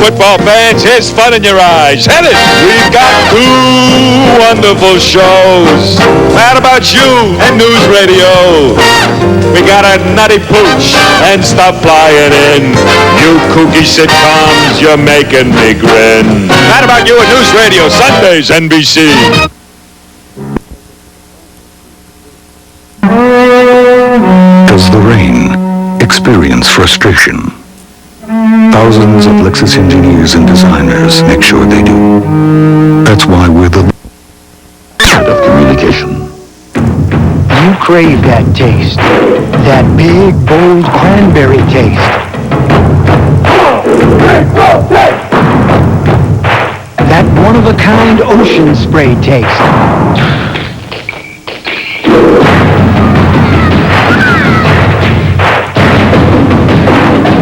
football fans, here's fun in your eyes. Hit it! We've got two wonderful shows. How about you and news radio? We got a nutty pooch and stuff flying in. You kooky sitcoms, you're making me grin. How about you and news radio, Sundays, NBC? Does the rain experience frustration? Thousands of Lexus engineers and designers make sure they do. That's why we're the of communication. You crave that taste. That big, bold cranberry taste. That one-of-a-kind ocean spray taste.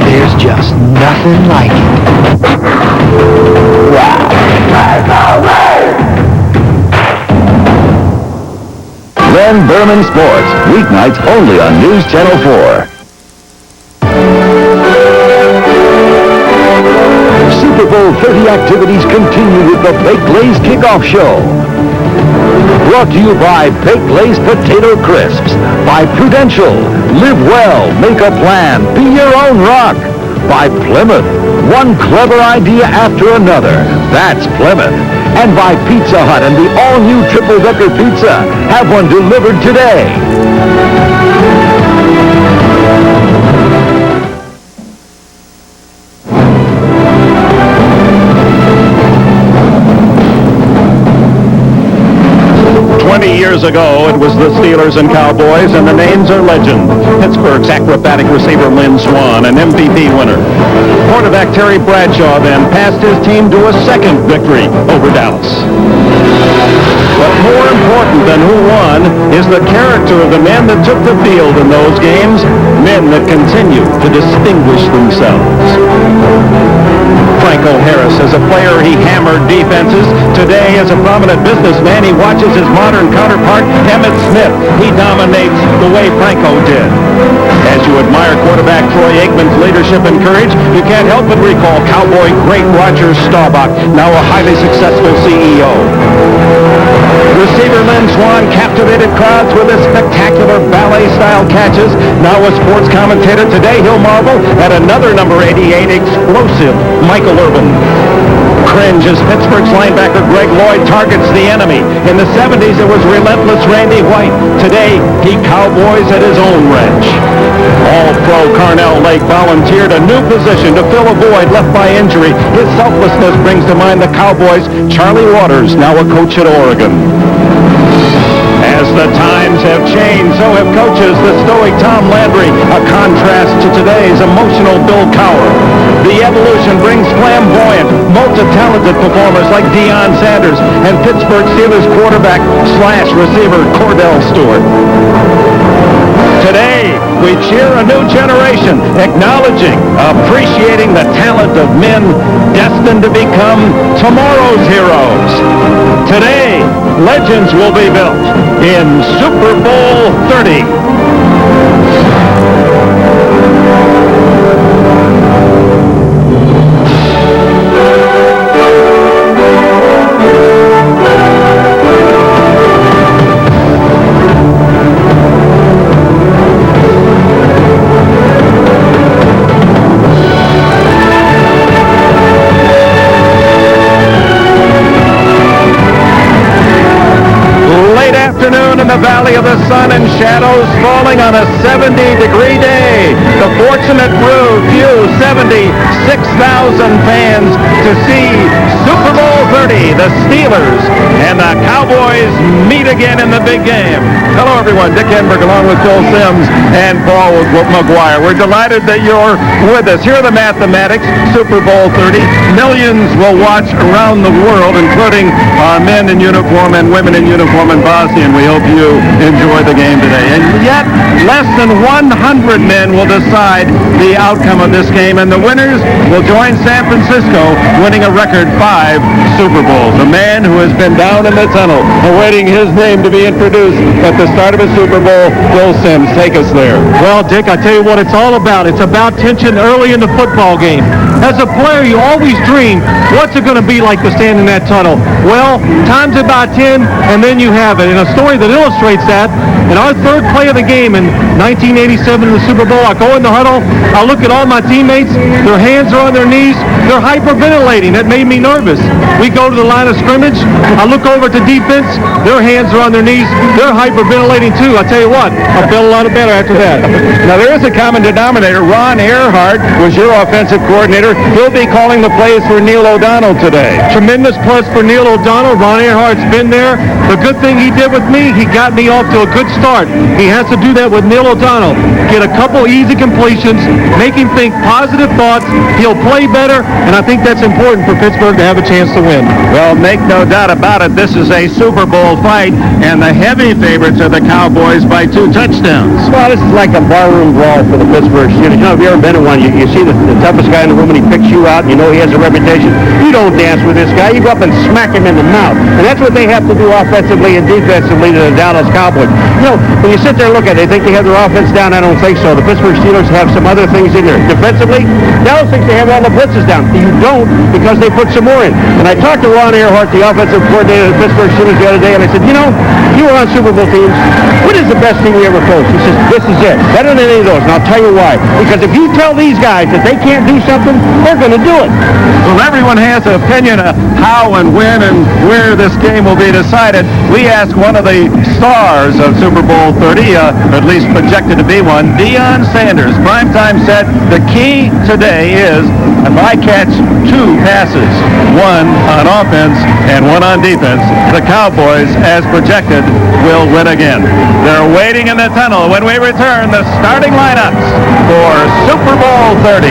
There's just nothing like it. Len Berman Sports, weeknights only on News Channel 4. Super Bowl 30 activities continue with the Baked Lay's Kickoff Show. Brought to you by Baked Lay's Potato Crisps, by Prudential, live well, make a plan, be your own rock. By Plymouth, one clever idea after another, that's Plymouth. And by Pizza Hut and the all-new triple-decker pizza, have one delivered today. 20 years ago, it was the Steelers and Cowboys, and the names are legend. Pittsburgh's acrobatic receiver Lynn Swann, an MVP winner. Quarterback Terry Bradshaw then passed his team to a second victory over Dallas. But more important than who won is the character of the men that took the field in those games, men that continue to distinguish themselves. Franco Harris, as a player, he hammered defenses. Today, as a prominent businessman, he watches his modern counterpart, Emmitt Smith. He dominates the way Franco did. As you admire quarterback Troy Aikman's leadership and courage, you can't help but recall Cowboy great Roger Staubach, now a highly successful CEO. Receiver Lynn Swann captivated crowds with his spectacular ballet-style catches. Now a sports commentator, today he'll marvel at another number 88 explosive Michael Irvin. Cringe as Pittsburgh's linebacker Greg Lloyd targets the enemy. In the 70s, it was relentless Randy White. Today, he cowboys at his own wrench. All-pro Carnell Lake volunteered a new position to fill a void left by injury. His selflessness brings to mind the Cowboys' Charlie Waters, now a coach at Oregon. As the times have changed, so have coaches. The stoic Tom Landry, a contrast to today's emotional Bill Cowher. The evolution brings flamboyant, multi-talented performers like Deion Sanders and Pittsburgh Steelers quarterback / receiver Cordell Stewart. Today, we cheer a new generation, acknowledging, appreciating the talent of men destined to become tomorrow's heroes. Today, legends will be built in Super Bowl 30. In the Valley of the Sun and shadows falling on a 70-degree day. The fortunate few, 76,000 fans to see Super Bowl 30. The Steelers and the Cowboys meet again in the big game. Hello, everyone. Dick Enberg along with Bill Sims and Paul McGuire. We're delighted that you're with us. Here are the mathematics. Super Bowl 30. Millions will watch around the world, including our men in uniform and women in uniform in Bosnia, and we hope you enjoy the game today. And yet, less than 100 men will decide the outcome of this game, and the winners will join San Francisco, winning a record 5 Super Bowls. A man who has been down in the tunnel, awaiting his name to be introduced at the the start of a Super Bowl. Bill Sims, take us there. Well, Dick, I tell you what it's all about. It's about tension early in the football game. As a player, you always dream, what's it going to be like to stand in that tunnel? Well, times it by 10, and then you have it. And a story that illustrates that, in our third play of the game in 1987 in the Super Bowl, I go in the huddle, I look at all my teammates, their hands are on their knees, they're hyperventilating. That made me nervous. We go to the line of scrimmage, I look over to defense, their hands are on their knees, they're hyperventilating too. I tell you what, I felt a lot better after that. Now, there is a common denominator. Ron Earhart was your offensive coordinator. He'll be calling the plays for Neil O'Donnell today. Tremendous plus for Neil O'Donnell. Ron Earhart's been there. The good thing he did with me, he got me off to a good start. He has to do that with Neil O'Donnell. Get a couple easy completions, make him think positive thoughts. He'll play better, and I think that's important for Pittsburgh to have a chance to win. Well, make no doubt about it, this is a Super Bowl fight, and the heavy favorites are the Cowboys by 2 touchdowns. Well, this is like a barroom brawl for the Pittsburgh Steelers. You know, if you've ever been in one, you see the toughest guy in the room and he picks you out, and you know he has a reputation. You don't dance with this guy. You go up and smack him in the mouth. And that's what they have to do offensively and defensively to the Dallas Cowboys. You know, when you sit there and look at it, they think they have their offense down. I don't think so. The Pittsburgh Steelers have some other things in there. Defensively, Dallas thinks they have all the blitzes down. You don't, because they put some more in. And I talked to Ron Earhart, the offensive coordinator of the Pittsburgh Steelers, the other day, and I said, you know, you were on Super Bowl teams. What is the best thing you ever coached? He says, this is it. Better than any of those. And I'll tell you why. Because if you tell these guys that they can't do something, they're going to do it. Well, everyone has an opinion of how and when and where this game will be decided. We asked one of the stars of Super Bowl 30, at least projected to be one, Deion Sanders. Primetime said the key today is if I catch 2 passes, one on offense and one on defense, the Cowboys, as projected, will win again. They're waiting in the tunnel when we return the starting lineups for Super Bowl 30.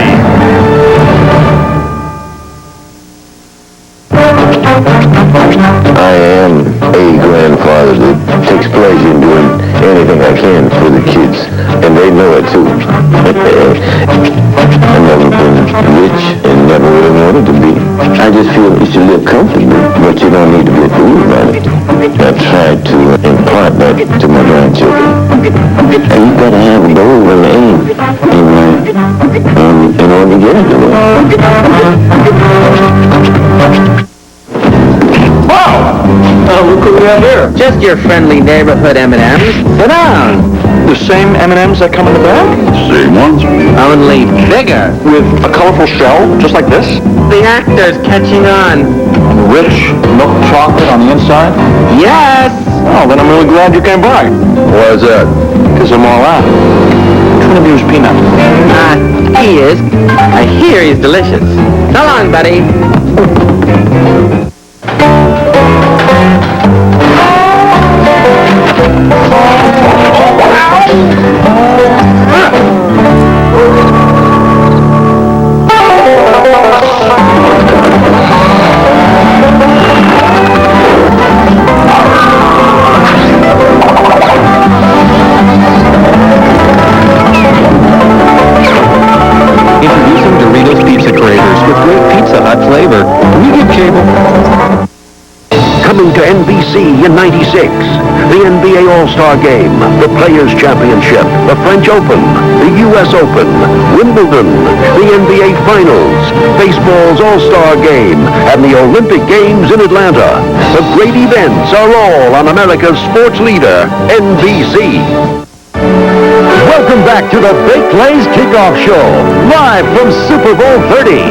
I am a grandfather that takes pleasure in doing anything I can for the kids, and they know it too. I've never been rich and never really wanted to be. I just feel you should live comfortably, but you don't need to be a fool about it. I try to impart that to my grandchildren. And you've got to have a goal and aim in order to get it to work. Look who we have here. Just your friendly neighborhood M&Ms. Sit down. The same M&Ms that come in the bag? Same ones. Only bigger. With a colorful shell, just like this? The actor's catching on. Rich milk chocolate on the inside? Yes! Oh, then I'm really glad you came by. Why is that? Because I'm all out. Which one of you is peanut? He is. I hear he's delicious. So long, buddy. Introducing Doritos Pizza Creators with great Pizza Hut flavor. Can you get cable? Coming to NBC in '96, the NBA All-Star Game, the Players' Championship, the French Open, the U.S. Open, Wimbledon, the NBA Finals, baseball's All-Star Game, and the Olympic Games in Atlanta. The great events are all on America's sports leader, NBC. Welcome back to the Baked Lays Kickoff Show, live from Super Bowl 30.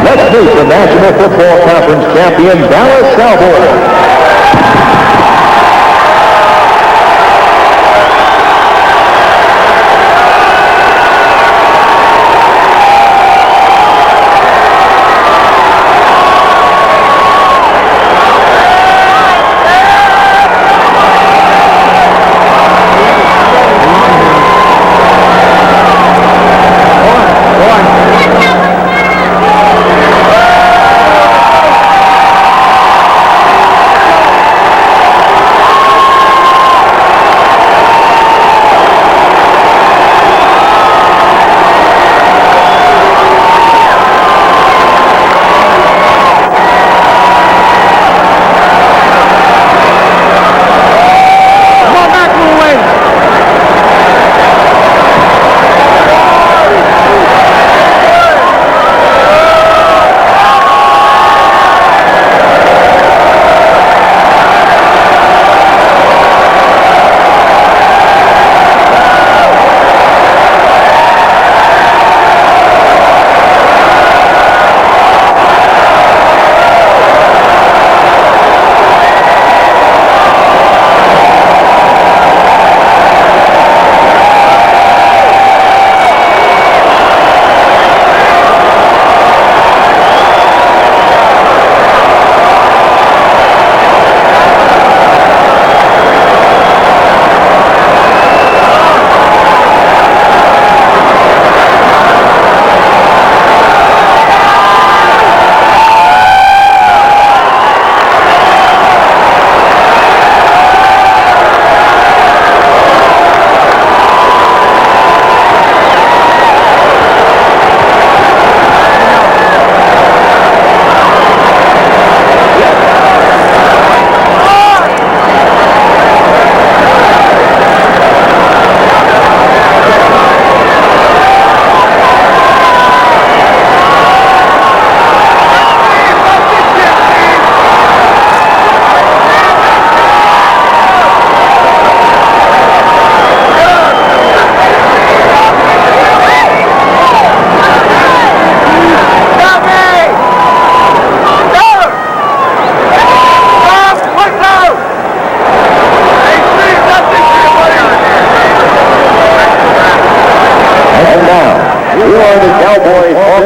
Let's meet the National Football Conference champion Dallas Cowboys.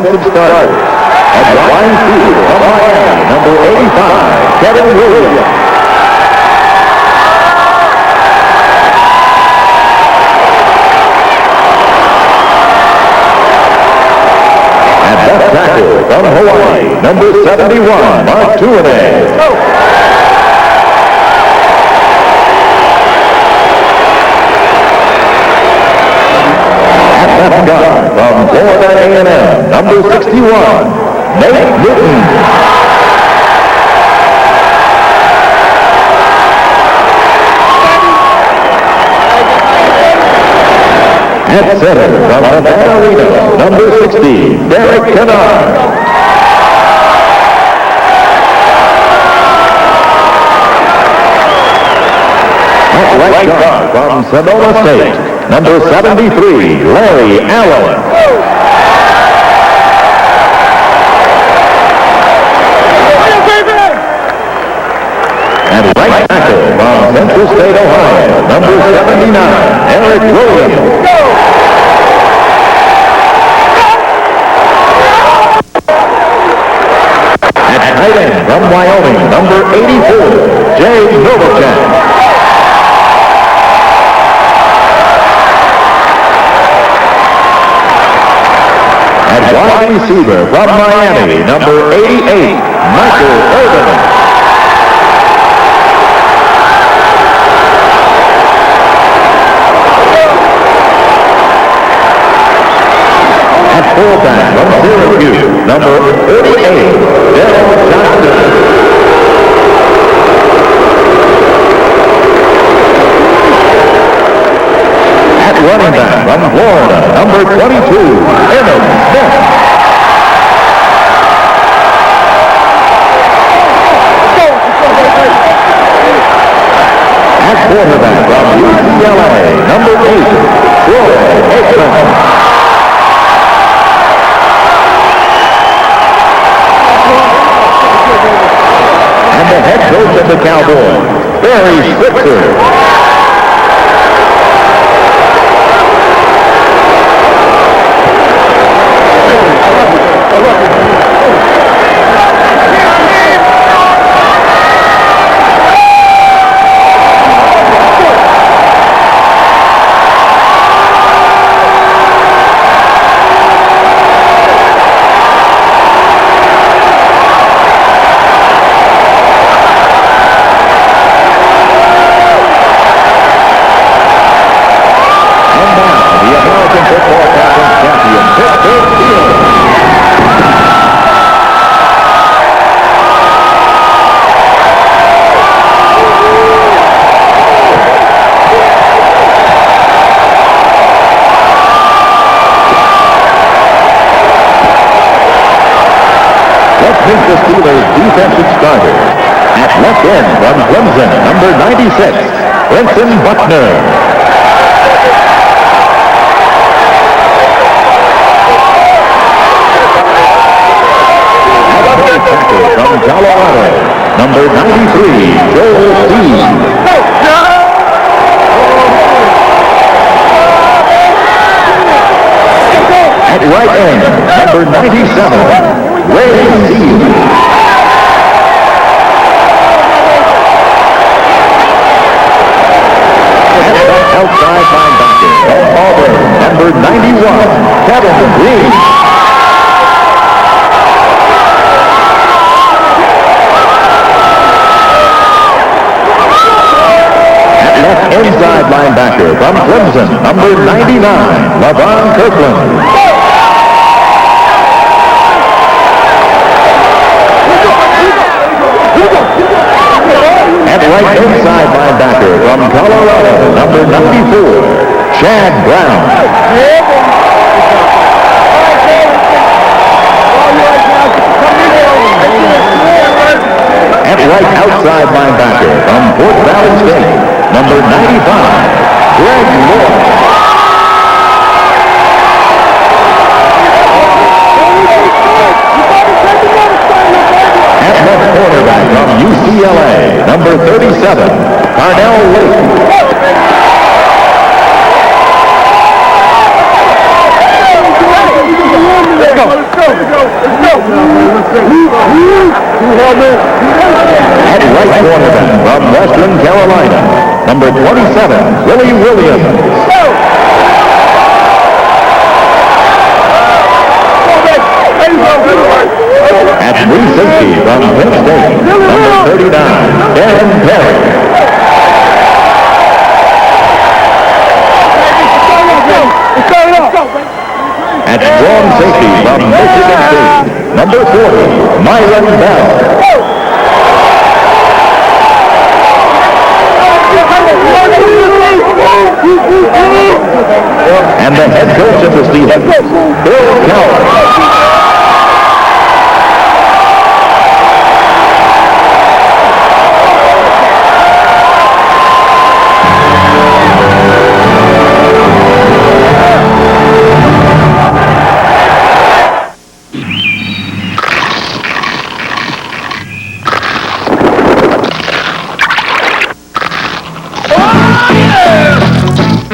defensive starter. At wide receiver from Miami, number 85, Kevin Williams. At left tackle from Hawaii, number 71, Mark Tuane. Left guard from Florida A&M, number 61, Nate Newton. At center from Havana, Reno, number 60, Derek Kennard. At right guard from Sonoma State, number 73, Larry Allen. And right tackle from Central State, Ohio, number 79, Eric Williams. At tight end from Wyoming, number 84, Jay Novacek. Wide receiver from Miami, number 88, Michael Irvin. At fullback from Syracuse, number 38, Daryl Johnson. At running back from Florida, number 22, Emmett Smith. At quarterback from UCLA, number 8, Troy Aikman. And the head coach of the Cowboys, Barry Switzer. The Steelers defensive starter. At left end from Clemson, number 96, Brenton Buckner. At right tackle from Colorado, number 93, Joel Steve. At right end, number 97, Ray Seed. Outside linebacker from Auburn, number 91, Kevin Green. At left inside linebacker from Clemson, number 99, LaVon Kirkland. At right inside linebacker from Colorado, number 94, Chad Brown. At right outside linebacker from Fort Valley State, number 95, Greg Moore. At left quarterback from UCLA, number 37, Carnell Lake. At right quarterback from Western Carolina, number 27, Willie Williams. At free safety from Penn State, number 39, Dan Perry. At strong safety from Michigan State, number 40, Myron Bell. And the head coach of the Steelers, Bill Cowher.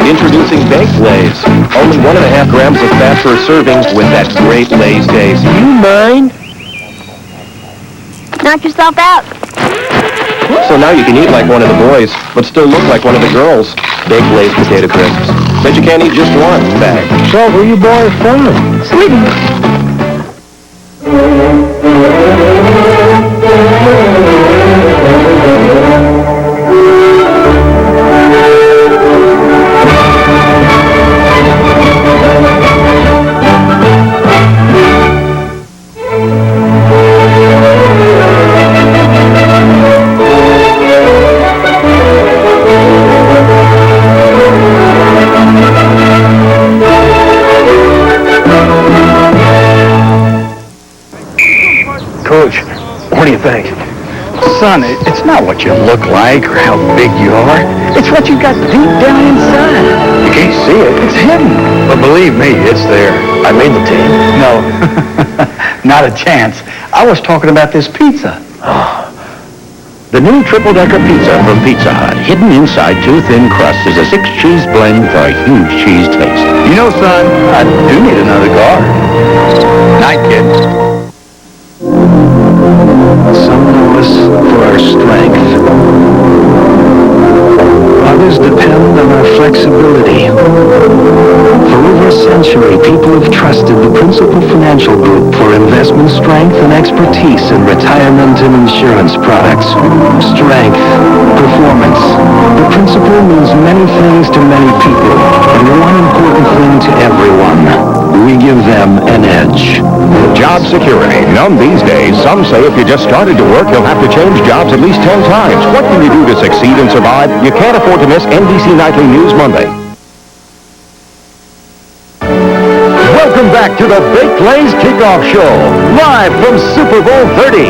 Introducing Baked Lays. Only 1.5 grams of fat per serving with that great Lay's taste. You mind? Knock yourself out. So now you can eat like one of the boys, but still look like one of the girls. Baked Lay's potato crisps. Bet you can't eat just one bag. So, where you boys from? Sweden. Coach, what do you think? Son, it's not what you look like or how big you are. It's what you got deep down inside. You can't see it. It's hidden. But believe me, it's there. I made the team. No, not a chance. I was talking about this pizza. The new triple-decker pizza from Pizza Hut, hidden inside two thin crusts, is a 6-cheese blend for a huge cheese taste. You know, son, I do need another guard. Night, kid. Some know us for our strength. Others depend on our flexibility. For over a century, people have trusted the Principal Financial Group for investment strength and expertise in retirement and insurance products. Strength, performance. The Principal means many things to many people, and one important thing to everyone. We give them an edge. Job security. Known these days, some say if you just started to work, you'll have to change jobs at least 10 times. What can you do to succeed and survive? You can't afford to miss NBC Nightly News Monday. Welcome back to the Baked Lays Kickoff Show, live from Super Bowl 30.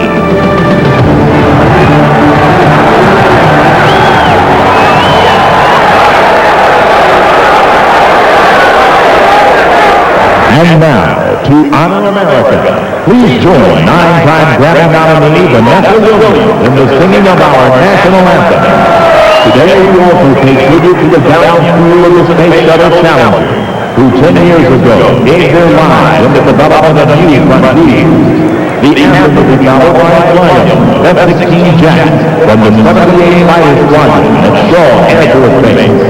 And now, to honor America, please join 9-time Grammy nominee Vanessa Williams in the singing of our national anthem. Today we also pay tribute to the gallant crew of the Space Shuttle Challenger, who 10 years ago gave their lives in the development of new frontiers. The anthem will be followed by flying F-16 jets from the 78 Fighter Squadron at Shaw Air Force Base.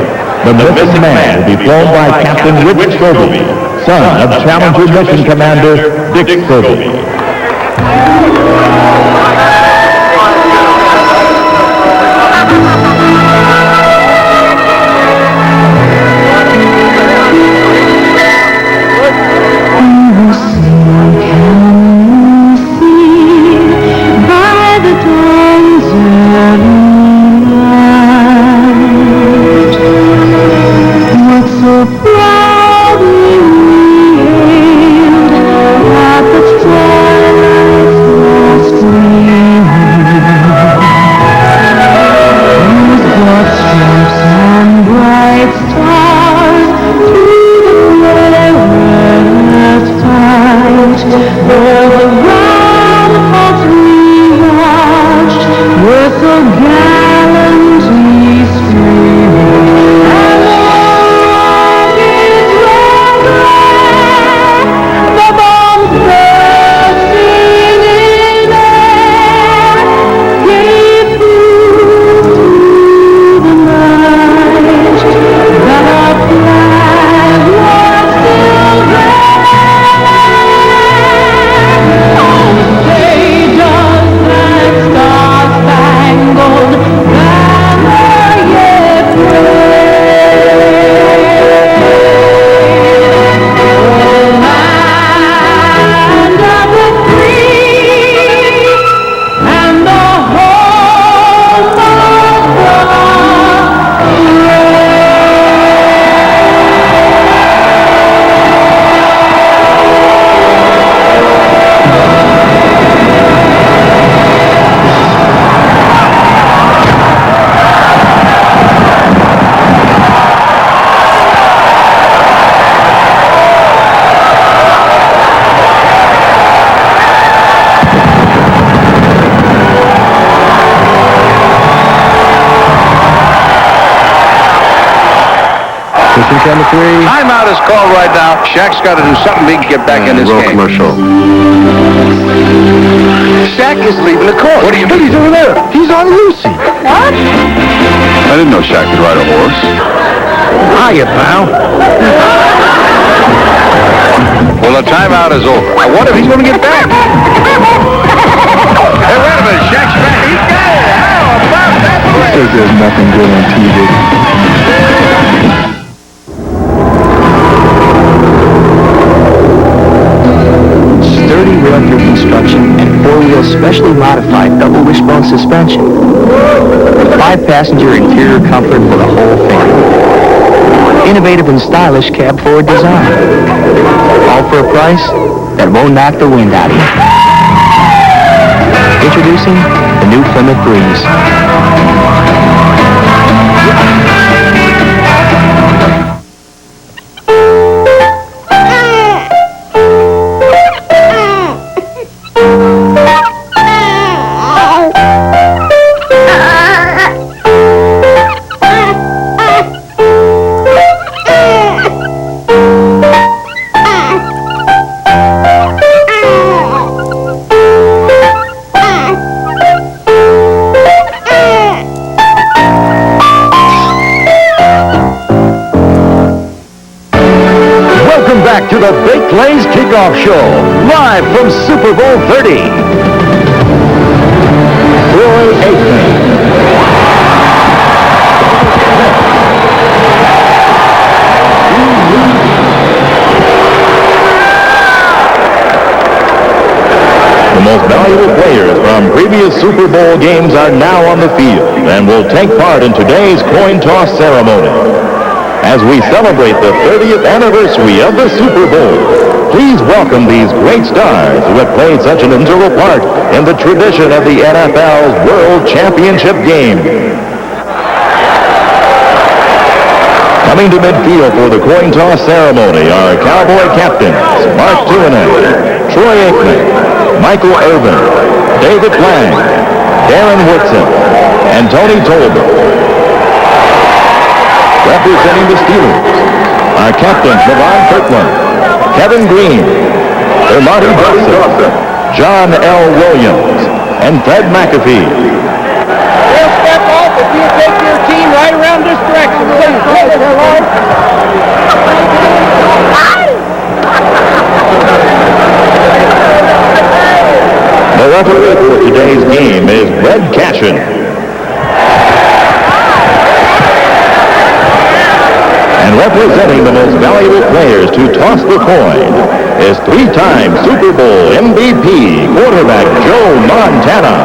The missing man will be flown by Captain Rich Sobey, son of Challenger Mission Commander Dick Sobey. chemistry. Timeout is called right now. Shaq's got to do something big to get back in this game. commercial. Shaq is leaving the court. What are you doing? He's over there. He's on Lucy. I didn't know Shaq could ride a horse. Hiya, pal. Well, the timeout is over. I wonder if he's going to get back. Hey, wait a minute. Shaq's back. He's got it. How about that play? Says there's nothing good on TV. Sturdy rail-through construction and four-wheel specially modified double wishbone suspension. 5-passenger interior comfort for the whole family. Innovative and stylish cab forward design. All for a price that won't knock the wind out of you. Introducing the new Plymouth Breeze. To the Baked Lays Kickoff Show, live from Super Bowl 30. Troy Aikman. The most valuable players from previous Super Bowl games are now on the field and will take part in today's coin toss ceremony. As we celebrate the 30th anniversary of the Super Bowl, please welcome these great stars who have played such an integral part in the tradition of the NFL's World Championship game. Coming to midfield for the coin toss ceremony are Cowboy captains Mark Tuinan, Troy Aikman, Michael Irvin, David Lang, Darren Woodson, and Tony Tolbert. Representing the Steelers are captains Levon Kirkland, Kevin Green, Marty Joseph, John L. Williams, and Fred McAfee. They'll step off if you take your team right around this direction. The referee for today's game is Red Cashin. And representing the most valuable players to toss the coin is three-time Super Bowl MVP quarterback Joe Montana.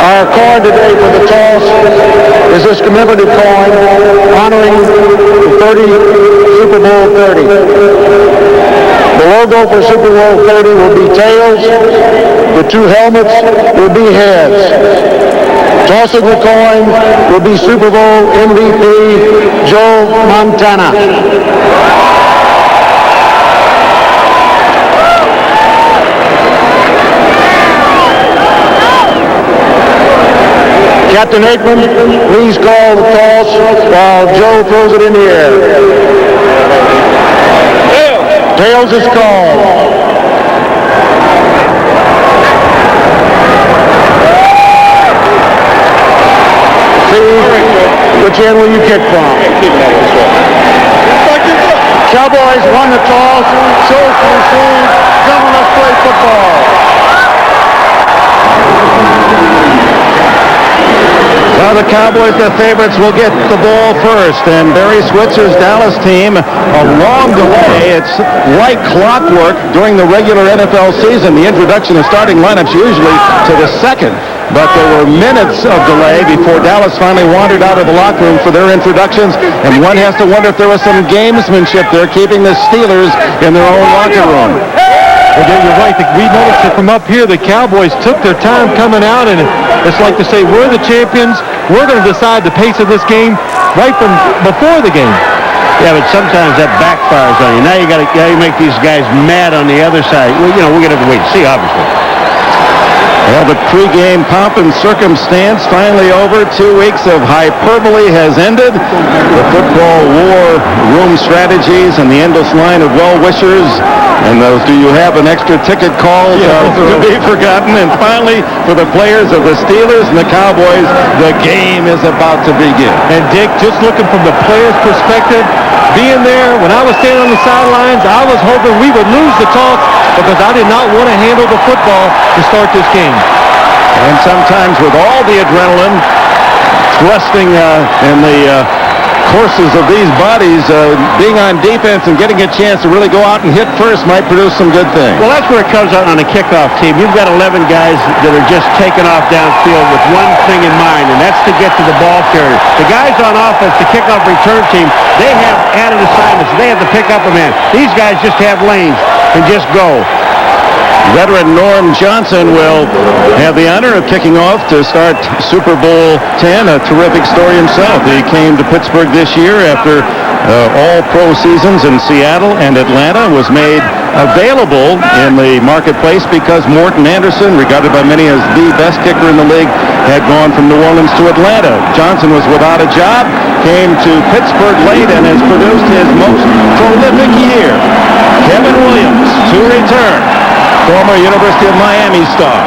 Our coin today for the toss is this commemorative coin honoring the Super Bowl 30. The logo for Super Bowl 30 will be tails. The two helmets will be heads. Tossing the coin will be Super Bowl MVP Joe Montana. Captain Aikman, please call the toss while Joe throws it in the air. Tails is called. See, which end will you kick from? Cowboys won the toss, so concede. Come on, let's play football. Well, the Cowboys, the favorites, will get the ball first, and Barry Switzer's Dallas team, a long delay. It's like clockwork during the regular NFL season. The introduction of starting lineups usually to the second, but there were minutes of delay before Dallas finally wandered out of the locker room for their introductions, and one has to wonder if there was some gamesmanship there keeping the Steelers in their own locker room. Well, you're right. We noticed it from up here. The Cowboys took their time coming out, and it's like to say, we're the champions. We're going to decide the pace of this game right from before the game. Yeah, but sometimes that backfires on you. Now you got to make these guys mad on the other side. Well, we're going to have to wait and see, obviously. Well, the pregame pomp and circumstance finally over. 2 weeks of hyperbole has ended. The football war room strategies and the endless line of well-wishers and those do you have an extra ticket calls to be forgotten. And finally, for the players of the Steelers and the Cowboys, the game is about to begin. And Dick, just looking from the players' perspective, being there, when I was standing on the sidelines, I was hoping we would lose the toss because I did not want to handle the football to start this game. And sometimes with all the adrenaline thrusting in the courses of these bodies, being on defense and getting a chance to really go out and hit first might produce some good things. Well, that's where it comes out on a kickoff team. You've got 11 guys that are just taking off downfield with one thing in mind, and that's to get to the ball carrier. The guys on offense, the kickoff return team, they have added assignments. They have to pick up a man. These guys just have lanes and just go. Veteran Norm Johnson will have the honor of kicking off to start Super Bowl X, a terrific story himself. He came to Pittsburgh this year after all pro seasons in Seattle and Atlanta, was made available in the marketplace because Morton Anderson, regarded by many as the best kicker in the league, had gone from New Orleans to Atlanta. Johnson was without a job, came to Pittsburgh late, and has produced his most prolific year. Kevin Williams to return. Former University of Miami star.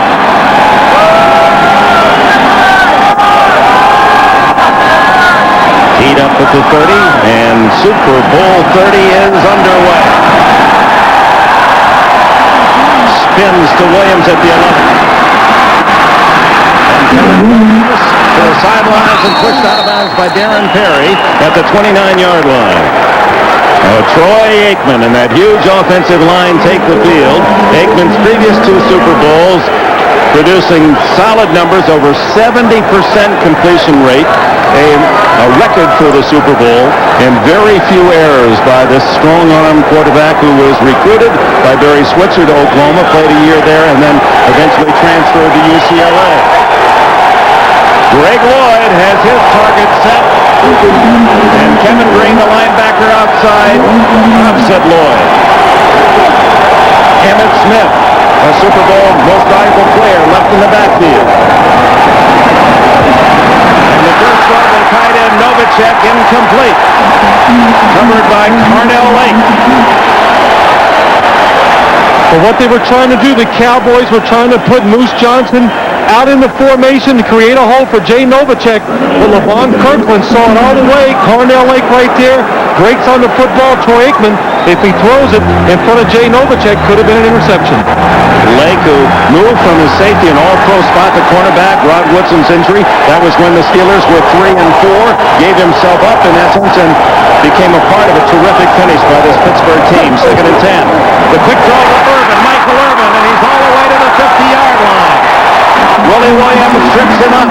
Teed up at the 30, and Super Bowl 30 is underway. Spins to Williams at the 11. To the sidelines and pushed out of bounds by Darren Perry at the 29-yard line. Troy Aikman and that huge offensive line take the field. Aikman's previous 2 Super Bowls producing solid numbers, over 70% completion rate, a record for the Super Bowl, and very few errors by this strong-arm quarterback who was recruited by Barry Switzer to Oklahoma, played a year there, and then eventually transferred to UCLA. Greg Lloyd has his target set. And Kevin Green, the linebacker outside, opposite Lloyd. Emmitt Smith, a Super Bowl most valuable player, left in the backfield. And the first throw to tight end Novacek, incomplete. Covered by Carnell Lake. For what they were trying to do, the Cowboys were trying to put Moose Johnson out in the formation to create a hole for Jay Novacek. But LeVon Kirkland saw it all the way. Carnell Lake right there. Breaks on the football. Troy Aikman, if he throws it in front of Jay Novacek, could have been an interception. Lake, who moved from his safety and all-pro spot to cornerback, Rod Woodson's injury. That was when the Steelers were 3-4. Gave himself up in essence and became a part of a terrific finish by this Pittsburgh team. 2nd and 10. The quick throw to Irvin, Michael Irvin, and he's all the way to the 50-yard line. Willie Williams trips him up.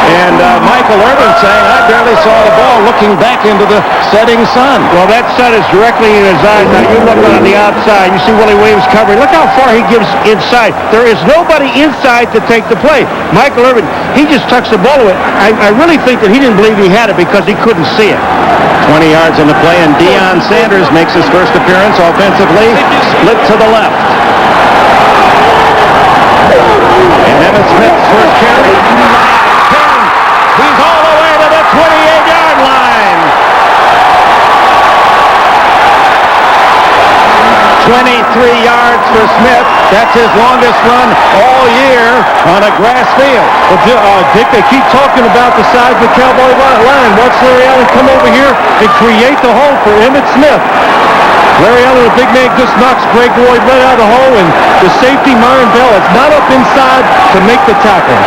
And Michael Irvin saying, I barely saw the ball, looking back into the setting sun. Well, that sun is directly in his eyes. Now, you look on the outside. You see Willie Williams covering. Look how far he gives inside. There is nobody inside to take the play. Michael Irvin, he just tucks the ball away. I really think that he didn't believe he had it because he couldn't see it. 20 yards on the play, and Deion Sanders makes his first appearance offensively. Split to the left. And Emmitt Smith's first carry. 10. He's all the way to the 28-yard line. 23 yards for Smith. That's his longest run all year on a grass field. Well, Dick, they keep talking about the size of the Cowboy line. Watch Larry Allen come over here and create the hole for Emmitt Smith. Larry Allen, a big man, just knocks Greg Lloyd right out of the hole, and the safety, Myron Bell, is not up inside to make the tackle.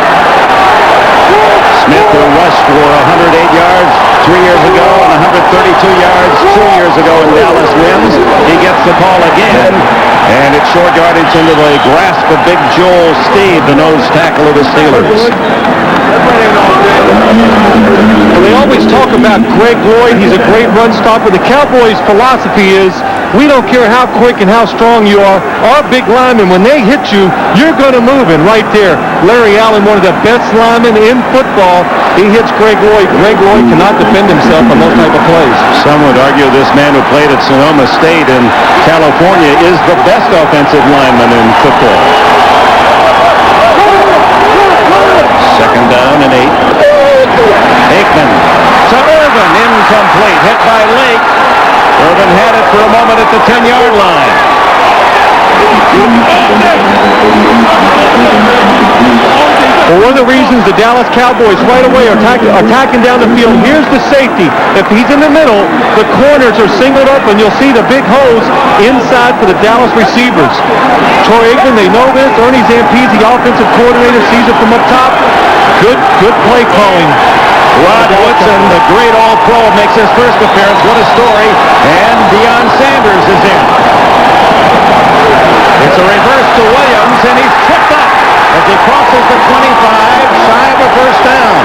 Smith, who rushed for 108 yards 3 years ago and 132 yards 2 years ago in Dallas wins. He gets the ball again, and it's short yardage into the grasp of Big Joel Steve, the nose tackle of the Steelers. Well, they always talk about Greg Lloyd. He's a great run stopper. The Cowboys' philosophy is We don't care how quick and how strong you are. Our big linemen, when they hit you, you're going to move. And right there, Larry Allen, one of the best linemen in football, he hits Greg Lloyd. Greg Lloyd cannot defend himself on those type of plays. Some would argue this man who played at Sonoma State in California is the best offensive lineman in football. Second down and 8. Aikman to Irvin, incomplete, hit by Lake. Irvin had it for a moment at the 10-yard line. Well, one of the reasons the Dallas Cowboys right away are attacking down the field, here's the safety. If he's in the middle, the corners are singled up, and you'll see the big holes inside for the Dallas receivers. Troy Aikman, they know this. Ernie Zampese, the offensive coordinator, sees it from up top. Good play calling. Rod Woodson, the great All-Pro, makes his first appearance. What a story. And Deion Sanders is in. It's a reverse to Williams, and he's tripped up as he crosses the 25, shy of a first down.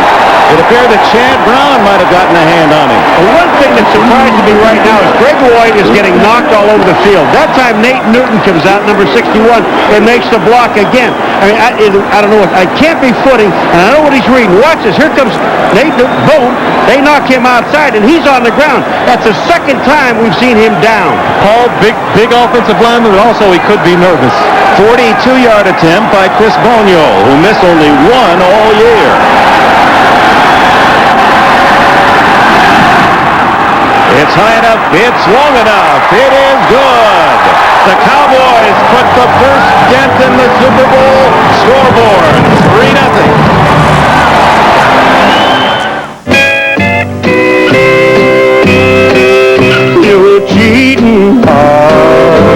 It appeared that Chad Brown might have gotten a hand on him. Well, one thing that surprises me right now is Greg Lloyd is getting knocked all over the field. That time Nate Newton comes out, number 61, and makes the block again. I mean, I don't know. I can't be footing, and I know what he's reading. Watch this. Here comes Nate Newton. Boom. They knock him outside, and he's on the ground. That's the second time we've seen him down. Paul, big offensive lineman, but also he could be nervous. 42-yard attempt by Chris Bonio, who missed only one all year. It's high enough, it's long enough, it is good. The Cowboys put the first dent in the Super Bowl scoreboard, 3-0. You're cheating hard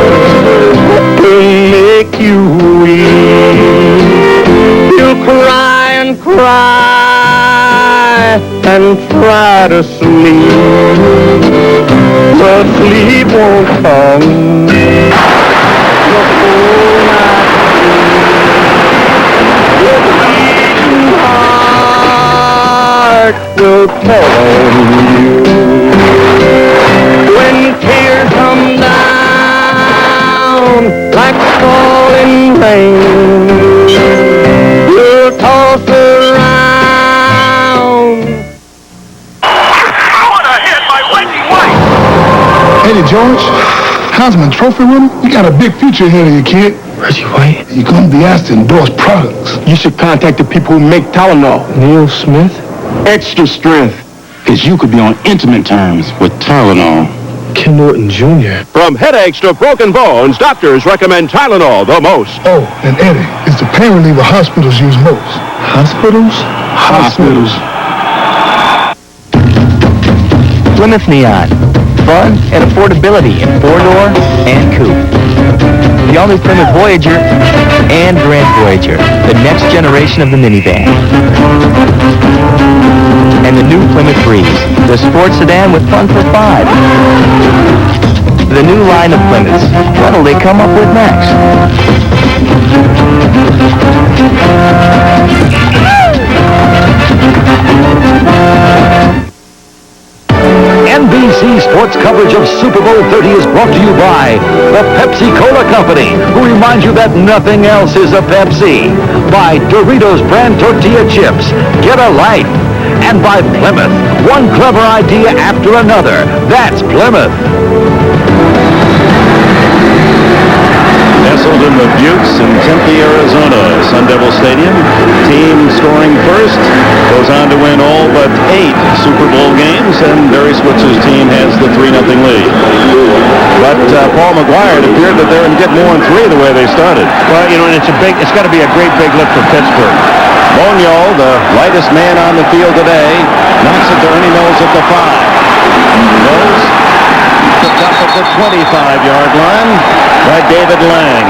to make you weep. You cry and cry and try to sleep, but sleep won't come. The whole night your beating heart will tell on you. When tears come down like falling rain, you're tossed around. What a hit by Reggie White! Eddie George, Heisman Trophy winner, you got a big future ahead of you, kid. Reggie White? You're going to be asked to endorse products. You should contact the people who make Tylenol. Neil Smith? Extra strength, because you could be on intimate terms with Tylenol. Ken Norton Jr. From headaches to broken bones, doctors recommend Tylenol the most. Oh, and Eddie, it's the pain reliever hospitals use most. Hospitals? Hospitals. Plymouth Neon. Fun and affordability in 4-door and coupe. The only Plymouth Voyager and Grand Voyager, the next generation of the minivan. And the new Plymouth Breeze, the sports sedan with fun for 5. The new line of Plymouths. What'll they come up with next? NBC Sports coverage of Super Bowl XXX is brought to you by the Pepsi-Cola Company, who reminds you that nothing else is a Pepsi. By Doritos brand tortilla chips. Get a life. And by Plymouth. One clever idea after another. That's Plymouth. Nestled in the Buttes in Tempe, Arizona, Sun Devil Stadium. Team scoring first goes on to win all but 8 Super Bowl games, and Barry Switzer's team has the 3-0 lead. But Paul McGuire, it appeared that they would get more than 3 the way they started. Well, you know, and it's got to be a great big lift for Pittsburgh. Monial, the lightest man on the field today, knocks it to Ernie Mills at the 5. Mills picked up at the 25-yard line by David Lang.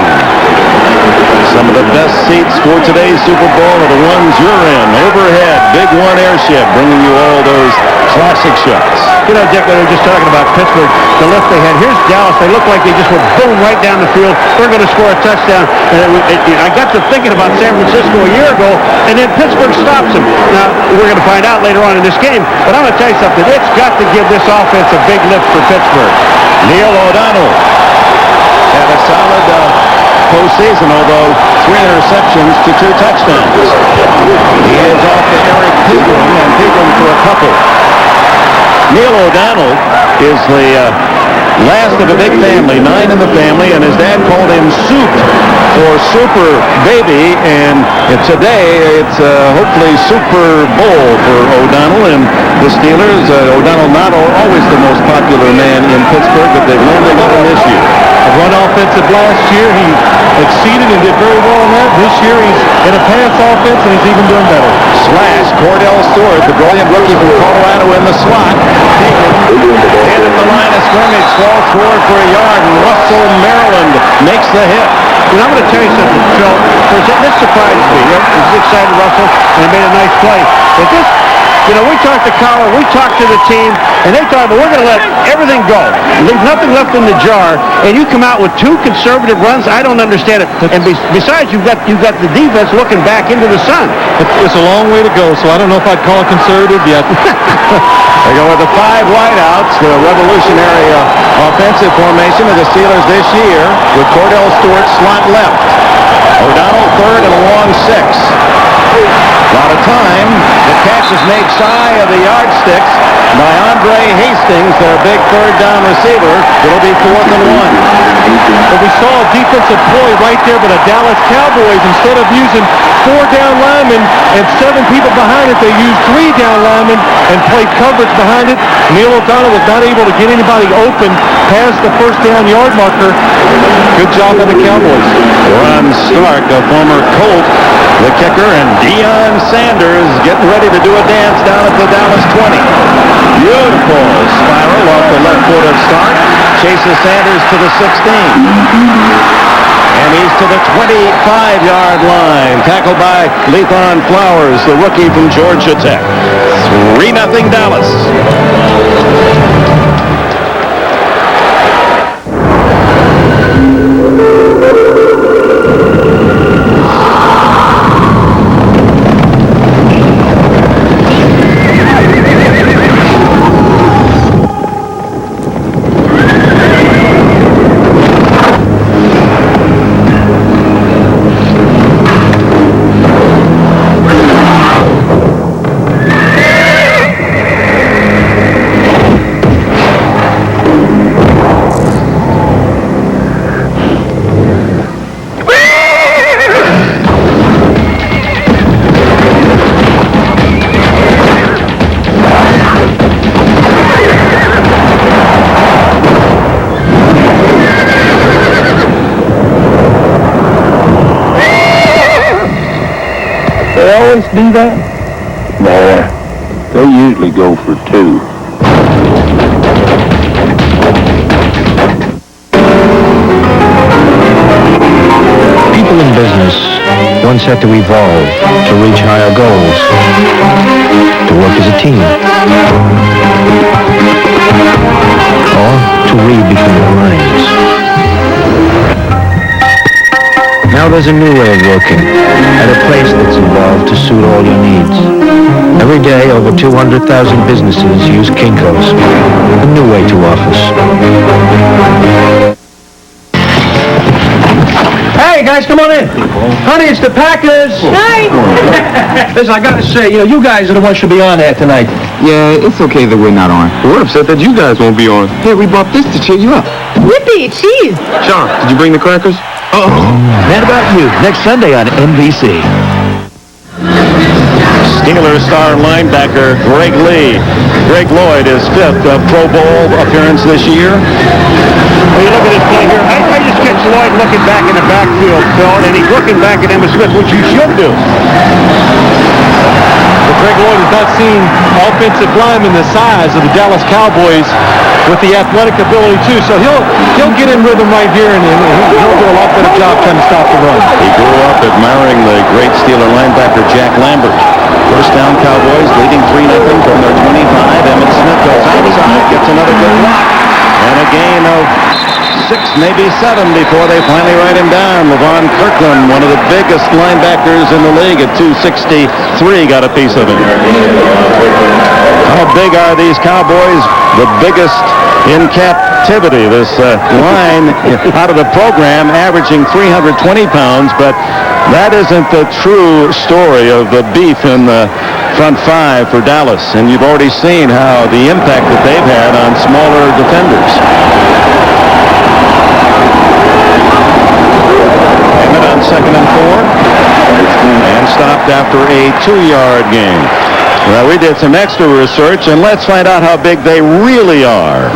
Some of the best seats for today's Super Bowl are the ones you're in. Overhead, Big One airship, bringing you all those classic shots. You know, Dick, we were just talking about Pittsburgh, the lift they had. Here's Dallas. They look like they just went boom right down the field. They're going to score a touchdown. And I got to thinking about San Francisco a year ago, and then Pittsburgh stops them. Now, we're going to find out later on in this game, but I'm going to tell you something. It's got to give this offense a big lift for Pittsburgh. Neil O'Donnell had a solid postseason, although 3 interceptions to 2 touchdowns. He is off to Eric Pegram, and Pegram for a couple. Neil O'Donnell is the last of a big family, 9 in the family, and his dad called him Soup for Super Baby, and today it's hopefully Super Bowl for O'Donnell and the Steelers. O'Donnell not always the most popular man in Pittsburgh, but they've learned to love him this year. A run offensive last year, he exceeded and did very well in that. This year he's in a pass offense and he's even doing better. Slash, Cordell Stewart, the brilliant rookie from Colorado in the slot. And at the line of scrimmage, falls forward for a yard, and Russell, Maryland makes the hit. And I'm going to tell you something, Phil. This surprised me. He's excited, Russell, and he made a nice play. But this, you know, we talked to Cowher, we talked to the team, and they thought, well, we're going to let everything go. Leave nothing left in the jar, and you come out with 2 conservative runs. I don't understand it. And besides, you've got the defense looking back into the sun. It's a long way to go, so I don't know if I'd call it conservative yet. They go with the 5 wideouts, the revolutionary offensive formation of the Steelers this year, with Cordell Stewart slot left. O'Donnell third and a long 6. A lot of time. The catch is made shy of the yardsticks by Andre Hastings, their big 3rd down receiver. It'll be 4th and 1. But we saw a defensive ploy right there by the Dallas Cowboys. Instead of using 4 down linemen and 7 people behind it, they used 3 down linemen and played coverage behind it. Neil O'Donnell was not able to get anybody open past the 1st down yard marker. Good job on the Cowboys. Ron Stark, a former Colt, the kicker, and Deion Sanders getting ready to do a dance down at the Dallas 20. Beautiful spiral off the left foot of Stark. Chases Sanders to the 16. And he's to the 25-yard line. Tackled by Lethon Flowers, the rookie from Georgia Tech. 3-0 Dallas. Do that? Nah, they usually go for 2. People in business once had to evolve to reach higher goals, to work as a team, or to read between the lines. Now there's a new way of working, at a place that's evolved to suit all your needs. Every day, over 200,000 businesses use Kinko's, a new way to office. Hey, guys, come on in. Honey, it's the Packers. Hi. Listen, I gotta say, you guys are the ones who should be on there tonight. Yeah, it's okay that we're not on. We're upset that you guys won't be on. Hey, we brought this to cheer you up. Yippee, cheese. Sean, did you bring the crackers? That about you, next Sunday on NBC. Steelers star linebacker Greg Lee. Greg Lloyd is 5th Pro Bowl appearance this year. Well, you look at this play here. I just catch Lloyd looking back in the backfield, Phil, and he's looking back at Emmitt Smith, which you should do. But Greg Lloyd has not seen offensive linemen the size of the Dallas Cowboys with the athletic ability too, so he'll get in rhythm right here, and he'll do a lot better job trying to stop the run. He grew up admiring the great Steeler linebacker Jack Lambert. First down, Cowboys leading 3-0 from their 25. Emmett Smith goes outside, gets another good block, and a gain of 6, maybe 7 before they finally write him down. Levon Kirkland, one of the biggest linebackers in the league at 263, got a piece of it. How big are these Cowboys? The biggest in captivity. This line out of the program averaging 320 pounds, but that isn't the true story of the beef in the front five for Dallas. And you've already seen how the impact that they've had on smaller defenders. Emmett on 2nd and 4 and stopped after a 2-yard gain. Well, we did some extra research, and let's find out how big they really are.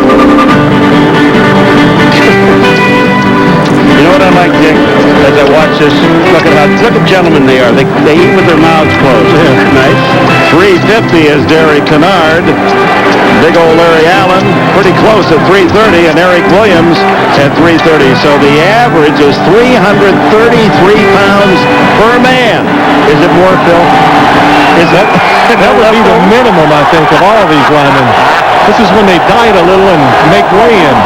You know what I like, Dick, as I watch this? Look at gentlemen they are. They eat with their mouths closed. Yeah, nice. 350 is Derek Kennard. Big old Larry Allen, pretty close at 330, and Eric Williams at 330. So the average is 333 pounds per man. Is it more, Phil? Is that would be the minimum, I think, of all these linemen. This is when they diet a little and make weigh-in.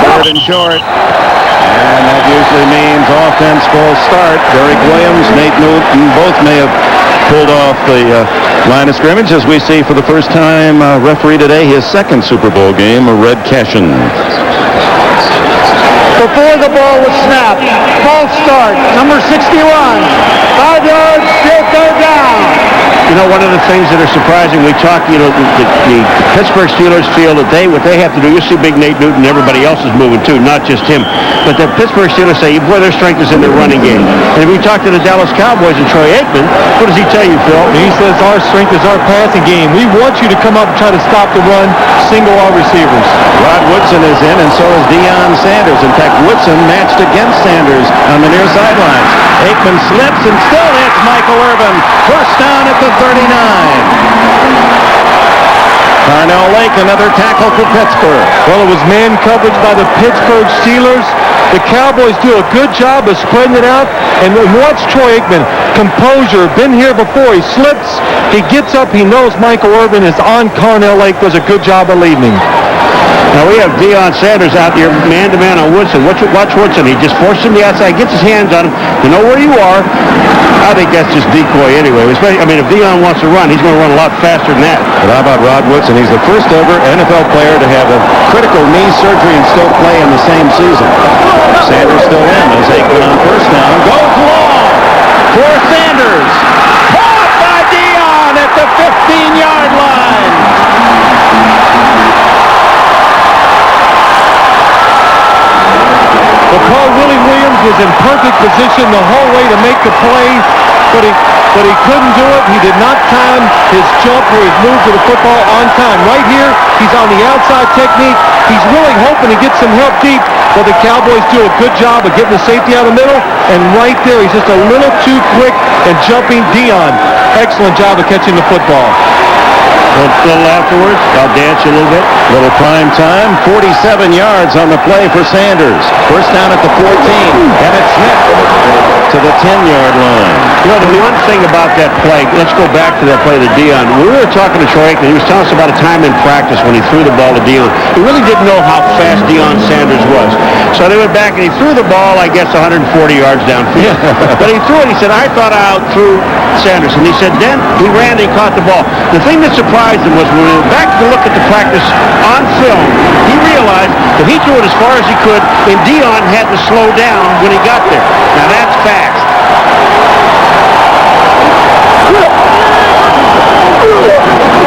3rd and short. And that usually means offense full start. Derek Williams, Nate Newton, both may have pulled off the line of scrimmage, as we see for the first time referee today, his 2nd Super Bowl game, Red Cashin. Before the ball was snapped, false start, number 61, 5 yards, still third down. You know, one of the things that are surprising, we talk, the Pittsburgh Steelers feel that what they have to do, you see big Nate Newton, everybody else is moving too, not just him. But the Pittsburgh Steelers say, boy, their strength is in their running game. And if we talk to the Dallas Cowboys and Troy Aikman, what does he tell you, Phil? He says our strength is our passing game. We want you to come up and try to stop the run, single our receivers. Rod Woodson is in, and so is Deion Sanders. In fact, Woodson matched against Sanders on the near sidelines. Aikman slips and still hits Michael Irvin. First down at the 39. Darnell Lake, another tackle for Pittsburgh. Well, it was man coverage by the Pittsburgh Steelers. The Cowboys do a good job of spreading it out. And watch Troy Aikman. Composure. Been here before. He slips. He gets up. He knows Michael Irvin is on. Darnell Lake does a good job of leading him. Now we have Deion Sanders out there man-to-man on Woodson. Watch Woodson. He just forces him to the outside, gets his hands on him. You know where you are. I think that's just decoy anyway. Especially, if Deion wants to run, he's going to run a lot faster than that. But how about Rod Woodson? He's the first ever NFL player to have a critical knee surgery and still play in the same season. Sanders still in as Aikman on first down. Goes long for Sanders. Caught by Deion at the 15-yard line. Because Willie Williams was in perfect position the whole way to make the play, but he couldn't do it. He did not time his jump or his move to the football on time. Right here, he's on the outside technique. He's really hoping to get some help deep, but the Cowboys do a good job of getting the safety out of the middle, and right there, he's just a little too quick and jumping. Deion, excellent job of catching the football. A little afterwards, I'll dance you a little bit. Little prime time, 47 yards on the play for Sanders. First down at the 14, and it's Smith to the 10-yard line. You know, the one thing about that play, let's go back to that play to Deion. When we were talking to Troy Aikman, he was telling us about a time in practice when he threw the ball to Deion. He really didn't know how fast Deion Sanders was. So they went back and he threw the ball, I guess, 140 yards downfield. But he threw it, he said, I thought I out-threw Sanders. And he said, then he ran and he caught the ball. The thing that surprised him was when we went back to look at the practice on film, he realized that he threw it as far as he could, and Deion had to slow down when he got there. Now that's fast.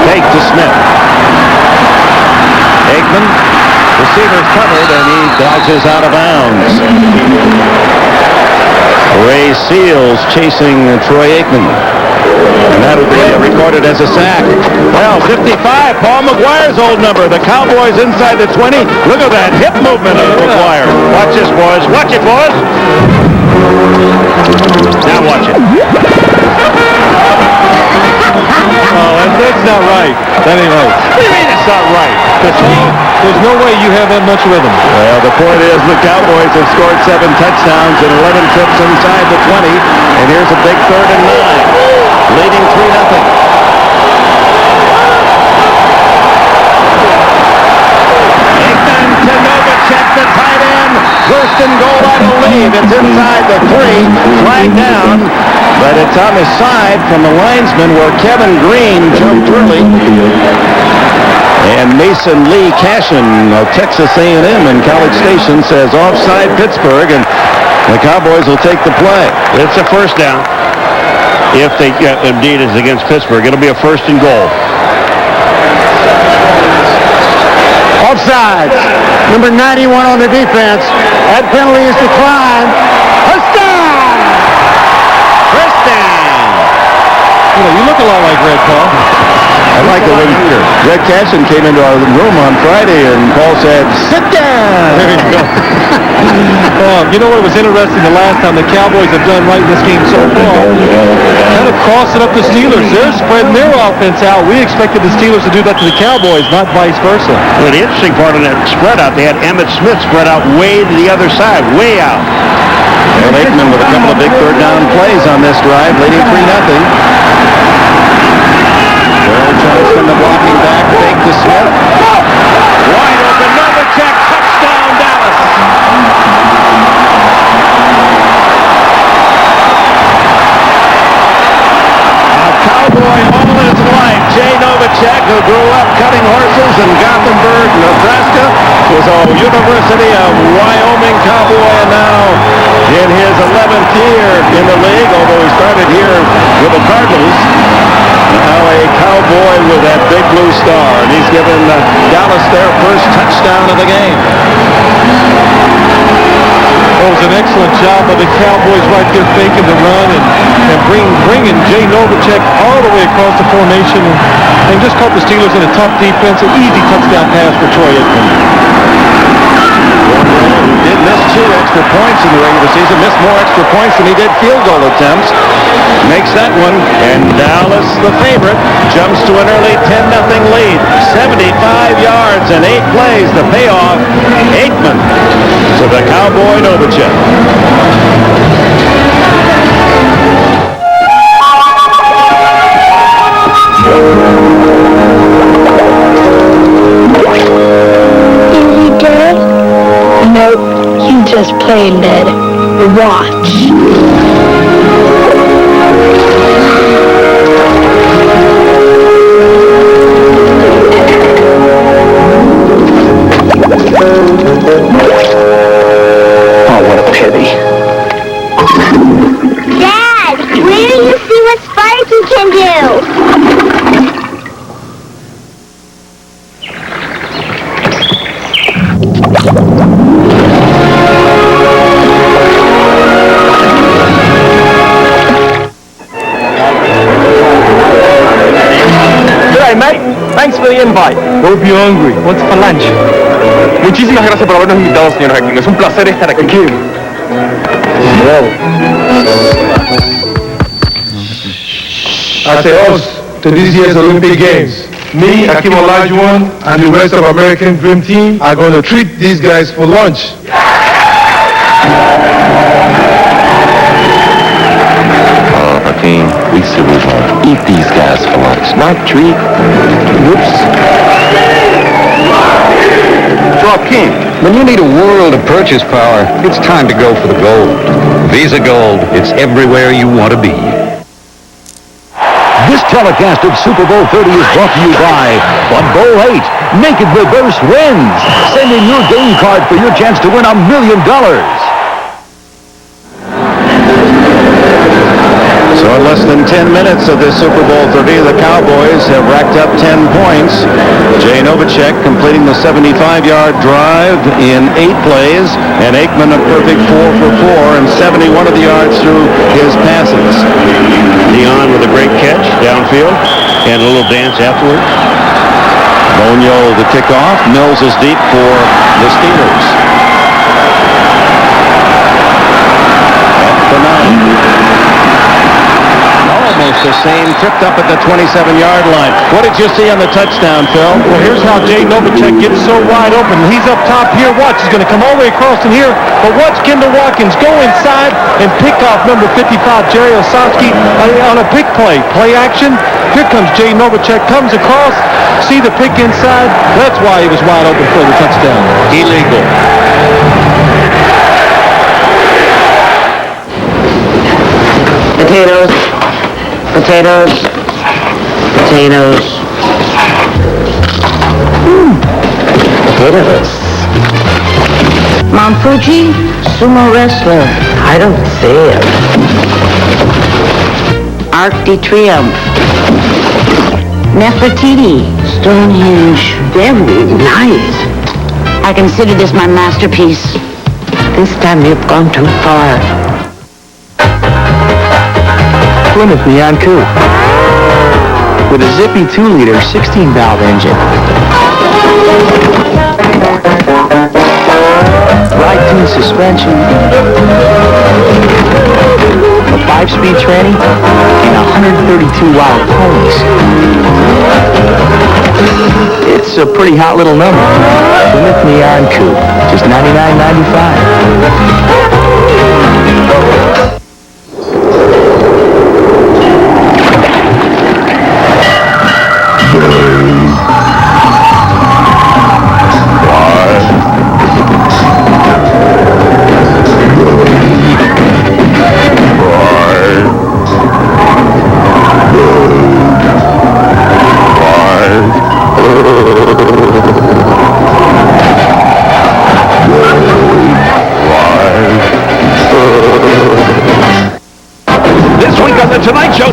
Fake to Smith. Aikman, receiver's covered, and he dodges out of bounds. Ray Seals chasing Troy Aikman. And that'll be recorded as a sack. Well, 55, Paul McGuire's old number. The Cowboys inside the 20. Look at that hip movement of McGuire. Watch this, boys. Watch it, boys. Now watch it. Oh, that's not right. That ain't right. What do you mean it's not right? There's no way you have that much rhythm. Well, the point is the Cowboys have scored 7 touchdowns and 11 trips inside the 20. And here's a big 3rd and 9. Leading It's inside the 3. Flag down. But it's on the side from the linesman where Kevin Green jumped early. And Mason Lee Cashin of Texas A&M in College Station says offside Pittsburgh, and the Cowboys will take the play. It's a first down. If they indeed is against Pittsburgh, it'll be a first and goal. Offsides. Number 91 on the defense. That penalty is declined. First down. First down. You look a lot like Red, Paul. I like it when Red Cashin came into our room on Friday and Paul said, sit down. There you go. You know what was interesting the last time the Cowboys have done right in this game so far? Kind of crossing up the Steelers. They're spreading their offense out. We expected the Steelers to do that to the Cowboys, not vice versa. Well, the interesting part of that spread out, they had Emmitt Smith spread out way to the other side, way out. Well, Aikman with a couple of big third down plays on this drive, leading 3-0. Johnston, the blocking back, fake to Smith. Wide open, Novacek, touchdown, Dallas. A cowboy all his life, Jay Novacek, who grew up cutting horses in Gothenburg, Nebraska, was a University of Wyoming Cowboy, and now in his 11th year in the league, although he started here with the Cardinals. Now a Cowboy with that big blue star, and he's given Dallas their first touchdown of the game. It was an excellent job by the Cowboys right there faking the run and bringing Jay Novacek all the way across the formation and just caught the Steelers in a tough defense. An easy touchdown pass for Troy Aikman. Did miss 2 extra points in the regular season, missed more extra points than he did field goal attempts. Makes that one, and Dallas, the favorite, jumps to an early 10-0 lead. 75 yards and 8 plays. The payoff, Aikman to the Cowboy Novacek. Is he dead? Nope, he's just plain dead. Watch. Oh, what a pity. Dad, where do you see what Sparky can do? G'day, mate. Thanks for the invite. Hope you're hungry. What's for lunch? Muchísimas gracias por habernos invitado, señor Hacking. Es un placer estar aquí. I say us to this year's Olympic Games. Me, Hakeem Olajuwon, and the rest of American Dream Team are going to treat these guys for lunch. Hakeem, we said we want to eat these guys for lunch, not treat. Whoops. So, Hakeem, when you need a world of purchase power, it's time to go for the gold. Visa Gold, it's everywhere you want to be. This telecast of Super Bowl 30 is brought to you by Bud Bowl 8. Naked Reverse wins. Send in your game card for your chance to win $1 million. So in less than 10 minutes of this Super Bowl 30, the Cowboys have racked up 10 points. Jay Novacek completing the 75-yard drive in 8 plays, and Aikman a perfect 4 for 4 and 71 of the yards through his passes. Dion with a great catch downfield and a little dance afterward. Bonio the kickoff. Mills is deep for the Steelers. At the 9. Almost the same, tripped up at the 27-yard line. What did you see on the touchdown, Phil? Well, here's how Jay Novacek gets so wide open. He's up top here. Watch, he's going to come all the way across in here. But watch Kendall Watkins go inside and pick off number 55, Jerry Osofsky, on a pick play. Play action. Here comes Jay Novacek, comes across. See the pick inside. That's why he was wide open for the touchdown. Illegal. Potatoes. Potatoes. Potatoes. Potatoes. Mount Fuji, sumo wrestler. I don't see it. Arc de Triomphe. Nefertiti. Stonehenge. Very nice. I consider this my masterpiece. This time you've gone too far. Plymouth Neon Coupe. With a zippy 2-liter 16-valve engine. Ride-tuned suspension. A 5-speed tranny. And 132 wild ponies. It's a pretty hot little number. Plymouth Neon Coupe. Just $99.95.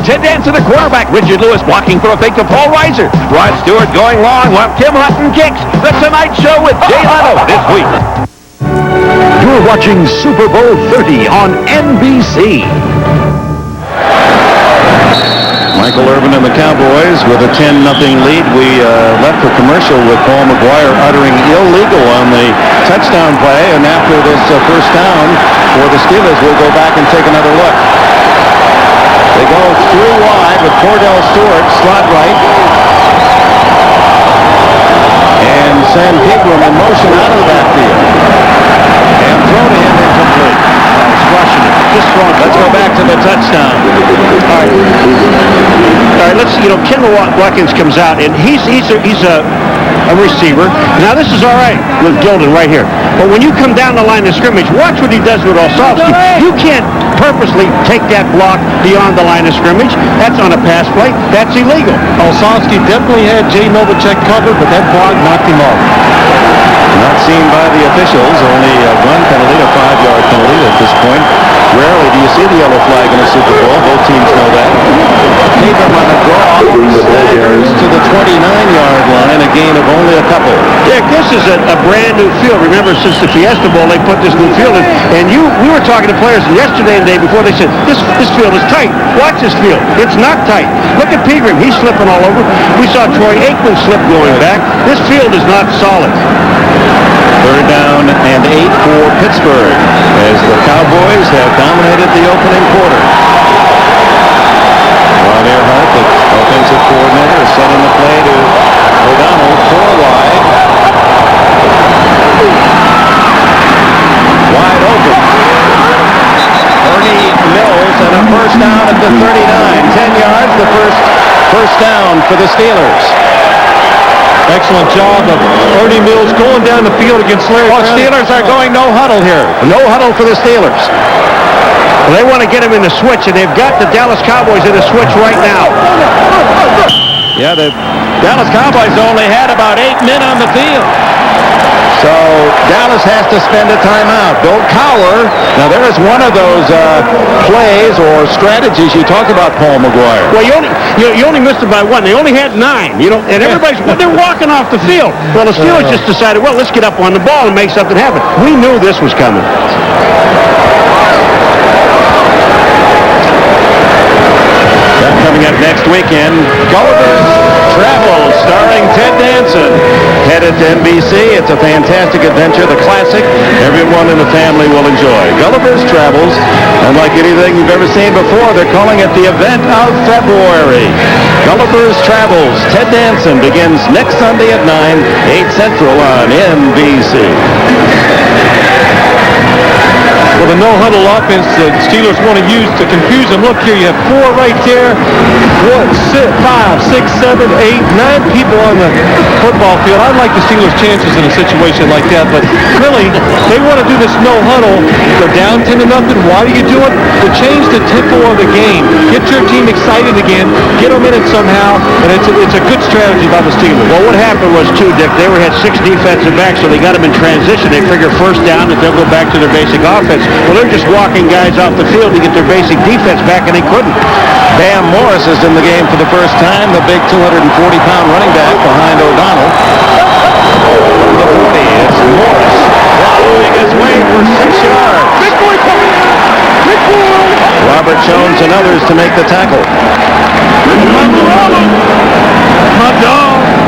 Ted Danson, the quarterback. Richard Lewis blocking for a fake to Paul Reiser. Rod Stewart going long while Tim Hutton kicks. The Tonight Show with Jay Leno this week. You're watching Super Bowl 30 on NBC. Michael Irvin and the Cowboys with a 10-0 lead. We left for commercial with Paul McGuire uttering illegal on the touchdown play. And after this first down for the Steelers, we'll go back and take another look. They go through wide with Cordell Stewart, slot right. And Sam Pegram in motion out of the backfield. And throw to him incomplete. He's rushing it. Just wrong. Let's go back to the touchdown. All right, let's, Kendall Watkins comes out, and he's a receiver. Now, this is all right with Gilden right here. But when you come down the line of scrimmage, watch what he does with Olszewski. You can't purposely take that block beyond the line of scrimmage. That's on a pass play. That's illegal. Olszewski definitely had Jay Novacek covered, but that block knocked him off. Not seen by the officials. Only one penalty, a 5-yard penalty at this point. Rarely do you see the yellow flag in a Super Bowl. Both teams know that. Pegram on a draw staggers to the 29-yard line, a gain of only a couple. Dick, this is a brand new field. Remember, since the Fiesta Bowl, they put this new field in. And we were talking to players yesterday and the day before. They said, this field is tight. Watch this field. It's not tight. Look at Pegram. He's slipping all over. We saw Troy Aikman slip going back. This field is not solid. Third down and 8 for Pittsburgh as the Cowboys have dominated the opening quarter. Ron Earhart, the offensive coordinator, is setting the play to O'Donnell, 4 wide. Wide open. Ernie Mills and a first down at the 39. 10 yards, the first down for the Steelers. Excellent job of Ernie Mills going down the field against Larry. Steelers are going no huddle here. No huddle for the Steelers. Well, they want to get him in the switch, and they've got the Dallas Cowboys in the switch right now. Yeah, the Dallas Cowboys only had about 8 men on the field. So Dallas has to spend a timeout. Bill Cowher, now there is one of those plays or strategies you talked about, Paul McGuire. Well, you only missed it by 1. They only had 9, and everybody's they're walking off the field. Well, the Steelers just decided, well, let's get up on the ball and make something happen. We knew this was coming. That coming up next weekend, Gulliver's Travels, starring Ted Danson. Headed to NBC. It's a fantastic adventure, the classic everyone in the family will enjoy. Gulliver's Travels, unlike anything you've ever seen before, they're calling it the event of February. Gulliver's Travels, Ted Danson, begins next Sunday at 9, 8 Central on NBC. Well, the no-huddle offense the Steelers want to use to confuse them. Look here, you have 4 right there. 5, 6, 7, 8, 9 people on the football field. I like the Steelers' chances in a situation like that, but really, they want to do this no-huddle. They're down 10-0. Why do you do it? To change the tempo of the game. Get your team excited again. Get them in it somehow, and it's a good strategy by the Steelers. Well, what happened was, too, Dick, they had 6 defensive backs, so they got them in transition. They figure first down that they'll go back to their basic offense. Well, they're just walking guys off the field to get their basic defense back, and they couldn't. Bam Morris is in the game for the first time, the big 240-pound running back behind O'Donnell. From the 40, it's Morris following his way for 6 yards. Robert Jones and others to make the tackle.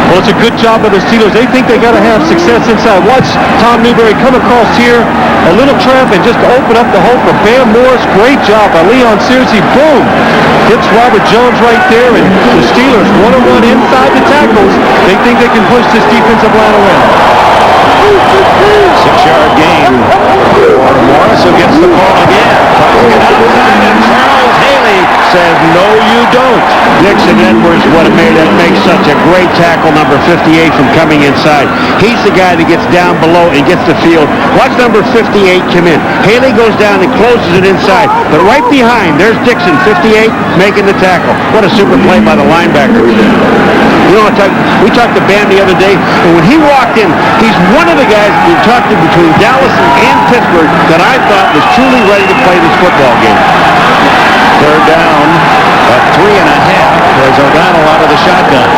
Well, it's a good job by the Steelers. They think they got to have success inside. Watch Tom Newberry come across here, a little trap, and just open up the hole for Bam Morris. Great job by Leon Searcy. Boom! Hits Robert Jones right there, and the Steelers one-on-one inside the tackles. They think they can push this defensive line around. 6-yard gain for Morris, who gets the ball again. Tossing it outside, and Charles Haley says, no, you don't. Dixon Edwards would have makes such a great tackle, number 58, from coming inside. He's the guy that gets down below and gets the field. Watch number 58 come in. Haley goes down and closes it inside. But right behind, there's Dixon, 58, making the tackle. What a super play by the linebacker. You know, we talked to Bam the other day, and when he walked in, he's one of the guys we talked to between Dallas and Pittsburgh that I thought was truly ready to play this football game. Third down at 3.5. There's O'Donnell out of the shotgun.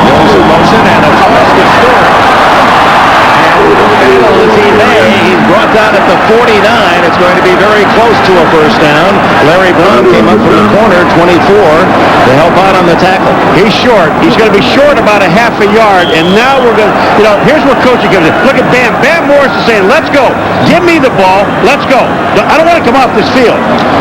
Goes in motion and a toss to Stewart. And as he may, he's brought down at the 49. It's going to be very close to a first down. Larry Brown came up from the corner, 24, to help out on the tackle. He's short. He's going to be short about a half a yard, and now we're going to, here's where coaching comes in. Look at Bam. Bam Morris is saying, let's go. Give me the ball. Let's go. I don't want to come off this field.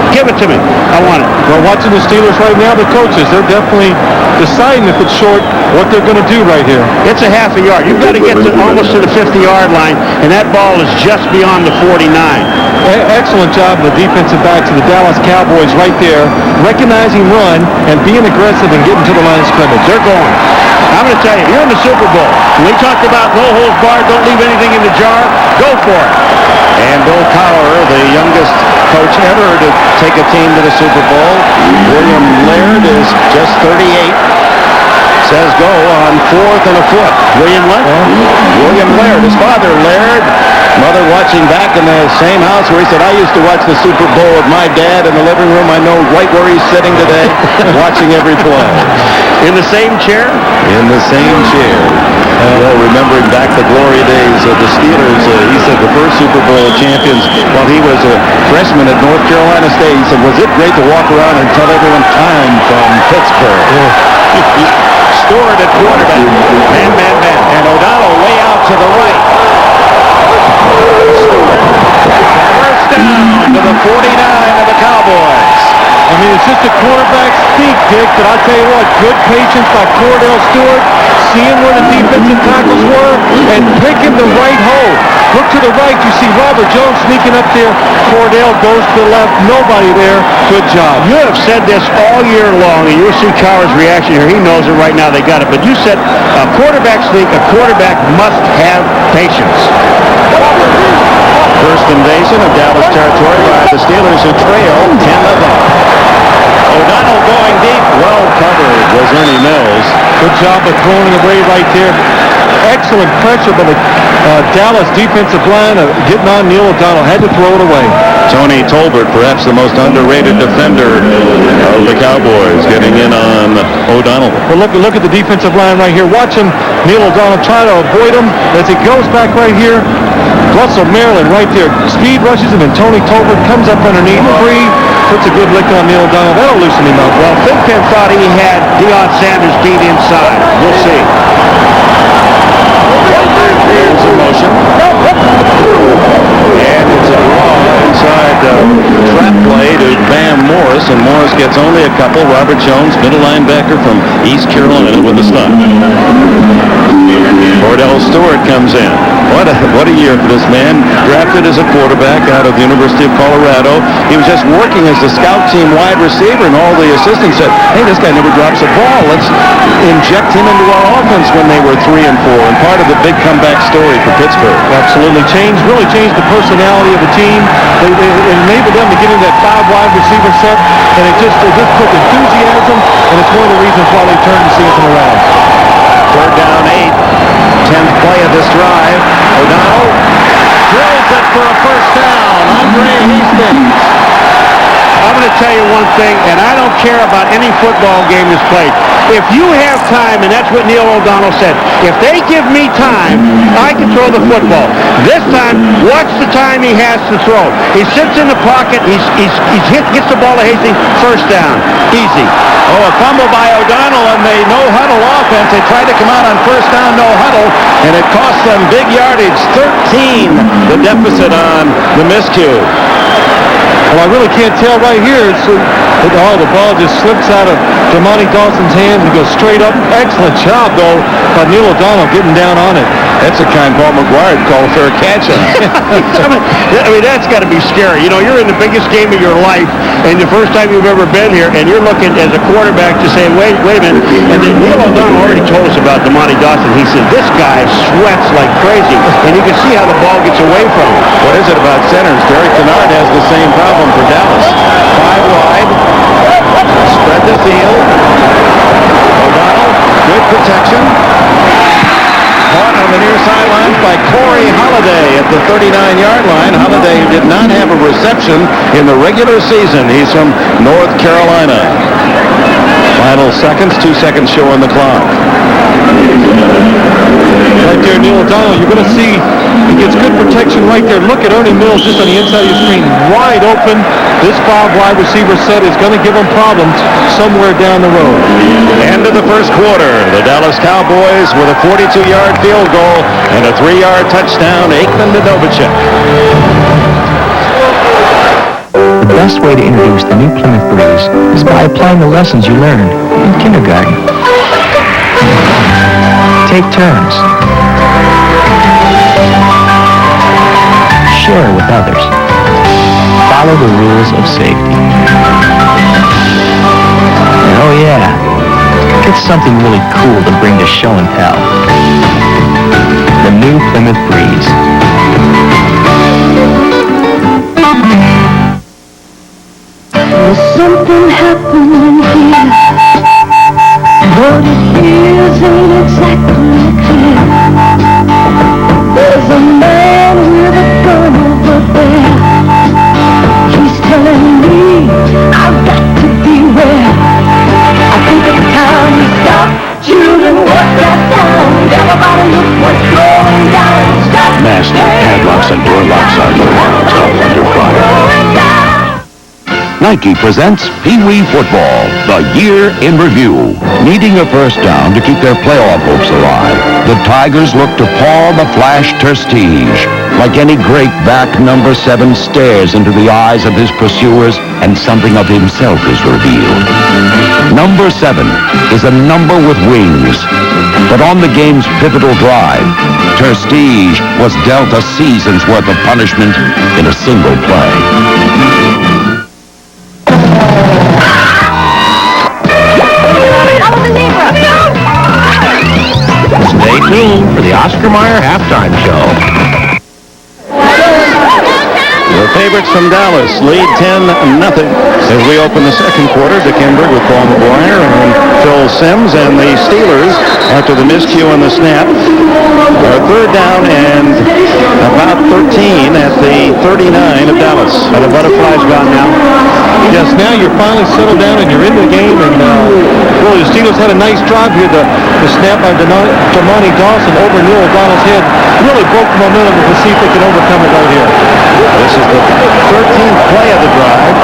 Give it to me. I want it. Well, watching the Steelers right now, the coaches, they're definitely deciding if it's short, what they're going to do right here. It's a half a yard. You've got to get to almost to the 50-yard line, and that ball is just beyond the 49. Excellent job of the defensive backs of the Dallas Cowboys right there, recognizing run and being aggressive and getting to the line of scrimmage. They're going. I'm going to tell you, you're in the Super Bowl. We talked about no holds barred, don't leave anything in the jar. Go for it. And Bill Cowher, the youngest coach ever to take a team to the Super Bowl. William Laird is just 38. Says go on 4th and a foot. William what? William Laird. His father, Laird, mother watching back in the same house where he said, I used to watch the Super Bowl with my dad in the living room. I know right where he's sitting today, watching every play. In the same chair? In the same chair. Well, remembering back the glory days of the Steelers, he said the first Super Bowl champions, while he was a freshman at North Carolina State, he said, was it great to walk around and tell everyone I'm from Pittsburgh? Stewart at quarterback. Man. And O'Donnell way out to the right. First down to the 49 of the Cowboys. I mean, it's just a quarterback sneak, Dick, but I'll tell you what, good patience by Cordell Stewart, seeing where the defensive tackles were, and picking the right hole. Look to the right, you see Robert Jones sneaking up there. Cordell goes to the left, nobody there. Good job. You have said this all year long, and you'll see Cowher's reaction here. He knows it right now. They got it. But you said a quarterback sneak, a quarterback must have patience. First invasion of Dallas territory by the Steelers, who trail 10-0. O'Donnell going deep, well covered was Ernie Mills. Good job of throwing it away right there. Excellent pressure by the Dallas defensive line getting on Neil O'Donnell. Had to throw it away. Tony Tolbert, perhaps the most underrated defender of the Cowboys, getting in on O'Donnell. Well, look at the defensive line right here. Watching Neil O'Donnell try to avoid him as he goes back right here. Russell Maryland right there. Speed rushes him, and Tony Tolbert comes up underneath free. Puts a good lick on Neil O'Donnell. That'll loosen him up. Well, Thigpen thought he had Deion Sanders beat inside. We'll see. Here's a motion. And it's a draw inside trap play to Bam Morris. Dallas, and Morris gets only a couple. Robert Jones, middle linebacker from East Carolina, with the stop. Cordell Stewart comes in. What a year for this man. Drafted as a quarterback out of the University of Colorado. He was just working as the scout team wide receiver, and all the assistants said, hey, this guy never drops a ball. Let's inject him into our offense when they were 3-4, and part of the big comeback story for Pittsburgh. Absolutely really changed the personality of the team. It enabled them to get into that 5 wide receiver set, and it just put enthusiasm, and it's one of the reasons why they turned the season around. Third down, 8. 10th play of this drive. O'Donnell drills it for a first down. Andre Hastings. I'm going to tell you one thing, and I don't care about any football game that's played. If you have time, and that's what Neil O'Donnell said, if they give me time, I can throw the football. This time, watch the time he has to throw. He sits in the pocket, gets the ball to Hastings, first down. Easy. Oh, a fumble by O'Donnell, and they no-huddle offense. They tried to come out on first down, no huddle, and it cost them big yardage. 13, the deficit on the miscue. Well, I really can't tell right here. The ball just slips out of Damani Dawson's hands and goes straight up. Excellent job, though, by Neil O'Donnell getting down on it. That's a kind Paul McGuire would call a fair catch. I mean, that's got to be scary. You know, you're in the biggest game of your life, and the first time you've ever been here, and you're looking as a quarterback to say, wait a minute. And then Neil O'Donnell already told us about Damani Dawson. He said, this guy sweats like crazy, and you can see how the ball gets away from him. What is it about centers? Derek Kennard has the same problem for Dallas. 5 wide. Spread the field. O'Donnell, good protection. Caught on the near sidelines by Corey Holliday at the 39-yard line. Holliday did not have a reception in the regular season. He's from North Carolina. Final seconds, 2 seconds show on the clock. Right there, Neil O'Donnell, you're going to see he gets good protection right there. Look at Ernie Mills just on the inside of your screen, wide open. This 5 wide receiver set is going to give them problems somewhere down the road. End of the first quarter. The Dallas Cowboys with a 42-yard field goal and a 3-yard touchdown. Aikman to Novacek. The best way to introduce the new Plymouth Breeze is by applying the lessons you learned in kindergarten. Take turns. Share with others. Follow the rules of safety. And oh yeah, get something really cool to bring to show and tell. The new Plymouth Breeze. There's something happening here, but it isn't exactly clear. There's a man with a gun over there. He's telling me I've got to beware. I think it's time to stop. Children, what's that sound? Everybody look what's going down. Stop. Master padlocks and door locks are now under fire. Nike presents Pee Wee Football, the year in review. Needing a first down to keep their playoff hopes alive, the Tigers look to Paul the Flash Terstige. Like any great back, number 7 stares into the eyes of his pursuers, and something of himself is revealed. Number 7 is a number with wings. But on the game's pivotal drive, Terstige was dealt a season's worth of punishment in a single play. Stay tuned for the Oscar Mayer halftime show. The favorites from Dallas lead 10-0 as we open the second quarter. Dickenberg with Paul McGuire and Phil Simms, and the Steelers, after the miscue on the snap, are third down and about 13 at the 39 of Dallas. Are the butterflies gone now? Yes, now you're finally settled down and you're in the game, and really the Steelers had a nice drive here. The snap by Damani Dawson over Neil O'Donnell's head really broke the momentum. We'll see if they can overcome it right here. This is the 13th play of the drive.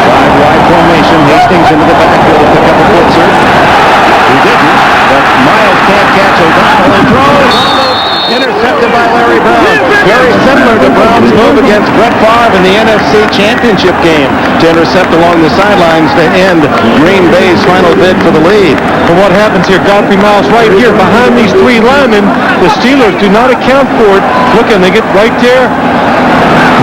5-wide formation. Hastings into the backfield to pick up a blitzer. He didn't, but Miles can't catch O'Donnell and throws. Intercepted by Larry Brown. Very similar to Brown's move against Brett Favre Favre in the NFC Championship game to intercept along the sidelines to end Green Bay's final bid for the lead. But what happens here, Godfrey Miles right here behind these three linemen, the Steelers do not account for it. Look, and they get right there.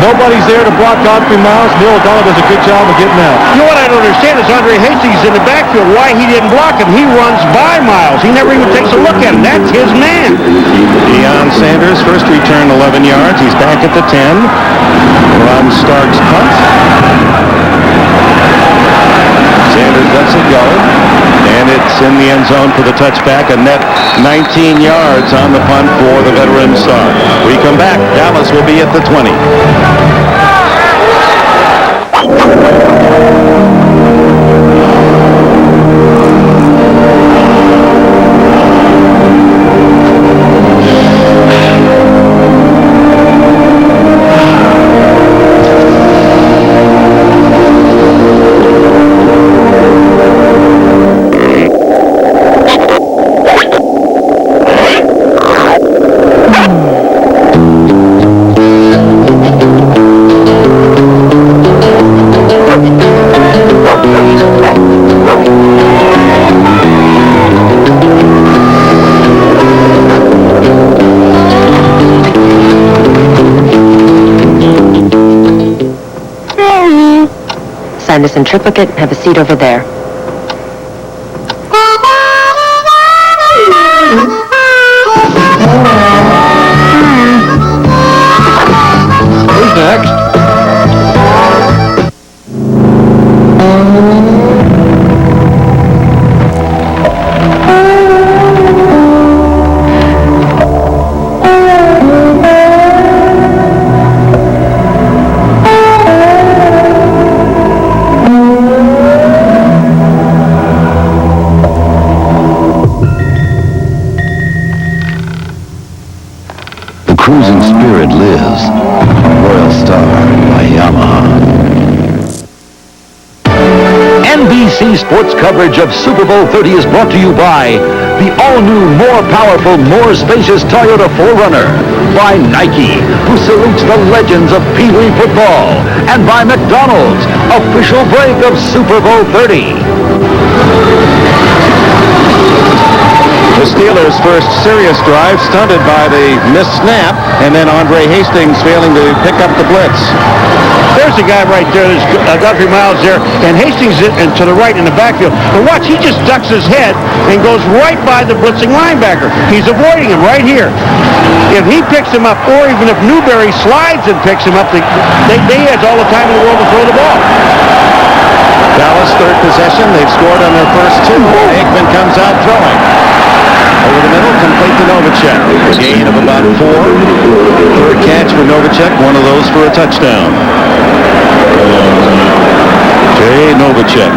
Nobody's there to block Godfrey Miles. Neil O'Donnell does a good job of getting out. You know what I don't understand is Andre Hastings in the backfield. Why he didn't block him? He runs by Miles. He never even takes a look at him. That's his man. Deion Sanders, first return 11 yards. He's back at the 10. Ron Stark's punt. Sanders lets it go. And it's in the end zone for the touchback. A net 19 yards on the punt for the veteran star. We come back. Dallas will be at the 20. Sign this in triplicate and have a seat over there. Who's next? Cruising spirit lives. Royal Star by Yamaha. NBC sports coverage of Super Bowl 30 is brought to you by the all-new, more powerful, more spacious Toyota 4Runner, by Nike, who salutes the legends of Pee Wee football, and by McDonald's, official break of Super Bowl 30. The Steelers' first serious drive stunted by the missed snap, and then Andre Hastings failing to pick up the blitz. There's a guy right there. There's Godfrey Miles there, and Hastings to the right in the backfield. But watch, he just ducks his head and goes right by the blitzing linebacker. He's avoiding him right here. If he picks him up, or even if Newberry slides and picks him up, they have all the time in the world to throw the ball. Dallas, third possession. They've scored on their first two. Aikman comes out throwing. Over the middle, complete to Novacek. A gain of about 4. Third catch for Novacek, one of those for a touchdown. Jay Novacek.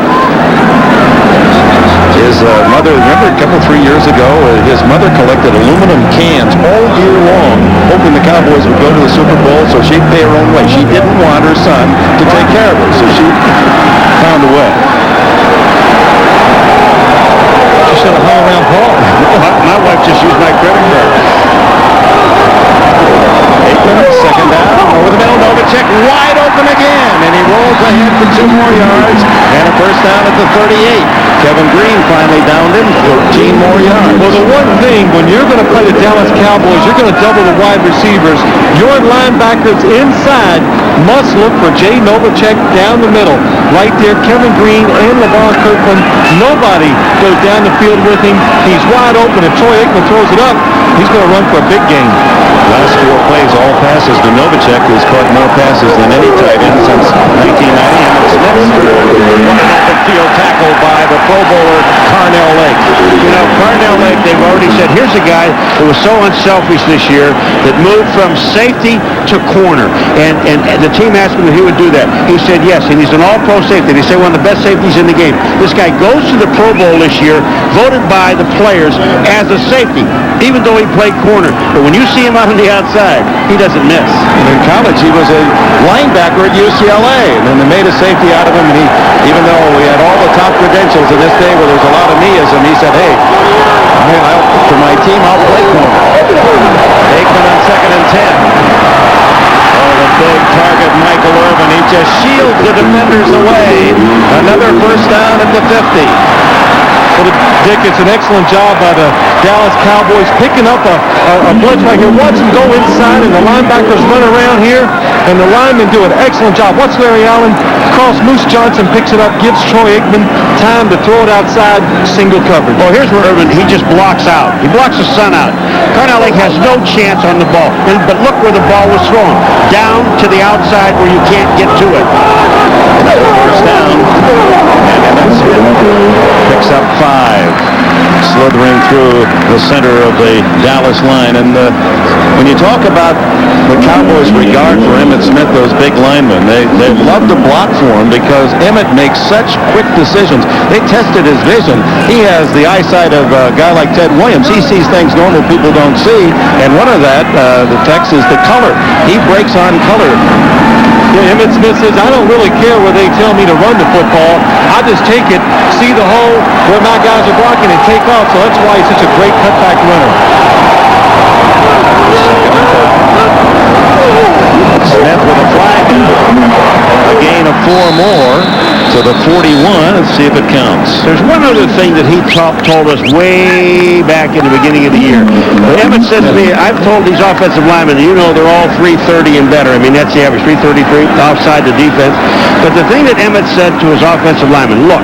His mother, remember a couple, 3 years ago, his mother collected aluminum cans all year long, hoping the Cowboys would go to the Super Bowl so she'd pay her own way. She didn't want her son to take care of her, so she found a way. She should have hung around Paul. My wife just used my credit card. Aikman, second down, over the middle, Novacek wide open again, and he rolls ahead for 2 more yards, and a first down at the 38. Kevin Green finally downed him, 13 more yards. Well, the one thing, when you're going to play the Dallas Cowboys, you're going to double the wide receivers. Your linebackers inside must look for Jay Novacek down the middle. Right there, Kevin Green and LeVon Kirkland. Nobody goes down the field with him. He's wide open. If Troy Aikman throws it up, he's going to run for a big gain. Last 4 plays, all passes to Novacek, who's caught more passes than any tight end since 1990. And it's next one open field tackle by the Pro Bowler Carnell Lake. You know, Carnell Lake, they've already said, here's a guy that was so unselfish this year that moved from safety to corner. And the team asked him if he would do that. He said yes, and he's an all-pro safety. They say one of the best safeties in the game. This guy goes to the Pro Bowl this year, voted by the players as a safety, even though he played corner. But when you see him out on the outside, he doesn't miss. And in college, he was a linebacker at UCLA, and then they made a safety out of him, and he, even though we had all the top credentials in this day where there's a lot of meism, he said, hey, for my team, I'll play corner. Aikman on 2nd and 10. Oh, the big target, Michael Irvin. He just shields the defenders away. Another first down at the 50. Well, Dick, it's an excellent job by the Dallas Cowboys picking up a blitz right here. Watch him go inside, and the linebackers run around here, and the linemen do an excellent job. Watch Larry Allen cross. Moose Johnson picks it up, gives Troy Aikman time to throw it outside, single coverage. Well, here's where Irvin, he just blocks out. He blocks the sun out. Carnell Lake has no chance on the ball. But look where the ball was thrown. Down to the outside where you can't get to it. First down. And Emmett Smith picks up 5. Slithering through the center of the Dallas line. And when you talk about the Cowboys' regard for Emmitt Smith, those big linemen, they love to block for him because Emmett makes such quick decisions. They tested his vision. He has the eyesight of a guy like Ted Williams. He sees things normal people don't see. And one of that, the text, is the color. He breaks on color. Yeah, Emmitt Smith says, I don't really care where they tell me to run the football. I just take it, see the hole where my guys are blocking, and take off. So that's why he's such a great cutback runner. Smith with a flag. A gain of 4 more to the 41. Let's see if it counts. There's one other thing that he told us way back in the beginning of the year. Emmett said to me, I've told these offensive linemen, they're all 330 and better. I mean, that's the average, 333 offside the defense. But the thing that Emmett said to his offensive linemen, look,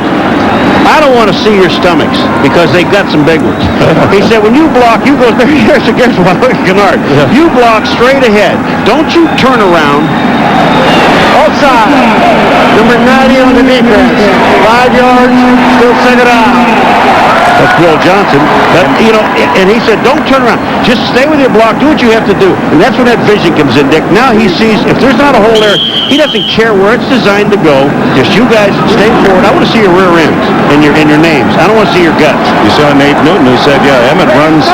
I don't want to see your stomachs because they got some big ones. He said, when you block, you go, here's Kennard. You block straight ahead. Don't you turn around. Offside. Number 90 on the defense. 5 yards, still second out. That's Will Johnson. But, and he said, don't turn around. Just stay with your block. Do what you have to do. And that's when that vision comes in, Dick. Now he sees, if there's not a hole there, he doesn't care where it's designed to go. Just you guys stay forward. I want to see your rear ends and your names. I don't want to see your guts. You saw Nate Newton who said, Emmett runs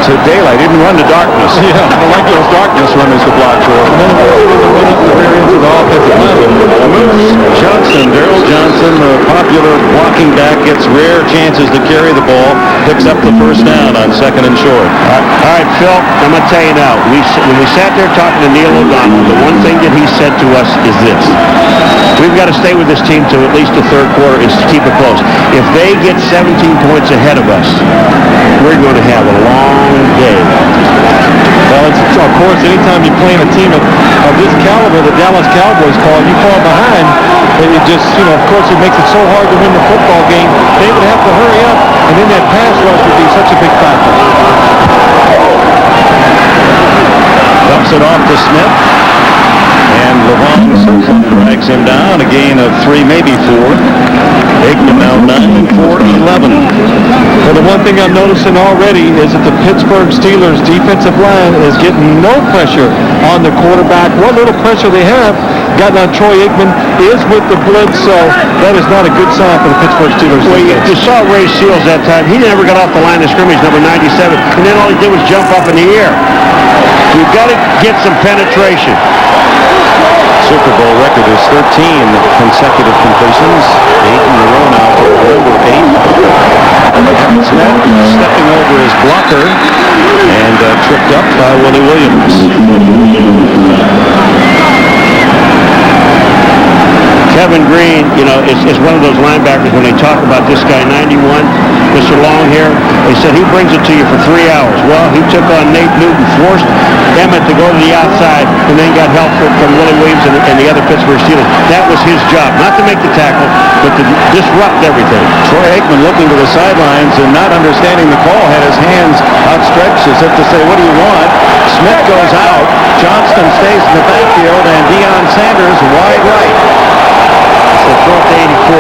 to daylight. He didn't run to darkness. I don't like those darkness runners to block for. And then run up the rear ends of the offensive line. Moose Johnson, Darrell Johnson, the popular blocking back, gets rare chances to carry the ball, picks up the first down on 2nd and short. All right, Phil, I'm going to tell you now, when we sat there talking to Neil O'Donnell, the one thing that he said to us is this: we've got to stay with this team to at least the third quarter and keep it close. If they get 17 points ahead of us, we're going to have a long day. Well, of course, anytime you're playing a team of this caliber, the Dallas Cowboys you fall behind, it just, of course, it makes it so hard to win the football game. They would have to hurry up, and then that pass rush would be such a big factor. Dumps it off to Smith, and Levon drags him down, a gain of 3, maybe 4. Aikman now 9 for 11. Well, the one thing I'm noticing already is that the Pittsburgh Steelers defensive line is getting no pressure on the quarterback. What little pressure they have gotten on Troy Aikman is with the blitz, so that is not a good sign for the Pittsburgh Steelers. Well, you saw Ray Seals that time. He never got off the line of scrimmage, number 97, and then all he did was jump up in the air. You've got to get some penetration. Super Bowl record is 13 consecutive completions, 8 in a row now for number 8. Smith stepping over his blocker and tripped up by Willie Williams. Kevin Green, is one of those linebackers when they talk about this guy, 91, Mr. Longhair. They said he brings it to you for 3 hours. Well, he took on Nate Newton, forced Emmett to go to the outside, and then got help from Willie Williams and the other Pittsburgh Steelers. That was his job, not to make the tackle, but to disrupt everything. Troy Aikman looking to the sidelines and not understanding the call, had his hands outstretched as if to say, what do you want? Smith goes out, Johnston stays in the backfield, and Deion Sanders wide right. So 4th to 84.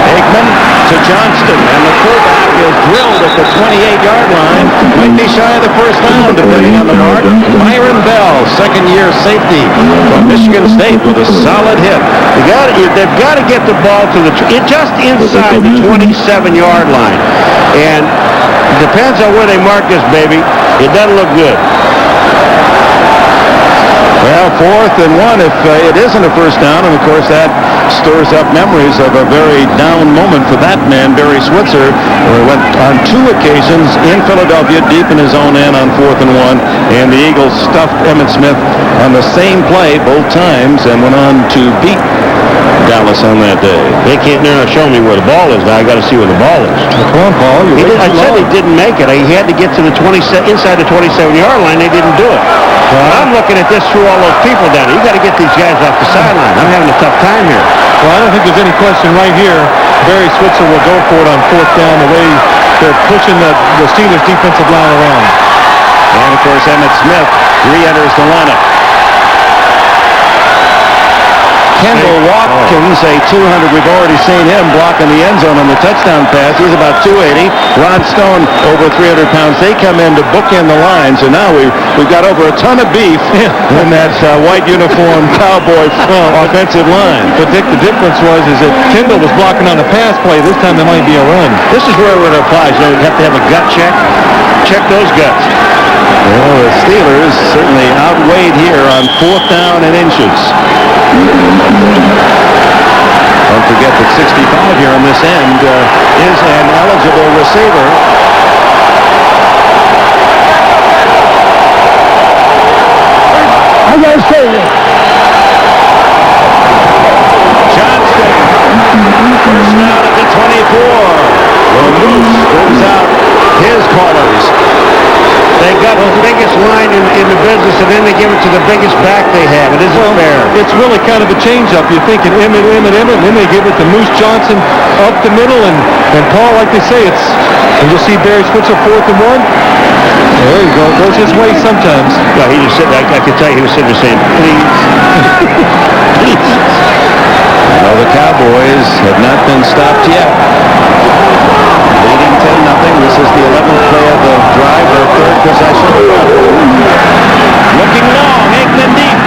Aikman to Johnston, and the fullback is drilled at the 28-yard line. Might be shy of the first down, depending on the mark. Myron Bell, second-year safety from Michigan State, with a solid hit. They've got to get the ball to just inside the 27-yard line. And it depends on where they mark this, baby. It doesn't look good. Well, 4th and 1 if it isn't a first down, and of course that stirs up memories of a very down moment for that man, Barry Switzer, who went on 2 occasions in Philadelphia deep in his own end on 4th and 1, and the Eagles stuffed Emmitt Smith on the same play both times and went on to beat Dallas on that day. They can't now show me where the ball is. Now I got to see where the ball is. Come on, Paul. I said he didn't make it. He had to get to the inside the 27-yard line. They didn't do it. I'm looking at this through all those people down there. You got to get these guys off the sideline. I'm having a tough time here. Well, I don't think there's any question right here. Barry Switzer will go for it on 4th down the way they're pushing the Steelers defensive line around. And of course, Emmitt Smith re-enters the lineup. Kendall Watkins, a 200. We've already seen him blocking the end zone on the touchdown pass. He's about 280. Ron Stone, over 300 pounds. They come in to bookend the line. So now we've got over a ton of beef in that white uniform Cowboy offensive line. But Dick, the difference is that Kendall was blocking on the pass play. This time there might be a run. This is where it applies. You have to have a gut check. Check those guts. Well, the Steelers certainly outweighed here on 4th down and inches. Don't forget that 65 here on this end is an eligible receiver. I gotta say it. Johnston, first down at the 24. Moose brings out his callers. They got the biggest line in the business, and then they give it to the biggest back they have. It isn't fair. It's really kind of a change-up. You're thinking Emmitt, and then they give it to Moose Johnson up the middle, and Paul, like they say, and you'll see Barry Switzer 4th and 1. There you go. Goes his way sometimes. Well, he just said, I could tell you he was sitting there saying, please. Please. Well, the Cowboys have not been stopped yet. Leading 10-0. This is the 11th play of the drive, their 3rd possession. Looking long, Aikman deep.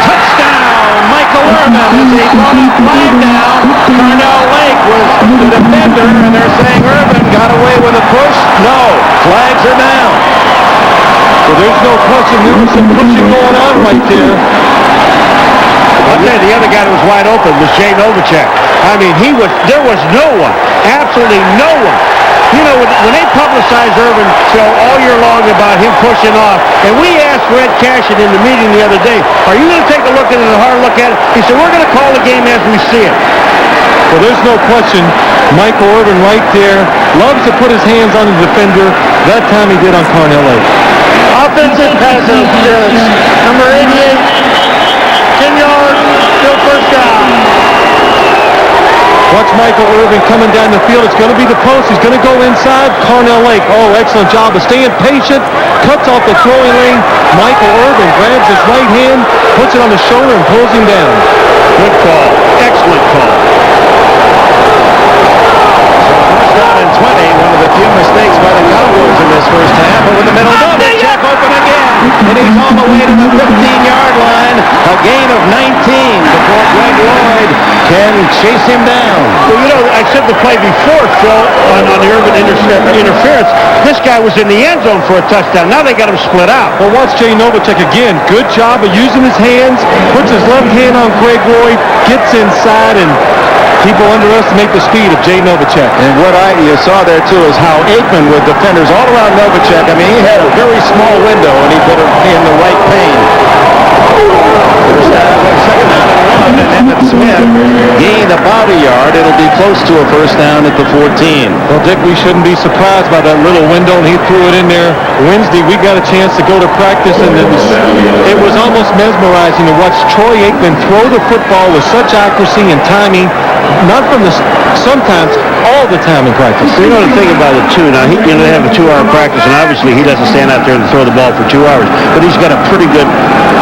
Touchdown, Michael Irvin as he brought his flag down. Carnell Lake was the defender, and they're saying Irvin got away with a push. No, flags are down. So there's no question. There was some pushing going on right there. I'll tell you, the other guy that was wide open was Jay Novacek. I mean, there was no one, absolutely no one. You know, when they publicized Irvin show all year long about him pushing off, and we asked Red Cashin in the meeting the other day, are you going to take a look at it, a hard look at it? He said, we're going to call the game as we see it. Well, there's no question. Michael Irvin right there loves to put his hands on the defender. That time he did on Carnell Lake. Offensive pass interference. Number 88. 10 yards. Still first down. Watch Michael Irvin coming down the field. It's going to be the post. He's going to go inside. Carnell Lake. Oh, excellent job of staying patient. Cuts off the throwing lane. Michael Irvin grabs his right hand, puts it on the shoulder, and pulls him down. Good call. Excellent call. First down and 20. One of the few mistakes by the Cowboys in this first half. Over the middle. Check open again. And he's on the way to the 15-yard line. A gain of 19 before Greg Lloyd can chase him down. Well, you know, I said the play before, Phil, on the Irvin interference. This guy was in the end zone for a touchdown. Now they got him split out. Well, watch Jay Novacek again. Good job of using his hands. Puts his left hand on Greg Lloyd. Gets inside, and people underestimate the speed of Jay Novacek. And what you saw there, too, is how Aikman with defenders all around Novacek. I mean, he had a very small window, and he put him in the right pane. Second down and 1, and Emmitt Smith gained about a yard. It'll be close to a first down at the 14. Well, Dick, we shouldn't be surprised by that little window, and he threw it in there. Wednesday, we got a chance to go to practice, and it was almost mesmerizing to watch Troy Aikman throw the football with such accuracy and timing, not from sometimes all the time in practice. You know the thing about it, too, now, they have a 2-hour practice, and obviously he doesn't stand out there and throw the ball for 2 hours, but he's got a pretty good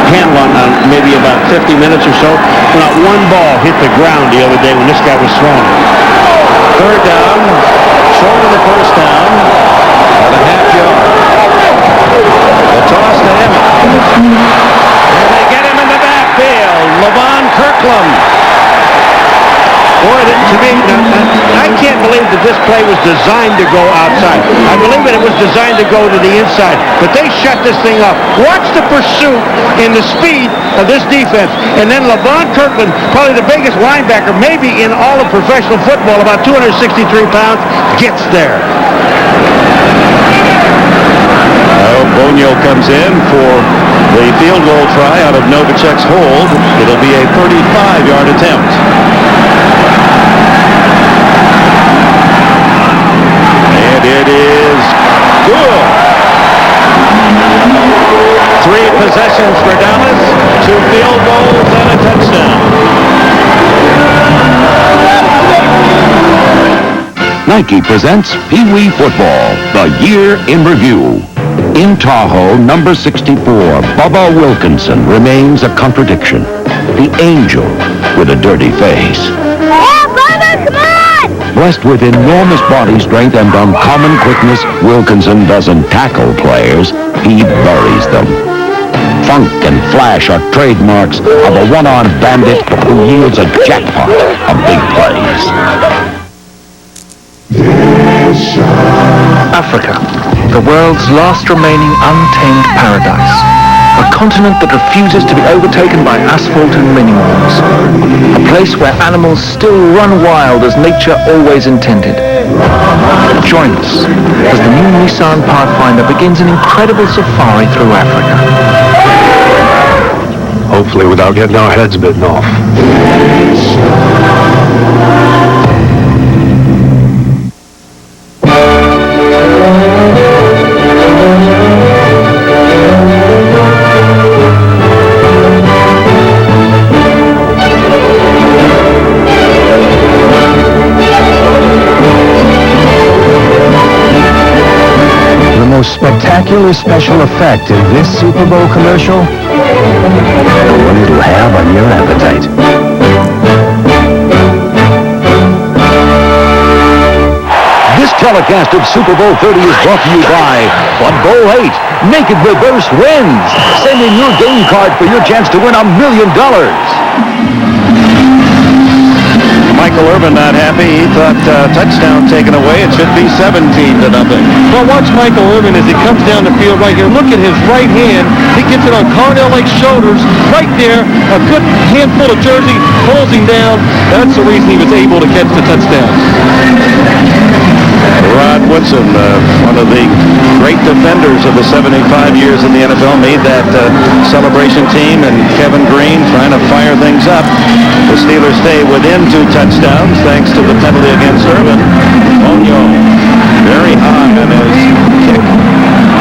handle on maybe about 50 minutes or so. Not one ball hit the ground the other day when this guy was throwing it. Third down, short of the first down, at a half yard. The toss to Emmitt. And they get him in the backfield. Levon Kirkland. Boy, to me, I can't believe the that this play was designed to go outside. I believe that it was designed to go to the inside, but they shut this thing up. Watch the pursuit and the speed of this defense. And then LeVon Kirkland, probably the biggest linebacker maybe in all of professional football, about 263 pounds, gets there. Bonio comes in for the field goal try out of Novacek's hold. It'll be a 35-yard attempt. And it is good. 3 possessions for Dallas, 2 field goals and a touchdown. Nike presents Pee Wee Football, the year in review. In Tahoe, number 64, Bubba Wilkinson remains a contradiction. The angel with a dirty face. Oh, Bubba, come on! Blessed with enormous body strength and uncommon quickness, Wilkinson doesn't tackle players, he buries them. Funk and flash are trademarks of a one-armed bandit who yields a jackpot of big plays. Africa, the world's last remaining untamed paradise. A continent that refuses to be overtaken by asphalt and mini malls. A place where animals still run wild as nature always intended. Join us as the new Nissan Pathfinder begins an incredible safari through Africa. Hopefully without getting our heads bitten off. Spectacular special effect in this Super Bowl commercial, the one it'll have on your appetite. This telecast of Super Bowl 30 is brought to you by on Bowl 8, Naked Reverse wins. Send in your game card for your chance to win $1 million. Michael Irvin not happy. He thought touchdown taken away. It should be 17-0. Well, watch Michael Irvin as he comes down the field right here. Look at his right hand. He gets it on Carnell Lake's shoulders right there. A good handful of jersey pulls him down. That's the reason he was able to catch the touchdown. Rod Woodson, one of the great defenders of the 75 years in the NFL, made that celebration team, and Kevin Green trying to fire things up. The Steelers stay within 2 touchdowns thanks to the penalty against Irvin. Bonio very high on his kick.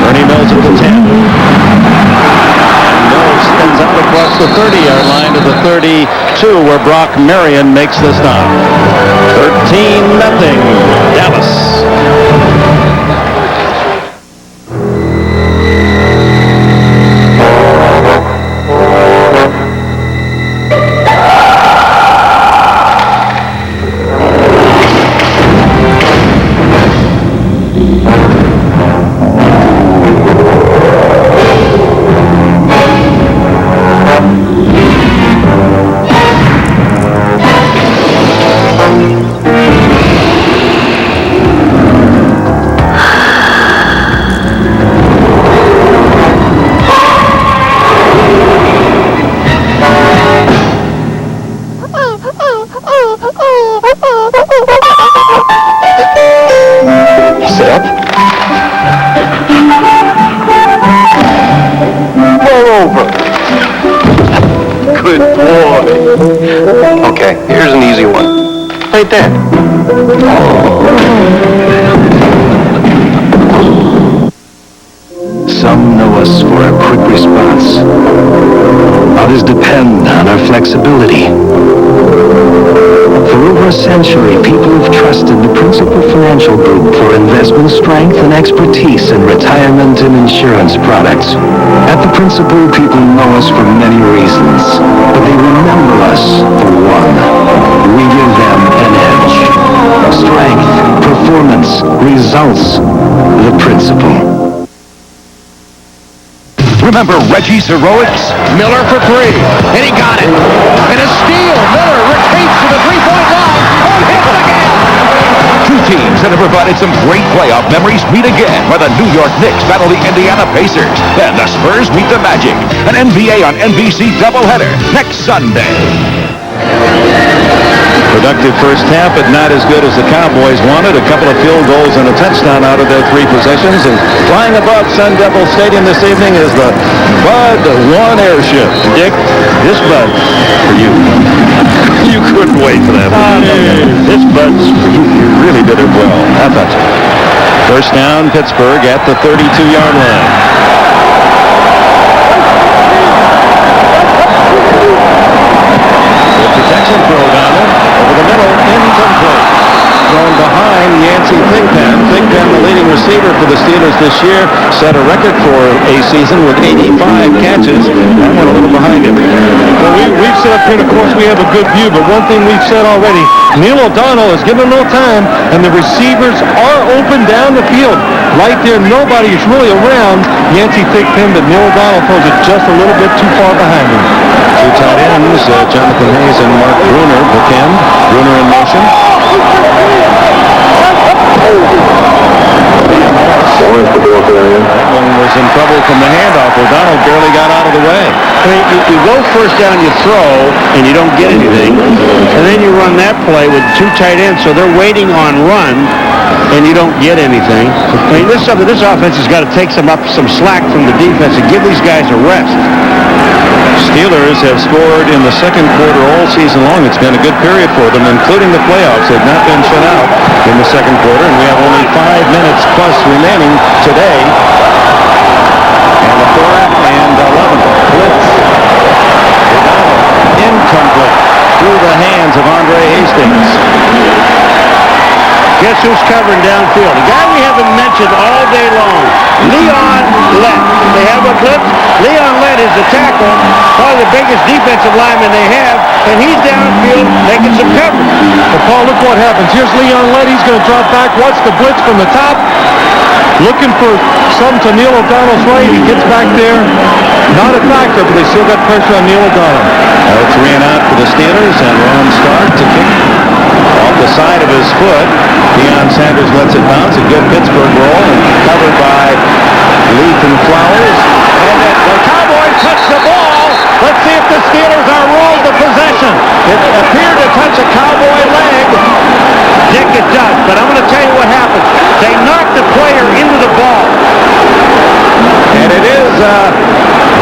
Ernie Mills at the 10. Mills spins out across the 30-yard line to the 32, where Brock Marion makes the stop. 13-0 Dallas. Okay, here's an easy one. Right there. Some know us for our quick response. Others depend on our flexibility. For over a century, people have trusted the Principal Financial Group for investment strength and expertise in retirement and insurance products. At the Principal, people know us for many reasons, but they remember us for one. We give them an edge. Strength, performance, results. The Principal. Remember Reggie's heroics? Miller for 3, and he got it. And a steal. Miller retreats to the 3-point line. Oh, hits again. 2 teams and have provided some great playoff memories meet again where the New York Knicks battle the Indiana Pacers. Then the Spurs meet the Magic. An NBA on NBC doubleheader next Sunday. Productive first half, but not as good as the Cowboys wanted. A couple of field goals and a touchdown out of their 3 possessions. And flying above Sun Devil Stadium this evening is the Bud 1 airship. Dick, this Bud for you. You couldn't wait for that. This Bud's for you. You really did it well. I thought so. First down, Pittsburgh at the 32-yard line. Protection throw down it. Over the middle, incomplete. Thrown behind Yancey Thigpen. Thigpen, the leading receiver for the Steelers this year, set a record for a season with 85 catches. That went a little behind him. Well, we've set up here, and of course, we have a good view, but one thing we've said already, Neil O'Donnell is given no time, and the receivers are open down the field. Right there, nobody is really around Yancey Thigpen, but Neil O'Donnell throws it just a little bit too far behind him. 2 tight ends, Jonathan Hayes and Mark Bruner bookend. Bruner in motion. That one was in trouble from the handoff. O'Donnell barely got out of the way. I mean, you go first down, you throw, and you don't get anything. And then you run that play with 2 tight ends, so they're waiting on run, and you don't get anything. I mean, this offense has got to take some slack from the defense and give these guys a rest. Steelers have scored in the second quarter all season long. It's been a good period for them, including the playoffs. They've not been shut out in the second quarter, and we have only 5 minutes plus remaining today. And the 4th and 11th blitz. Incomplete through the hands of Andre Hastings. Guess who's covering downfield? The guy we haven't mentioned all day long, Leon Lett. They have a blitz. Leon Lett is the tackle, probably the biggest defensive lineman they have, and he's downfield making some coverage. But Paul, look what happens. Here's Leon Lett. He's going to drop back. Watch the blitz from the top. Looking for some to Neil O'Donnell's right. He gets back there. Not a factor, but they still got pressure on Neil O'Donnell. 3 and out for the Steelers, and Ron Stark to kick off the side of his foot. Deion Sanders lets it bounce. A good Pittsburgh roll, and covered by Leaf and Flowers. And the Cowboys touch the ball. Let's see if the Steelers are ruled the possession. It appeared to touch a Cowboy leg. Dick, it does, but I'm going to tell you what happened. They knocked the player into the ball. And it is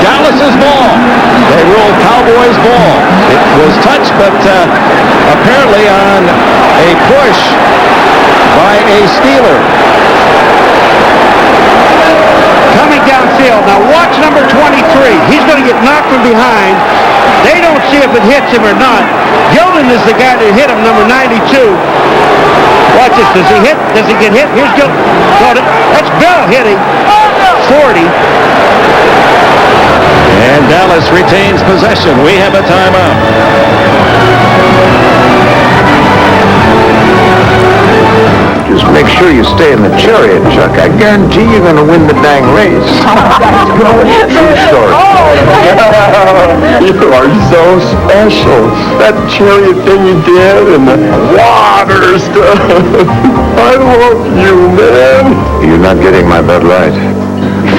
Dallas's ball. They ruled Cowboys' ball. It was touched, but apparently on a push by a Steeler. Coming downfield. Now watch number 23. He's going to get knocked from behind. They don't see if it hits him or not. Gilden is the guy that hit him, number 92. Watch this. Does he hit? Does he get hit? Here's Gilden. That's Bill hitting. 40. And Dallas retains possession. We have a timeout. Just make sure you stay in the chariot, Chuck. I guarantee you're going to win the dang race. True story. You are so special. That chariot thing you did and the water stuff. I love you, man. You're not getting my Bud Light.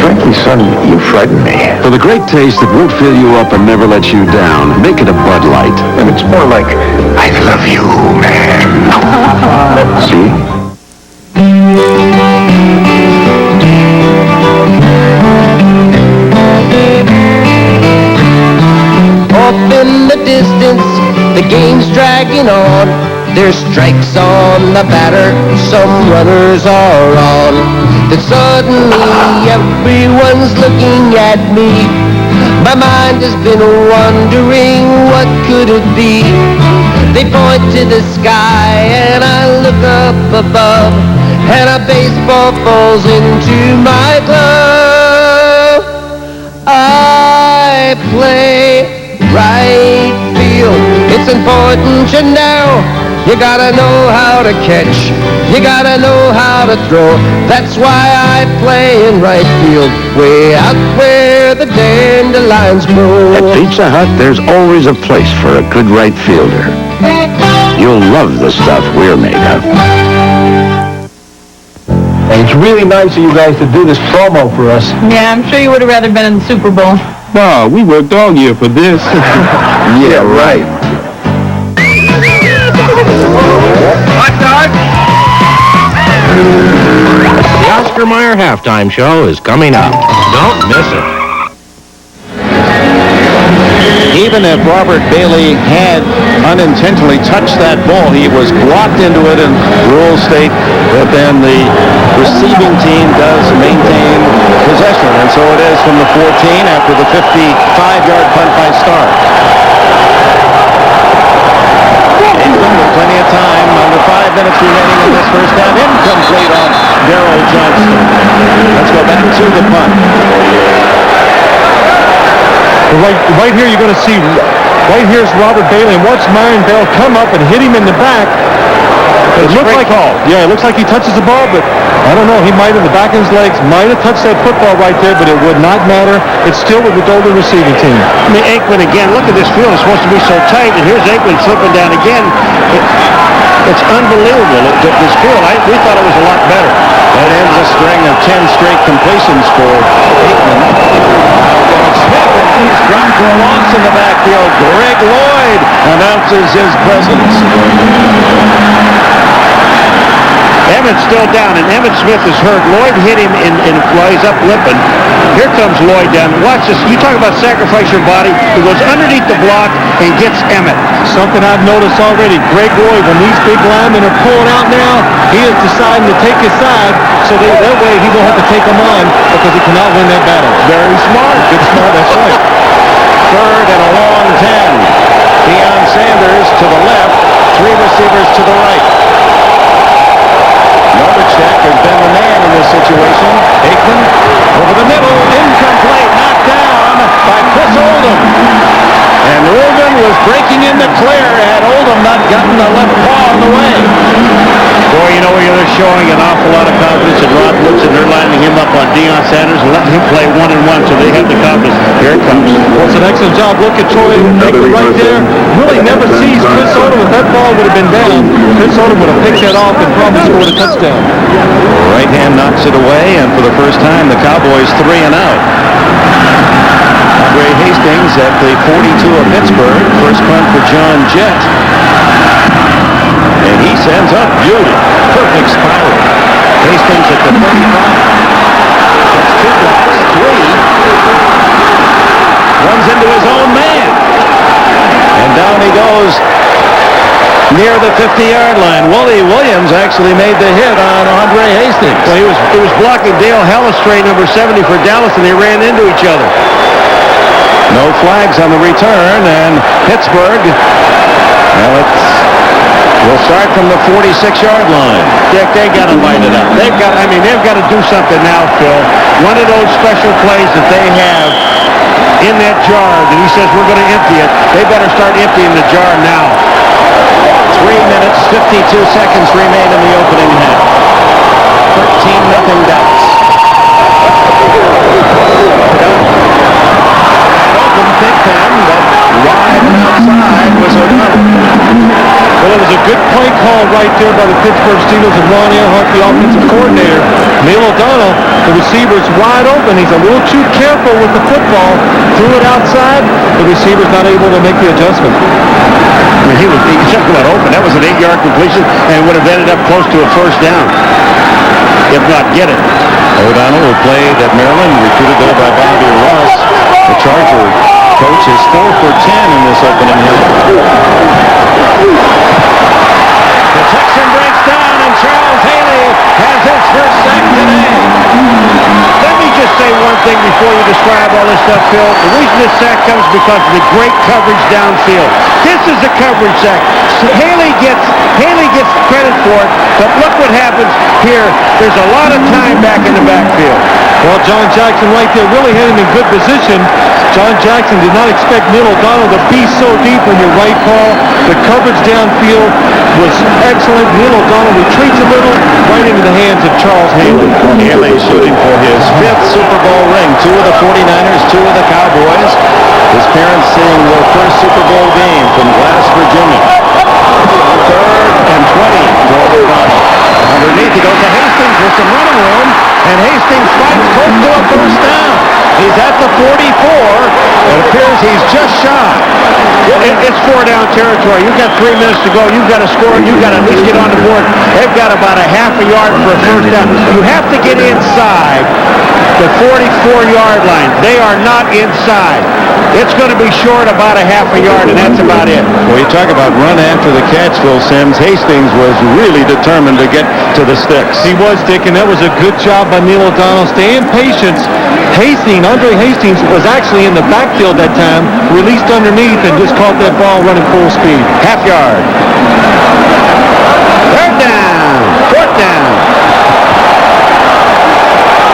Frankly, son, you frighten me. For the great taste that won't fill you up and never let you down, make it a Bud Light. And it's more like, I love you, man. See? Up in the distance, the game's dragging on. There's strikes on the batter, some runners are on. Then suddenly everyone's looking at me. My mind has been wondering, what could it be? They point to the sky and I look up above, and a baseball falls into my glove. I play right field. It's important you know. You gotta know how to catch. You gotta know how to throw. That's why I play in right field, way out where the dandelions grow. At Pizza Hut, there's always a place for a good right fielder. You'll love the stuff we're made of. It's really nice of you guys to do this promo for us. Yeah, I'm sure you would have rather been in the Super Bowl. No, we worked all year for this. Yeah, right. Hot dog! The Oscar Mayer halftime show is coming up. Don't miss it. Even if Robert Bailey had unintentionally touched that ball, he was blocked into it in rural state, but then the receiving team does maintain possession, and so it is from the 14 after the 55-yard punt by Stark. England with plenty of time, under 5 minutes remaining in this first half, incomplete on Darrell Johnson. Let's go back to the punt. Right here, you're going to see, right here's Robert Bailey, and watch Myron Bell come up and hit him in the back. It looks like, it looks like he touches the ball, but I don't know. He might have, the back of his legs, might have touched that football right there, but it would not matter. It's still with the Golden receiving team. I mean, Aikman again, look at this field. It's supposed to be so tight, and here's Aikman slipping down again. It's unbelievable. This field, we thought it was a lot better. That ends a string of 10 straight completions for Aikman. Smith, and he's run for a loss in the backfield. Greg Lloyd announces his presence. Emmett's still down, and Emmitt Smith is hurt. Lloyd hit him while he's up limping. Here comes Lloyd down. Watch this. You talk about sacrifice your body. He goes underneath the block and gets Emmett. Something I've noticed already. Greg Lloyd, when these big linemen are pulling out now, he is deciding to take his side, so that way he won't have to take them on because he cannot win that battle. Very smart. Good smart, that's right. Third and a long 10. Deion Sanders to the left, 3 receivers to the right. Novacek has been the man in this situation. Aikman over the middle, incomplete, knocked down by Chris Oldham. And Reuben was breaking in the clear had Oldham not gotten the left paw on the way. Boy, you know, they're showing an awful lot of confidence in Rod Woodson. They're lining him up on Deion Sanders and letting him play 1-and-1, so they have the confidence. Here it comes. Well, it's an excellent job. Look at Troy Aikman right there. Really never sees Chris Oldham. If that ball would have been down, Chris Oldham would have picked that off and probably scored a touchdown. Right hand knocks it away, and for the first time, the Cowboys 3 and out. Andre Hastings at the 42 of Pittsburgh. First punt for John Jett. And he sends up beauty. Perfect spiral. Hastings at the 35. Gets 2 blocks, 3. Runs into his own man. And down he goes near the 50-yard line. Wooly Williams actually made the hit on Andre Hastings. Well, he was blocking Dale Hellestray, number 70 for Dallas, and they ran into each other. No flags on the return, and Pittsburgh, we'll start from the 46-yard line. Dick, they got to light it up. They've got to do something now, Phil. One of those special plays that they have in that jar that he says we're going to empty it, they better start emptying the jar now. 3 minutes, 52 seconds remain in the opening half. 13-0 Dallas. Open Big Ten, but wide and outside was O'Donnell. Well, it was a good play call right there by the Pittsburgh Steelers and Ron Earhart, the offensive coordinator. Neil O'Donnell, the receiver's wide open. He's a little too careful with the football. Threw it outside. The receiver's not able to make the adjustment. I mean, he just went open. That was an 8-yard completion and would have ended up close to a first down, if not get it. O'Donnell, who played at Maryland, recruited there by Bobby Ross. The Charger coach is 4 for 10 in this opening half. The Texan breaks down, and Charles Haley has his first sack today. Let me just say one thing before you describe all this stuff, Phil. The reason this sack comes because of the great coverage downfield. This is a coverage sack. Haley gets credit for it, but look what happens here. There's a lot of time back in the backfield. Well, John Jackson right there really had him in good position. John Jackson did not expect Neil O'Donnell to be so deep on your right paw. The coverage downfield was excellent. Neil O'Donnell retreats a little right into the hands of Charles Haley. Haley shooting for his 5th Super Bowl ring. 2 of the 49ers, 2 of the Cowboys. His parents seeing their first Super Bowl game from Gladys, Virginia. 3rd and 20 for O'Donnell. Underneath he goes to Hastings with some running room. yards. He's just shy. It's 4-down territory. You've got 3 minutes to go. You've got to score. You've got to at least get on the board. They've got about a half a yard for a first down. You have to get inside the 44-yard line. They are not inside. It's going to be short about a half a yard, and that's about it. Well, you talk about run after the catch, Phil Simms. Hastings was really determined to get to the sticks. He was, Dick, and that was a good job by Neil O'Donnell. Staying patient. Andre Hastings was actually in the backfield that time, released underneath, and just caught that ball running full speed. Half yard. Third down. Fourth down.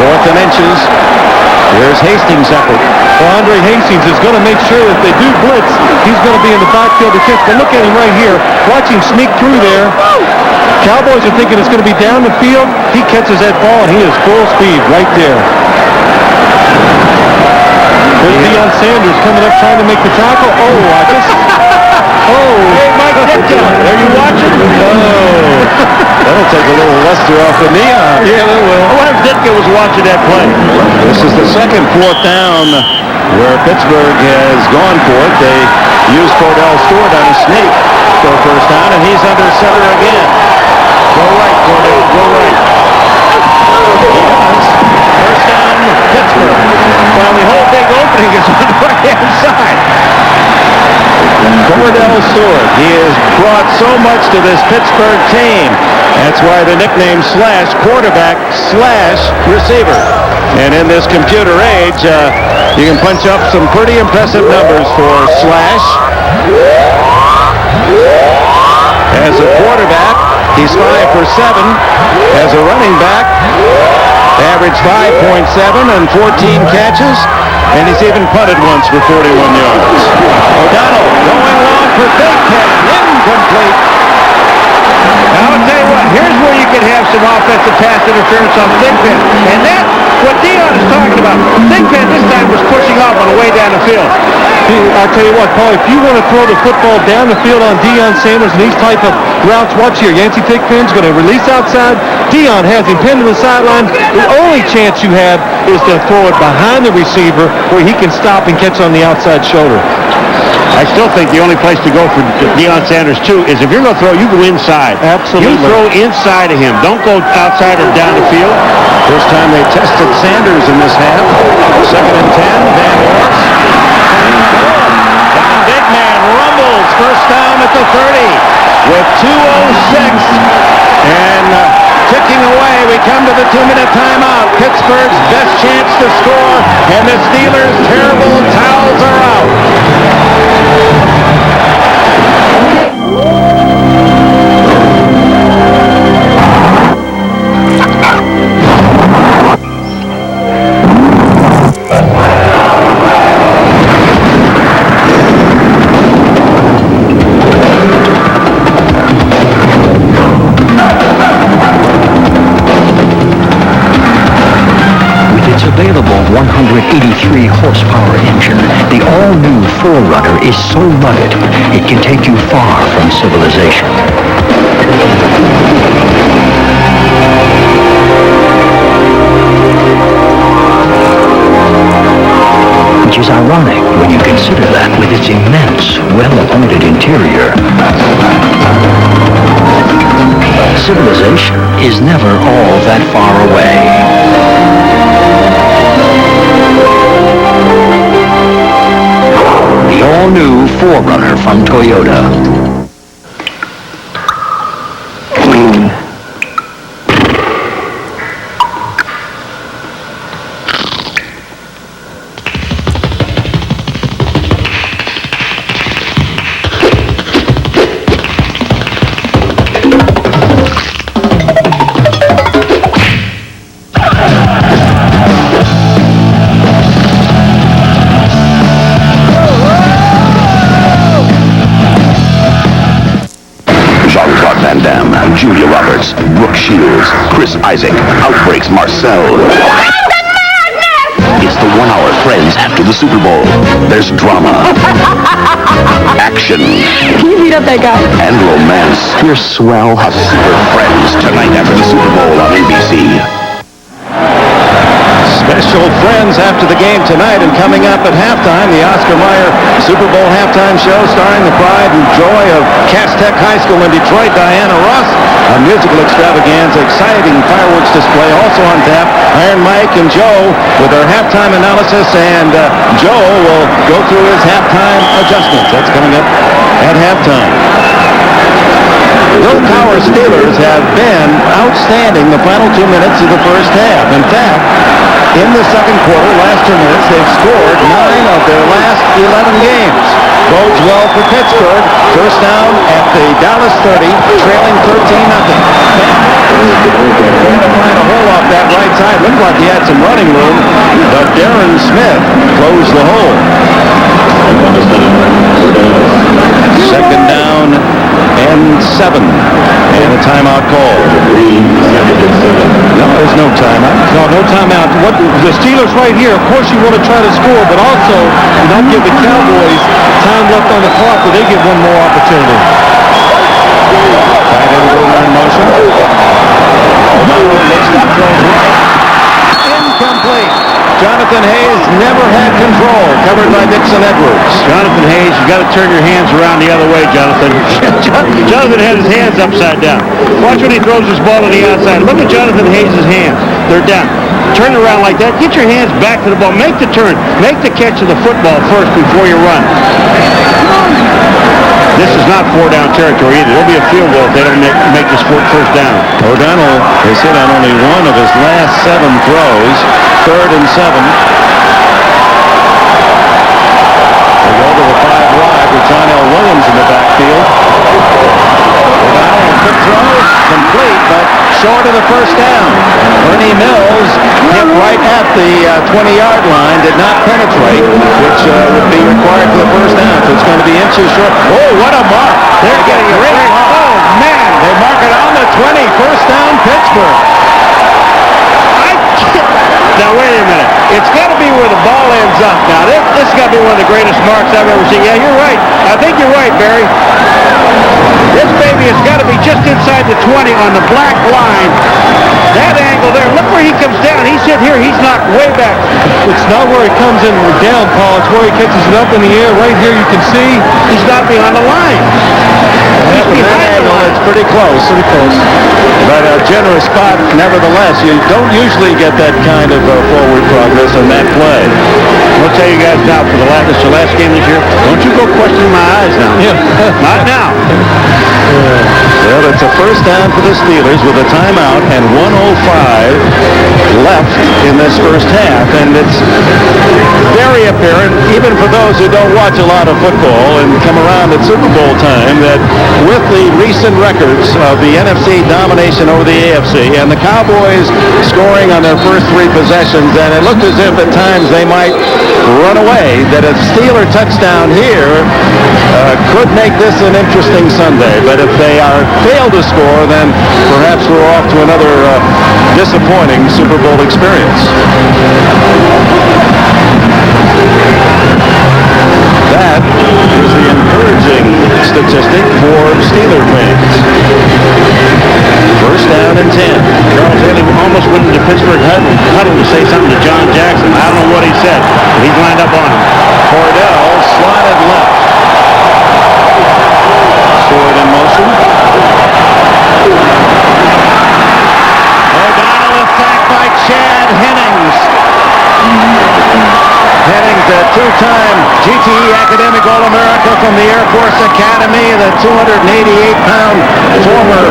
4th and inches. Here's Hastings effort. Well, Andre Hastings is going to make sure that they do blitz. He's going to be in the backfield to catch. But look at him right here. Watch him sneak through there. Cowboys are thinking it's going to be down the field. He catches that ball, and he is full speed right there. There's Deion Sanders coming up trying to make the tackle. Hey, Mike Ditka, are you watching? Oh, that'll take a little luster off the Neon. Yeah, that will. I wonder if Ditka was watching that play. This is the second 4th down where Pittsburgh has gone for it. They used Cordell Stewart on a sneak for a first down, and he's under center again. Go right, Cordell, go right. First down, Pittsburgh. Well, the whole big opening is on the right-hand side. Cordell Stewart. He has brought so much to this Pittsburgh team. That's why the nickname Slash, quarterback slash receiver. And in this computer age, you can punch up some pretty impressive numbers for Slash. As a quarterback, he's 5 for 7. As a running back, averaged 5.7 and 14 catches. And he's even punted once for 41 yards. O'Donnell going long for Big Pen. Incomplete. Now, I'll tell you what, here's where you can have some offensive pass interference on Big Pen. And that's what Deion is talking about. Big Pen this time was pushing off on the way down the field. I'll tell you what, Paul, if you want to throw the football down the field on Deion Sanders and these type of routes, watch here. Yancey Thigpen's going to release outside. Deion has him pinned to the sideline. The only chance you have is to throw it behind the receiver where he can stop and catch on the outside shoulder. I still think the only place to go for Deion Sanders, too, is if you're going to throw, you go inside. Absolutely. You throw inside of him. Don't go outside or down the field. First time they tested Sanders in this half. 2nd and 10. Van Ness. And Big Man rumbles. First down at the 30 with 2:06. And ticking away, we come to the 2-minute timeout. Pittsburgh's best chance to score, and the Steelers' terrible towels are out. Available 183 horsepower engine, the all-new 4Runner is so rugged, it can take you far from civilization. Which is ironic when you consider that with its immense, well-appointed interior, civilization is never all that far away. The all-new 4Runner from Toyota. Julia Roberts, Brooke Shields, Chris Isaac, Outbreaks Marcel. It's the 1-hour Friends after the Super Bowl. There's drama, action. Can you beat up that guy? And romance. Here's Swell, a Super Friends tonight after the Super Bowl on NBC. Special special friends after the game tonight. And coming up at halftime, the Oscar Mayer Super Bowl halftime show starring the pride and joy of Cass Tech High School in Detroit, Diana Ross. A musical extravaganza, exciting fireworks display also on tap. Iron Mike and Joe with their halftime analysis, and Joe will go through his halftime adjustments. That's coming up at halftime. Bill Cowher Steelers have been outstanding the final 2 minutes of the first half. In fact, in the second quarter, last 2 minutes, they've scored 9 of their last 11 games. Bodes well for Pittsburgh. First down at the Dallas 30, trailing 13-0. Trying to find a hole off that right side. Looked like he had some running room, but Darren Smith closed the hole. Second down and 7, and a timeout call. No, there's no timeout. No timeout. What the Steelers right here, of course you want to try to score, but also you not give the Cowboys time left on the clock where they get one more opportunity. Tight end goal line motion. Looks to throw right. Incomplete. Jonathan Hayes never had control. Covered by Dixon Edwards. Jonathan Hayes, you got to turn your hands around the other way, Jonathan. Jonathan had his hands upside down. Watch when he throws his ball on the outside. Look at Jonathan Hayes' hands. They're down. Turn around like that. Get your hands back to the ball. Make the turn. Make the catch of the football first before you run. This is not 4-down territory either. There'll be a field goal if they don't make this first down. O'Donnell has hit on only one of his last 7 throws. 3rd and 7. They go to the 5 wide with John L. Williams in the backfield. O'Donnell, a quick throw, complete, but short of the first down. Ernie Mills hit right at the 20-yard line, did not penetrate, which would be required for the first down. So it's going to be inches short. Oh, what a mark. They're getting a great mark. Oh, man. They mark it on the 20. First down, Pittsburgh. Now, wait a minute. It's got to be where the ball ends up. Now, this has got to be one of the greatest marks I've ever seen. Yeah, you're right. I think you're right, Barry. This baby has got to be just inside the 20 on the black line. That angle there. Look where he comes down. He's hit here. He's knocked way back. It's not where he comes in down, Paul. It's where he catches it up in the air. Right here you can see he's not behind the line. He's behind the line. It's pretty close. But a generous spot, nevertheless. You don't usually get that kind of forward progress on that play. I'll tell you guys now, for the last game this year, don't you go questioning my eyes now. Yeah. Not now. Well, it's a first down for the Steelers with a timeout and 1:05 left in this first half. And it's very apparent, even for those who don't watch a lot of football and come around at Super Bowl time, that with the recent records of the NFC domination over the AFC and the Cowboys scoring on their first 3 possessions, and it looked as if at times they might run away, that a Steeler touchdown here could make this an interesting Sunday. But if they fail to score, then perhaps we're off to another disappointing Super Bowl experience. That is the encouraging statistic for Steeler fans. First down and 10. Charles Haley almost went into Pittsburgh huddle to say something to John Jackson. I don't know what he said, but he's lined up on him. Cordell slotted left. Sword in motion. O'Donnell attacked by Chad Hennings. Hennings, a 2-time GTE Academic All-America from the Air Force Academy, the 288-pound former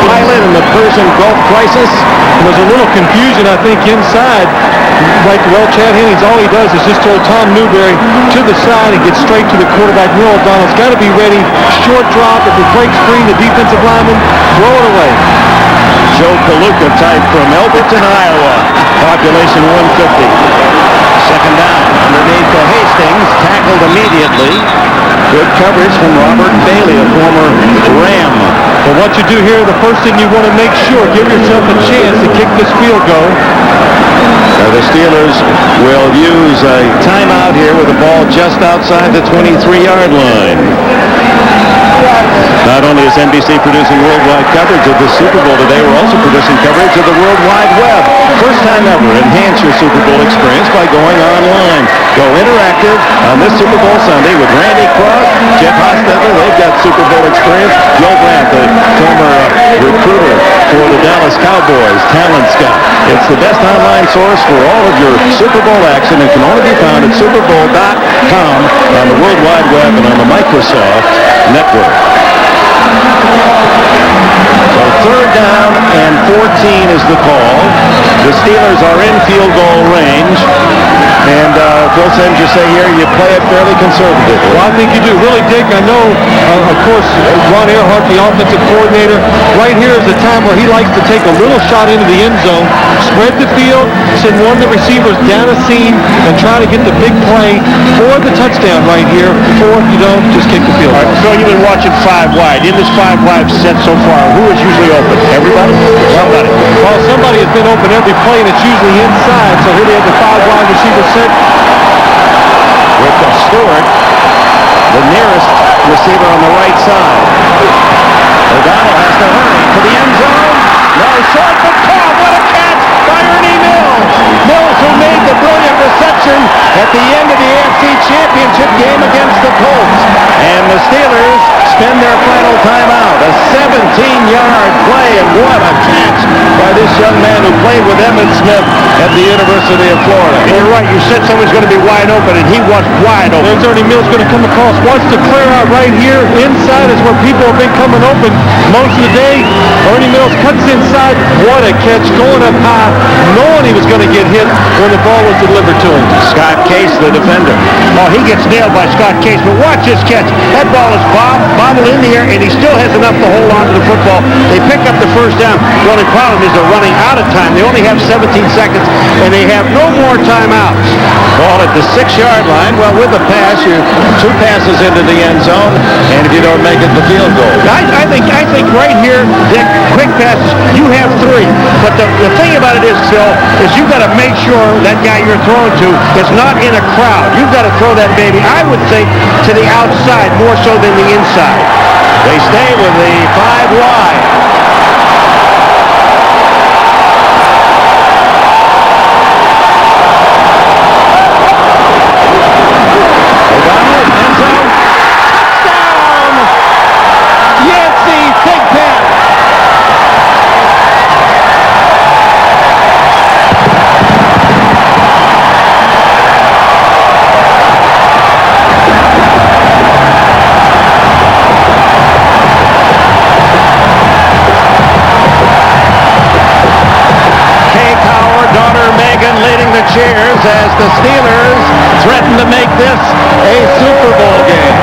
pilot in the Persian Gulf crisis. There was a little confusion, I think, inside. Chad Hennings, all he does is just throw Tom Newberry to the side and get straight to the quarterback. Will O'Donnell's got to be ready. Short drop. If it breaks free, the defensive lineman, throw it away. Joe Kaluka type from Elberton, Iowa. Population 150. Second down underneath the Hastings, tackled immediately. Good coverage from Robert Bailey, a former Ram. Well, what you do here, the first thing you want to make sure, give yourself a chance to kick this field goal. The Steelers will use a timeout here with the ball just outside the 23-yard line. Not only is NBC producing worldwide coverage of the Super Bowl today, we're also producing coverage of the World Wide Web. First time ever, enhance your Super Bowl experience by going online. Go interactive on this Super Bowl Sunday with Randy Cross, Jeff Hostetler. They've got Super Bowl experience. Joe Brandt, the former recruiter for the Dallas Cowboys, talent scout. It's the best online source for all of your Super Bowl action and can only be found at superbowl.com on the World Wide Web and on the Microsoft Network. So third down and 14 is the call. The Steelers are in field goal range. And Phil Sims, you say here you play it fairly conservatively. Well, I think you do. Really, Dick, I know, of course, Ron Earhart, the offensive coordinator, right here is the time where he likes to take a little shot into the end zone, spread the field, send one of the receivers down a seam, and try to get the big play for the touchdown right here. Or if you don't, just kick the field. All right, Phil, you've been watching 5 wide. In this 5 wide set so far, who is usually open? Everybody? Somebody. Well, somebody has been open every play, and it's usually inside. So here they have the 5 wide receiver set. With Stewart, the nearest receiver on the right side. O'Donnell has to hurry to the end zone. No, short but caught. What a catch by Ernie Mills. Mills, who made the brilliant reception at the end of the AFC Championship game against the Colts. And the Steelers spend their final timeout. A 17-yard play, and what a catch by this young man who played with Emmitt Smith at the University of Florida. And you're right. You said someone's going to be wide open, and he was wide open. There's Ernie Mills going to come across. Wants to clear out right here. Inside is where people have been coming open most of the day. Ernie Mills cuts inside. What a catch, going up high, knowing he was going to get hit when the ball was delivered to him. Scott Case, the defender. Oh, he gets nailed by Scott Case, but watch this catch. That ball is bobbled in the air, and he still has enough to hold on to the football. They pick up the first down. The only problem is they're running out of time. They only have 17 seconds, and they have no more timeouts. Ball at the 6-yard line. Well, with the pass, you 2 passes into the end zone, and if you don't make it, the field goal. I think right here, Dick, quick passes, you have 3. But the thing about it is, Phil, is you've got to make sure that guy you're throwing to is not in a crowd. You've got to throw that baby, I would think, to the outside more so than the inside. They stay with the 5 wide. Cheers as the Steelers threaten to make this a Super Bowl game.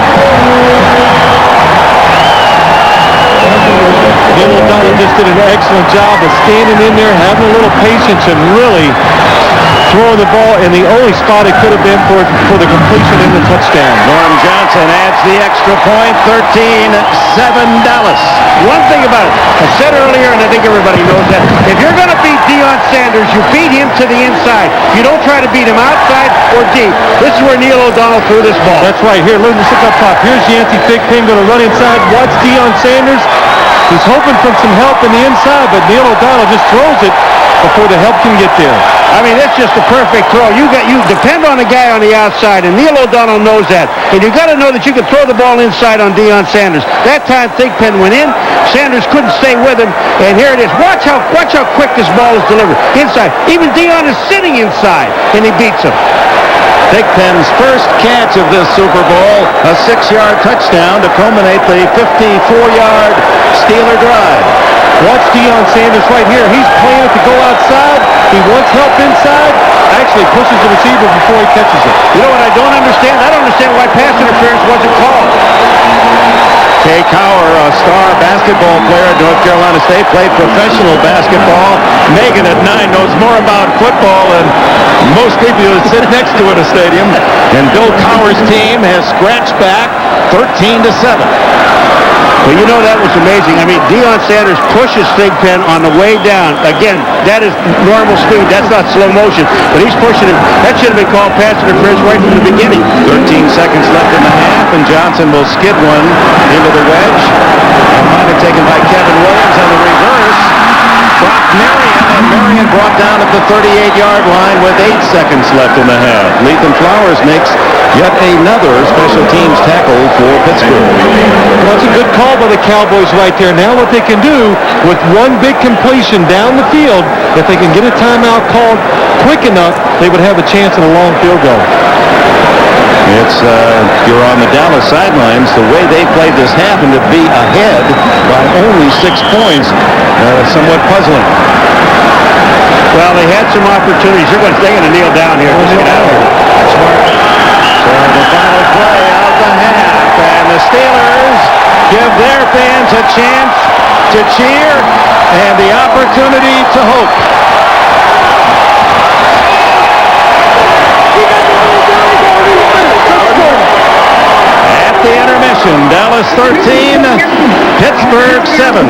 Neil O'Donnell just did an excellent job of standing in there, having a little patience, and really throwing the ball in the only spot it could have been for the completion in the touchdown. Norm Johnson adds the extra point, 13-7 Dallas. One thing about it, I said earlier, and I think everybody knows that, if you're going to beat Deion Sanders, you beat him to the inside. You don't try to beat him outside or deep. This is where Neil O'Donnell threw this ball. That's right. Here, look up top. Here's Yancey Thigpen going to run inside. Watch Deion Sanders. He's hoping for some help in the inside, but Neil O'Donnell just throws it before the help can get there. I mean, that's just a perfect throw. You depend on a guy on the outside, and Neil O'Donnell knows that. And you got to know that you can throw the ball inside on Deion Sanders. That time, Thigpen went in. Sanders couldn't stay with him, and here it is. Watch how quick this ball is delivered inside. Even Deion is sitting inside, and he beats him. Thigpen's first catch of this Super Bowl, a 6-yard touchdown to culminate the 54-yard Steeler drive. Watch Deion Sanders right here. He's playing it to go outside. He wants help inside. Actually pushes the receiver before he catches it. You know what I don't understand? I don't understand why pass interference wasn't called. Kay Cower, a star basketball player at North Carolina State, played professional basketball. Megan at 9 knows more about football than most people who sit next to in a stadium. And Bill Cower's team has scratched back 13-7. Well, you know, that was amazing. I mean, Deion Sanders pushes Thigpen on the way down. Again, that is normal speed. That's not slow motion. But he's pushing him. That should have been called pass interference right from the beginning. 13 seconds left in the half, and Johnson will skid one into the wedge. the 38-yard line with 8 seconds left in the half. Lethan Flowers makes yet another special teams tackle for Pittsburgh. Well, it's a good call by the Cowboys right there. Now what they can do with one big completion down the field, if they can get a timeout called quick enough, they would have a chance at a long field goal. It's, you're on the Dallas sidelines. The way they played this happened to be ahead by only 6 points. Somewhat puzzling. Well, they had some opportunities. They're going to kneel down here. Just get out of here. So the final play of the half, and the Steelers give their fans a chance to cheer and the opportunity to hope. At the intermission, Dallas 13, Pittsburgh 7.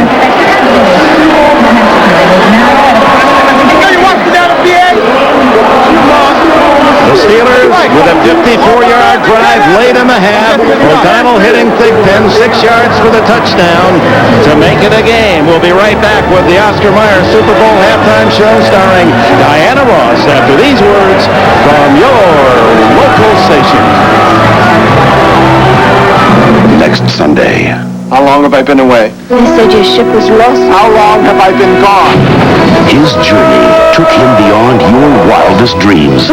The Steelers with a 54-yard drive late in the half. O'Connell hitting Thigpen 6 yards for the touchdown to make it a game. We'll be right back with the Oscar Mayer Super Bowl halftime show starring Diana Ross after these words from your local station. Next Sunday. How long have I been away? They said your ship was lost. How long have I been gone? His journey took him beyond your wildest dreams.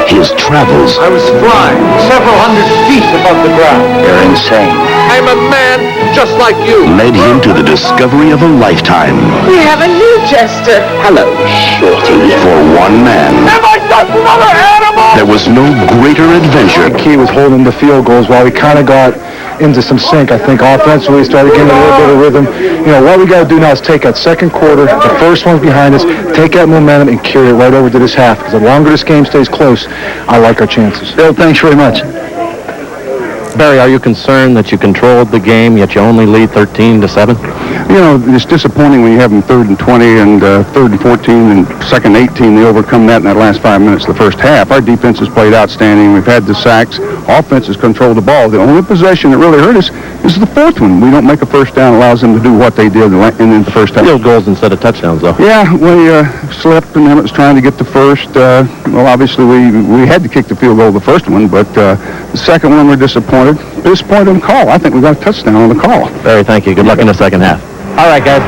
His travels. I was flying several hundred feet above the ground. You're insane. I'm a man just like you. Led him to the discovery of a lifetime. We have a new jester. Hello, Shorty. For one man. Have I done another animal? There was no greater adventure. Key was holding the field goals while we kind of got into some sync. I think offensively started getting a little bit of rhythm. You know, what we got to do now is take that second quarter, the first one's behind us, take that momentum and carry it right over to this half. Because the longer this game stays close, I like our chances. Bill, thanks very much. Barry, are you concerned that you controlled the game, yet you only lead 13-7? You know, it's disappointing when you have them 3rd and 20 and 3rd and 14 and 2nd and 18. They overcome that in that last 5 minutes of the first half. Our defense has played outstanding. We've had the sacks. Offense has controlled the ball. The only possession that really hurt us is the fourth one. We don't make a first down, allows them to do what they did in the first half. Field goals instead of touchdowns, though. Yeah, we slipped, and Emmett was trying to get the first. Well, obviously, we had to kick the field goal the first one, but the second one we're disappointed. Disappointed in the call. I think we got a touchdown on the call. Barry, thank you. Good luck in the second half. All right, guys.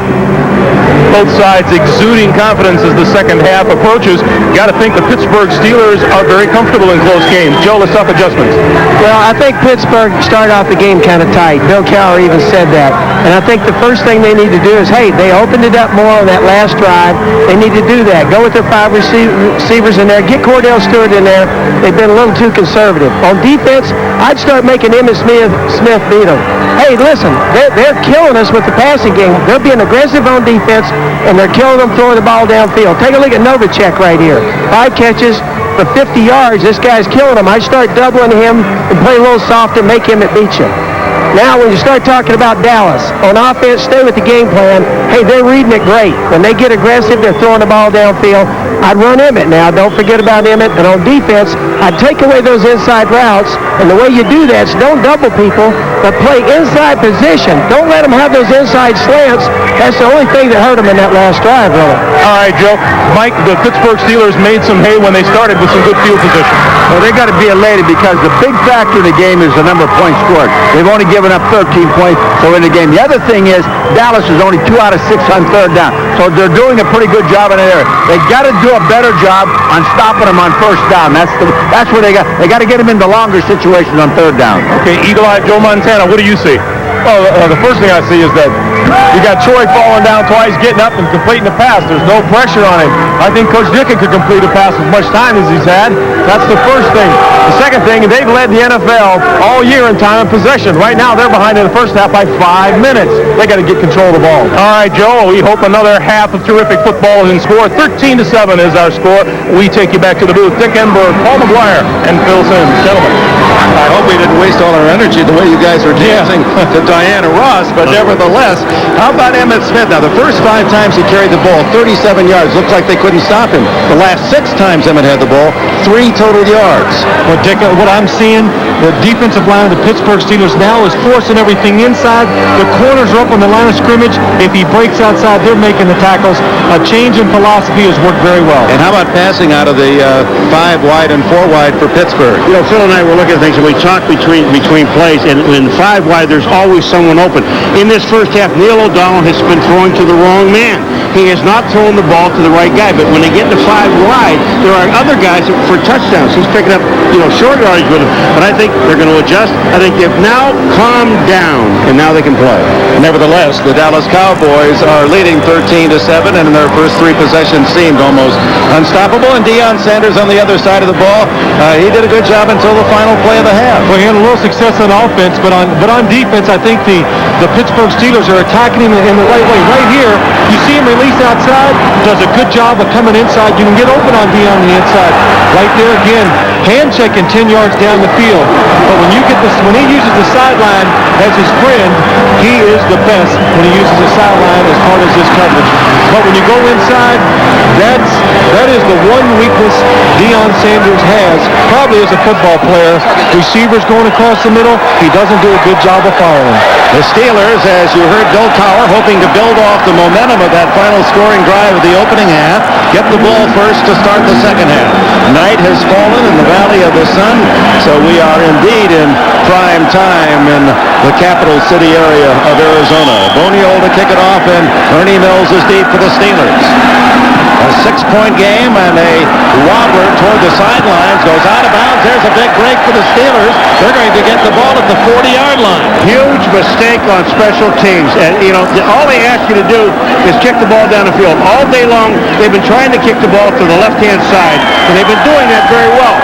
Both sides exuding confidence as the second half approaches. Got to think the Pittsburgh Steelers are very comfortable in close games. Joe, let's talk adjustments. Well, I think Pittsburgh started off the game kind of tight. Bill Cowher even said that. And I think the first thing they need to do is, hey, they opened it up more on that last drive. They need to do that. Go with their 5 receivers in there. Get Cordell Stewart in there. They've been a little too conservative. On defense, I'd start making Emmitt Smith beat them. Hey, listen, they're killing us with the passing game. They're being aggressive on defense, and they're killing them throwing the ball downfield. Take a look at Novacek right here. 5 catches for 50 yards. This guy's killing them. I start doubling him and play a little soft and make him beat you. Now, when you start talking about Dallas, on offense, stay with the game plan. Hey, they're reading it great. When they get aggressive, they're throwing the ball downfield. I'd run Emmett now. Don't forget about Emmett. And on defense, I'd take away those inside routes. And the way you do that is don't double people, but play inside position. Don't let them have those inside slants. That's the only thing that hurt them in that last drive, really. All right, Joe. Mike, the Pittsburgh Steelers made some hay when they started with some good field position. Well, they got to be elated because the big factor in the game is the number of points scored. They've only given up 13 points so in the game. The other thing is Dallas is only 2 out of 6 on third down. So they're doing a pretty good job in that area. They got to do a better job on stopping them on first down. That's where they got to get them into longer situations on third down. Okay, Eagle-Eye Joe Montana, what do you see? Well, the first thing I see is that you got Troy falling down twice, getting up and completing the pass. There's no pressure on him. I think Coach Dickens could complete a pass as much time as he's had. That's the first thing. The second thing, they've led the NFL all year in time of possession. Right now, they're behind in the first half by 5 minutes. They got to get control of the ball. All right, Joe, we hope another half of terrific football is in score. 13-7 is our score. We take you back to the booth. Dick Enberg, Paul McGuire, and Phil Sims. Gentlemen. I hope we didn't waste all our energy the way you guys were dancing to Diana Ross, but nevertheless, How about Emmitt Smith? Now, the first 5 times he carried the ball, 37 yards. Looked like they couldn't stop him. The last 6 times Emmitt had the ball, 3 total yards. Well, Dick, what I'm seeing, the defensive line of the Pittsburgh Steelers now is forcing everything inside. The corners are up on the line of scrimmage. If he breaks outside, they're making the tackles. A change in philosophy has worked very well. And how about passing out of the 5 wide and 4 wide for Pittsburgh? You know, Phil and I were looking at things, and we talked between plays, and in 5 wide, there's always someone open. In this first half, Neil O'Donnell has been throwing to the wrong man. He has not thrown the ball to the right guy, but when they get to 5 wide, there are other guys for touchdowns. He's picking up, short yardage with him, but I think they're going to adjust. I think they've now calmed down, and now they can play. Nevertheless, the Dallas Cowboys are leading 13-7, and in their first 3 possessions seemed almost unstoppable. And Deion Sanders on the other side of the ball, he did a good job until the final play of the half. Well, he had a little success on offense, but on defense, I think the Pittsburgh Steelers are attacking him in the right way. Right here, you see him release outside, does a good job of coming inside. You can get open on Deion on the inside. Right there again, hand checking 10 yards down the field. But when he uses the sideline as his friend, he is the best when he uses the sideline as part of his coverage. But when you go inside, that is the one weakness Deion Sanders has, probably as a football player. Receivers going across the middle, he doesn't do a good job of following. The Steelers, as you heard Bill Cowher, hoping to build off the momentum of that final scoring drive of the opening half, get the ball first to start the second half. Night has fallen in the Valley of the Sun, so we are indeed in prime time in the capital city area of Arizona. Boniol to kick it off, and Ernie Mills is deep for the Steelers. A 6-point game, and a wobbler toward the sidelines goes out of bounds. There's a big break for the Steelers. They're going to get the ball at the 40-yard line. Huge mistake on special teams. And, all they ask you to do is kick the ball down the field. All day long, they've been trying to kick the ball to the left-hand side, and they've been doing that very well.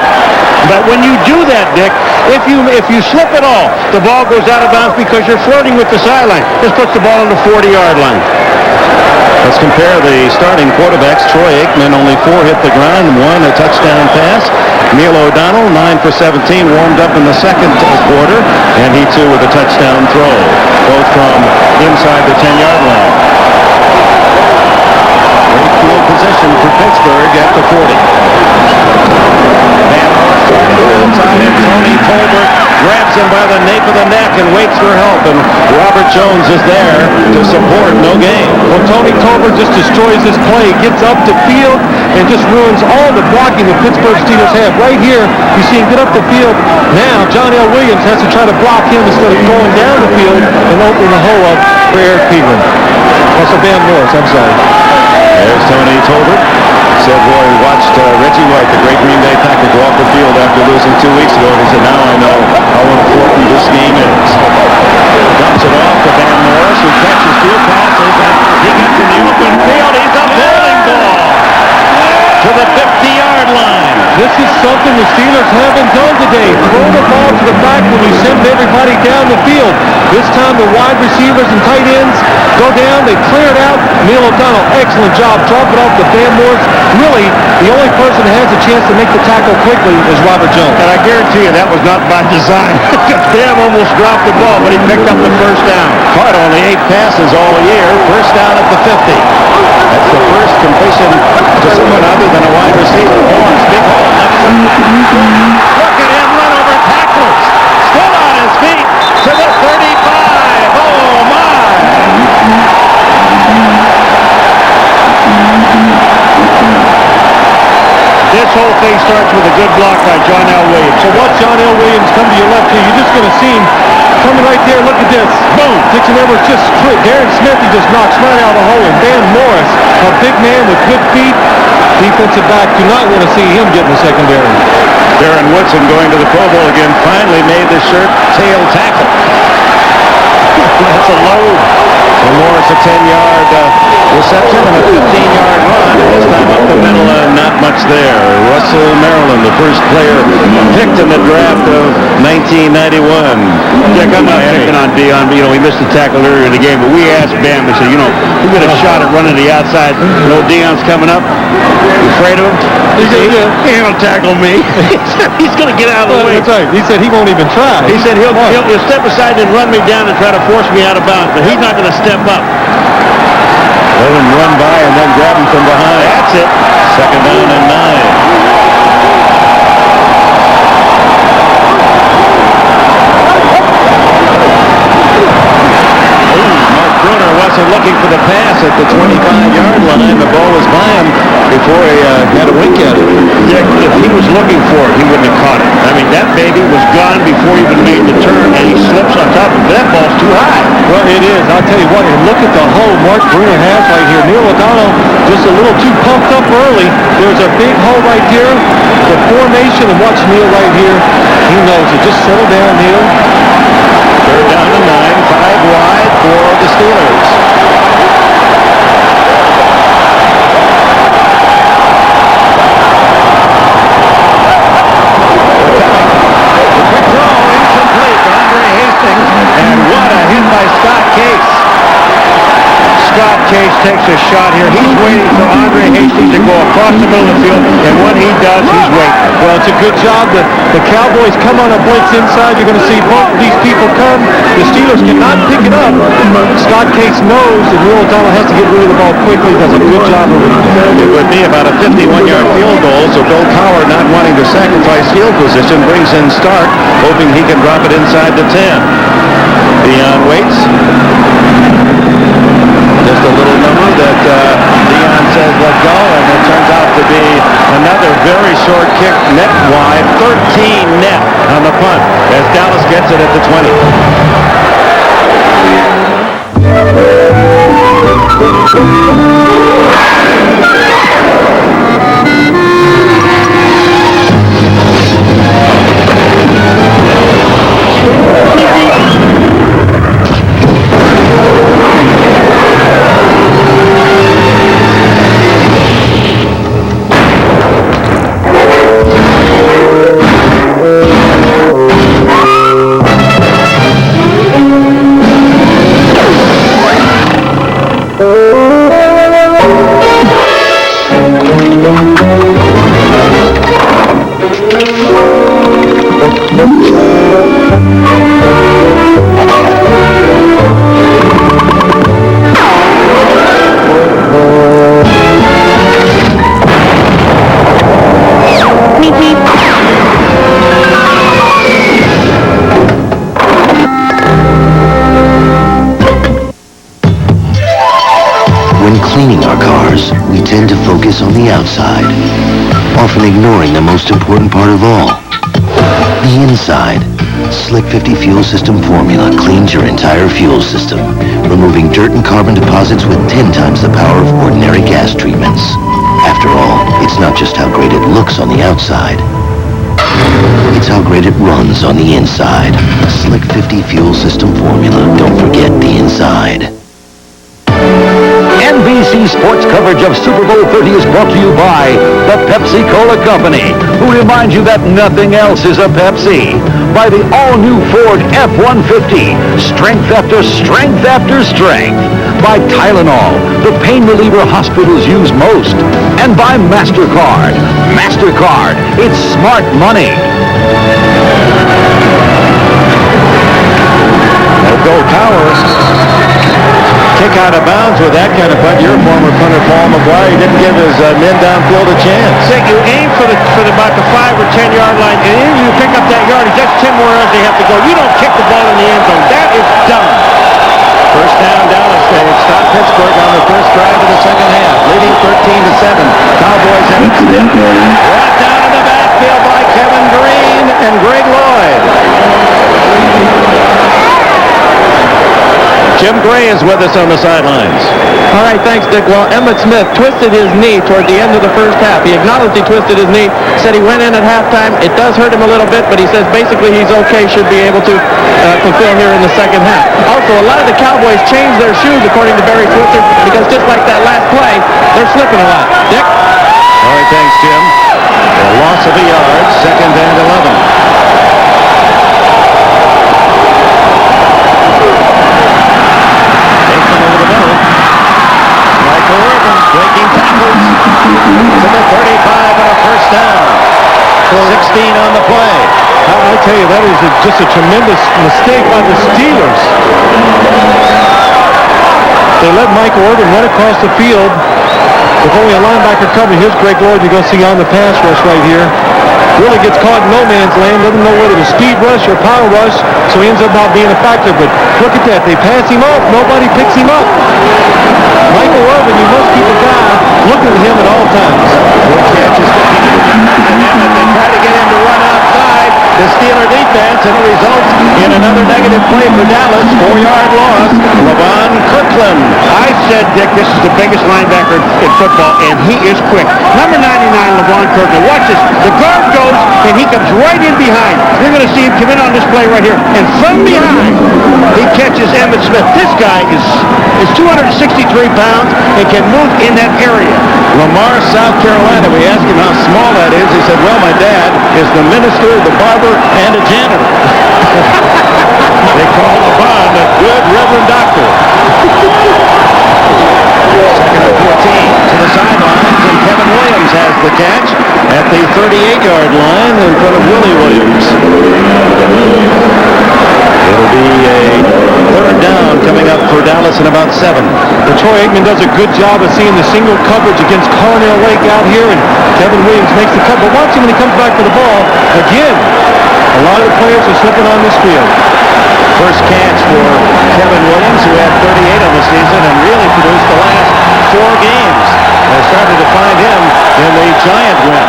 But when you do that, Dick, if you slip at all, the ball goes out of bounds because you're flirting with the sideline. This puts the ball on the 40-yard line. Let's compare the starting quarterbacks. Troy Aikman, only 4 hit the ground, 1 a touchdown pass. Neil O'Donnell, 9 for 17, warmed up in the second quarter, and he too with a touchdown throw, both from inside the 10-yard line. Great field position for Pittsburgh at the 40. Inside, and Tony Tolbert grabs him by the nape of the neck and waits for help, and Robert Jones is there to support. No gain. Well, Tony Tolbert just destroys this play, gets up the field, and just ruins all the blocking the Pittsburgh Steelers have. Right here, you see him get up the field. Now, John L. Williams has to try to block him instead of going down the field and opening the hole up for Eric Peterman. Also, Van Morris, I'm sorry. There's Tony Tolbert. Said, boy, we watched Reggie White, the great Green Bay tackle, go off the field after losing 2 weeks ago. And he said, now I know how important this game is. Dumps it off to Van Morris, who catches 2 passes, and he gets in the open field. He's a bowling ball to the 50-yard line. This is something the Steelers haven't done today. Throw the ball to the back when you send everybody down the field. This time the wide receivers and tight ends go down. They clear it out. Neil O'Donnell, excellent job. Drop it off to Van Morris. Really, the only person that has a chance to make the tackle quickly is Robert Jones. And I guarantee you that was not by design. Van almost dropped the ball, but he picked up the first down. Caught only 8 passes all year. First down at the 50. That's the first completion to someone other than a wide receiver. Barnes, big hole. Look at him run over tacklers. Still on his feet to the 35. Oh, my. This whole thing starts with a good block by John L. Williams. So watch John L. Williams come to your left here. You're just going to see him coming right there. Look at this. Boom. Dixon Edwards just straight. Darren Smith, he just knocks right out of the hole. And Van Morris, a big man with good feet. Defensive back, do not want to see him get in the secondary. Darren Woodson going to the Pro Bowl again. Finally made the shirt tail tackle. That's a load. And Morris a 10-yard reception and a 15-yard run. This time up the middle, not much there. Russell Maryland, the first player picked in the draft of 1991. Jack, I'm not picking on Dion, but, he missed the tackle earlier in the game, but we asked Bam, we said, we got a shot at running the outside. Dion's coming up. You afraid of him? He said, he ain't gonna tackle me. He's gonna get out of the way. That's right. He said he won't even try. He said he'll step aside and run me down and try to force me out of bounds, but he's not gonna step up. Let him run by and then grab him from behind. That's it. Second down and 9. Wasn't looking for the pass at the 25-yard line. The ball was by him before he had a wink at it. Yeah, if he was looking for it, he wouldn't have caught it. I mean, that baby was gone before he even made the turn, and he slips on top of it. That ball's too high. Well, it is. I'll tell you what, and look at the hole Mark Bruner has right here. Neil O'Donnell just a little too pumped up early. There's a big hole right here. The formation, and watch Neil right here. He knows it. Just settle down, Neil. Third down to 9, 5 wide for the Steelers. Quick throw, incomplete to Andre Hastings, and what a hit by Scott Case. Scott Case takes a shot here. He's waiting for Andre Hastings to go across the middle of the field, and when he does, he's waiting. Well, it's a good job. The Cowboys come on a blitz inside. You're going to see both of these people come. The Steelers cannot pick it up. Scott Case knows that Neil O'Donnell has to get rid of the ball quickly. Does a good job of it. It would be about a 51-yard field goal, so Bill Cowher, not wanting to sacrifice field position, brings in Stark, hoping he can drop it inside the 10. Dion waits. Just a little number that Dion says let go, and it turns out to be another very short kick, net wide, 13 net on the punt as Dallas gets it at the 20. On the outside, often ignoring the most important part of all, the inside. Slick 50 fuel system formula cleans your entire fuel system, removing dirt and carbon deposits with 10 times the power of ordinary gas treatments. After all, it's not just how great it looks on the outside, it's how great it runs on the inside. Slick 50 fuel system formula. Don't forget the inside. NBC Sports coverage of Super Bowl XXX is brought to you by the Pepsi-Cola Company, who reminds you that nothing else is a Pepsi. By the all-new Ford F-150, strength after strength after strength. By Tylenol, the pain reliever hospitals use most. And by MasterCard. MasterCard, it's smart money. Bill Cowher kick out of bounds with that kind of punt. Your former punter Paul McGuire didn't give his men downfield a chance. Say you aim for about the 5 or 10 yard line, and then you pick up that yardage. That's 10 more yards they have to go. You don't kick the ball in the end zone. That is dumb. First down, Dallas. They stop Pittsburgh on the first drive of the second half, leading 13-7. Cowboys have it stiff. Brought down in the backfield by Kevin Green and Greg Lloyd. Jim Gray is with us on the sidelines. All right, thanks, Dick. Well, Emmitt Smith twisted his knee toward the end of the first half. He acknowledged he twisted his knee, said he went in at halftime. It does hurt him a little bit, but he says basically he's okay, should be able to fulfill here in the second half. Also, a lot of the Cowboys changed their shoes, according to Barry Switzer, because just like that last play, they're slipping a lot. Dick? All right, thanks, Jim. A loss of a yard, 2nd and 11. Breaking tackles to the 35 and a first down. 16 on the play. I tell you, that is just a tremendous mistake by the Steelers. They let Michael Irvin run across the field with only a linebacker cover. Here's Greg Lloyd. You're going to see on the pass rush right here. Really gets caught in no man's land. Doesn't know whether to speed rush or power rush, so he ends up not being effective. But look at that. They pass him up. Nobody picks him up. Michael Irvin, you must keep a guy looking at him at all times. Good catches. They try to get him to run outside the Steeler defense, and it results in another negative play for Dallas. 4-yard loss. LeVon Kirkland. I said, Dick, this is the biggest linebacker in football, and he is quick. Number 99, LeVon Kirkland. Watch this. The guard goes, and he comes right in behind. You're going to see him come in on this play right here. And from behind, he catches Emmitt Smith. This guy is 263 pounds and can move in that area. Lamar, South Carolina. We asked him how small that is. He said, well, my dad is the minister, the barber, and a janitor. They call LeVon a good Reverend Doctor. 2nd and 14 to the sidelines, and Kevin Williams has the catch at the 38-yard line in front of Willie Williams. It'll be a 3rd down coming up for Dallas in about 7. But Troy Aikman does a good job of seeing the single coverage against Cornell Lake out here, and Kevin Williams makes the cut. But watch him when he comes back for the ball. Again, a lot of the players are slipping on this field. First catch for Kevin Williams, who had 38 on the season and really produced the last 4 games. They started to find him in the Giant win.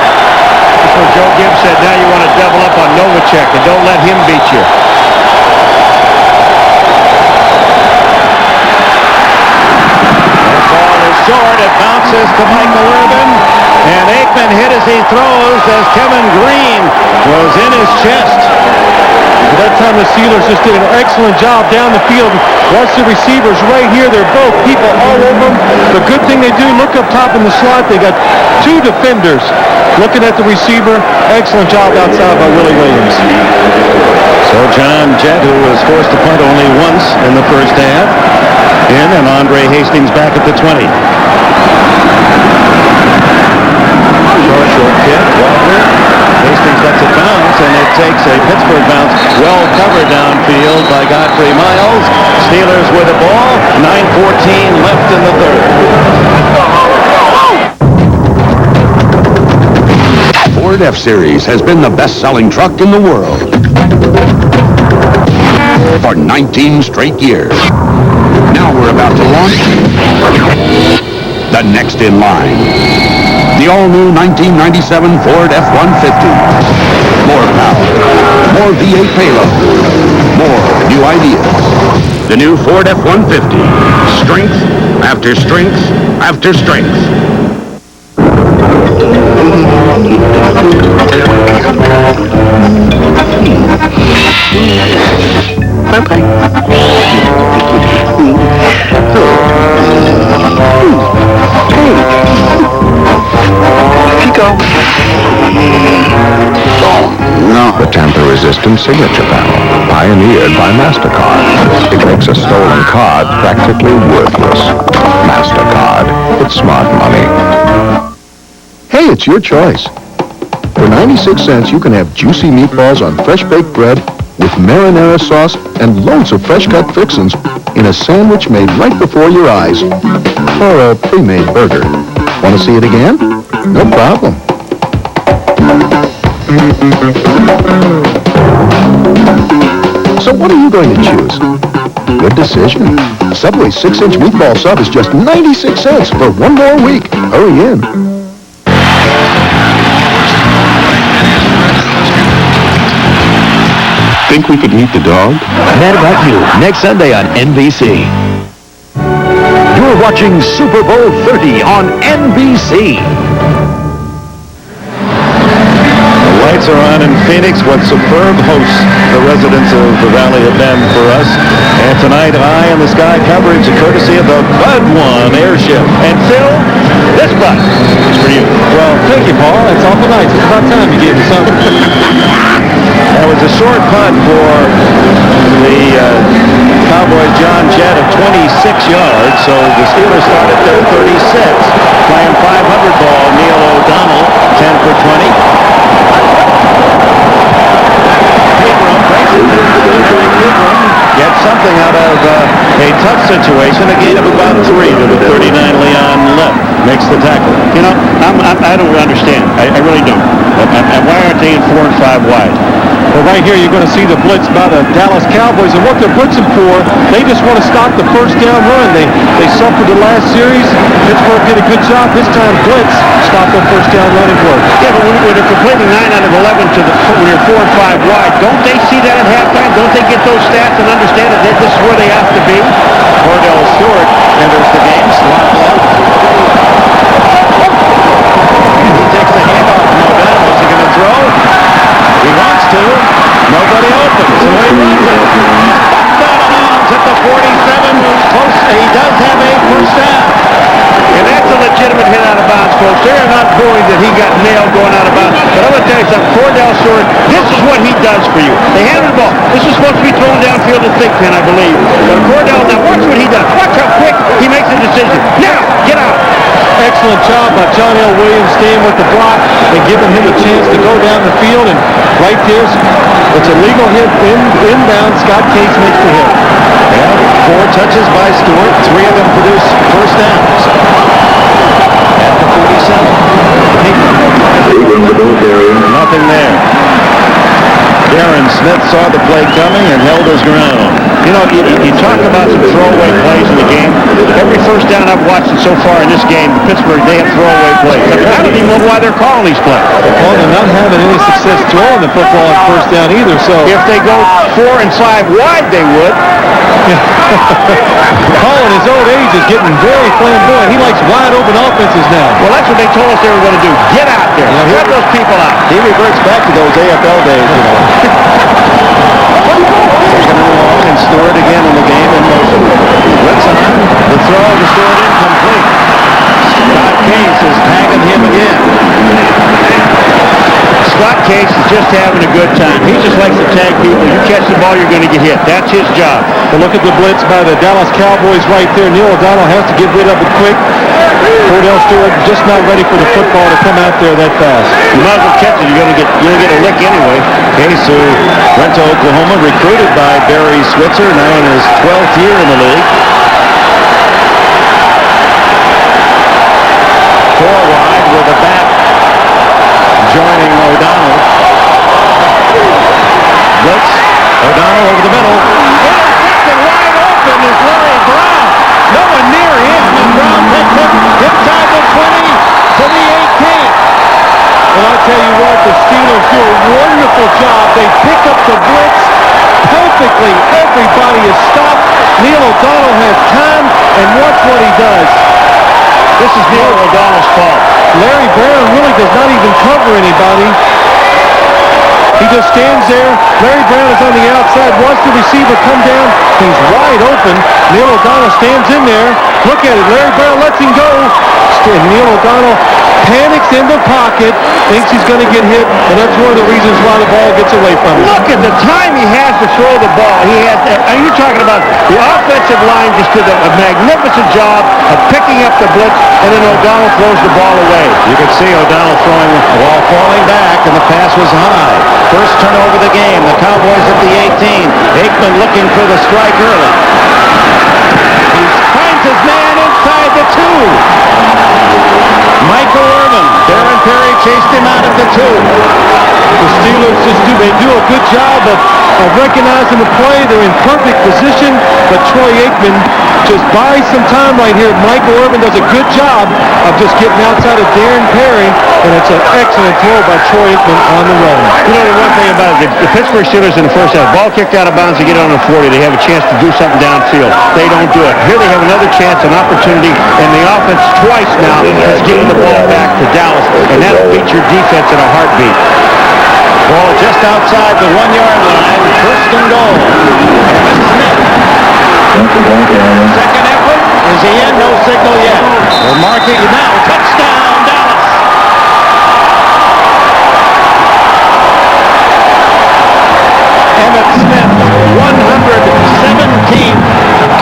That's what Joe Gibbs said. Now you want to double up on Novacek and don't let him beat you. Short, it bounces to Michael Irvin, and Aikman hit as he throws as Kevin Green was in his chest. At that time, the Steelers just did an excellent job down the field. Watch the receivers right here. They're both people all over them. The good thing they do, look up top in the slot. They got 2 defenders looking at the receiver. Excellent job outside by Willie Williams. So John Jett, who was forced to punt only once in the first half, and Andre Hastings back at the 20. Short kick. Wagner. Hastings lets it bounce, and it takes a Pittsburgh bounce well covered downfield by Godfrey Miles. Steelers with the ball. 9:14 left in the 3rd. Ford F-Series has been the best-selling truck in the world for 19 straight years. Now we're about to launch the next in line. The all-new 1997 Ford F-150. More power, more V8 payload, more new ideas. The new Ford F-150. Strength after strength after strength. The tamper-resistant signature panel, pioneered by MasterCard. It makes a stolen card practically worthless. MasterCard. It's smart money. Hey, it's your choice. For 96 cents, you can have juicy meatballs on fresh baked bread with marinara sauce and loads of fresh-cut fixins in a sandwich made right before your eyes. Or a pre-made burger. Want to see it again? No problem. So what are you going to choose? Good decision. Subway's 6-inch meatball sub is just 96 cents for 1 more week. Hurry in. think we could meet the dog? Mad About You, next Sunday on NBC. You're watching Super Bowl 30 on NBC. The lights are on in Phoenix. What superb hosts the residents of the Valley have been for us. And tonight, Eye in the Sky coverage courtesy of the Bud One airship. And Phil, this Bud is for you. Well, thank you, Paul. It's awful nice. It's about time you gave me something. That was a short punt for the Cowboys' John Jett of 26 yards. So the Steelers start at their 36. Playing 500 ball, Neil O'Donnell, 10 for 20. Get something out of a tough situation. A gain of about 3 to the 39. Leon left makes the tackle. You know, I don't understand. I really don't. Why aren't they in 4 and 5 wide? Well, right here you're going to see the blitz by the Dallas Cowboys, and what they're blitzing for, they just want to stop the first down run. They suffered the last series. Pittsburgh did a good job this time. Blitz stopped the first down run and worked. Yeah, but when they're completing 9 out of 11 when you're 4 and 5 wide, don't they see that at halftime? Don't they get those stats and understand that this is where they have to be? Cordell Stewart enters the game. Slot left. He takes the handoff from O'Donnell. Is he going to throw? He wants to. Nobody open. So he runs it. Bounds at the 47. Close. He does have a first down. And that's a legitimate hit out of bounds, folks. They're not worried that he got nailed going out of bounds. But I'm going to tell you something. Cordell Stewart, this is what he does for you. They hand him the ball. This is supposed to be thrown downfield to Thigpen, I believe. But Cordell, now watch what he does. Watch how quick he makes a decision. Now, get out. Excellent job by John L. Williams staying with the block and giving him a chance to go down the field. And right there, it's a legal hit inbound. Scott Case makes the hit. Yeah, 4 touches by Stewart. 3 of them produce first downs. At the 47. Nothing there. Darren Smith saw the play coming and held his ground. You know, you talk about some throwaway plays in the game. Every first down I've watched so far in this game, Pittsburgh, they have throwaway plays. I don't even know why they're calling these plays. Well, they're not having any success throwing the football on first down either. So if they go 4 and 5 wide, they would. Paul, in his old age, is getting very flamboyant. He likes wide open offenses now. Well, that's what they told us they were going to do. Get out there. Get those people out. He reverts back to those AFL days, you know. Taking it along, and Stewart again in the game in motion. Blitz on. The throw to Stewart incomplete. Scott Case is tagging him again. Scott Case is just having a good time. He just likes to tag people. You catch the ball, you're going to get hit. That's his job. But look at the blitz by the Dallas Cowboys right there. Neil O'Donnell has to get rid of it quick. Cordell Stewart just not ready for the football to come out there that fast. You might as well catch it. You're going to get a lick anyway. Case, who went to Oklahoma, recruited by Barry Switzer, now in his 12th year in the league. 4 wide with a back joining O'Donnell. Blitz. O'Donnell over the middle. Intercepted wide open is Larry Brown. No one near him, and Brown picks him inside the 20 to the 18. Well, I tell you what, the Steelers do a wonderful job. They pick up the blitz perfectly. Everybody is stopped. Neil O'Donnell has time, and watch what he does. This is Neil O'Donnell's fault. Larry Brown really does not even cover anybody. He just stands there. Larry Brown is on the outside. Watch the receiver come down. He's wide open. Neil O'Donnell stands in there. Look at it. Larry Brown lets him go. And Neil O'Donnell panics in the pocket, thinks he's going to get hit, and that's one of the reasons why the ball gets away from him. Look at the time he has to throw the ball. You're talking about the offensive line just did a magnificent job of picking up the blitz, and then O'Donnell throws the ball away. You could see O'Donnell throwing while falling back, and the pass was high. First turnover of the game. The Cowboys at the 18. Aikman looking for the strike early. He finds his man inside the 2. Michael Irvin. Darren Perry chased him out of the 2. The Steelers they do a good job of recognizing the play. They're in perfect position, but Troy Aikman just buy some time right here. Michael Irvin does a good job of just getting outside of Darren Perry, and it's an excellent throw by Troy Aikman on the run. You know, the one thing about it, the Pittsburgh Steelers in the first half, ball kicked out of bounds, they get it on the 40, they have a chance to do something downfield. They don't do it. Here they have another chance, an opportunity, and the offense twice now has given the ball back to Dallas, and that'll beat your defense in a heartbeat. Ball just outside the 1-yard line. First and goal. Second effort. Is he in? No signal yet. They're marking it now. Touchdown, Dallas. Emmitt Smith, 117th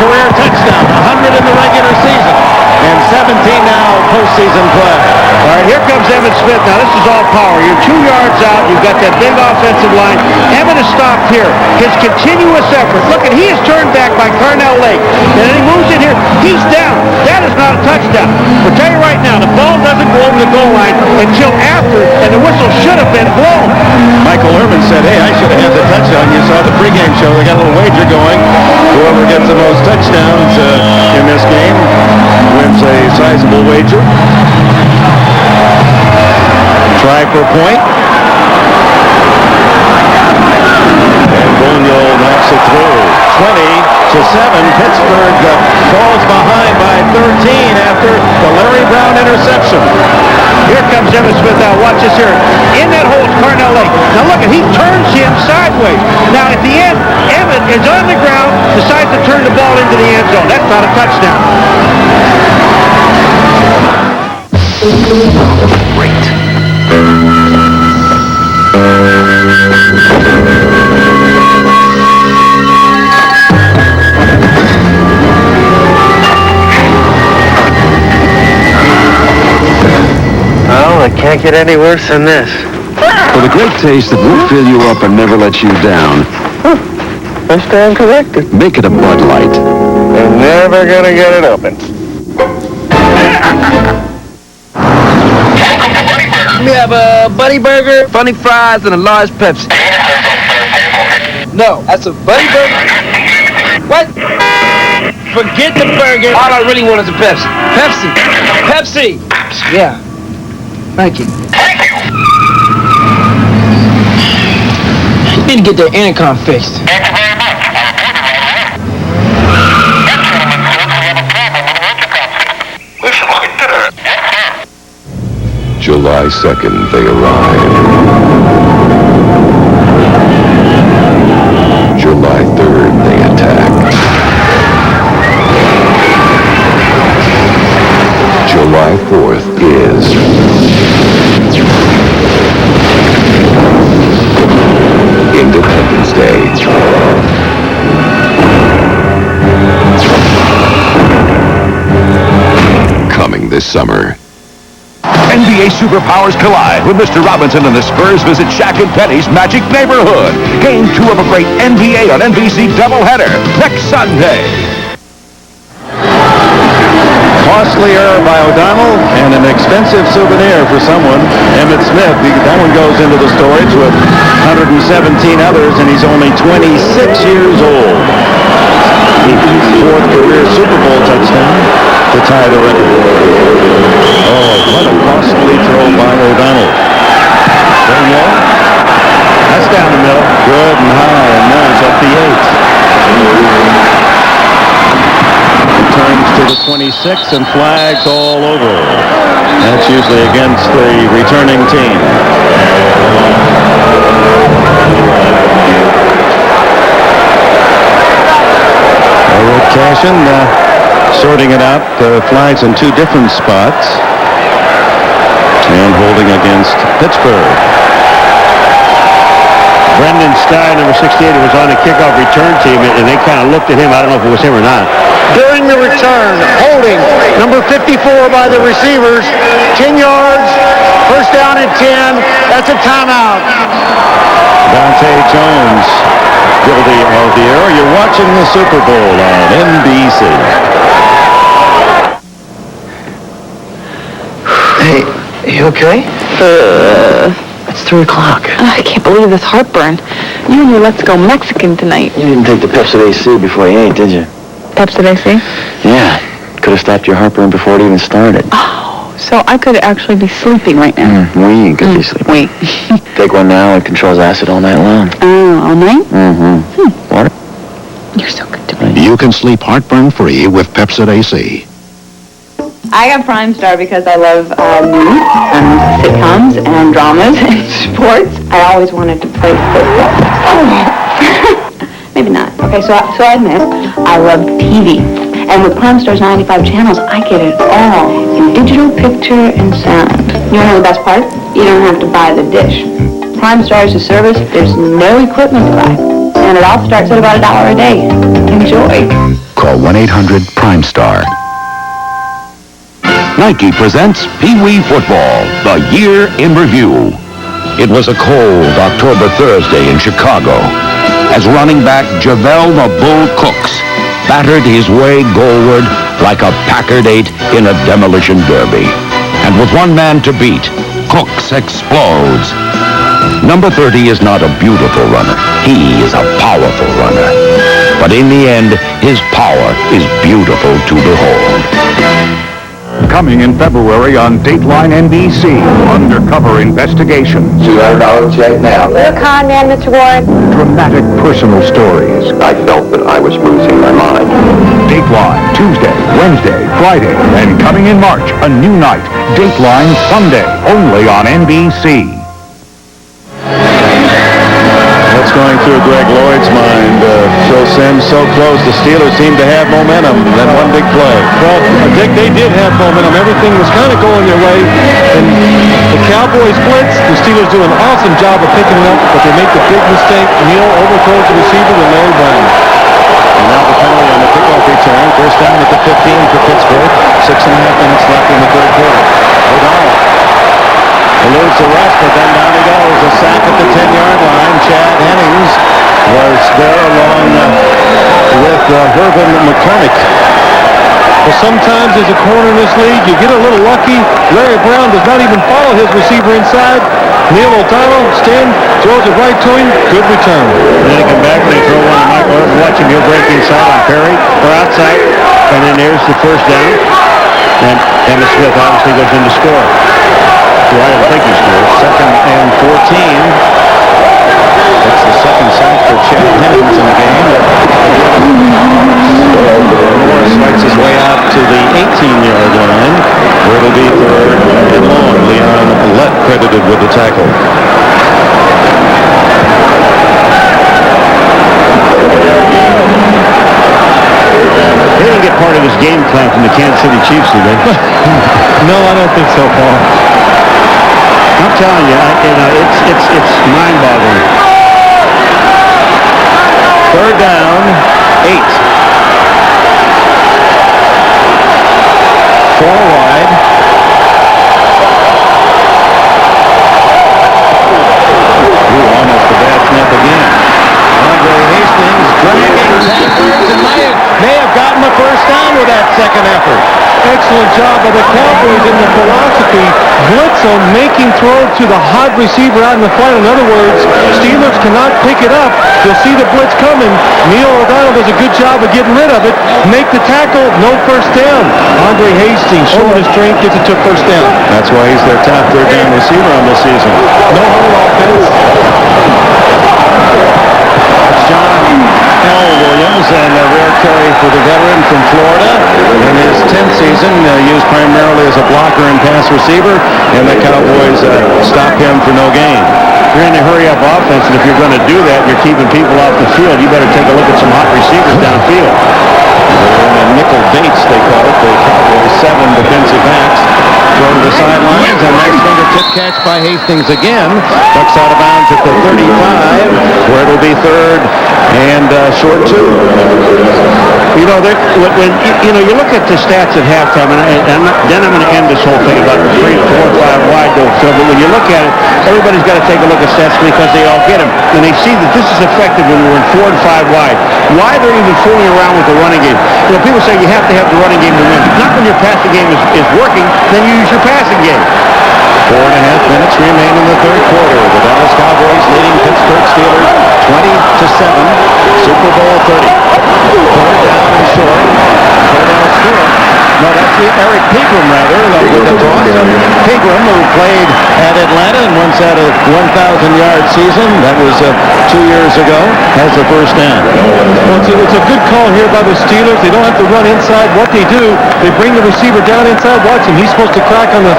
career touchdown. 100 in the regular season. And 17 now postseason play. All right, here comes Emmitt Smith. Now, this is all power. You're 2 yards out. You've got that big offensive line. Emmitt is stopped here. His continuous effort. Look, he is turned back by Carnell Lake. And then he moves in here. He's down. That is not a touchdown. I'll tell you right now, the ball doesn't go over the goal line until after, and the whistle should have been blown. Michael Irvin said, hey, I should have had the touchdown. You saw the pregame show. They got a little wager going. Whoever gets the most touchdowns in this game wins a sizable wager. Try for a point. And Bonio knocks it through. 20-7. Pittsburgh falls behind by 13 after the Larry Brown interception. Here comes Emmitt Smith now. Watch this here. In that hole is Carnell Lake. Now look, he turns him sideways. Now at the end, Emmitt is on the ground, decides to turn the ball into the end zone. That's not a touchdown. Great. Well, it can't get any worse than this. For the great taste that will fill you up and never let you down. I stand corrected. Make it a Bud Light. They're never gonna get it open. We have a Buddy Burger, funny fries, and a large Pepsi. No, that's a Buddy Burger. What? Forget the burger. All I really want is a Pepsi. Pepsi! Yeah. Thank you. You need to get their intercom fixed. July 2nd, they arrive. July 3rd, they attack. July 4th is Independence Day. Coming this summer. NBA superpowers collide when Mr. Robinson and the Spurs visit Shaq and Penny's Magic Neighborhood. Game 2 of a great NBA on NBC doubleheader next Sunday. Costlier by O'Donnell and an expensive souvenir for someone. Emmitt Smith, that one goes into the storage with 117 others, and he's only 26 years old. Fourth career Super Bowl touchdown to tie the record. Oh, what a costly throw by O'Donnell. Very well. That's down the middle. Good and high, and now he's up the 8. Turns to the 26 and flags all over. That's usually against the returning team. Rick Cashin sorting it out. Flags in 2 different spots. And holding against Pittsburgh. Brendan Stein, number 68, was on the kickoff return team, and they kind of looked at him. I don't know if it was him or not. During the return, holding number 54 by the receivers, 10 yards, first down and 10. That's a timeout. Dante Jones, guilty of the error. You're watching the Super Bowl on NBC. Hey, you okay? It's 3 o'clock. I can't believe this heartburn. You and your Let's Go Mexican tonight. You didn't take the Pepsi AC before you ate, did you? Pepsi AC? Yeah. Could have stopped your heartburn before it even started. Oh, so I could actually be sleeping right now. We could be sleeping. Wait. Take one now. It controls acid all night long. Oh, all night? Mm-hmm. Water? You're so good to me. You can sleep heartburn-free with Pepsi AC. I got Prime Star because I love movies and sitcoms and dramas and sports. I always wanted to play football. Maybe not. Okay, so I admit, I love TV. And with Prime Star's 95 channels, I get it all in digital, picture, and sound. You want to know the best part? You don't have to buy the dish. Prime Star is a service, there's no equipment to buy. And it all starts at about $1 a day. Enjoy. Call 1-800-PRIME-STAR. Nike presents Pee Wee Football, the year in review. It was a cold October Thursday in Chicago as running back Javel the Bull Cooks battered his way goalward like a Packard 8 in a demolition derby. And with one man to beat, Cooks explodes. Number 30 is not a beautiful runner. He is a powerful runner. But in the end, his power is beautiful to behold. Coming in February on Dateline NBC, Undercover Investigations. $200 check now. Little con man, Mr. Warren. Dramatic personal stories. I felt that I was losing my mind. Dateline, Tuesday, Wednesday, Friday, and coming in March, a new night. Dateline Sunday, only on NBC. What's going through Greg Lloyd's mind? Phil Simms so close. The Steelers seem to have momentum. Then one big play. Well, Dick, they did have momentum. Everything was kind of going their way. And the Cowboys blitz, the Steelers do an awesome job of picking it up, but they make the big mistake. Neal overthrows the receiver to Larry Brown. And now the penalty on the kickoff return. First down at the 15 for Pittsburgh. 6.5 minutes left in the third quarter. O'Donnell eludes the rush, but then down he goes. A sack at the 10-yard line. Chad Hennings was there along with Hervin McCormick. Well, sometimes as a corner in this league, you get a little lucky. Larry Brown does not even follow his receiver inside. Neil O'Donnell throws it right to him. Good return. And then they come back and they throw one to Michael Irvin. Watch him. He'll break inside on Perry or outside. And then there's the first down. And Emmitt Smith obviously goes in to score. I don't think he scored. 2nd and 14. That's the second sack for Chad Hennings in the game. Morris fights his way out to the 18-yard line, where it'll be third and long. Leon Lett credited with the tackle. They didn't get part of his game plan from the Kansas City Chiefs, did they? No, I don't think so, Paul. I'm telling you, it's mind-boggling. Third down, 8. 4 wide. Almost a bad snap again. Andre Hastings dragging tacklers and may have gotten the first down with that second effort. Excellent job by the Cowboys in the philosophy. Blitz on making throw to the hot receiver out in the flat. In other words, Steelers cannot pick it up. You'll see the blitz coming. Neil O'Donnell does a good job of getting rid of it. Make the tackle, no first down. Andre Hastings, showing his strength, gets it to first down. That's why he's their top third down receiver on this season. No huddle offense. It's John L. Williams and a rare carry for the veteran from Florida. In his 10th season, used primarily as a blocker and pass receiver, and the Cowboys stop him for no gain. You're in a hurry-up offense, and if you're going to do that, you're keeping people off the field. You better take a look at some hot receivers downfield. And nickel Bates, they call it. The Cowboys 7 defensive backs throw to the sidelines, and nice fingertip catch by Hastings again. Ducks out of bounds at the 35, where it'll be third and short 2. You know, when you look at the stats at halftime, and then I'm going to end this whole thing about 3, 4, 5 wide though, Phil. But when you look at it, everybody's got to take a look at stats because they all get them, and they see that this is effective when we're in 4 and 5 wide. Why they're even fooling around with the running game? You know, people say you have to have the running game to win. Not when your passing game is working, then you use your passing game. 4.5 minutes remain in the third quarter. The Dallas Cowboys leading Pittsburgh Steelers 20-7. Super Bowl 30. Third down and short. Cordell Stewart. No, that's the Eric Pegram, rather, with the toss. Pegram, who played at Atlanta and once had a 1,000-yard season. That was 2 years ago. Has the first down. Well, it's a good call here by the Steelers. They don't have to run inside. What they do, they bring the receiver down inside. Watch him. He's supposed to crack on the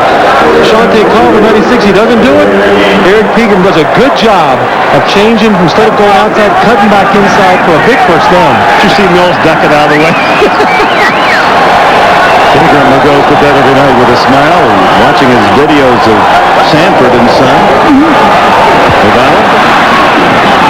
Shante Culver 96. He doesn't do it. Eric Pegram does a good job of changing instead of going outside, cutting back inside for a big first down. Did you see Mills duck it out of the way? Pegram, who goes to bed every night with a smile and watching his videos of Sanford and Son. O'Donnell.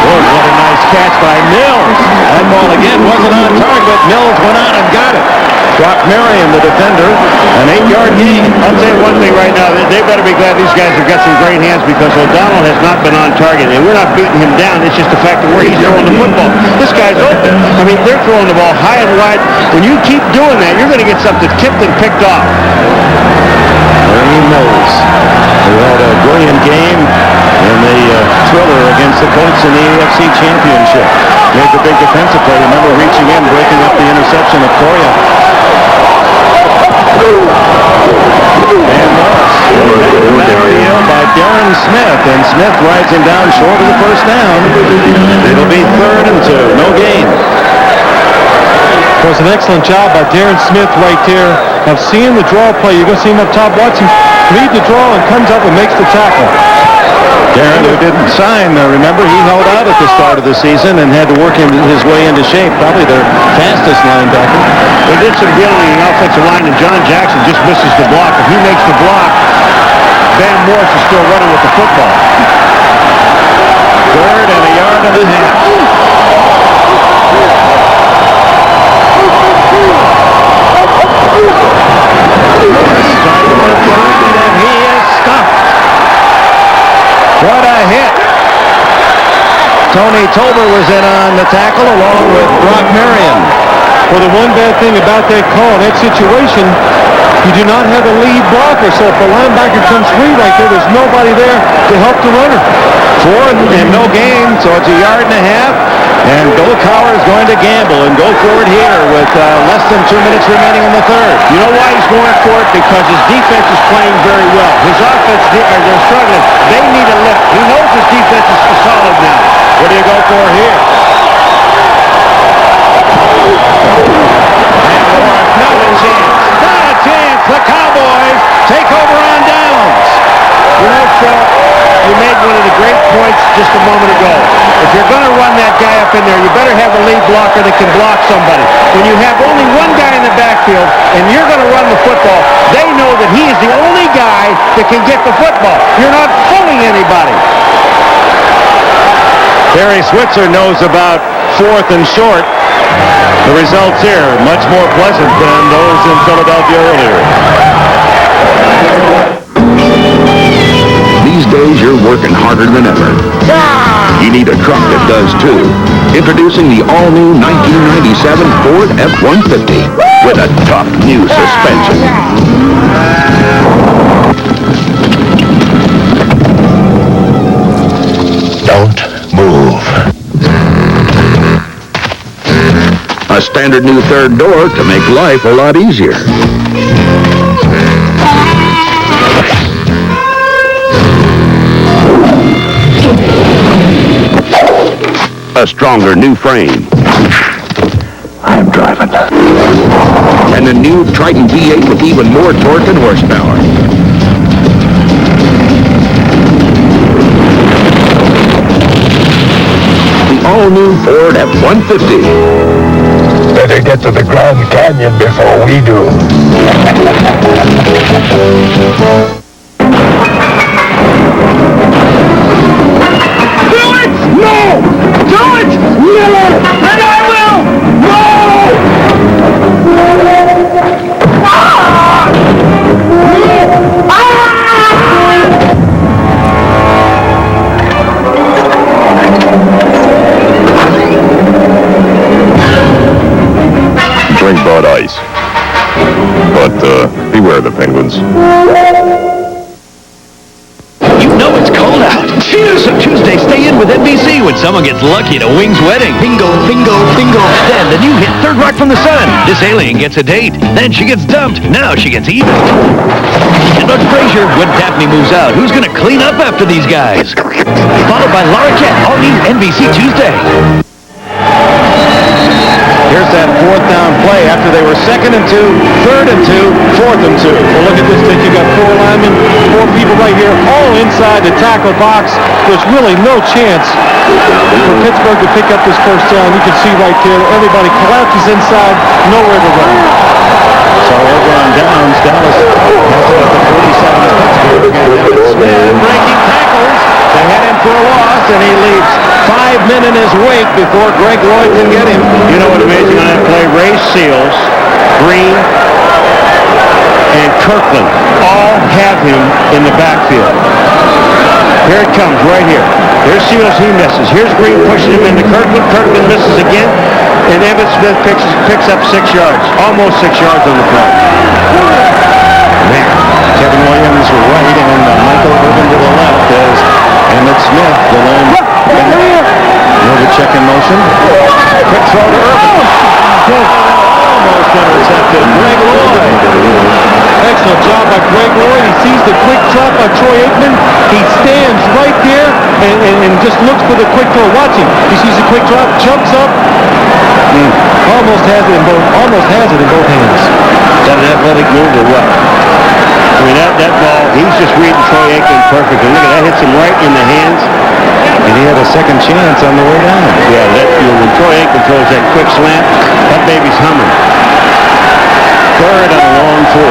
Oh, what a nice catch by Mills. That ball again wasn't on target, but Mills went out and got it. Brock Marion, the defender, an 8-yard gain. I'll tell you one thing right now. They better be glad these guys have got some great hands because O'Donnell has not been on target. And we're not beating him down. It's just the fact of where he's throwing the football. This guy's open. I mean, they're throwing the ball high and wide. When you keep doing that, you're going to get something tipped and picked off. Ernie Mills, who had a brilliant game in the thriller against the Colts in the AFC Championship. Made the big defensive play. Remember reaching in, breaking up the interception of Coria. And Morris, backfield by Darren Smith, and Smith rides him down short of the first down. It'll be 3rd and 2, no gain. It was an excellent job by Darren Smith right there of seeing the draw play. You're going to see him up top. Watch him read the draw and comes up and makes the tackle. Darren, who didn't sign, remember, he held out at the start of the season and had to work his way into shape. Probably their fastest linebacker. They did some dealing in the offensive line, and John Jackson just misses the block. If he makes the block, Van Morris is still running with the football. 3rd and 1.5 yards. And he is stuffed. What a hit. Tony Tolber was in on the tackle along with Brock Marion. Well, the one bad thing about that call, in that situation, you do not have a lead blocker. So if a linebacker comes free right there, there's nobody there to help the runner. 4th and no gain, so it's 1.5 yards. And Bill Cowher is going to gamble and go for it here with less than 2 minutes remaining in the third. You know why he's going for it? Because his defense is playing very well. His offense, they're struggling. They need a lift. He knows his defense is solid now. What do you go for here? And Morris, not a chance. Not a chance. The Cowboys take over on downs. You know, Phil, you made one of the great points just a moment ago. If you're going to run that guy up in there, you better have a lead blocker that can block somebody. When you have only one guy in the backfield and you're going to run the football, they know that he is the only guy that can get the football. You're not fooling anybody. Barry Switzer knows about 4th and short. The results here much more pleasant than those in Philadelphia earlier. These days, you're working harder than ever. You need a truck that does, too. Introducing the all-new 1997 Ford F-150 with a tough new suspension. Don't move. A standard new third door to make life a lot easier. A stronger new frame. I'm driving. And the new Triton V8 with even more torque and horsepower. The all-new Ford F-150. Better get to the Grand Canyon before we do. No! Do it! Miller! And I will! No! Drink Bud Ice. But beware the penguins. Tuesday, stay in with NBC when someone gets lucky at a Wings wedding. Bingo, bingo, bingo. Then the new hit Third Rock from the Sun. This alien gets a date. Then she gets dumped. Now she gets even. And on Frasier, when Daphne moves out, who's going to clean up after these guys? Followed by Laura Kent, all new NBC Tuesday. Here's that fourth down play after they were 2nd and 2, 3rd and 2, 4th and 2. Well, look at this thing. You got 4 linemen, 4 people right here, all inside the tackle box. There's really no chance for Pittsburgh to pick up this first down. You can see right there, everybody collapses inside, nowhere to run. So over on downs, Dallas has it at the 47 of Pittsburgh. Smith breaking tackles. They had him for a loss, and he leaves 5 men in his wake before Greg Lloyd can get him. You know what amazing on that play? Ray Seals, Green, and Kirkland all have him in the backfield. Here it comes, right here. There's Seals, he misses. Here's Green pushing him into Kirkland. Kirkland misses again, and Evan Smith picks up 6 yards, almost 6 yards on the play. Man, Kevin Williams right, and Michael Irvin to the left as Emmett Smith, the lone. Another check in motion. Quick throw to Irvin. Almost intercepted. Greg Lloyd. Excellent job by Greg Lloyd. He sees the quick drop by Troy Aikman. He stands right there and just looks for the quick throw. Watch him. He sees the quick drop, jumps up, almost has it in both hands. Is that an athletic move or what? I mean, that ball, he's just reading Troy Aikman perfectly. Look at that, hits him right in the hands. And he had a second chance on the way down. Yeah, when Troy Aikman throws that quick slant, that baby's humming. 3rd and a long 4.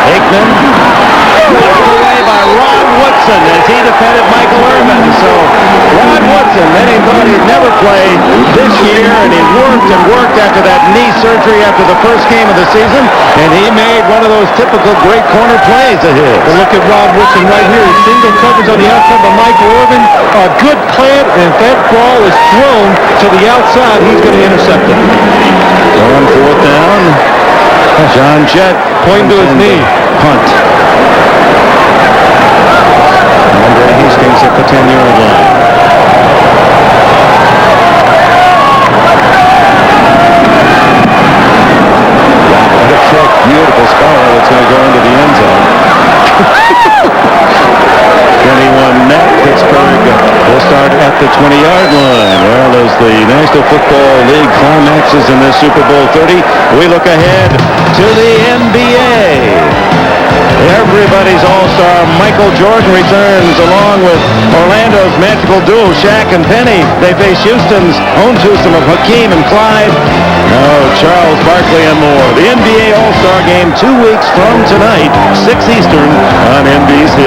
Aikman knocked away by Ron Woodson as he defended Michael Irvin. So Ron Woodson, many thought he'd never play this year, and he worked and worked after that knee surgery after the first game of the season, and he made one of those typical great corner plays of his. But look at Ron Woodson right here. His single coverage on the outside by Michael Irvin. A good plant, and if that ball is thrown to the outside, he's going to intercept it. On 4th down, John Jett pointing to his knee. Punt. Andre Hastings at the 10-yard line. What a trick, beautiful scholar that's going to go into the end zone. 21 net, Pittsburgh will start at the 20-yard line. Well, as the National Football League climaxes in this Super Bowl 30, we look ahead to the NBA. Everybody's all-star Michael Jordan returns along with Orlando's magical duo Shaq and Penny. They face Houston's own twosome of Hakeem and Clyde. Charles Barkley and more. The NBA All-Star Game 2 weeks from tonight, 6 Eastern on NBC.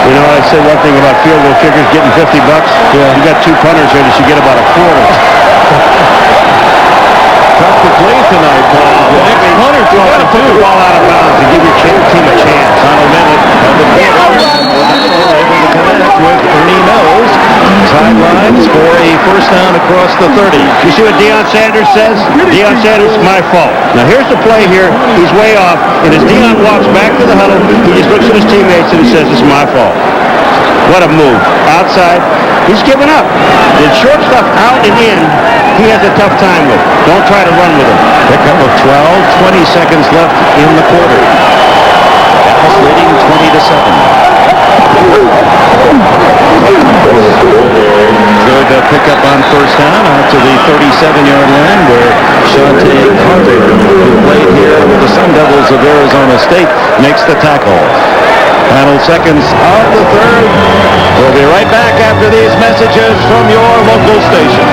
You know, I said one thing about field goal kickers getting $50. Yeah. You got 2 punters here that should get about a quarter. Tough to play tonight, Paul. The next punter you got to put the ball out of bounds and give your team a chance. Final minute of the game. Able to connect with Ernie Mills. Sidelines for a first down across the 30. You see what Deion Sanders says? Deion Sanders, my fault. Now here's the play here. He's way off. And as Deion walks back to the huddle, he just looks at his teammates and he says, it's my fault. What a move. Outside. He's given up. The short stuff out and in, he has a tough time with. Don't try to run with him. Pickup of 12, 20 seconds left in the quarter. Dallas leading 20-7. Good pickup on first down out to the 37-yard line where Shante Carter, who played here with the Sun Devils of Arizona State, makes the tackle. Final seconds of the 3rd. We'll be right back after these messages from your local station.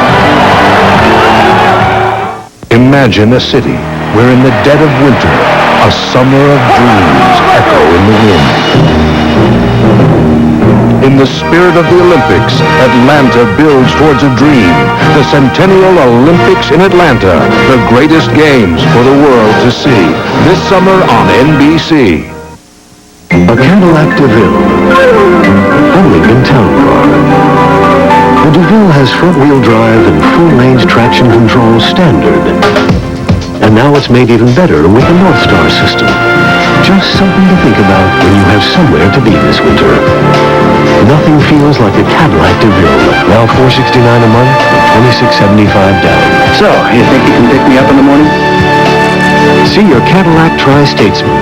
Imagine a city where in the dead of winter, a summer of dreams echo in the wind. In the spirit of the Olympics, Atlanta builds towards a dream. The Centennial Olympics in Atlanta, the greatest games for the world to see. This summer on NBC. A Cadillac DeVille, only in town car. Would you DeVille has front-wheel drive and full-range traction control standard. And now it's made even better with the North Star system. Just something to think about when you have somewhere to be this winter. Nothing feels like a Cadillac DeVille. Now $469 a month and $26.75 down. So, you think you can pick me up in the morning? See your Cadillac Tri-Statesman.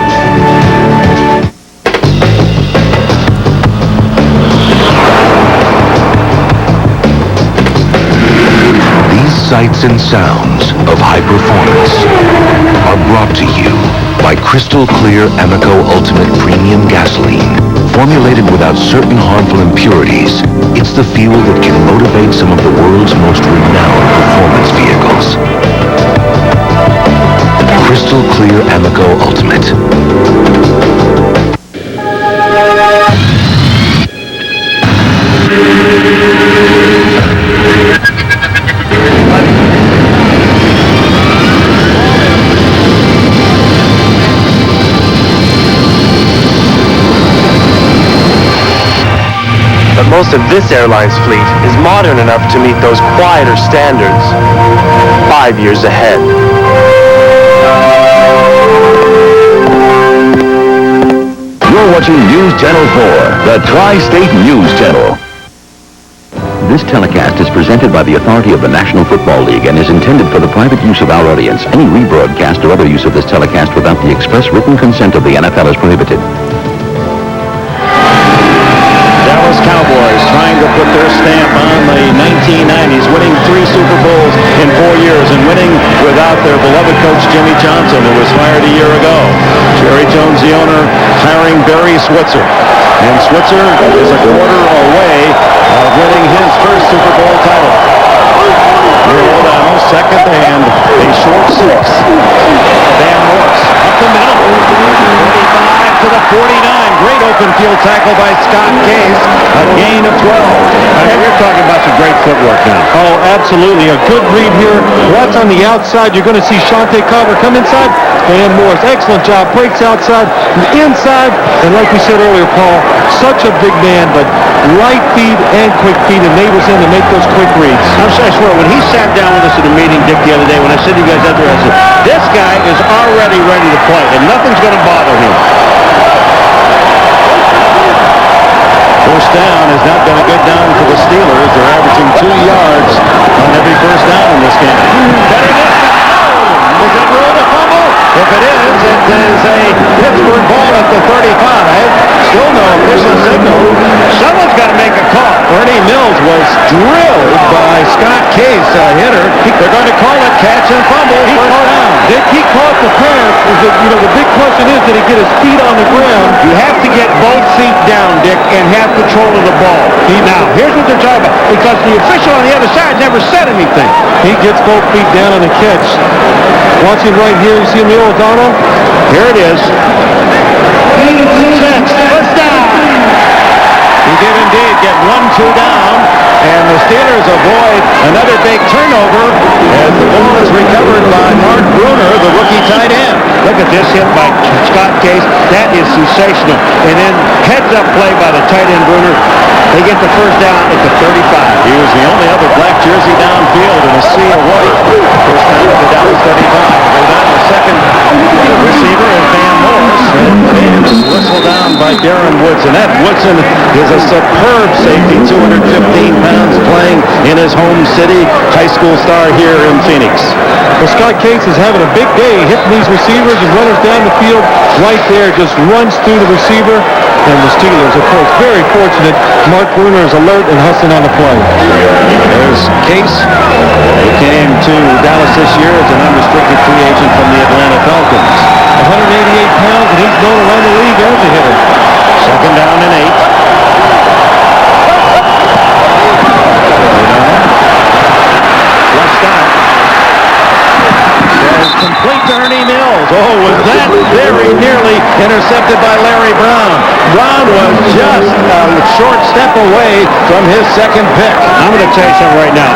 Sights and sounds of high performance are brought to you by Crystal Clear Amoco Ultimate Premium Gasoline. Formulated without certain harmful impurities, it's the fuel that can motivate some of the world's most renowned performance vehicles. Crystal Clear Amoco Ultimate. But most of this airline's fleet is modern enough to meet those quieter standards 5 years ahead. You're watching News Channel 4, the Tri-State News Channel. This telecast is presented by the authority of the National Football League and is intended for the private use of our audience. Any rebroadcast or other use of this telecast without the express written consent of the NFL is prohibited. Dallas Cowboys trying to put their stamp on the 1990s, winning 3 Super Bowls in 4 years and winning without their beloved coach Jimmy Johnson, who was fired a year ago. Jerry Jones, the owner, hiring Barry Switzer. And Switzer is a quarter away of winning his first Super Bowl title. Roll down, second and a short 6. Van Morse up the middle. 45 to the 49. Great open field tackle by Scott Case. A gain of 12. And you're talking about some great footwork now. Oh, absolutely. A good read here. Watch on the outside. You're going to see Shante Carver come inside. Van Morris, excellent job. Breaks outside and inside. And like we said earlier, Paul, such a big man, but right feet and quick feet enables him to make those quick reads. I swear, when he sat down with us at a meeting, Dick, the other day, when I said to you guys out there, I said, this guy is already ready to play, and nothing's going to bother him. First down is not going to get down for the Steelers. They're averaging 2 yards on every first down in this game. Is it ruled a fumble? If it is a Pittsburgh ball at the 35. Still no official signal. Someone's got to make a call. Ernie Mills was drilled by Scott Case, a hitter. They're going to call it catch and fumble. He caught the pass. The big question is, did he get his feet on the ground? You have to get both feet down, Dick, and have control of the ball. Now, here's what they're talking about. Because the official on the other side never said anything. He gets both feet down on the catch. Watching right here, you see Emil O'Donnell? Here it is. First down. He did indeed get 1-2 down, and the Steelers avoid another big turnover as the ball is recovered by Mark Bruner, the rookie tight end. Look at this hit by Scott Case. That is sensational. And then heads-up play by the tight end Bruner. They get the first down at the 35. He was the only other black jersey downfield in a sea of white. First down at the Dallas 35. They down the second receiver is Van Morris. And whistled down by Darren Woodson. That Woodson is a superb safety, 215 pounds, playing in his home city. High school star here in Phoenix. Well, Scott Case is having a big day, hitting these receivers and runners down the field. Right there, just runs through the receiver. And the Steelers, of course, very fortunate. Mark Bruner is alert and hustling on the play. There's Case, who came to Dallas this year as an unrestricted free agent from the Atlanta Falcons. 188 pounds, and he's known around the league as a hitter. Second down and 8. Flushed out. Complete to Ernie Mills. Oh, was that very nearly intercepted by Larry Brown. Brown was just a short step away from his second pick. I'm going to tell you something right now.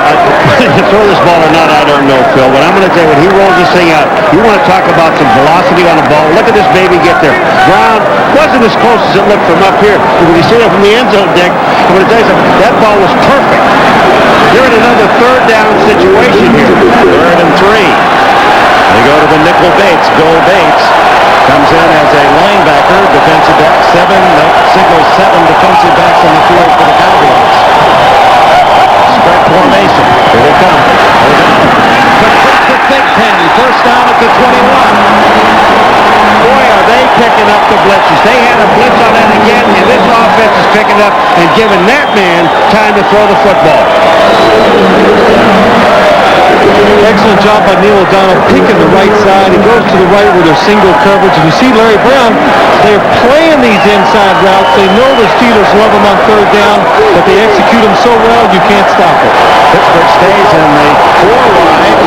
Throw this ball or not, I don't know, Phil, but I'm going to tell you, when he rolls this thing out, you want to talk about some velocity on the ball. Look at this baby get there. Brown wasn't as close as it looked from up here. But when you see it from the end zone, Dick, I'm going to tell you something, that ball was perfect. You're in another third down situation here. 3rd and 3. They go to the nickel Bates. Bill Bates comes in as a linebacker, defensive back. Signals 7 defensive backs on the field for the Cowboys. Spread formation. Here they come. The Big Ten. First down at the 21. Boy, are they picking up the blitzes. They had a blitz on that again, and this offense is picking up and giving that man time to throw the football. Excellent job by Neil O'Donnell picking the right side. He goes to the right with their single coverage. And you see Larry Brown, they're playing these inside routes. They know the Steelers love them on 3rd down, but they execute them so well you can't stop it. Pittsburgh stays in the 4 wide.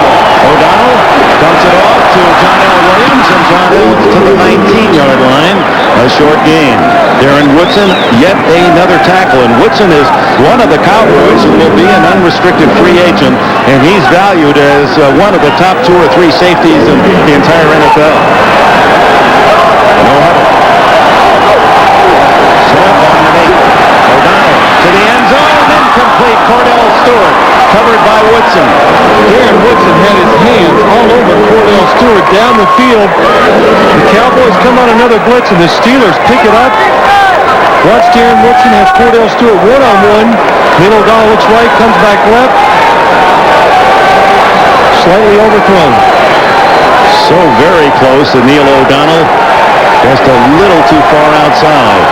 O'Donnell dumps it off to John L. Williams, and John L. to the 19-yard line. A short gain. Darren Woodson, yet another tackle. And Woodson is one of the Cowboys who will be an unrestricted free agent, and he's valued as one of the top 2 or 3 safeties in the entire NFL. No huddle. Snap on the 8. O'Donnell to the end zone. Incomplete. Cordell Stewart covered by Woodson. Darren Woodson had his hands all over Cordell Stewart down the field. The Cowboys come on another blitz, and the Steelers pick it up. Watch Darren Woodson has Cordell Stewart one-on-one. Neil O'Donnell looks right, comes back left. Slightly overthrown. So very close to Neil O'Donnell. Just a little too far outside.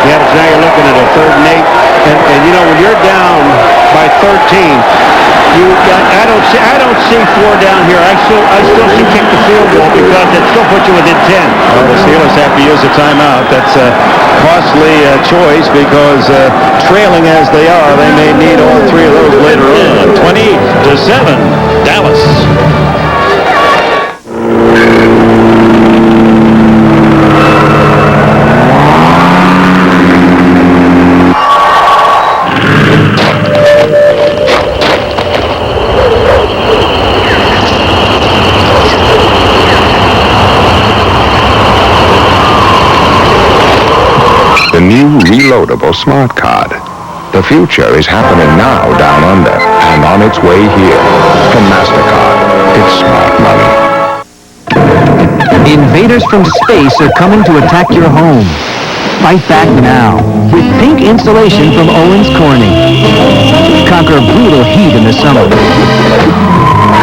Yeah, but now you're looking at a 3rd and 8. And you know, when you're down by 13, I don't see 4 down here. I still see kick the field goal because it still puts you within 10. Well, the Steelers have to use a timeout. That's a costly choice because trailing as they are, they may need all 3 of those later on. 20-7, Dallas. The new reloadable smart card. The future is happening now down under and on its way here. From MasterCard, it's smart money. Invaders from space are coming to attack your home. Fight back now with pink insulation from Owens Corning. Conquer brutal heat in the summer,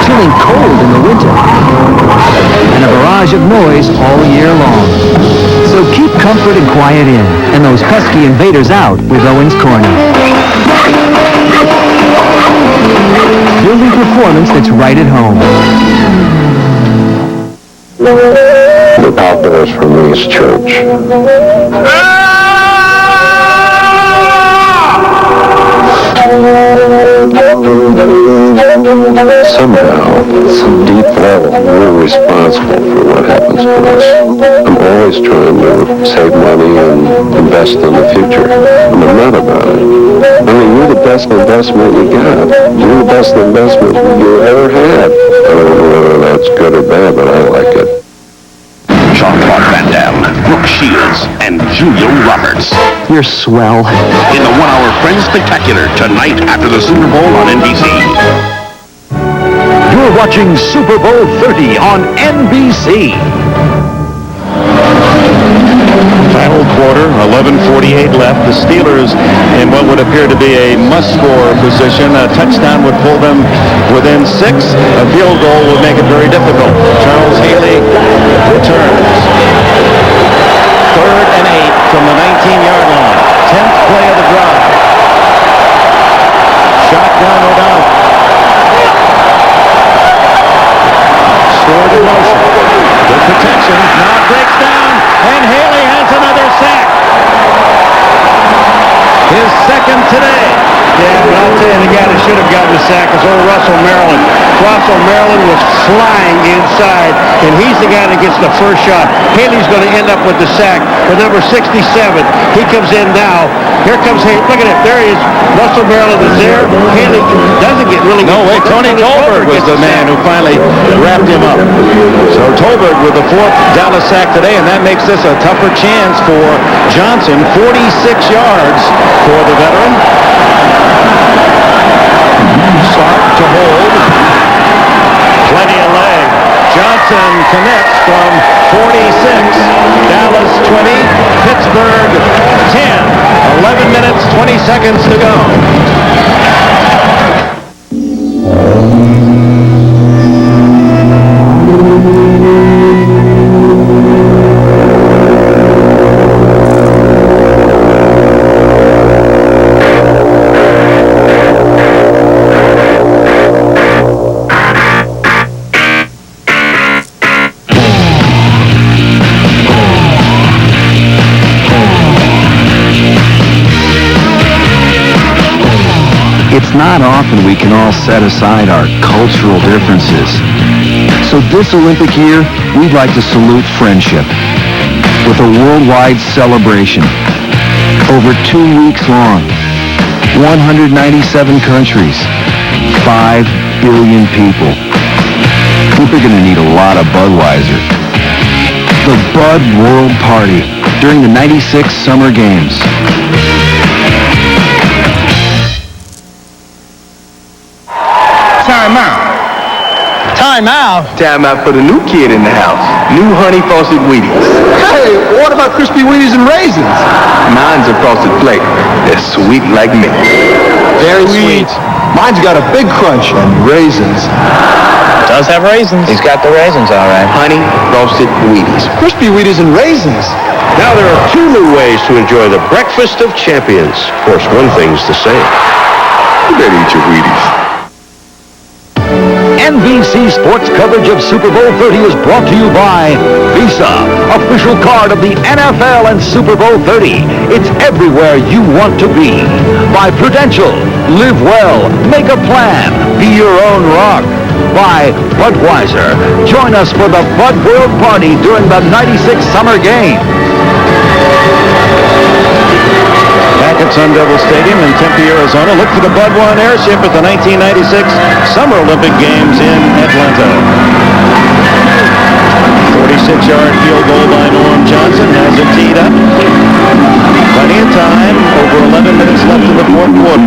chilling cold in the winter, and a barrage of noise all year long. So keep comfort and quiet in, and those pesky invaders out with Owens Corning. Building performance that's right at home. The outdoors for me is church. Somehow, at some deep level, we're responsible for what happens to us. I'm always trying to save money and invest in the future. And I'm not about it. I mean, you're the best investment you got. You're the best investment you ever had. I don't know whether that's good or bad, but I like it. Jean-Claude Van Damme, Brooke Shields, and Julia Roberts. You're swell. In the 1-hour Friends Spectacular tonight after the Super Bowl on NBC. You're watching Super Bowl 30 on NBC. Final quarter, 11:48 left. The Steelers in what would appear to be a must-score position. A touchdown would pull them within 6. A field goal would make it very difficult. Charles Haley returns. 3rd and 8 from the 19-yard line. 10th play of the drive. Shotgun O'Donnell. Stored in motion. Good protection. Now it breaks down. And Haley has another sack. His 2nd today. Yeah, but I'll tell you, the guy that should have gotten the sack is old Russell Maryland. Russell Maryland was flying inside, and he's the guy that gets the first shot. Haley's going to end up with the sack with number 67. He comes in now. Here comes Haley. Look at it. There he is. Russell Maryland is there. Haley doesn't get really... No, wait, Tony Tolbert was the man who finally wrapped him up. So Tolbert with the 4th Dallas sack today, and that makes this a tougher chance for Johnson. 46 yards for the veteran. seconds to go. It's not often we can all set aside our cultural differences. So this Olympic year, we'd like to salute friendship with a worldwide celebration. Over 2 weeks long, 197 countries, 5 billion people. We're going to need a lot of Budweiser. The Bud World Party during the '96 Summer Games. Time out. Time out? Time out for the new kid in the house. New Honey Frosted Wheaties. Hey, what about crispy Wheaties and raisins? Mine's a frosted flake. They're sweet like me. Very sweet. Mine's got a big crunch and raisins. Does have raisins. He's got the raisins, all right. Honey Frosted Wheaties. Crispy Wheaties and raisins. Now there are 2 new ways to enjoy the breakfast of champions. Of course, one thing's the same. You better eat your Wheaties. NBC sports coverage of Super Bowl 30 is brought to you by Visa, official card of the NFL and Super Bowl 30. It's everywhere you want to be. By Prudential, live well, make a plan, be your own rock. By Budweiser, join us for the Bud World Party during the '96 Summer Games. Back at Sun Devil Stadium in Tempe, Arizona, look for the Bud One airship at the 1996 Summer Olympic Games in Atlanta. 46-yard field goal by Norm Johnson has it teed up. Plenty of time, over 11 minutes left in the fourth quarter.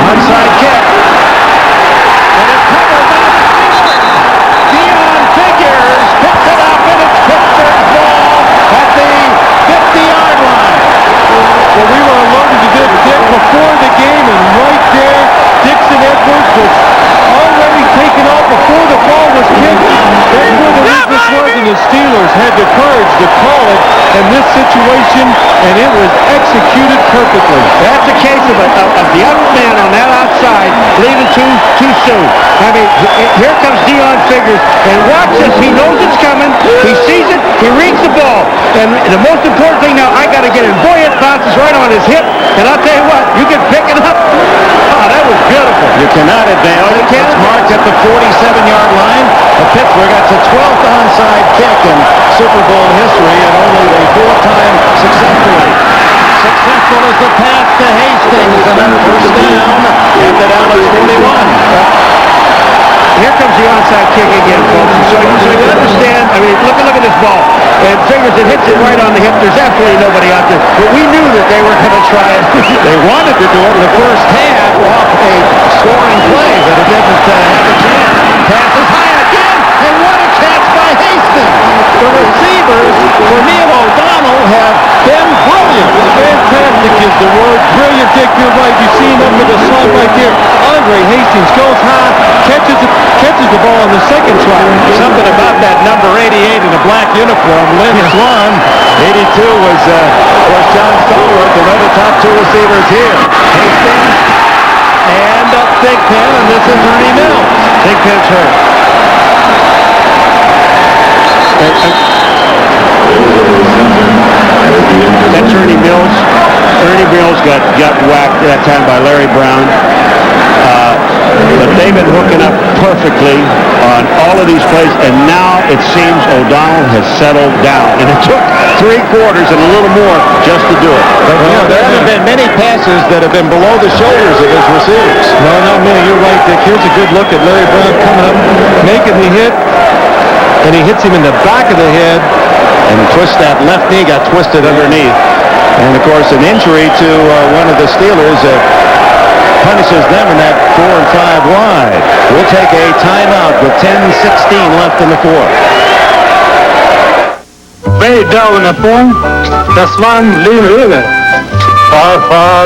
Onside kick. And it's covered by Dion Figures. Picks it up, and it's Pittsburgh's ball at the 50-yard line. Well, we were alerted to this before the game, and right there, Dixon Edwards was already taken off before the ball was kicked. That's where the weakness was, and the Steelers had the courage to call it in this situation, and it was executed perfectly. That's a case of the other man on that outside leaving too soon. I mean, here comes Dion Figures, and watch this. He knows it's coming. He sees it. He reads the ball. And the most important thing now, I got to get it. Boy, it bounces right on his hip. And I'll tell you what, you can pick it up. Oh, that was beautiful. You cannot advance. It's marked at the 47-yard line. Pittsburgh got the 12th onside kick in Super Bowl history, and only the 4th time successfully. Successful is the pass to Hastings, and then first down at the Dallas 41. Here comes the onside kick again, folks. So you understand, I mean, look at this ball. And Figures, it hits it right on the hip. There's absolutely nobody out there. But we knew that they were going to try it. They wanted to do it in the first half off a scoring play, but it didn't have a chance. Passes high again, and what a catch by Hastings. The receivers for Neil O'Donnell have been brilliant. Fantastic is the word. Brilliant, Dick. You're right. You see him up with the slot right there. Andre Hastings goes high, catches the ball on the second try. Something about that number 88 in a black uniform, Lynn Swan. 82 was, of course, John Stallworth, one of the top 2 receivers here. Hastings and Thigpen, and this is Ernie Mills. Thigpen's hurt. That's Ernie Mills. Ernie Mills got whacked that time by Larry Brown. But they've been hooking up perfectly on all of these plays, and now it seems O'Donnell has settled down. And it took 3 quarters and a little more just to do it. But there haven't been many passes that have been below the shoulders of his receivers. No, not many. You're right, Dick. Here's a good look at Larry Brown coming up, making the hit, and he hits him in the back of the head. And that left knee got twisted underneath. And, of course, an injury to one of the Steelers. punishes them in that 4 and 5 wide. We'll take a timeout with 10:16 left in the fourth. Way down upon the Swan River. Far, far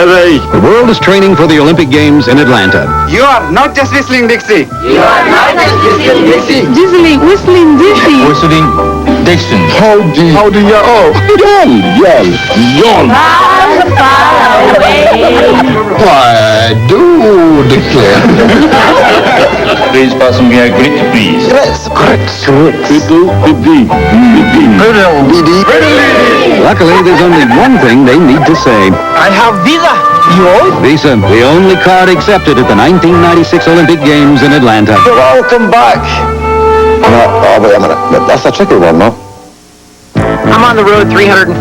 away. The world is training for the Olympic Games in Atlanta. You are not just whistling Dixie. You are not just whistling Dixie. Whistling Dixie. Whistling Dixon. How do you... Oh, yawn. Far, far away. Why, do declare. Please pass me a grit, please. Luckily, there's only one thing they need to say. I have visa. Visa, the only card accepted at the 1996 Olympic Games in Atlanta. Welcome back. No, wait a minute. That's a tricky one, no? I'm on the road 345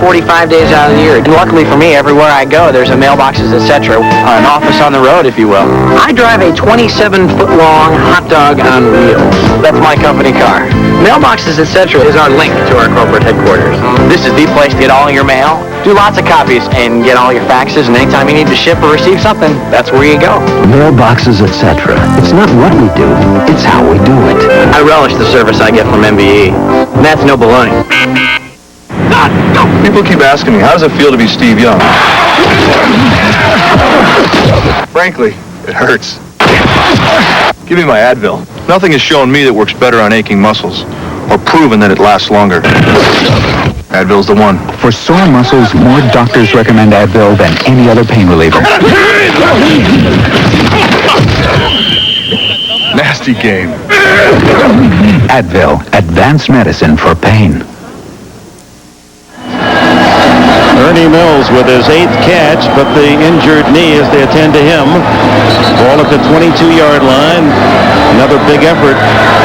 days out of the year. And luckily for me, everywhere I go, there's a mailboxes, etc. An office on the road, if you will. I drive a 27-foot-long hot dog on wheels. That's my company car. Mailboxes, etc. is our link to our corporate headquarters. This is the place to get all your mail, do lots of copies, and get all your faxes. And anytime you need to ship or receive something, that's where you go. Mailboxes, etc. It's not what we do, it's how we do it. I relish the service I get from MBE. And that's no baloney. People keep asking me, how does it feel to be Steve Young? Frankly, it hurts. Give me my Advil. Nothing has shown me that works better on aching muscles, or proven that it lasts longer. Advil's the one. For sore muscles, more doctors recommend Advil than any other pain reliever. Nasty game. Advil, advanced medicine for pain. Ernie Mills with his 8th catch, but the injured knee as they attend to him. Ball at the 22-yard line. Another big effort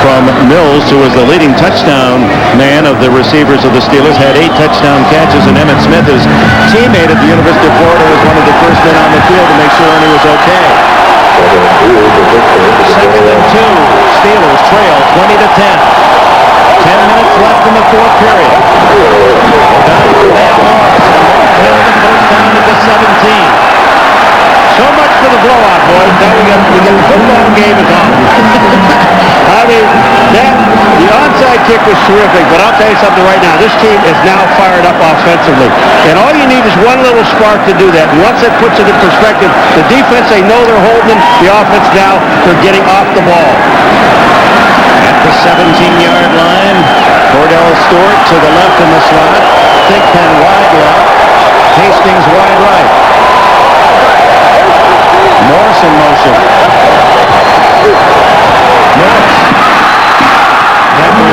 from Mills, who was the leading touchdown man of the receivers of the Steelers, had 8 touchdown catches, and Emmitt Smith, his teammate at the University of Florida, was one of the first men on the field to make sure Ernie was okay. 2nd and 2. Steelers trail 20-10. 10 minutes left in the fourth period. Down to down at the 17. So much for the blowout, boys. Now we got the football game is on. I mean, the onside kick was terrific, but I'll tell you something right now. This team is now fired up offensively. And all you need is one little spark to do that. And once that puts it in perspective, the defense, they know they're holding them. The offense now, they're getting off the ball. At the 17-yard line, Cordell Stewart to the left in the slot. Thigpen wide left. Hastings wide right. Morris in motion. Morris had to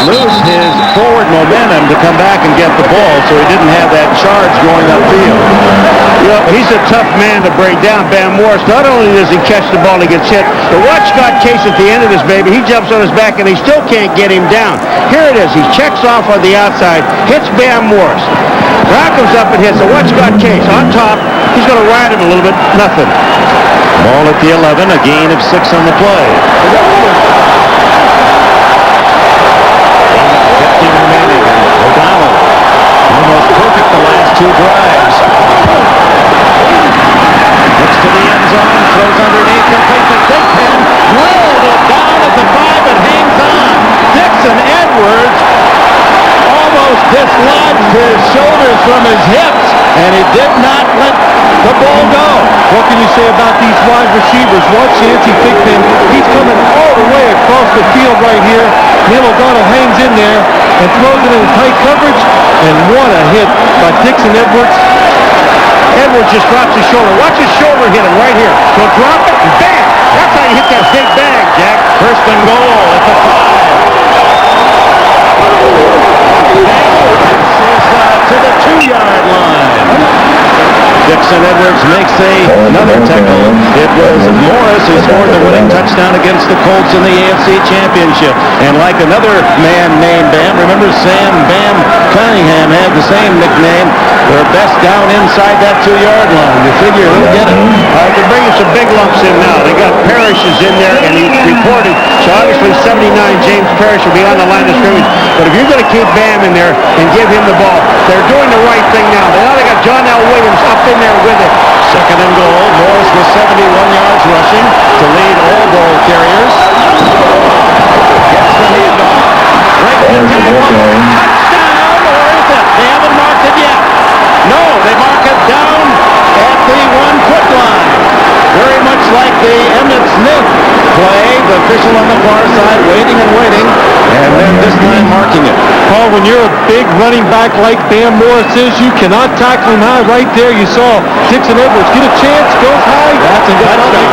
lose his forward momentum to come back and get the ball, so he didn't have that charge going upfield. You know, he's a tough man to break down, Bam Morris. Not only does he catch the ball and he gets hit, but watch Scott Case at the end of this, baby. He jumps on his back and he still can't get him down. Here it is. He checks off on the outside, hits Bam Morris. Brown comes up and hits. So watch Scott Case on top. He's going to ride him a little bit. Nothing. Ball at the 11, a gain of 6 on the play. 15 remaining. O'Donnell almost perfect the last 2 drives. Looks to the end zone, throws underneath, complete to Thigpen. Rolled it down at the 5 and hangs on. Dixon Edwards almost dislodged his shoulders from his hips, and he did not let the ball go. What can you say about these wide receivers? Watch Yancey Thigpen. He's coming all the way across the field right here. Neil O'Donnell hangs in there and throws it in tight coverage, and what a hit by Dixon Edwards. Edwards just drops his shoulder. Watch his shoulder hit him right here. He'll drop it and bam! That's how you hit that big bag, Jack. First and goal at the 5. To the 2-yard line. Dixon Edwards makes another tackle. It was Morris who scored the winning touchdown against the Colts in the AFC Championship. And like another man named Bam, remember Sam Bam Cunningham had the same nickname. They're best down inside that 2-yard line. You figure he'll get it. They're bringing some big lumps in now. They got Parrish is in there, and he reported. So obviously 79, James Parrish, will be on the line of scrimmage. But if you're going to keep Bam in there and give him the ball, they're doing the right thing now. Now they got John L. Williams up in there with it. Second and goal. Morris with 71 yards rushing to lead all ball carriers. Gets the handoff. Right to touchdown, or is it? They haven't marked it yet. No, they mark it down at the 1-foot line. Very much like the Emmitt Smith play, the official on the far side waiting and waiting, and then this time marking it. Paul, when you're a big running back like Bam Morris is, you cannot tackle him high. Right there, you saw Dixon Edwards get a chance, goes high. That's a touchdown.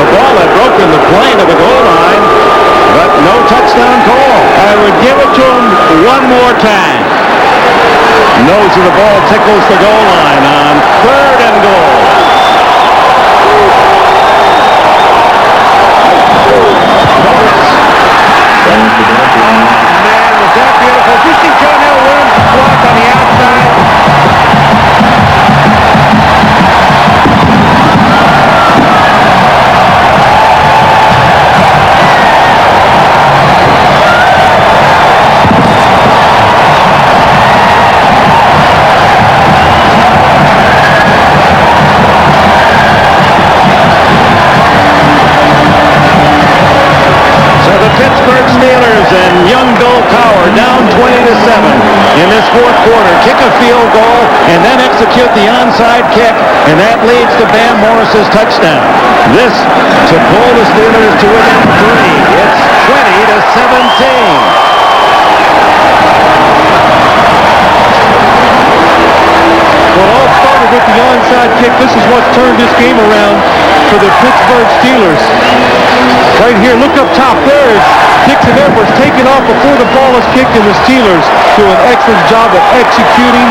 The ball had broken the plane of the goal line, but no touchdown call. I would give it to him one more time. Nose of the ball tickles the goal line on 3rd and goal. Man, was that beautiful. Did you see John L. Williams block on the outside? Steelers and young Bill Cowher down 20-7 in this fourth quarter. Kick a field goal and then execute the onside kick, and that leads to Bam Morris's touchdown. This to pull the Steelers to within 3. It's 20-17. Well, all started with the onside kick. This is what's turned this game around for the Pittsburgh Steelers. Right here, look up top. There is Dixon Edwards taking off before the ball is kicked, and the Steelers do an excellent job of executing.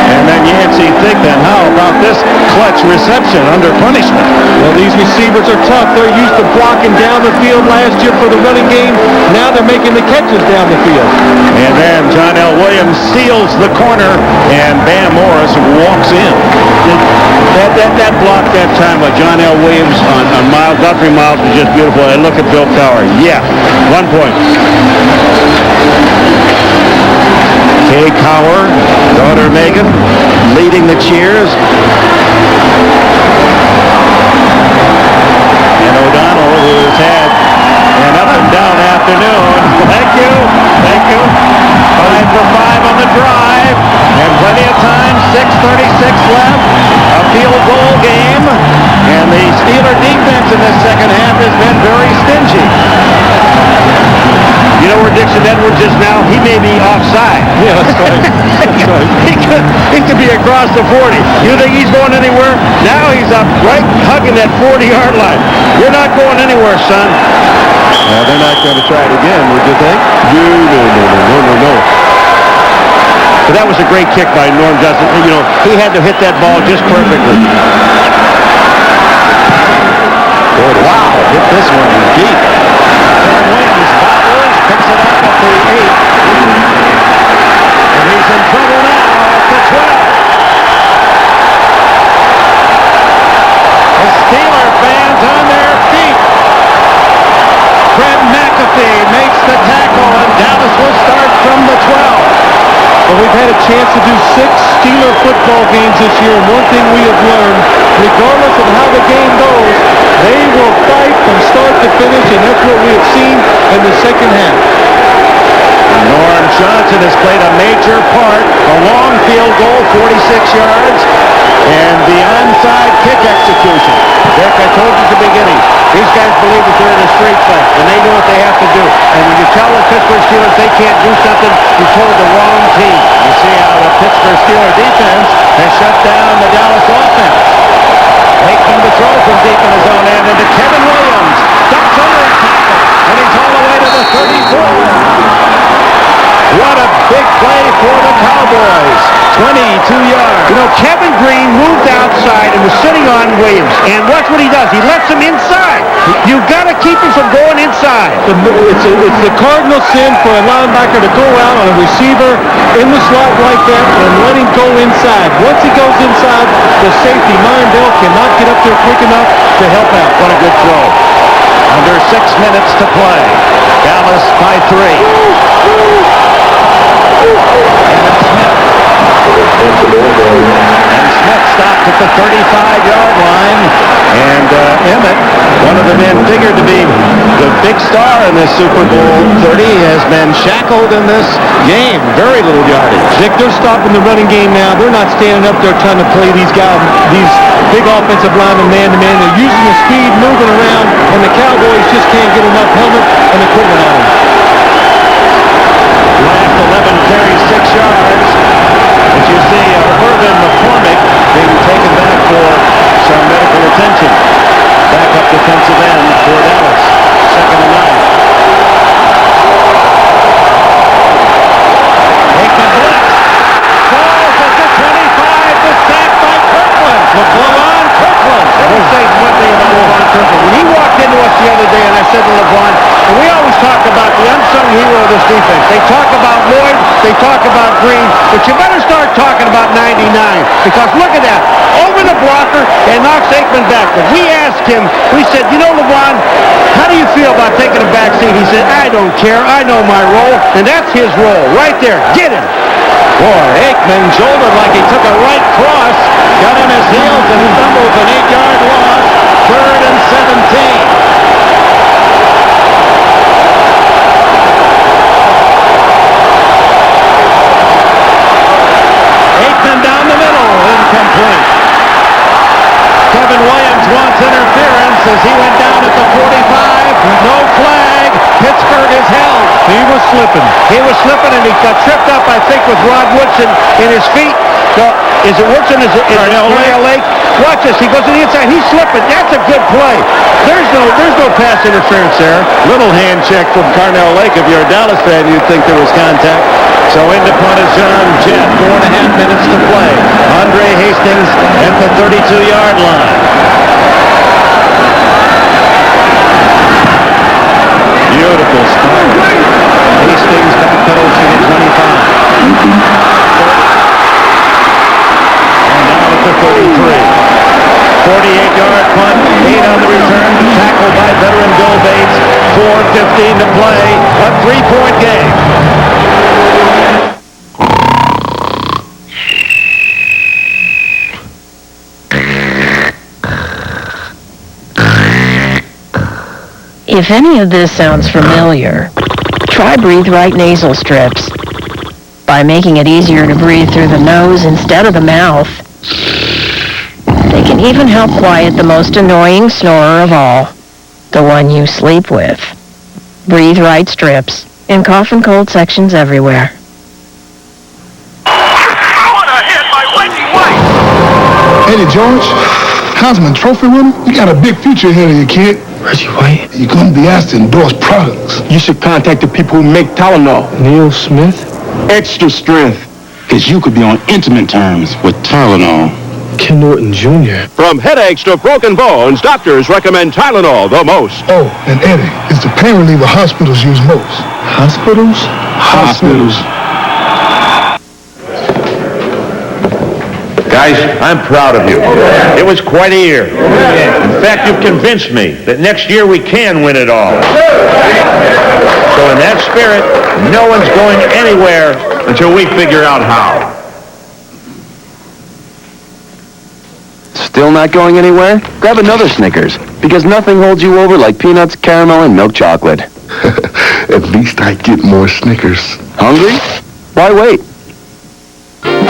And then Yancey Thigpen, how about this clutch reception under punishment? Well, these receivers are tough. They're used to blocking down the field last year for the running game. Now they're making the catches down the field. And then John L. Williams seals the corner, and Bam Morris walks in. That block that time by John L. Williams on Miles, Godfrey Miles, was just beautiful. And look at Bill Cowher. Yeah, 1 point. Kay Cowher, daughter Megan, leading the cheers. And O'Donnell, who has had an up and down afternoon. Thank you. 5 for 5 on the drive, and plenty of time. 6:36 left. A field goal game, and the Steeler defense in this second half has been very stingy. You know where Dixon Edwards is now? He may be offside. Yeah, that's right. He could be across the 40. You think he's going anywhere? Now he's up right hugging that 40-yard line. You're not going anywhere, son. They're not going to try it again, would you think? No. But that was a great kick by Norm Johnson. You know, he had to hit that ball just perfectly. Wow, hit this one deep. Williams bobbles, picks it up at the 8. And he's in trouble now at the 12. The Steeler fans on their feet. Fred McAfee makes the tackle, and Dallas will start from the 12. Well, we've had a chance to do 6 Steeler football games this year, and one thing we have learned, regardless of how the game goes, they will fight from start to finish, and that's what we have seen in the second half. Norm Johnson has played a major part. A long field goal, 46 yards, and the onside kick execution. Dick, I told you at the beginning, these guys believe that they're in a straight fight, and they know what they have to do. And when you tell the Pittsburgh Steelers they can't do something, you told the wrong team. You see how the Pittsburgh Steelers defense has shut down the Dallas offense. Making the throw from deep in his own end into Kevin Williams. Ducks under a tackle, and he's all the way to the 34. What a big play for the Cowboys. 22 yards. You know, Kevin Green moved outside and was sitting on Williams. And watch what he does. He lets him inside. You've got to keep him from going inside. It's the cardinal sin for a linebacker to go out on a receiver in the slot like that and let him go inside. Once he goes inside, the safety, Mindell, cannot get up there quick enough to help out. What a good throw. Under 6 minutes to play. Dallas by 3. And Smith stopped at the 35-yard line. And Emmett, one of the men figured to be the big star in this Super Bowl 30, has been shackled in this game. Very little yardage. Dick, they're stopping the running game now. They're not standing up there trying to play these guys, these big offensive linemen man-to-man. They're using the speed, moving around, and the Cowboys just can't get enough helmet and equipment on them. Last 11 carries, 6 yards. But you see Irvin McCormick being taken back for some medical attention. Backup defensive end for Dallas. 2nd and 9. Aikman blitz. Falls at the 25. The sack by Kirkland. LeBron Kirkland. Let me say one thing about LeBron Kirkland. When he walked into us the other day, and I said to LeBron, and we always talk about the unsung hero of this defense. They talk about Lloyd, they talk about Green, but you better start talking about 99, because look at that. Over the blocker and knocks Aikman backward. We asked him, we said, you know, LeBron, how do you feel about taking a back seat? He said, I don't care. I know my role, and that's his role. Right there. Get him. Boy, Aikman jolted like he took a right cross, got in his heels, and fumbled an 8-yard loss. 3rd and 17. Down the middle, incomplete. Kevin Williams wants interference as he went down at the 45. No flag. Pittsburgh is held. He was slipping. He was slipping, and he got tripped up, I think, with Rod Woodson in his feet. No, is it Woodson? Is it Carnell Lake? Watch this. He goes to the inside. He's slipping. That's a good play. There's no pass interference there. Little hand check from Carnell Lake. If you're a Dallas fan, you'd think there was contact. So into punt is John Jett. 4.5 minutes to play. Andre Hastings at the 32-yard line. Beautiful start. Hastings backpedals to the 25. And now at the 33. 48-yard punt, 8 on the return, tackle by veteran Bill Bates, 4:15 to play, a 3-point game. If any of this sounds familiar, try Breathe Right nasal strips. By making it easier to breathe through the nose instead of the mouth, they can even help quiet the most annoying snorer of all, the one you sleep with. Breathe Right strips in cough and cold sections everywhere. Eddie George, Heisman Trophy winner, you got a big future ahead of you, kid. Reggie White? You're going to be asked to endorse products. You should contact the people who make Tylenol. Neil Smith? Extra strength, because you could be on intimate terms with Tylenol. Ken Norton Jr. From headaches to broken bones, doctors recommend Tylenol the most. Oh, and Eddie, it's the pain reliever hospitals use most. Hospitals? Hospitals. Guys, I'm proud of you. It was quite a year. In fact, you've convinced me that next year we can win it all. So in that spirit, no one's going anywhere until we figure out how. Still not going anywhere? Grab another Snickers, because nothing holds you over like peanuts, caramel, and milk chocolate. At least I get more Snickers. Hungry? Why wait?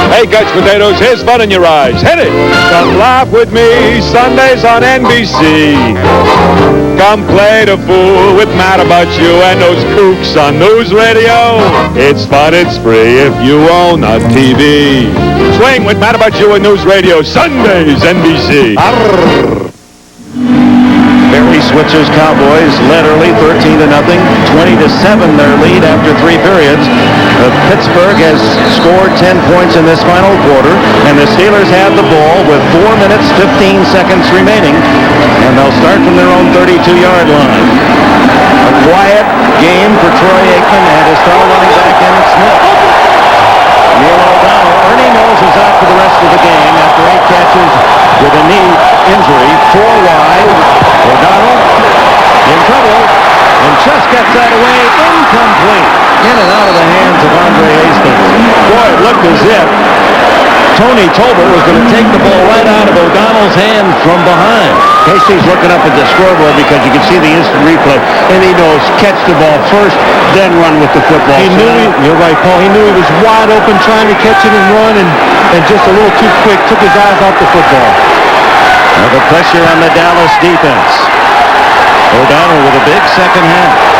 Hey, Couch Potatoes, here's fun in your eyes. Hit it! Come laugh with me, Sundays on NBC. Come play the fool with Matt About You and those kooks on News Radio. It's fun, it's free if you own a TV. Swing with Matt About You and News Radio, Sundays, NBC. Arr. Barry switches. Cowboys led early, 13-0, 20-7 their lead after 3 periods. Pittsburgh has scored 10 points in this final quarter, and the Steelers have the ball with 4 minutes, 15 seconds remaining, and they'll start from their own 32-yard line. A quiet game for Troy Aikman and his star running back Emmitt Smith. Neil O'Donnell, Ernie Mills is out for the rest of the game after 8 catches with a knee injury, 4 wide. O'Donnell in trouble. as if Tony Tolbert was going to take the ball right out of O'Donnell's hand from behind. Casey's looking up at the scoreboard because you can see the instant replay, and he knows catch the ball first, then run with the football. He knew you're right, Paul. He knew he was wide open trying to catch it and run, and just a little too quick, took his eyes off the football. Now the pressure on the Dallas defense. O'Donnell with a big second half.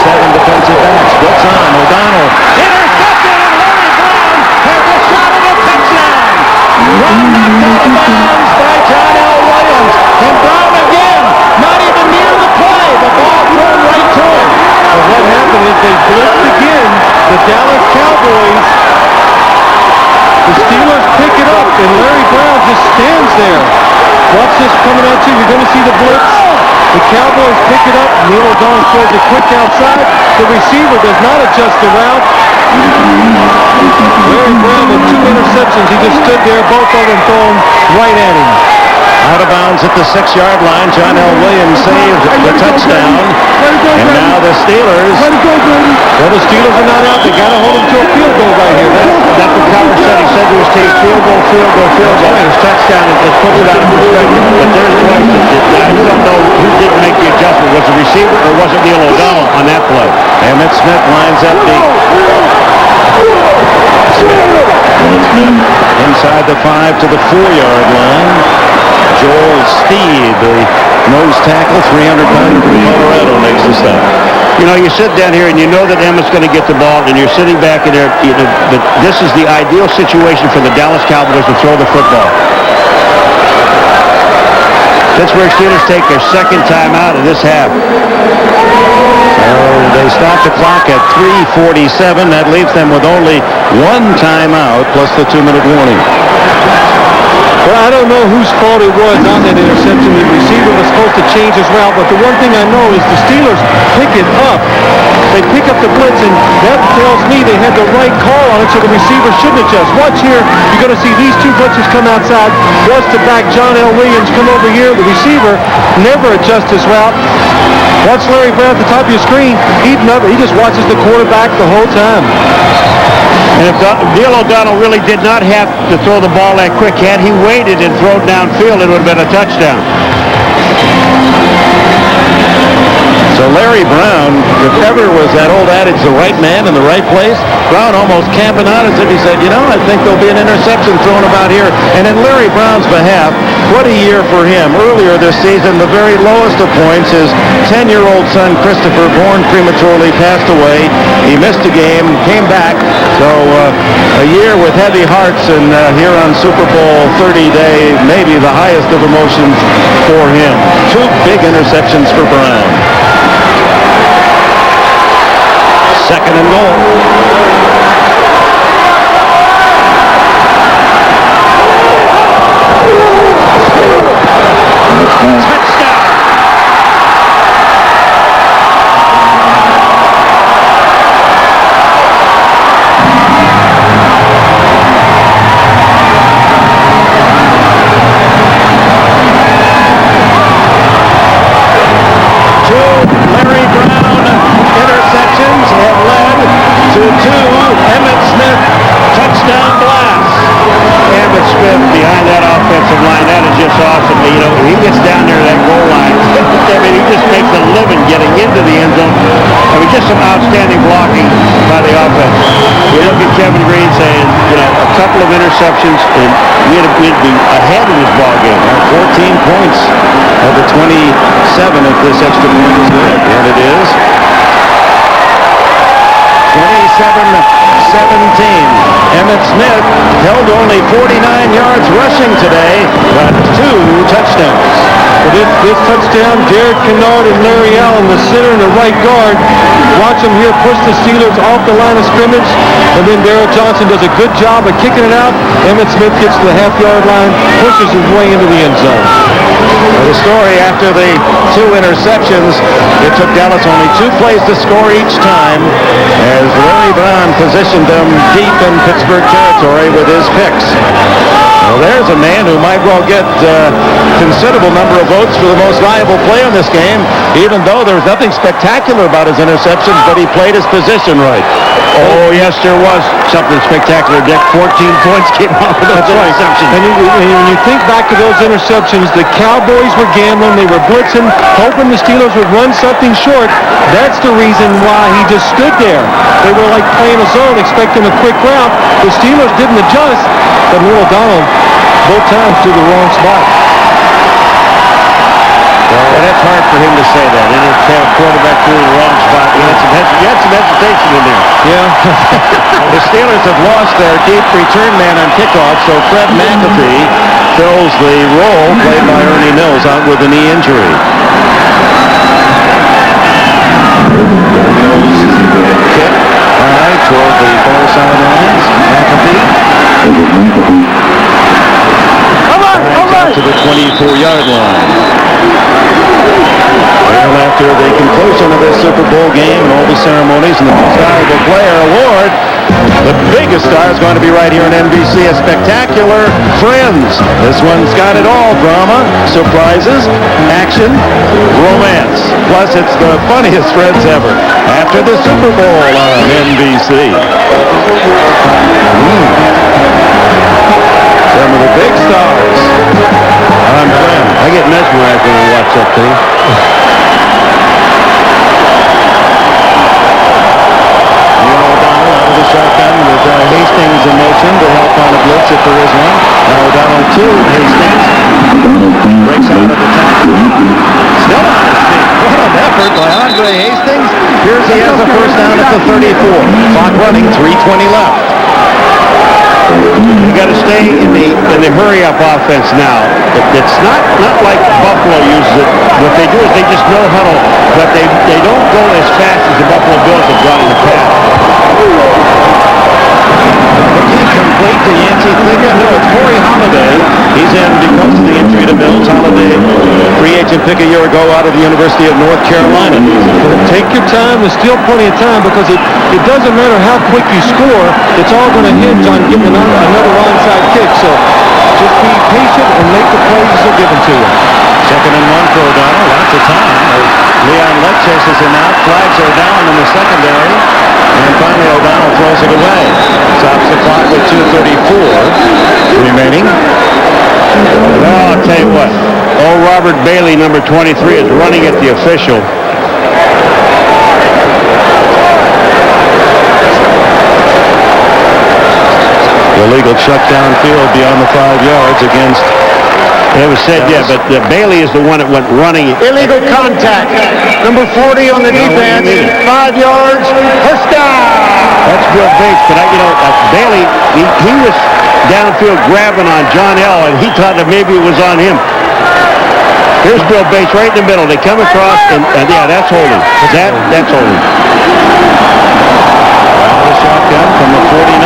Seven defensive backs. Blitz on. O'Donnell. Intercepted, and Larry Brown has a shot at a touchdown. Brown knocked out of bounds by John L. Williams. And Brown again, not even near the play. The ball thrown right to him. But what happened is they blitzed again. The Dallas Cowboys. The Steelers pick it up, and Larry Brown just stands there. Watch this coming at you. You're going to see the blitz. The Cowboys pick it up. Neil O'Donnell throws it quick outside. The receiver does not adjust the route. Larry Brown with 2 interceptions. He just stood there, both of them thrown right at him. Out of bounds at the 6-yard line. John L. Williams saved the touchdown. And now the Steelers. Well, the Steelers are not out. They got to hold him to a field goal right here. That's what Cowher said. He said to his team, field goal, field goal, field goal. His touchdown, it puts it out of perspective. But there's the question. You don't know who didn't make the adjustment. Was the receiver or was it Neil O'Donnell on that play? Emmett Smith lines up deep. Inside the 5 to the 4-yard line. Joel Steed, the nose tackle, 300-pounder from Colorado, makes the stop. You know, you sit down here and you know that Emmett's going to get the ball, and you're sitting back in there. But this is the ideal situation for the Dallas Cowboys to throw the football. Pittsburgh Steelers take their second timeout in this half. So they stop the clock at 3:47. That leaves them with only 1 timeout plus the 2-minute warning. Well, I don't know whose fault it was on that interception. The receiver was supposed to change his route, but the one thing I know is the Steelers pick it up. They pick up the blitz, and that tells me they had the right call on it, so the receiver shouldn't adjust. Watch here. You're going to see these 2 blitzers come outside. Watch the back, John L. Williams, come over here. The receiver never adjusts his route. Watch Larry Brown at the top of your screen. He just watches the quarterback the whole time. And if Neil O'Donnell really did not have to throw the ball that quick, had he waited and thrown downfield, it would have been a touchdown. So Larry Brown, if ever was that old adage, the right man in the right place, Brown almost camping out as if he said, you know, I think there'll be an interception thrown about here. And in Larry Brown's behalf, what a year for him. Earlier this season, the very lowest of points, his 10-year-old son, Christopher, born prematurely, passed away. He missed a game, came back. So a year with heavy hearts, and here on Super Bowl 30 Day, maybe the highest of emotions for him. 2 big interceptions for Brown. Second and goal. Interceptions, and we'd be ahead in this ball game. 14 points of the 27 if this extra point is good, and it is. 27-17. Emmett Smith held only 49 yards rushing today, but 2 touchdowns. This touchdown, Jared Kennard and Larry Allen, the center and the right guard. Watch them here push the Steelers off the line of scrimmage, and then Darrell Johnson does a good job of kicking it out. Emmett Smith gets to the half-yard line, pushes his way into the end zone. Well, the story after the 2 interceptions, it took Dallas only 2 plays to score each time, as Larry Brown positioned them deep in Pittsburgh territory with his picks. Well, there's a man who might well get considerable number of votes for the most valuable player in this game, even though there was nothing spectacular about his interceptions, but he played his position right. Oh, yes, there was something spectacular, Dick. 14 points came off of those interceptions. And when you think back to those interceptions, the Cowboys were gambling, they were blitzing, hoping the Steelers would run something short. That's the reason why he just stood there. They were like playing a zone, expecting a quick route. The Steelers didn't adjust, but Neil O'Donnell both times to the wrong spot. Well, that's hard for him to say that. And it's a quarterback threw in the wrong spot. You had some hesitation in there. Yeah. The Steelers have lost their deep return man on kickoff, so Fred McAfee fills the role played by Ernie Mills out with a knee injury. Kick. All right, toward the far sidelines. McAfee. To the 24-yard line. Well, after the conclusion of this Super Bowl game and all the ceremonies and the Most Valuable Player Award, the biggest star is going to be right here on NBC, a spectacular Friends. This one's got it all: drama, surprises, action, romance. Plus, it's the funniest Friends ever. After the Super Bowl on NBC. Some of the big stars on Friends. I get mesmerized when I watch that thing. Neil O'Donnell out of the shotgun with Hastings in motion to help on a blitz if there is one. Now O'Donnell to Hastings. Breaks out of the tackle. Still on his feet. What an effort by Andre Hastings. Here's he has the first down at the 34. Clock running, 3:20 left. You got to stay in the hurry-up offense now. It's not like Buffalo uses it. What they do is they just no huddle, but they don't go as fast as the Buffalo Bills have gone in the past. Complete to Yancey Thigga. No, it's Corey Holiday. He's in because of the injury to Mills. Holiday, free agent pick a year ago out of the University of North Carolina. Take your time. There's still plenty of time because it doesn't matter how quick you score. It's all going to hinge on getting another onside kick. So just be patient and make the plays that are given to you. 2nd and 1 for O'Donnell. Lots of time. Leon Lett chases him out. Flags are down in the secondary. And finally O'Donnell throws it away. Stops the clock with 2:34 remaining. Well, I'll tell you what. Old Robert Bailey, number 23, is running at the official. Illegal check downfield beyond the 5 yards against... It was said, yeah, but Bailey is the one that went running. Illegal contact. Number 40 on the defense. 5 yards. First down. That's Bill Bates, but Bailey, he was downfield grabbing on John L., and he thought that maybe it was on him. Here's Bill Bates right in the middle. They come across, and yeah, that's holding. That's holding. The shotgun from the 49.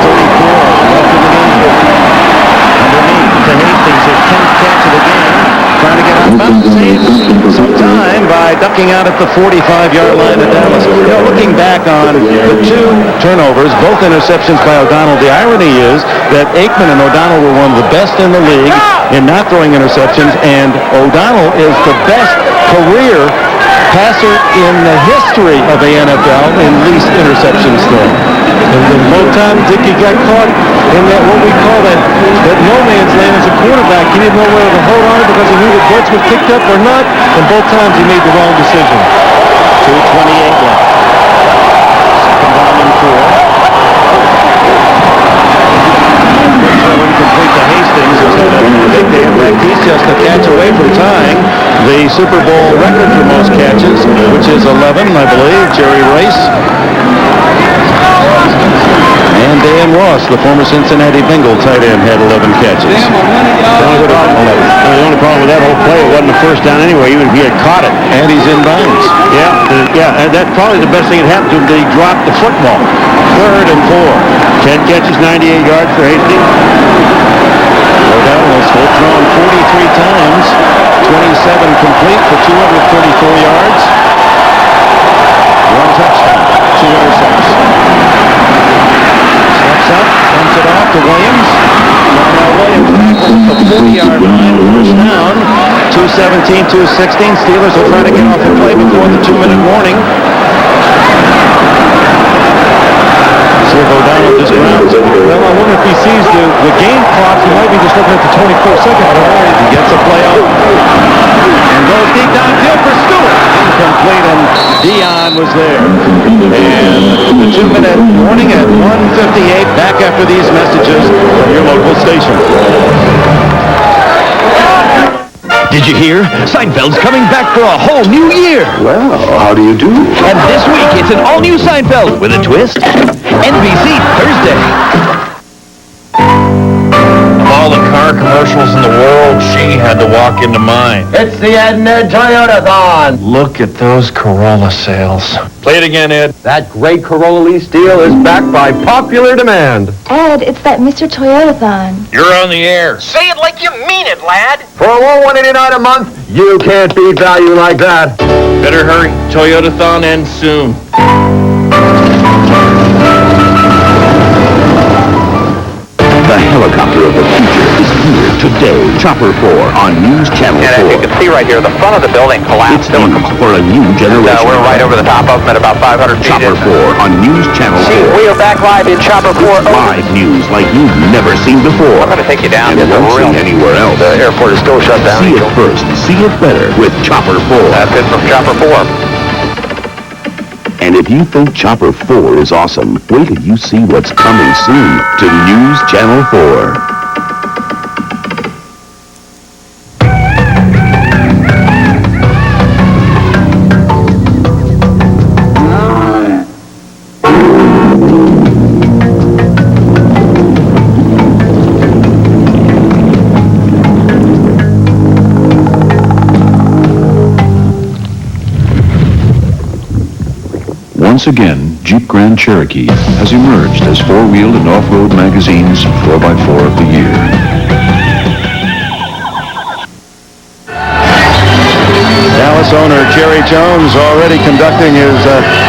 2:34 left in the game. Underneath to Hastings, his 10th catch of the game. Trying to get out of bounds. Saves some time by ducking out at the 45-yard line of Dallas. Looking back on the 2 turnovers, both interceptions by O'Donnell, the irony is that Aikman and O'Donnell were one of the best in the league in not throwing interceptions, and O'Donnell is the best career passer in the history of the NFL in least interceptions thrown. And both times Dickey got caught in that what we call that no man's land as a quarterback. He didn't know whether to hold on it because he knew the blitz was picked up or not, and both times he made the wrong decision. 2:28 left. 2nd down and 4. Incomplete to Hastings. It's a big day. In fact, he's just a catch away from tying the Super Bowl record for most catches, which is 11, I believe. Jerry Rice. And Dan Ross, the former Cincinnati Bengal tight end, had 11 catches. The only problem with that whole play, it wasn't the first down anyway, even if he had caught it. And he's in bounds. Yeah, and that's probably the best thing that happened to him, that he dropped the football. 3rd and 4. 10 catches, 98 yards for Hastings. O'Donnell has thrown 43 times, 27 complete for 234 yards. 1 touchdown, 2 interceptions. Steps up, dumps it off to Williams. Now Williams tackles at the 40-yard line. down. 2:17, 2:16. Steelers will try to get off the play before the 2-minute warning. See if O'Donnell just grounds it. Well, I wonder if he sees the game clock. He might be just looking at the 24-second. He gets a play up and goes deep downfield for Stewart. Incomplete, and Dion was there. And the 2-minute warning at 1:58. Back after these messages from your local station. Did you hear? Seinfeld's coming back for a whole new year. Well, how do you do? And this week, it's an all-new Seinfeld with a twist. NBC Thursday. All the car commercials in the world, she had to walk into mine. It's the Ed and Ed Toyota-thon. Look at those Corolla sales. Play it again, Ed. That great Corolla lease deal is backed by popular demand. Ed, it's that Mr. Toyota-thon. You're on the air. Say it like you mean it, lad. For a low $189 a month, you can't beat value like that. Better hurry. Toyota-thon ends soon. The helicopter of the future is here today. Chopper 4 on News Channel 4. And as you can see right here, the front of the building collapsed. It's used for a new generation. We're right over the top of them at about 500 feet. Chopper 4 on News Channel 4. See, we are back live in Chopper 4. Live news like you've never seen before. I'm going to take you down. And It's a won't real... see anywhere else. The airport is still shut down. See it first. See it better with Chopper 4. That's it from Chopper 4. And if you think Chopper 4 is awesome, wait till you see what's coming soon to News Channel 4. Once again, Jeep Grand Cherokee has emerged as four-wheeled and off-road magazine's 4x4 of the year. Dallas owner Jerry Jones already conducting his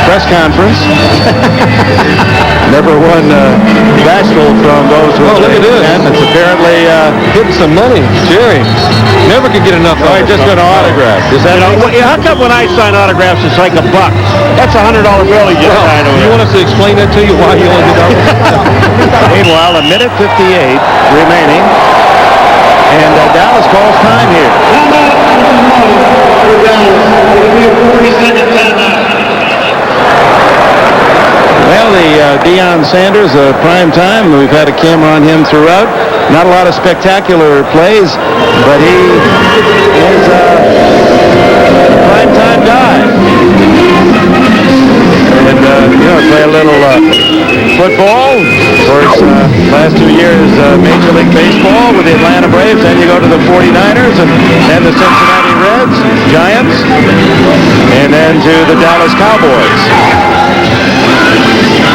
press conference. Never won bashful from those who look at this. And it's apparently Getting some money. Jerry never could get enough of it. just going to autograph. Is that how come when I sign autographs it's like $1? That's a $100 bill he just signed over. You want us to explain that to you, why you only did that? Meanwhile, a minute 58 remaining, and Dallas calls time here. Well, the Deion Sanders, prime time. We've had a camera on him throughout. Not a lot of spectacular plays, but he is a prime time guy. And, play a little football. Of course, last 2 years, Major League Baseball with the Atlanta Braves. Then you go to the 49ers and then the Cincinnati Reds, Giants, and then to the Dallas Cowboys.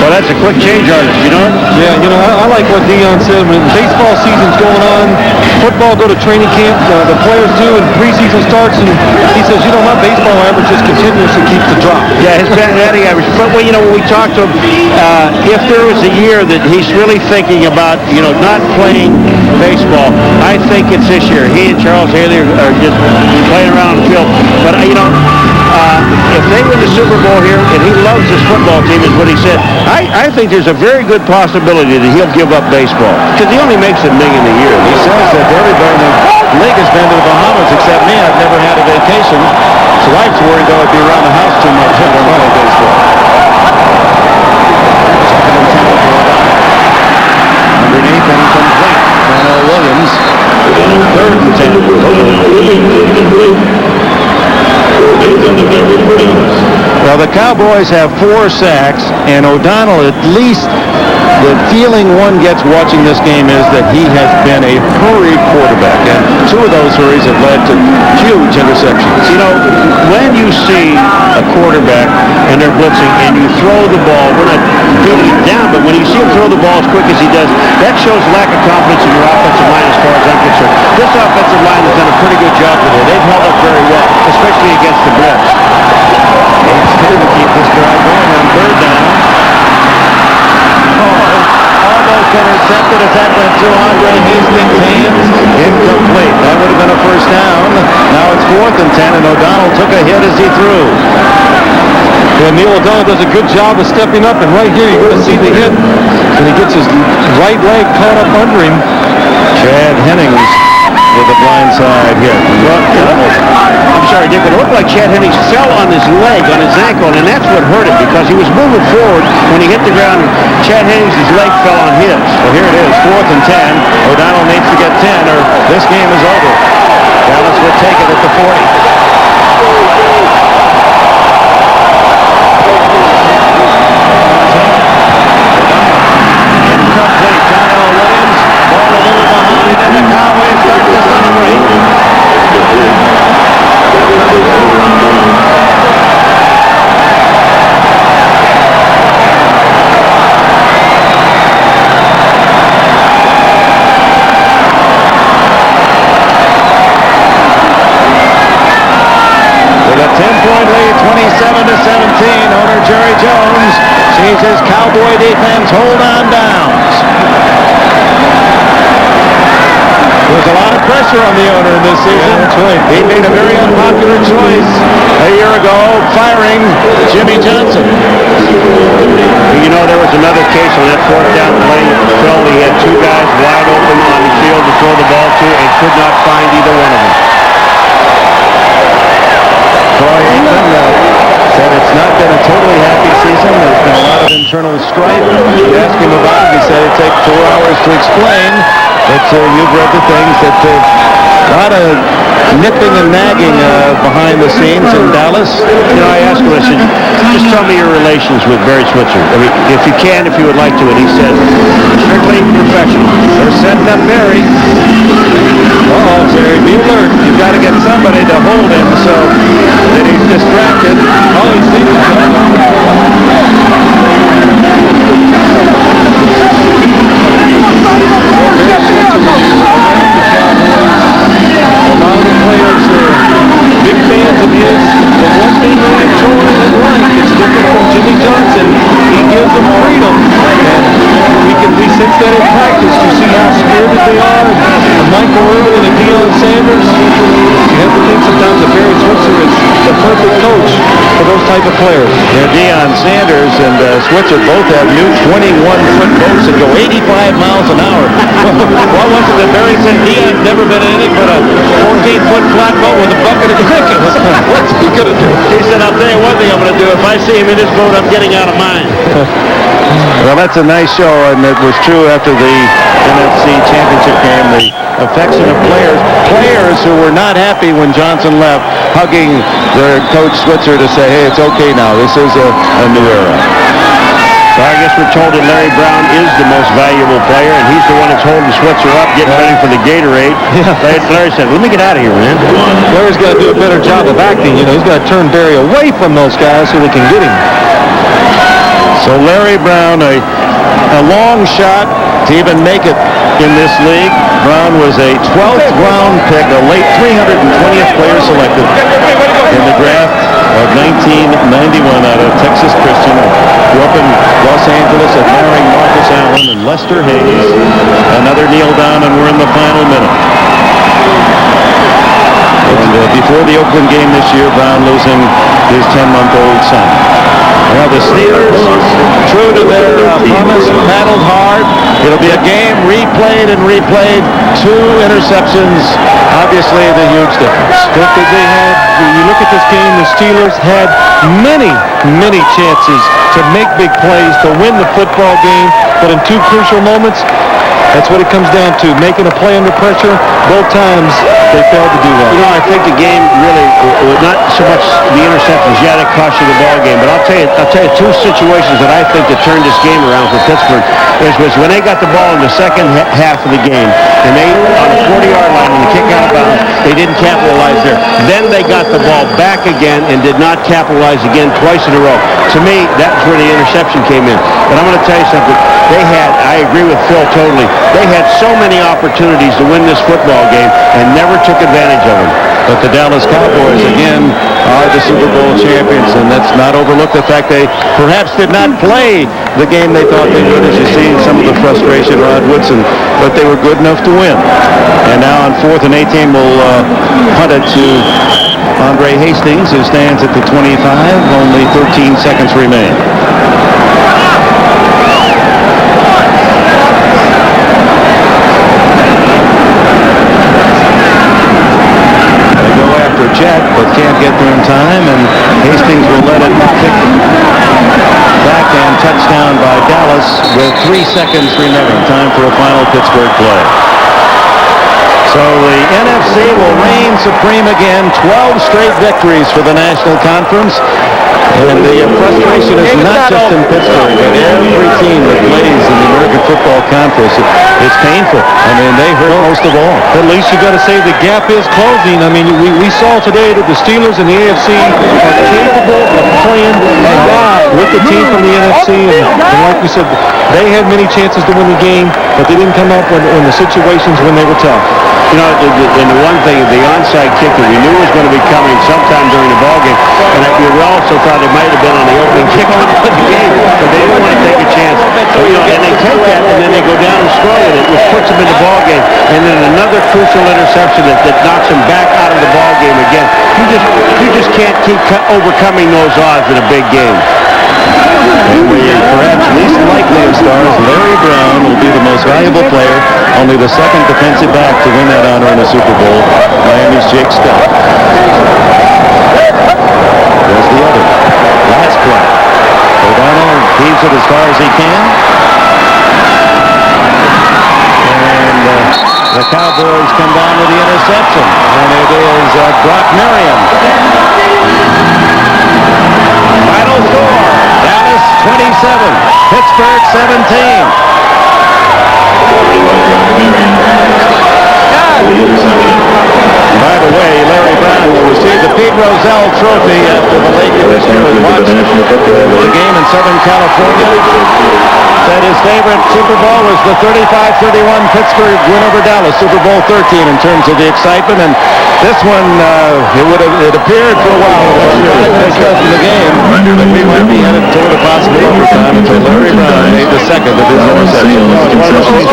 Well, that's a quick change artist, you know? Yeah, I like what Deion said. When baseball season's going on, football go to training camp, the players do, and preseason starts, and he says, my baseball average just continuously keeps the drop. Yeah, his batting average. But, when we talked to him, if there was a year that he's really thinking about, not playing baseball, I think it's this year. He and Charles Haley are just playing around the field. But, if they win the Super Bowl here, and he loves this football team, is what he said, I think there's a very good possibility that he'll give up baseball because he only makes $1 million a year. He says that everybody in the league has been to the Bahamas except me. I've never had a vacation. His wife's worried though I'd be around the house too much if I don't play baseball. Underneath and complete. Darnell Williams. 3rd and 10. Well, the Cowboys have 4 sacks, and O'Donnell, at least the feeling one gets watching this game is that he has been a hurried quarterback, and 2 of those hurries have led to huge interceptions. When you see a quarterback and they're blitzing and you throw the ball, we're not beating him down, but when you see him throw the ball as quick as he does, that shows lack of confidence in your offensive line as far as I'm concerned. This offensive line has done a pretty good job today. They've held up very well, especially against the blitz. It's here to keep this drive going on 3rd down. Almost intercepted as that went through Andre Hastings' hands. Incomplete. That would have been a first down. Now it's 4th and 10, and O'Donnell took a hit as he threw. Yeah, Neil O'Donnell does a good job of stepping up, and right here you're going to see the hit, and he gets his right leg caught up under him. Chad Hennings with the blind side here. Well, I'm sorry, Dick, but it looked like Chad Hennings fell on his leg, on his ankle, and that's what hurt him because he was moving forward. When he hit the ground, Chad Hennings' leg fell on his. Well, here it is, 4th and 10. O'Donnell needs to get 10 or this game is over. Dallas will take it at the 40. Jerry Jones sees his Cowboy defense hold on downs. There's a lot of pressure on the owner in this season. Yeah, that's right. He made a very unpopular choice a year ago, firing Jimmy Johnson. You know, there was another case on that 4th down play. Phil, he had two guys wide open on the field to throw the ball to and could not find either one of them. Troy Aikman said it's not been a totally happy season. There's been a lot of internal strife. You asked him about it. He said it'd take 4 hours to explain. But you've read the things that a lot of nipping and nagging behind the scenes in Dallas. You know, I asked him, I said, just tell me your relations with Barry Switzer. I mean, if you can, if you would like to. And he said, strictly professional. They're setting up Barry. Oh, Barry, be alert. You've got to get somebody to hold him so that he's distracted. Oh, he's leaving. A lot of the players are big fans of his. The one thing they enjoy and like is different from Jimmy Johnson. He gives them freedom, and we sense that in practice. You see how spirited they are. And Michael Irvin and Deion Sanders. You have to think sometimes that Barry Switzer is the perfect coach for those type of players. Yeah, Deion Sanders and Switzer both have new 21-foot boats that go 85 miles an hour. What was it that Barry said? Deion's never been in anything but a 14-foot flat boat with a bucket of crickets. What's he going to do? He said, I'll tell you one thing I'm going to do. If I see him in this boat, I'm getting out of mine. Well, that's a nice show, and it was true after the NFC Championship game. The affection of players who were not happy when Johnson left, hugging their coach Switzer to say, hey, it's okay now. This is a new era. So I guess we're told that Larry Brown is the most valuable player, and he's the one that's holding Switzer up, getting ready for the Gatorade. Yeah. Larry said, let me get out of here, man. Larry's got to do a better job of acting. You know, he's got to turn Barry away from those guys so they can get him. So Larry Brown, a long shot to even make it in this league. Brown was a 12th round pick, a late 320th player selected in the draft of 1991 out of Texas Christian. Grew up in Los Angeles, admiring Marcus Allen and Lester Hayes. Another kneel down, and we're in the final minute. And before the Oakland game this year, Brown losing his 10-month-old son. Well, the Steelers, true to their promise, paddled hard. It'll be a game replayed and replayed. 2 interceptions, obviously the huge difference. But they had, when you look at this game, the Steelers had many chances to make big plays, to win the football game, but in 2 crucial moments, that's what it comes down to, making a play under pressure. Both times, they failed to do that. You know, I think the game really, not so much the interceptions, yeah, that cost you the ball game, but I'll tell you 2 situations that I think that turned this game around for Pittsburgh was when they got the ball in the second half of the game, and they, on the 40-yard line, when the kick out of bounds, they didn't capitalize there. Then they got the ball back again and did not capitalize again twice in a row. To me, that's where the interception came in. But I'm going to tell you something. I agree with Phil totally. They had so many opportunities to win this football game and never took advantage of him. But the Dallas Cowboys, again, are the Super Bowl champions, and let's not overlook the fact they perhaps did not play the game they thought they would, as you see some of the frustration, Rod Woodson, but they were good enough to win. And now on 4th and 18, we'll punt it to Andre Hastings, who stands at the 25. Only 13 seconds remain. Jet, but can't get there in time, and Hastings will let it kick back and touchdown by Dallas with 3 seconds remaining. Time for a final Pittsburgh play. So the NFC will reign supreme again. 12 straight victories for the National Conference. And the frustration is not just in Pittsburgh, but every team that plays in the American Football Conference. It's painful. I mean, they hurt most of all. At least you got to say the gap is closing. I mean, we saw today that the Steelers and the AFC are capable of playing with the team from the NFC. And like we said, they had many chances to win the game, but they didn't come up in the situations when they were tough. You know, and the one thing, the onside kick that we knew was going to be coming sometime during the ballgame, and we also thought it might have been on the opening kickoff of the game, but they didn't want to take a chance. So, you know, and they take that, and then they go down and score with it, which puts them in the ballgame, and then another crucial interception that knocks them back out of the ballgame again. You just can't keep overcoming those odds in a big game. And the perhaps least likely of stars, Larry Brown, will be the most valuable player, only the second defensive back to win that honor in a Super Bowl. Miami's Jake Scott. There's the other. Last play. O'Donnell heaves it as far as he can. And the Cowboys come down with the interception. And it is Brock Merriam. Final score. Dallas 27, Pittsburgh 17. By the way, Larry Brown will receive the Pete Rozelle Trophy after the late commissioner who watched the game in Southern California. Said his favorite Super Bowl was the 35-31 Pittsburgh win over Dallas, Super Bowl 13 in terms of the excitement. And this one, it appeared for a while in the game that we might be headed toward a possible overtime until Larry Brown made the second of his interceptions.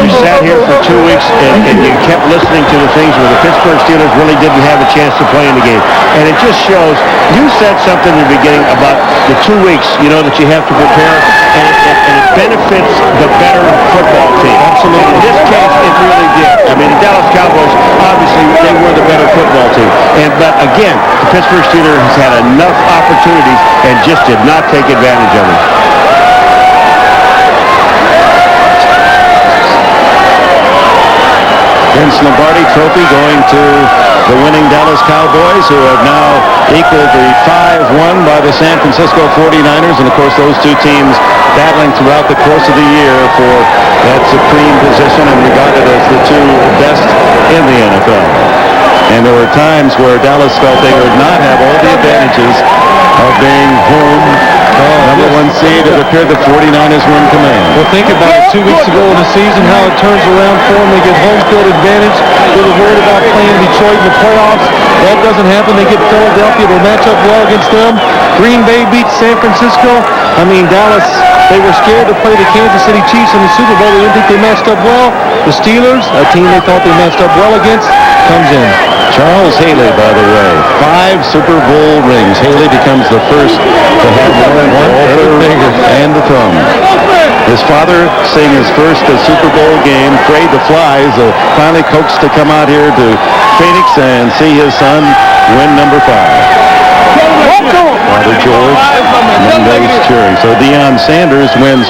We sat here for 2 weeks and you kept listening to the things where the Pittsburgh Steelers really didn't have a chance to play in the game. And it just shows, you said something in the beginning about the 2 weeks, you know, that you have to prepare, and it benefits the better football team. Absolutely. In this case, it really did. I mean, the Dallas Cowboys, obviously, they were the better football team. But again, the Pittsburgh Steelers has had enough opportunities and just did not take advantage of them. Vince Lombardi Trophy going to the winning Dallas Cowboys, who have now equaled the 5-1 by the San Francisco 49ers. And, of course, those two teams battling throughout the course of the year for that supreme position and regarded as the two best in the NFL. And there were times where Dallas felt they would not have all the advantages of being home number one seed. It appeared the 49ers were in command. Well, think about it. 2 weeks ago in the season, how it turns around for them. They get home field advantage. They were worried about playing Detroit in the playoffs. That doesn't happen. They get Philadelphia. They match up well against them. Green Bay beats San Francisco. I mean, Dallas, they were scared to play the Kansas City Chiefs in the Super Bowl. They didn't think they matched up well. The Steelers, a team they thought they matched up well against, comes in. Charles Haley, by the way, 5 Super Bowl rings. Haley becomes the first to have more than one finger and the thumb. His father seeing his first Super Bowl game, afraid to fly, is finally coaxed to come out here to Phoenix and see his son win number 5. Father George, Monday's cheering. So Deion Sanders wins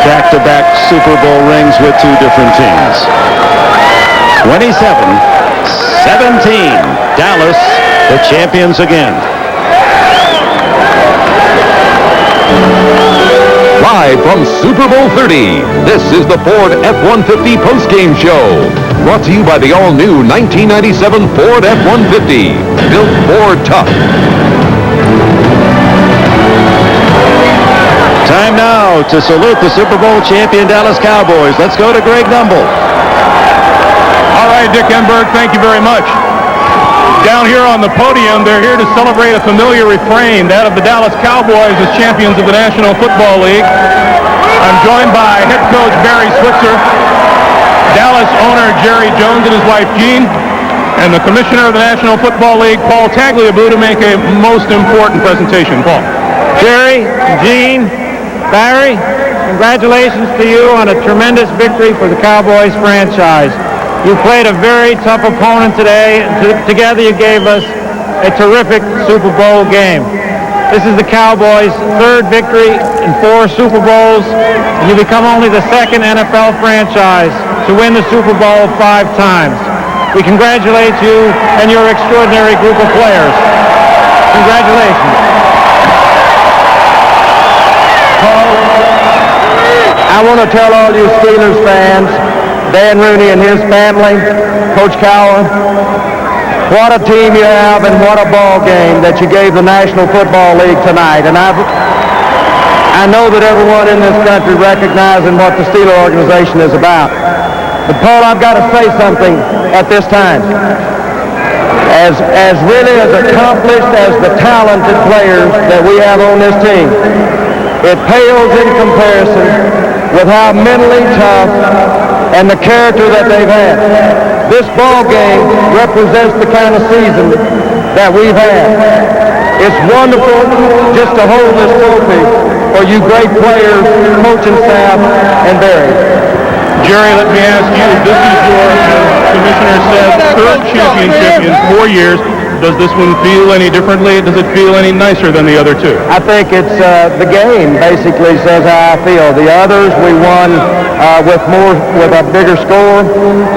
back-to-back Super Bowl rings with 2 different teams. 27-17, Dallas, the champions again. Live from Super Bowl 30, this is the Ford F-150 postgame show. Brought to you by the all-new 1997 Ford F-150. Built Ford tough. Time now to salute the Super Bowl champion Dallas Cowboys. Let's go to Greg Numble. All right, right, Dick Enberg, thank you very much. Down here on the podium, they're here to celebrate a familiar refrain, that of the Dallas Cowboys as champions of the National Football League. I'm joined by head coach Barry Switzer, Dallas owner Jerry Jones and his wife Jean, and the commissioner of the National Football League, Paul Tagliabue, to make a most important presentation. Paul. Jerry, Jean, Barry, congratulations to you on a tremendous victory for the Cowboys franchise. You played a very tough opponent today, and together you gave us a terrific Super Bowl game. This is the Cowboys' third victory in 4 Super Bowls, and you become only the second NFL franchise to win the Super Bowl 5 times. We congratulate you and your extraordinary group of players. Congratulations. Paul, I want to tell all you Steelers fans, Dan Rooney and his family, Coach Cowher, what a team you have and what a ball game that you gave the National Football League tonight. And I know that everyone in this country recognizes what the Steeler organization is about. But Paul, I've got to say something at this time. As really as accomplished as the talented players that we have on this team, it pales in comparison with how mentally tough and the character that they've had. This ball game represents the kind of season that we've had. It's wonderful just to hold this trophy for you great players, coaching staff, and Barry. Jerry, let me ask you, this is your, Commissioner said, third championship in 4 years. Does this one feel any differently? Does it feel any nicer than the other two? I think it's the game basically says how I feel. The others we won with a bigger score.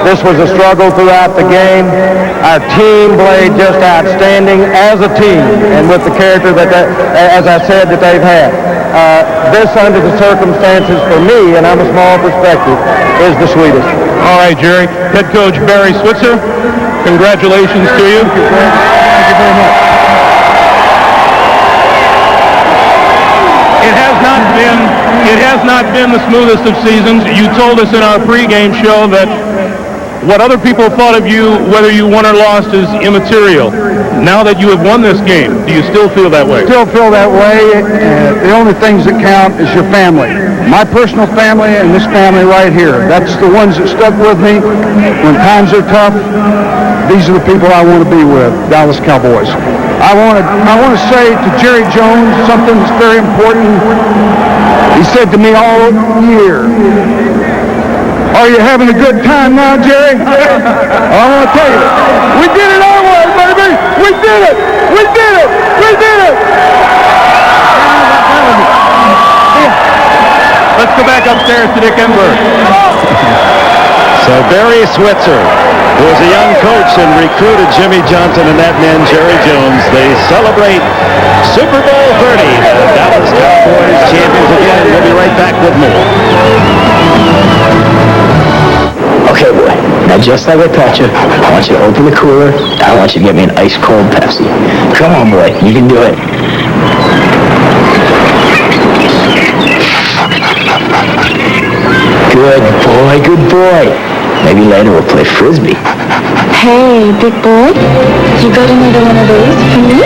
This was a struggle throughout the game. Our team played just outstanding as a team, and with the character that as I said, that they've had. This, under the circumstances for me, and I'm a small perspective, is the sweetest. All right, Jerry. Head coach Barry Switzer, congratulations to you. Thank you very much. It has not been the smoothest of seasons. You told us in our pregame show that what other people thought of you, whether you won or lost, is immaterial. Now that you have won this game, do you still feel that way? Still feel that way. The only things that count is your family. My personal family and this family right here. That's the ones that stuck with me when times are tough. These are the people I want to be with, Dallas Cowboys. I want to say to Jerry Jones something that's very important. He said to me all year, "Are you having a good time now, Jerry?" I want to tell you, we did it our way, baby. We did it. We did it. We did it. Let's go back upstairs to Dick Enberg. So Barry Switzer, who was a young coach and recruited Jimmy Johnson and that man Jerry Jones, they celebrate Super Bowl 30. The Dallas Cowboys champions again. We'll be right back with more. Okay, boy. Now, just like I taught you, I want you to open the cooler. I want you to get me an ice-cold Pepsi. Come on, boy. You can do it. Good boy, good boy. Maybe later we'll play Frisbee. Hey, big boy, you got another one of those for me?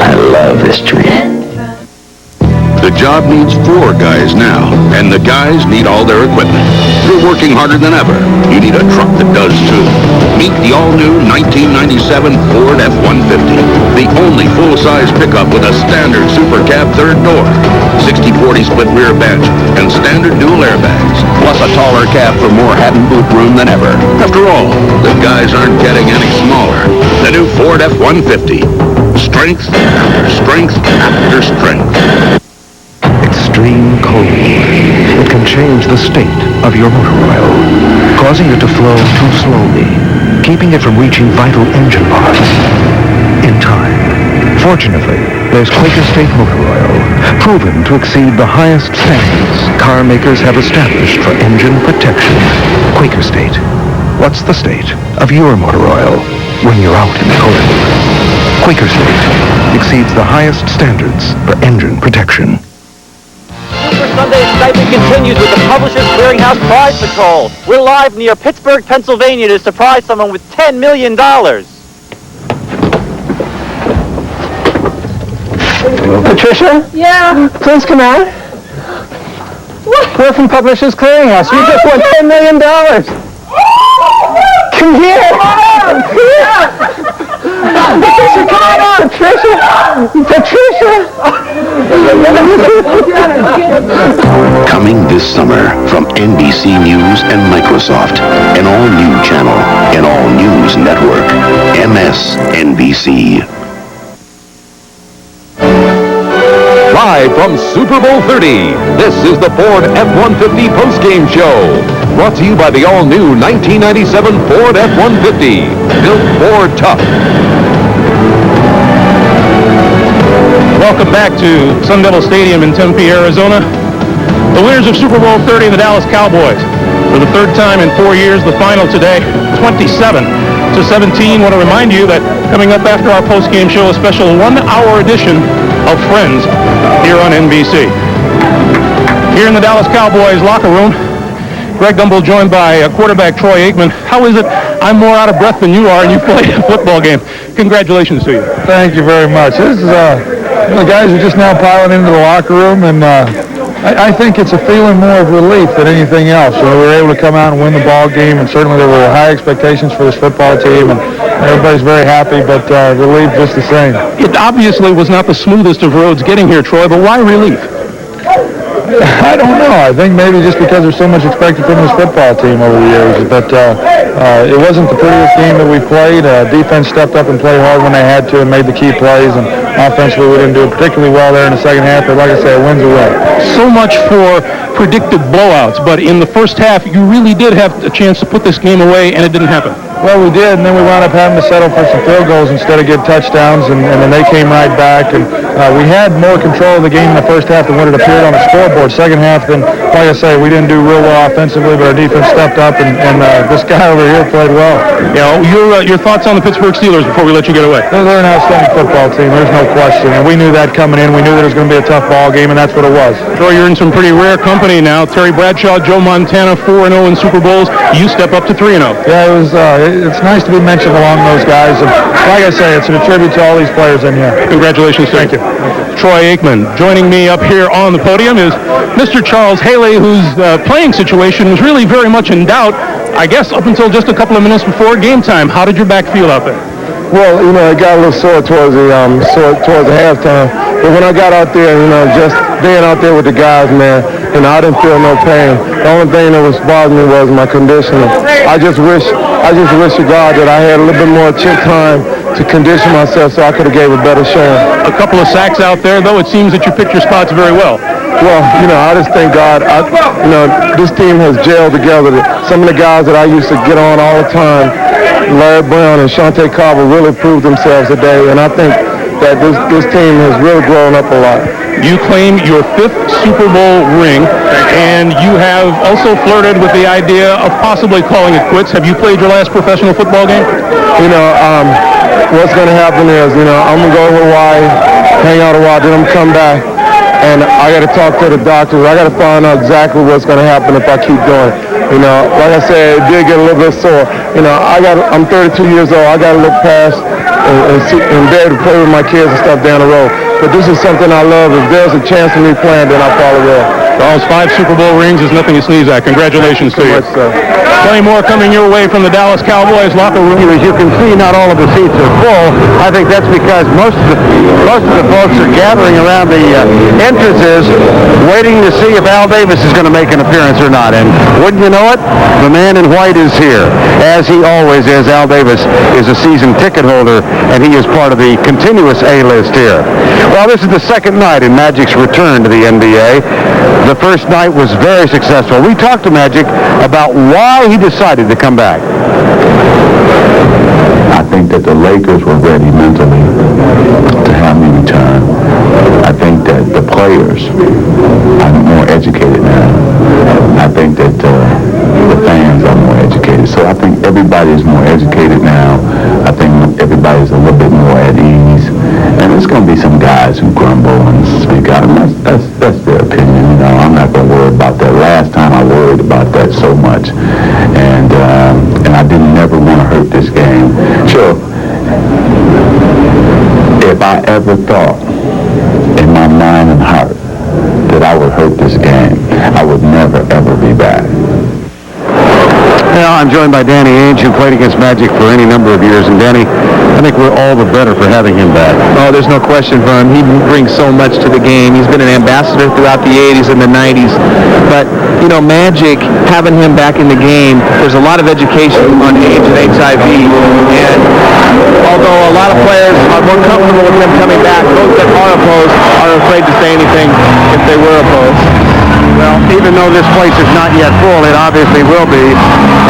I love this dream. The job needs 4 guys now, and the guys need all their equipment. You're working harder than ever. You need a truck that does too. Meet the all-new 1997 Ford F-150, the only full-size pickup with a standard super cab third door, 60/40 split rear bench, and standard dual airbags, plus a taller cab for more hat and boot room than ever. After all, the guys aren't getting any smaller. The new Ford F-150. Strength after strength after strength. Extreme cold. It can change the state of your motor oil, causing it to flow too slowly, keeping it from reaching vital engine parts in time. Fortunately, there's Quaker State Motor Oil, proven to exceed the highest standards car makers have established for engine protection. Quaker State. What's the state of your motor oil when you're out in the cold? Quaker State exceeds the highest standards for engine protection. Super Sunday excitement continues with the Publishers Clearinghouse Prize Patrol. We're live near Pittsburgh, Pennsylvania to surprise someone with $10 million. Patricia? Yeah. Please come out. We're from Publishers Clearinghouse. You just won $10 million. Come here. Patricia, come on. Patricia. Coming this summer from NBC News and Microsoft, an all-new channel, an all-news network, MSNBC. Live from Super Bowl 30, this is the Ford F-150 postgame show. Brought to you by the all-new 1997 Ford F-150. Built Ford tough. Welcome back to Sun Devil Stadium in Tempe, Arizona. The winners of Super Bowl 30, the Dallas Cowboys. For the third time in 4 years, the final today, 27-17. I want to remind you that coming up after our post-game show, a special 1-hour edition of Friends here on NBC. Here in the Dallas Cowboys locker room, Greg Gumbel joined by quarterback Troy Aikman. How is it? I'm more out of breath than you are, and you played a football game. Congratulations to you. Thank you very much. This is, the guys are just now piling into the locker room, and I think it's a feeling more of relief than anything else. We were able to come out and win the ball game, and certainly there were high expectations for this football team, and everybody's very happy, but relieved just the same. It obviously was not the smoothest of roads getting here, Troy, but why relief? I don't know. I think maybe just because there's so much expected from this football team over the years. But it wasn't the prettiest game that we played. Defense stepped up and played hard when they had to and made the key plays. And offensively, we didn't do it particularly well there in the second half. But like I said, wins are right. So much for predicted blowouts. But in the first half, you really did have a chance to put this game away, and it didn't happen. Well, we did, and then we wound up having to settle for some field goals instead of get touchdowns, and then they came right back. And we had more control of the game in the first half than what it appeared on the scoreboard. Second half, then, like I say, we didn't do real well offensively, but our defense stepped up, and this guy over here played well. You know, your thoughts on the Pittsburgh Steelers before we let you get away? They're an outstanding football team. There's no question, and we knew that coming in. We knew that it was going to be a tough ball game, and that's what it was. Troy, you're in some pretty rare company now. Terry Bradshaw, Joe Montana, 4-0 in Super Bowls. You step up to 3-0. Yeah, it was. It's nice to be mentioned along those guys. And like I say, it's a tribute to all these players in here. Congratulations. Thank you. Troy Aikman. Joining me up here on the podium is Mr. Charles Haley, whose playing situation was really very much in doubt, I guess, up until just a couple of minutes before game time. How did your back feel out there? Well, it got a little sore towards the halftime. But when I got out there, just being out there with the guys, man, I didn't feel no pain. The only thing that was bothering me was my conditioning. I just wish to God that I had a little bit more time to condition myself so I could have gave a better showing. A couple of sacks out there, though. It seems that you picked your spots very well. Well, I just thank God. This team has gelled together. Some of the guys that I used to get on all the time, Larry Brown and Shante Carver, really proved themselves today, and I think that this team has really grown up a lot. You claim your 5th Super Bowl ring, and you have also flirted with the idea of possibly calling it quits. Have you played your last professional football game? What's going to happen is, I'm going to go to Hawaii, hang out a while, then I'm going to come back, and I got to talk to the doctors. I got to find out exactly what's going to happen if I keep going. Like I said, it did get a little bit sore. I'm 32 years old. I got to look past and be able to play with my kids and stuff down the road. But this is something I love. If there's a chance of me playing, then I'll probably will. Charles, 5 Super Bowl rings is nothing to sneeze at. Congratulations to you. Much, sir. Plenty more coming your way from the Dallas Cowboys locker room. As you can see, not all of the seats are full. I think that's because most of the folks are gathering around the entrances, waiting to see if Al Davis is going to make an appearance or not. And wouldn't you know it, the man in white is here, as he always is. Al Davis is a season ticket holder, and he is part of the continuous A-list here. Well, this is the second night in Magic's return to the NBA. The first night was very successful. We talked to Magic about why he decided to come back. I think that the Lakers were ready mentally to have me return. I think that the players are more educated now. I think that the fans are more educated. So I think everybody is more educated now. I think everybody's a little bit more at ease. And there's going to be some guys who grumble and speak out. And that's their opinion. I'm not going to worry about I'm joined by Danny Ainge, who played against Magic for any number of years. And Danny, I think we're all the better for having him back. Oh, there's no question, Vern. He brings so much to the game. He's been an ambassador throughout the 80s and the 90s. But, you know, Magic, having him back in the game, there's a lot of education on age and HIV. And although a lot of players are more comfortable with him coming back, those that are opposed are afraid to say anything if they were opposed. Well, even though this place is not yet full, it obviously will be.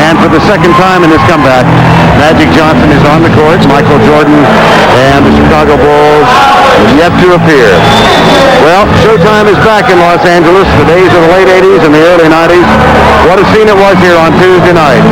And for the second time in this comeback, Magic Johnson is on the court. Michael Jordan and the Chicago Bulls yet to appear. Well, Showtime is back in Los Angeles. The days of the late 80s and the early 90s. What a scene it was here on Tuesday night.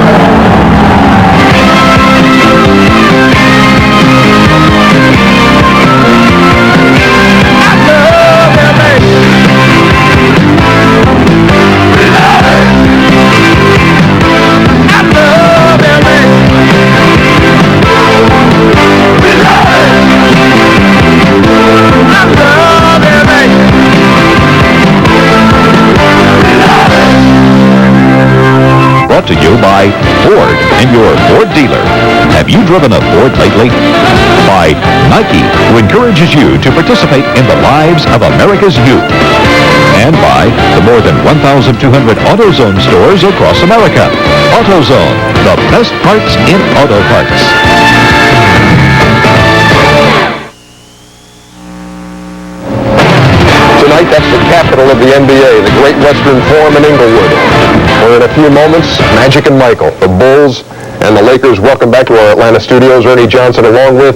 Brought to you by Ford and your Ford dealer. Have you driven a Ford lately? By Nike, who encourages you to participate in the lives of America's youth. And by the more than 1,200 AutoZone stores across America. AutoZone, the best parts in auto parts. Tonight, that's the capital of the NBA, the Great Western Forum in Inglewood, where in a few moments, Magic and Michael, the Bulls and the Lakers, welcome back to our Atlanta studios. Ernie Johnson along with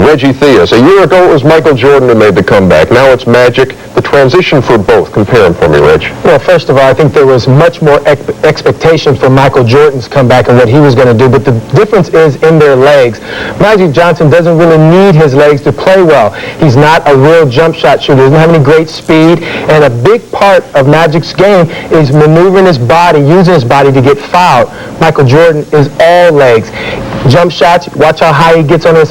Reggie Theus. A year ago, it was Michael Jordan who made the comeback. Now it's Magic. The transition for both. Compare them for me, Reg. Well, first of all, I think there was much more expectation for Michael Jordan's comeback and what he was going to do, but the difference is in their legs. Magic Johnson doesn't really need his legs to play well. He's not a real jump shot shooter. He doesn't have any great speed, and a big part of Magic's game is maneuvering his body, using his body to get fouled. Michael Jordan is all legs. Jump shots, watch how high he gets on his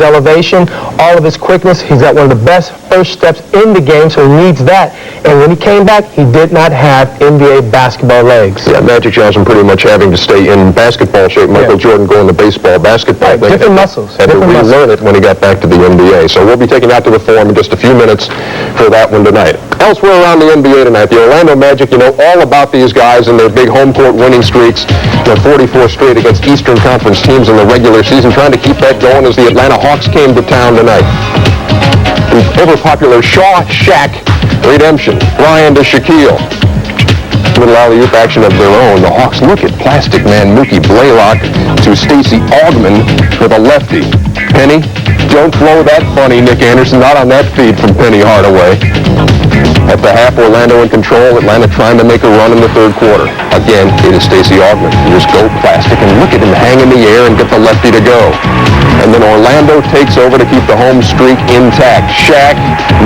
elevation, all of his quickness. He's got one of the best first steps in the game, so he needs that. And when he came back, he did not have NBA basketball legs. Yeah, Magic Johnson pretty much having to stay in basketball shape. Michael Jordan going to baseball, basketball. Right, different muscles. Had to relearn it when he got back to the NBA. So we'll be taking out to the Forum in just a few minutes for that one tonight. Elsewhere around the NBA tonight, the Orlando Magic, you know all about these guys and their big home court winning streaks. They're 44 straight against Eastern Conference teams in the regular season, trying to keep that going as the Atlanta Hawks came to town tonight. The ever-popular Shaw-Shaq redemption. Ryan to Shaquille. Little alley-oop action of their own. The Hawks look at plastic man Mookie Blaylock to Stacey Augmon with a lefty. Penny, don't blow that bunny, Nick Anderson. Not on that feed from Penny Hardaway. At the half, Orlando in control. Atlanta trying to make a run in the third quarter. Again, it is Stacey Augmon. Just go plastic and look at him hang in the air and get the lefty to go. And then Orlando takes over to keep the home streak intact. Shaq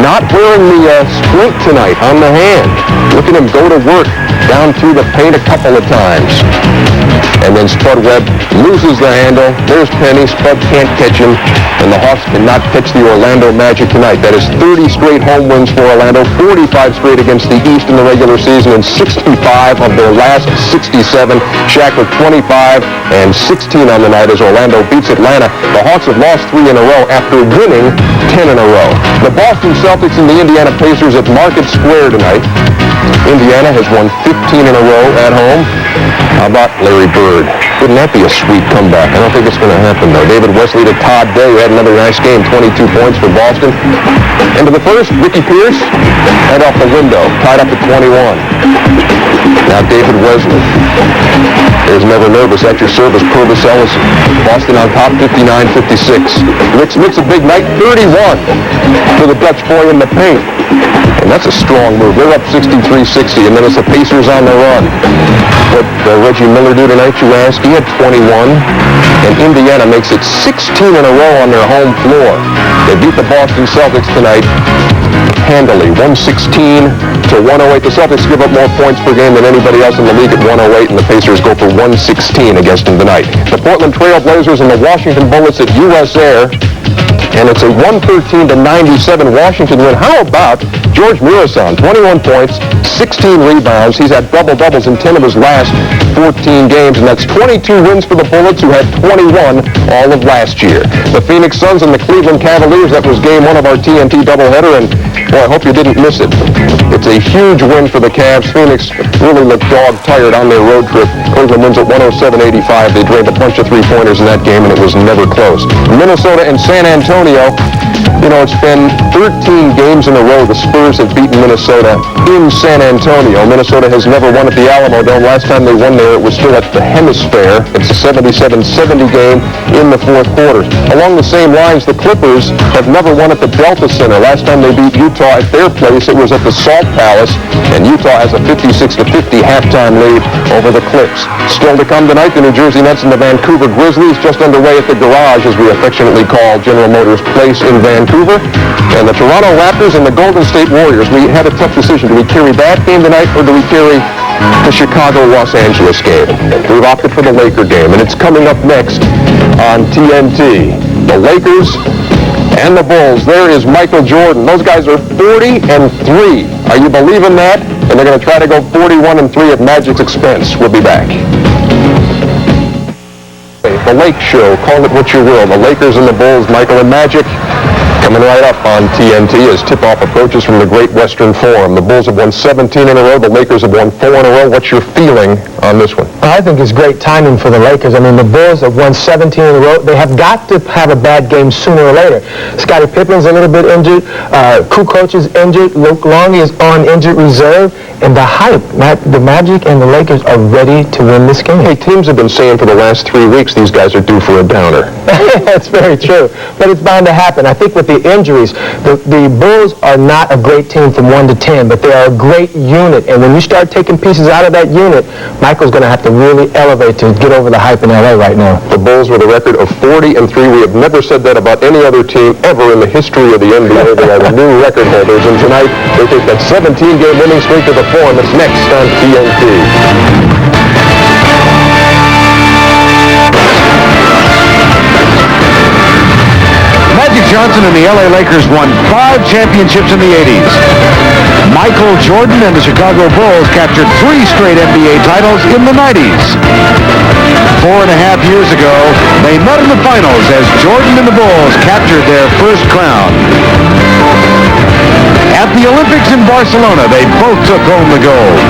not wearing the splint tonight on the hand. Look at him go to work down to the paint a couple of times. And then Spud Webb loses the handle. There's Penny. Spud can't catch him. And the Hawks cannot catch the Orlando Magic tonight. That is 30 straight home wins for Orlando, 45 straight against the East in the regular season, and 65 of their last 67. Shaq with 25 and 16 on the night as Orlando beats Atlanta. The Hawks have lost 3 in a row after winning 10 in a row. The Boston Celtics and the Indiana Pacers at Market Square tonight. Indiana has won 15 in a row at home. How about Larry Bird? Wouldn't that be a sweet comeback? I don't think it's going to happen, though. David Wesley to Todd Day, who had another nice game, 22 points for Boston. Into the first, Ricky Pierce, head off the window, tied up at 21. Now David Wesley. There's Never Nervous at your service, Purvis Ellison. Boston on top, 59-56. Rick Smith's a big night, 31 for the Dutch boy in the paint. And that's a strong move. They're up 63-60, and then it's the Pacers on the run. What Reggie Miller do tonight, you ask? He had 21, and Indiana makes it 16 in a row on their home floor. They beat the Boston Celtics tonight handily, 116 to 108. The Celtics give up more points per game than anybody else in the league at 108, and the Pacers go for 116 against them tonight. The Portland Trail Blazers and the Washington Bullets at US Air, and it's a 113-97 Washington win. How about George Murasan, 21 points, 16 rebounds. He's had double-doubles in 10 of his last 14 games, and that's 22 wins for the Bullets, who had 21 all of last year. The Phoenix Suns and the Cleveland Cavaliers, that was game 1 of our TNT doubleheader, and boy, I hope you didn't miss it. It's a huge win for the Cavs. Phoenix really looked dog-tired on their road trip. Cleveland wins at 107-85. They drained a bunch of three-pointers in that game, and it was never close. Minnesota and San Antonio, you know, it's been 13 games in a row the Spurs have beaten Minnesota in San Antonio. Minnesota has never won at the Alamo Dome. Last time they won there, it was still at the Hemisphere. It's a 77-70 game in the fourth quarter. Along the same lines, the Clippers have never won at the Delta Center. Last time they beat Utah at their place, it was at the Salt Palace, and Utah has a 56-50 halftime lead over the Clips. Still to come tonight, the New Jersey Nets and the Vancouver Grizzlies, just underway at the Garage, as we affectionately call General Motors Place in Vancouver. And the Toronto Raptors and the Golden State Warriors. We had a tough decision. Do we carry that game tonight, or do we carry the Chicago-Los Angeles game? We've opted for the Laker game, and it's coming up next on TNT. The Lakers and the Bulls. There is Michael Jordan. Those guys are 40-3. Are you believing that? And they're going to try to go 41-3 at Magic's expense. We'll be back. The Lake Show. Call it what you will. The Lakers and the Bulls, Michael and Magic, coming right up on TNT as tip-off approaches from the Great Western Forum. The Bulls have won 17 in a row. The Lakers have won 4 in a row. What's your feeling on this one? I think it's great timing for the Lakers. I mean, the Bulls have won 17 in a row. They have got to have a bad game sooner or later. Scottie Pippen's a little bit injured. Kukoc is injured. Luke Longley is on injured reserve. And the hype, the Magic and the Lakers are ready to win this game. Hey, teams have been saying for the last 3 weeks these guys are due for a downer. That's very true. But it's bound to happen. I think with the injuries, the Bulls are not a great team from 1 to 10, but they are a great unit. And when you start taking pieces out of that unit, Michael's going to have to really elevate to get over the hype in L.A. right now. The Bulls with a record of 40-3. We have never said that about any other team ever in the history of the NBA. They are the new record holders. And tonight, they take that 17-game winning streak to the Forum. It's next on TNT. Magic Johnson and the LA Lakers won 5 championships in the 80s. Michael Jordan and the Chicago Bulls captured 3 straight NBA titles in the 90s. 4.5 years ago, they met in the finals as Jordan and the Bulls captured their first crown. At the Olympics in Barcelona, they both took home the gold.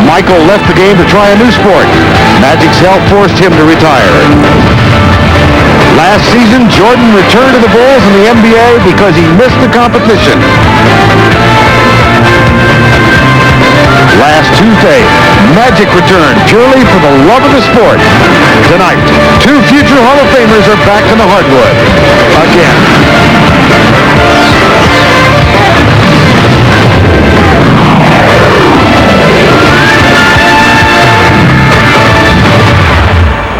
Michael left the game to try a new sport. Magic's health forced him to retire. Last season, Jordan returned to the Bulls in the NBA because he missed the competition. Last Tuesday, Magic returned purely for the love of the sport. Tonight, 2 future Hall of Famers are back in the hardwood. Again.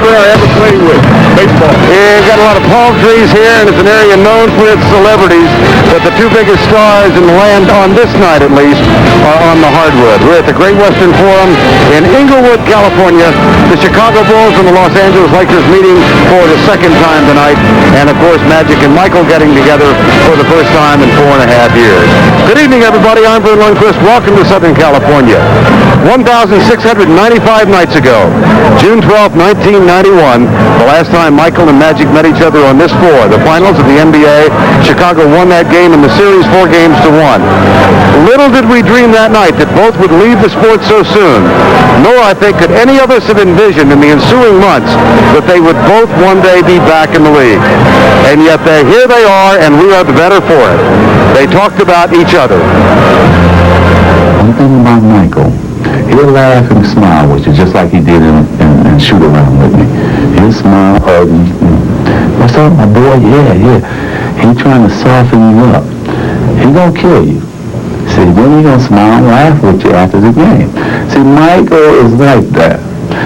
I ever played with baseball. Yeah, we've got a lot of palm trees here, and it's an area known for its celebrities, but the 2 biggest stars in the land, on this night at least, are on the hardwood. We're at the Great Western Forum in Inglewood, California. The Chicago Bulls and the Los Angeles Lakers meeting for the second time tonight, and of course Magic and Michael getting together for the first time in 4.5 years. Good evening, everybody. I'm Vern Lundquist. Welcome to Southern California. 1,695 nights ago, June 12, 1991, the last time Michael and Magic met each other on this floor, the finals of the NBA. Chicago won that game in the series 4-1. Little did we dream that night that both would leave the sport so soon. Nor, I think, could any of us have envisioned in the ensuing months that they would both one day be back in the league. And yet here they are, and we are the better for it. They talked about each other. One thing about Michael, he'll laugh and smile with you just like he did in shoot around with me. He'll smile, hug me. What's up, my boy? Yeah. He trying to soften you up. He gonna kill you. See, then he gonna smile and laugh with you after the game. See, Michael is like that.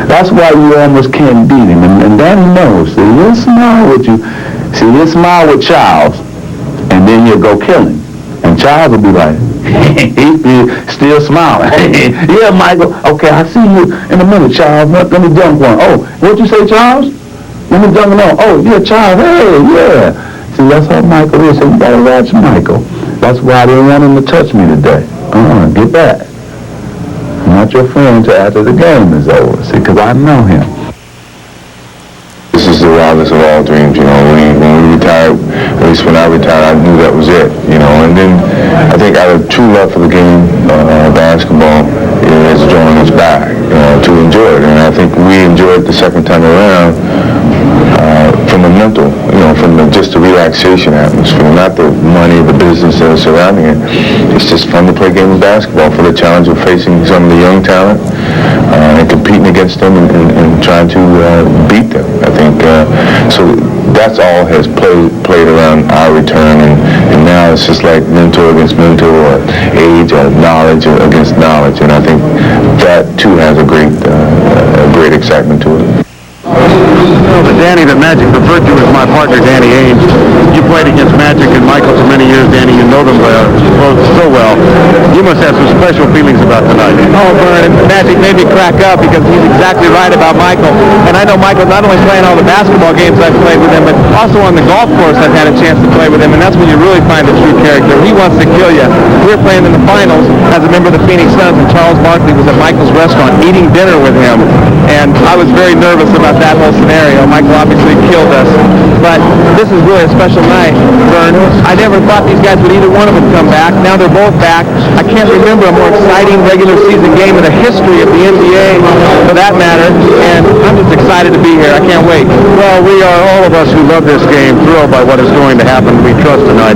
That's why you almost can't beat him. And Danny knows. See, he'll smile with you. See, he'll smile with Charles, and then he'll go kill him. And Charles will be like, he'll be still smiling. Yeah, Michael. Okay, I see you in a minute, Charles. Let me dunk one. Oh, what'd you say, Charles? Let me dunk one. Oh, yeah, Charles. Hey, yeah. See, that's how Michael is. So you gotta watch Michael. That's why I didn't want him to touch me today. Get back. I'm not your friend until after the game is over. See, because I know him. This is the wildest of all dreams, you know. When we retired, at least when I retired, I knew that was it, you know. And then I think out of true love for the game, basketball, it has drawn us back, you know, to enjoy it. And I think we enjoyed the second time around from the mental, you know, from just the relaxation atmosphere, not the money, the business that is surrounding it. It's just fun to play a game of basketball for the challenge of facing some of the young talent and competing against them and trying to beat them. I think so. That's all has played around our return, and now it's just like mentor against mentor, or age or knowledge against knowledge, and I think that too has a great excitement to it. Well, the Danny that Magic referred to as my partner, Danny Ainge. You played against Magic and Michael for many years, Danny. You know them both so well. You must have some special feelings about tonight. Oh, Vern, and Magic made me crack up because he's exactly right about Michael. And I know Michael not only playing all the basketball games I've played with him, but also on the golf course I've had a chance to play with him, and that's when you really find the true character. He wants to kill you. We were playing in the finals as a member of the Phoenix Suns, and Charles Barkley was at Michael's restaurant eating dinner with him, and I was very nervous about that whole scenario. Michael obviously killed us, but this is really a special night, Vern. I never thought these guys would either one of them come back. Now they're both back. I can't remember a more exciting regular season game in the history of the NBA, for that matter, and I'm just excited to be here. I can't wait. Well, we are, all of us who love this game, thrilled by what is going to happen. We trust tonight.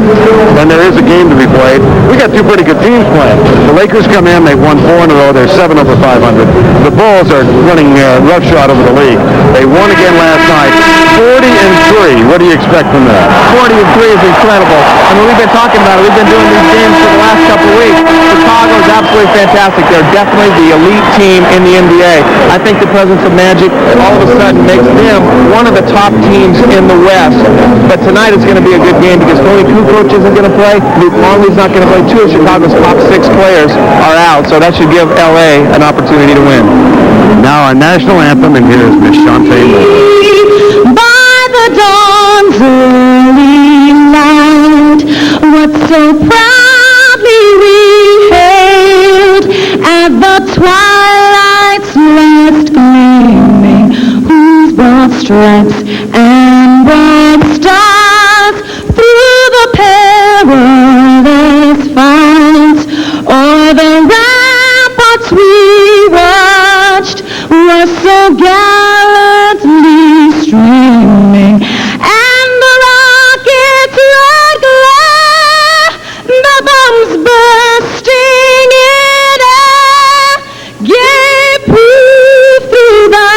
And there is a game to be played. We got two pretty good teams playing. The Lakers come in. They've won 4 in a row. They're 7 over 500. The Bulls are running roughshod over the league. They won again last night, 40-3. What do you expect from that? 40-3 is incredible. I mean, we've been talking about it. We've been doing these games for the last couple of weeks. Chicago is absolutely fantastic. They're definitely the elite team in the NBA. I think the presence of Magic all of a sudden makes them one of the top teams in the West. But tonight is going to be a good game because Tony Kukoc isn't going to play. Luke Longley's not going to play. 2 of Chicago's top 6 players are out, so that should give LA an opportunity to win. Now our national anthem, and here is Miss Shantae Moore. By the dawn's early light, what so proudly we hailed at the twilight's last gleaming, whose broad stripes and bright stars through the perilous fight o'er the ramparts we watched were so gallantly streaming, and the rockets' red glare, the bombs bursting in air, gave proof through the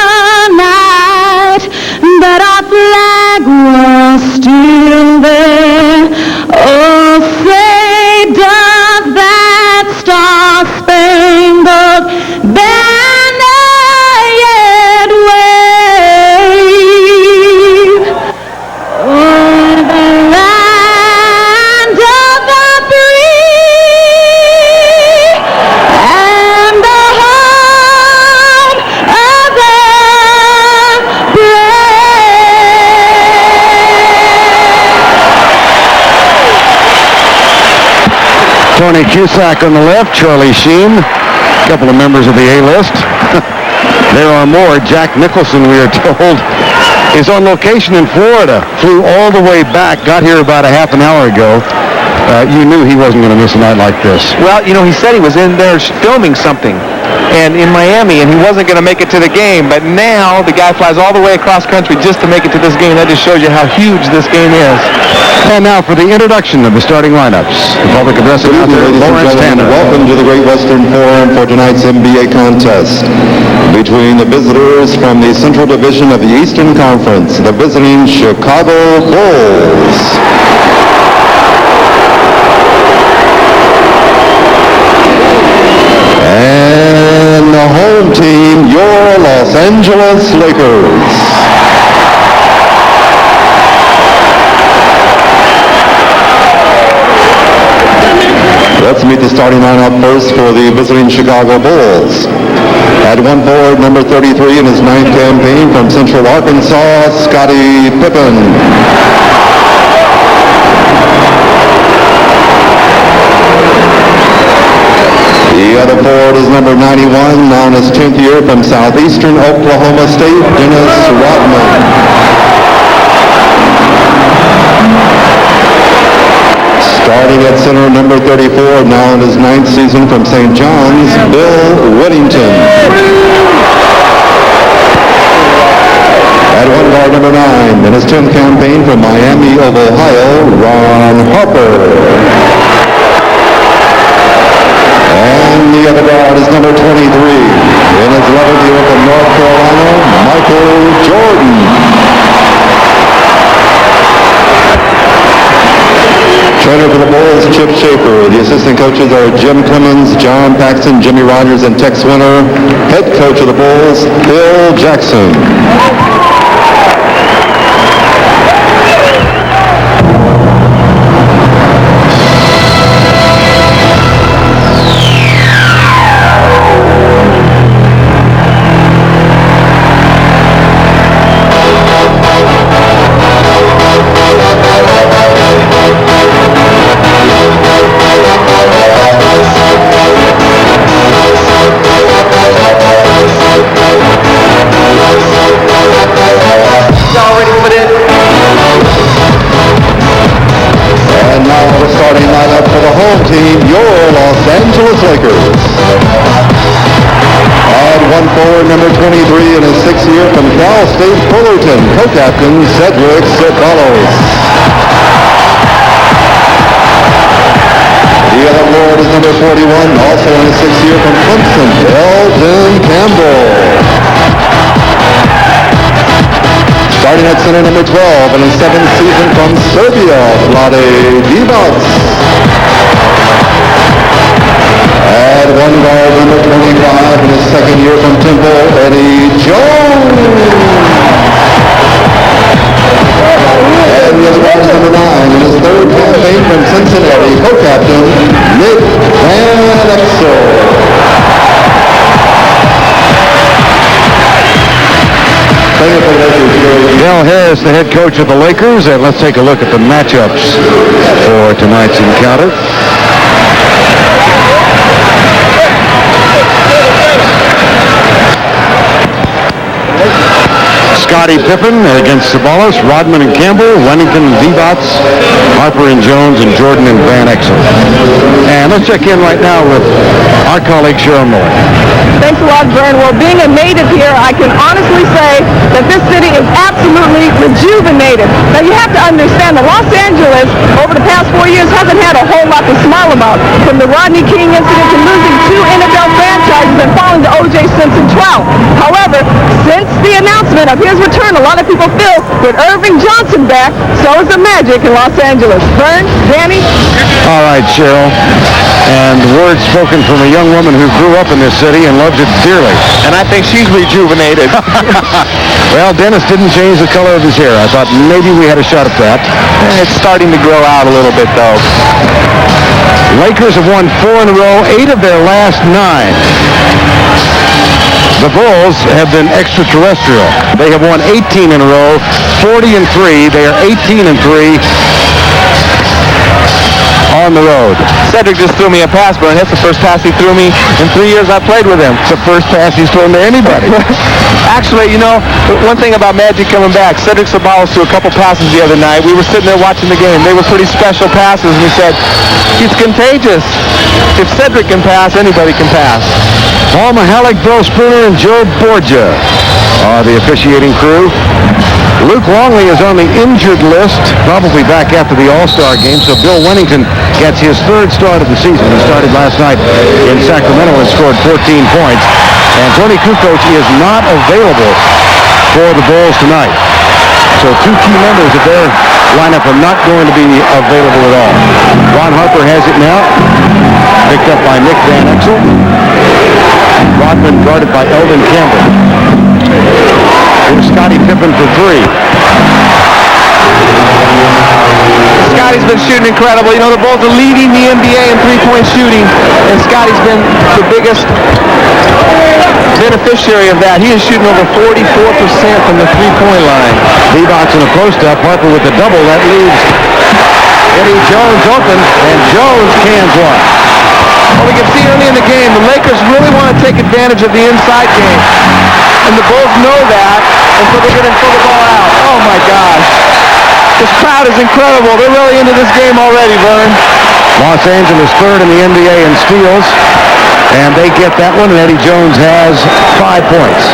night that our flag was still there. Oh, say does that star-spangled banner yet wave o'er the land of the free and the home of the Tony Cusack on the left, Charlie Sheen, a couple of members of the A-list. There are more. Jack Nicholson, we are told, is on location in Florida. Flew all the way back, got here about a half an hour ago. You knew he wasn't going to miss a night like this. Well, you know, he said he was in there filming something and in Miami, and he wasn't going to make it to the game, but now the guy flies all the way across country just to make it to this game. That just shows you how huge this game is. And now for the introduction of the starting lineups. The public address announcer, Lawrence Tanner. Welcome to the Great Western Forum for tonight's NBA contest between the visitors from the Central Division of the Eastern Conference, the visiting Chicago Bulls. And the home team, your Los Angeles Lakers. Let's meet the starting lineup first for the visiting Chicago Bulls. At 1 forward, number 33 in his 9th campaign from Central Arkansas, Scottie Pippen. The other forward is number 91, now in his 10th year from Southeastern Oklahoma State, Dennis Rodman. Starting at center, number 34, now in his 9th season from St. John's, Bill Whittington. At one guard, number 9, in his 10th campaign from Miami of Ohio, Ron Harper. And the other guard is number 23, in his 11th year from North Carolina, Michael Jordan. Trainer for the Bulls, Chip Schaefer. The assistant coaches are Jim Clemens, John Paxton, Jimmy Rogers, and Tex Winter. Head coach of the Bulls, Bill Jackson. Number 23 in his 6th year from Cal State Fullerton, co-captain Cedric Ceballos. The other forward is number 41, also in his 6th year from Clemson, Eldon Campbell. Starting at center, number 12 in his 7th season from Serbia, Vlade Divac. At one guard, number 25 in his 2nd year from Temple, Eddie Jones. And the other guard is number 9 in his 3rd campaign from Cincinnati, co-captain Nick Van Exel. Del Harris, the head coach of the Lakers, and let's take a look at the matchups for tonight's encounter. Scottie Pippen against Ceballos, Rodman and Campbell, Wennington and Divac, Harper and Jones, and Jordan and Van Exel. And let's check in right now with our colleague Cheryl Miller. Thanks a lot, Vern. Well, being a native here, I can honestly say that this city is absolutely rejuvenated. Now, you have to understand that Los Angeles, over the past 4 years, hasn't had a whole lot to smile about. From the Rodney King incident to losing 2 NFL franchises and falling to O.J. Simpson trial. However, since the announcement of his return, a lot of people feel with Irving Johnson back, so is the magic in Los Angeles. Vern, Danny? All right, Cheryl. And words spoken from a young woman who grew up in this city and loves it dearly. And I think she's rejuvenated. Well, Dennis didn't change the color of his hair. I thought maybe we had a shot at that. It's starting to grow out a little bit, though. Lakers have won 4 in a row, 8 of their last 9. The Bulls have been extraterrestrial. They have won 18 in a row, 40-3. They are 18-3 on the road. Cedric just threw me a pass, but that's the first pass he threw me in 3 years I've played with him. It's the first pass he's thrown to anybody. Actually, you know, one thing about Magic coming back, Cedric Ceballos threw a couple passes the other night. We were sitting there watching the game. They were pretty special passes, and we said, he's contagious. If Cedric can pass, anybody can pass. Paul Mihalik, Bill Spooner, and Joe Borgia are the officiating crew. Luke Longley is on the injured list, probably back after the All-Star game, so Bill Wennington gets his 3rd start of the season. He started last night in Sacramento and scored 14 points. And Tony Kukoc is not available for the Bulls tonight. So 2 key members of their lineup are not going to be available at all. Ron Harper has it now, picked up by Nick Van Exel. Rodman guarded by Eldon Campbell. Here's Scottie Pippen for 3. Scottie's been shooting incredible. You know, the Bulls are leading the NBA in three-point shooting, and Scottie's been the biggest beneficiary of that. He is shooting over 44% from the three-point line. Divac in a post-up, Harper with the double. That leaves Eddie Jones open, and Jones cans one. Well, we can see early in the game, the Lakers really want to take advantage of the inside game. And the Bulls know that, and so they're going to pull the ball out. Oh, my gosh. This crowd is incredible. They're really into this game already, Vern. Los Angeles third in the NBA in steals, and they get that one, and Eddie Jones has 5 points.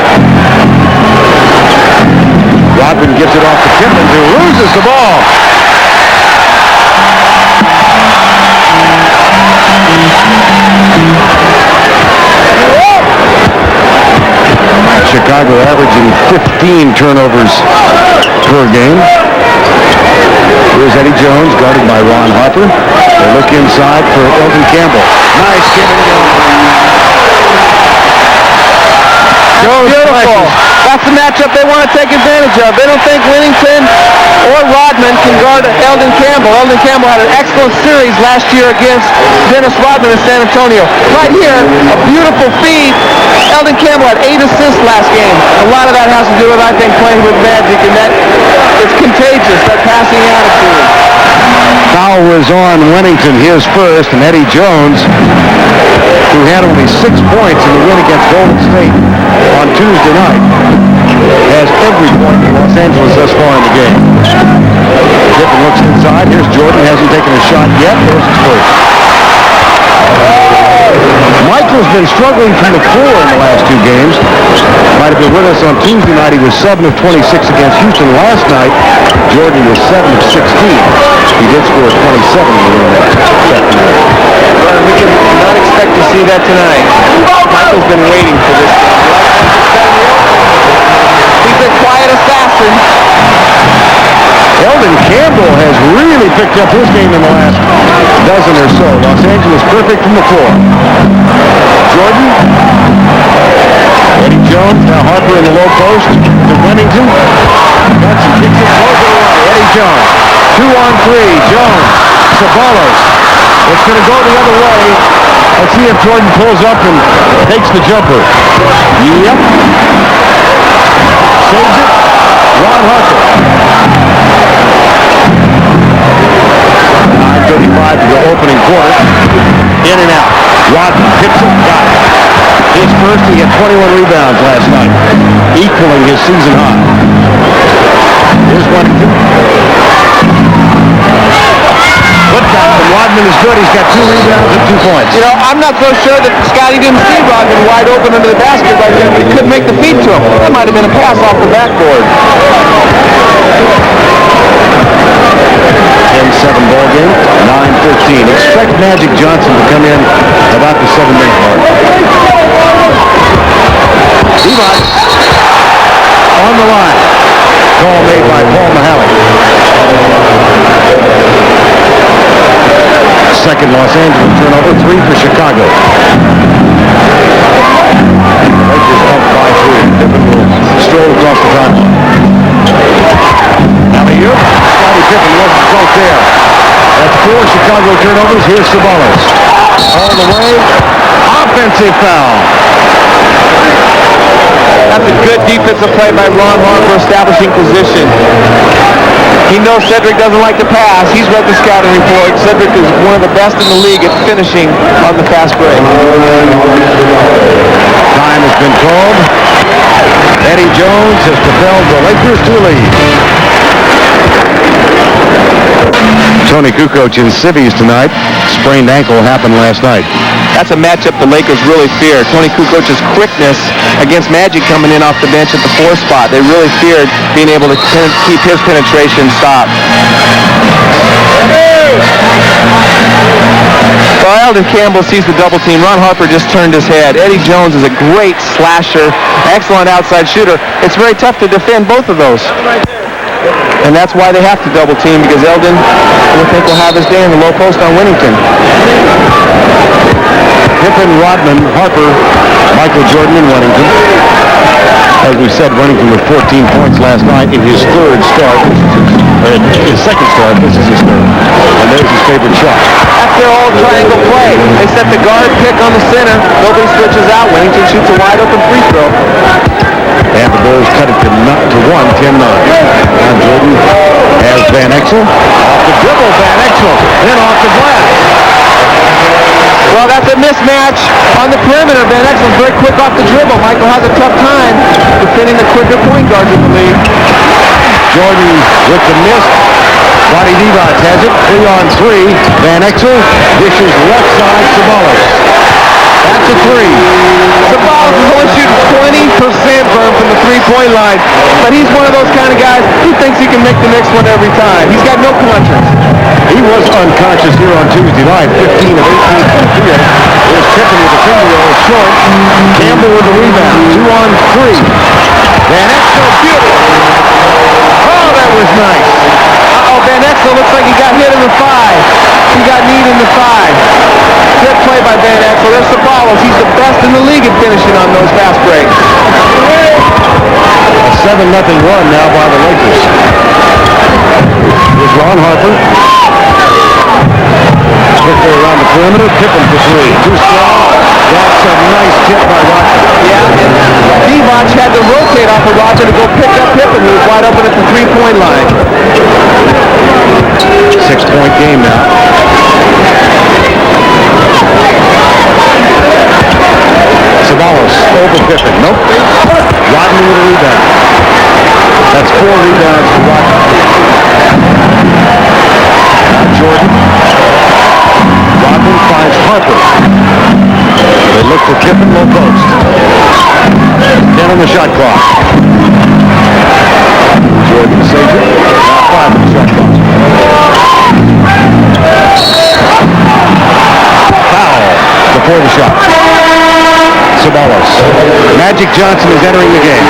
Rodman gives it off to Pippen, who loses the ball. Chicago averaging 15 turnovers per game. Here's Eddie Jones, guarded by Ron Harper. They look inside for Elton Campbell. Nice give and go. Jones beautiful. That's the matchup they want to take advantage of. They don't think Whittington or Rodman can guard Eldon Campbell. Eldon Campbell had an excellent series last year against Dennis Rodman in San Antonio. Right here, a beautiful feed. Eldon Campbell had 8 assists last game. A lot of that has to do with, I think, playing with Magic, and that it's contagious, that passing attitude. Foul was on Whittington, his first, and Eddie Jones, who had only 6 points in the win against Golden State on Tuesday night, has every point in Los Angeles thus far in the game. Pippen looks inside. Here's Jordan. Hasn't taken a shot yet. There's his first. Michael's been struggling from the floor in the last 2 games. Might have been with us on Tuesday night. He was 7 of 26 against Houston last night. Jordan was 7 of 16. He did score 27 in the win that night. We cannot expect to see that tonight. Michael's been waiting for this. He's a quiet assassin. Eldon Campbell has really picked up his game in the last dozen or so. Los Angeles perfect from the floor. Jordan. Eddie Jones. Now Harper in the low post to Remington. Johnson kicks it close to the right. Eddie Jones. 2-on-3. Jones. Sabalos. It's going to go the other way. Let's see if Jordan pulls up and takes the jumper. Yep. Saves it. Ron Harper. 9:35 to the opening quarter. In and out. Rodman hits it. Got it. His first, he had 21 rebounds last night, equaling his season high. Here's Whittington. Put down from Rodman is good. He's got 2 rebounds and 2 points. You know, I'm not so sure that Scotty didn't see Rodman wide open under the basket right there, but he couldn't make the feed to him. That might have been a pass off the backboard. 10-7 ball game, 9-15. Expect Magic Johnson to come in about the 7-minute mark. Levi on the line. Call made by Paul Mahalik. Second Los Angeles turnover, 3 for Chicago. Lakers up by 3. Pippen will stroll across the timeline. Alley-oop. Scottie Pippen wasn't quite there. That's 4 Chicago turnovers. Here's Sabalos. All the way. Offensive foul. That's a good defensive play by Ron Harper, establishing position. He knows Cedric doesn't like to pass. He's read the scouting report. Cedric is one of the best in the league at finishing on the fast break. Time has been called. Eddie Jones has propelled the Lakers to a lead. Tony Kukoc in civvies tonight. Sprained ankle happened last night. That's a matchup the Lakers really fear. Tony Kukoc's quickness against Magic coming in off the bench at the 4 spot. They really feared being able to keep his penetration stopped. Well, Eldon Campbell sees the double team. Ron Harper just turned his head. Eddie Jones is a great slasher, excellent outside shooter. It's very tough to defend both of those. And that's why they have to double team, because Eldon, I think, will have his day in the low post on Whittington. Pippen, Rodman, Harper, Michael Jordan, and Whittington. As we said, Whittington with 14 points last night in his 3rd start. His 2nd start. This is his 3rd. And there's his favorite shot. After all triangle play, they set the guard pick on the center. Nobody switches out. Whittington shoots a wide open free throw. And the Bulls cut it to 1, 10-9. Now Jordan has Van Exel. Off the dribble, Van Exel. Then off the glass. Well, that's a mismatch on the perimeter. Van Exel's very quick off the dribble. Michael has a tough time defending the quicker point guards in the league. Jordan with the miss. Bonnie Divac has it. 3-on-3. Van Exel dishes left side Sabalos. That's a three. Sabalos is only shooting 20% from the three-point line, but he's one of those kind of guys who thinks he can make the next one every time. He's got no conscience. He was unconscious here on Tuesday night. 15 of 18 from the field. Here's Tippin with the finger roll short. Campbell with the rebound. 2-on-3. Van Exel, beautiful. Oh, that was nice. Van Exel looks like he got hit in the 5. He got kneed in the 5. Good play by Van Exel. There's Sabalos. He's the best in the league at finishing on those fast breaks. A 7-0 run now by the Lakers. Here's Ron Harper. Quickly around the perimeter. Pippen for three. Too strong. That's a nice tip by Roger. Yeah, and Divac had to rotate off of Roger to go pick up Pippen, who was wide open at the three-point line. 6-point game now. Sabalos over Pippen. Nope. Rodney with a rebound. That's 4 rebounds for Rodney. Jordan. Rodman finds Harper. They look for Pippen, low post. 10 on the shot clock. Jordan saves it. Now 5 on the shot clock. Foul before the shot. Sabalos. Magic Johnson is entering the game.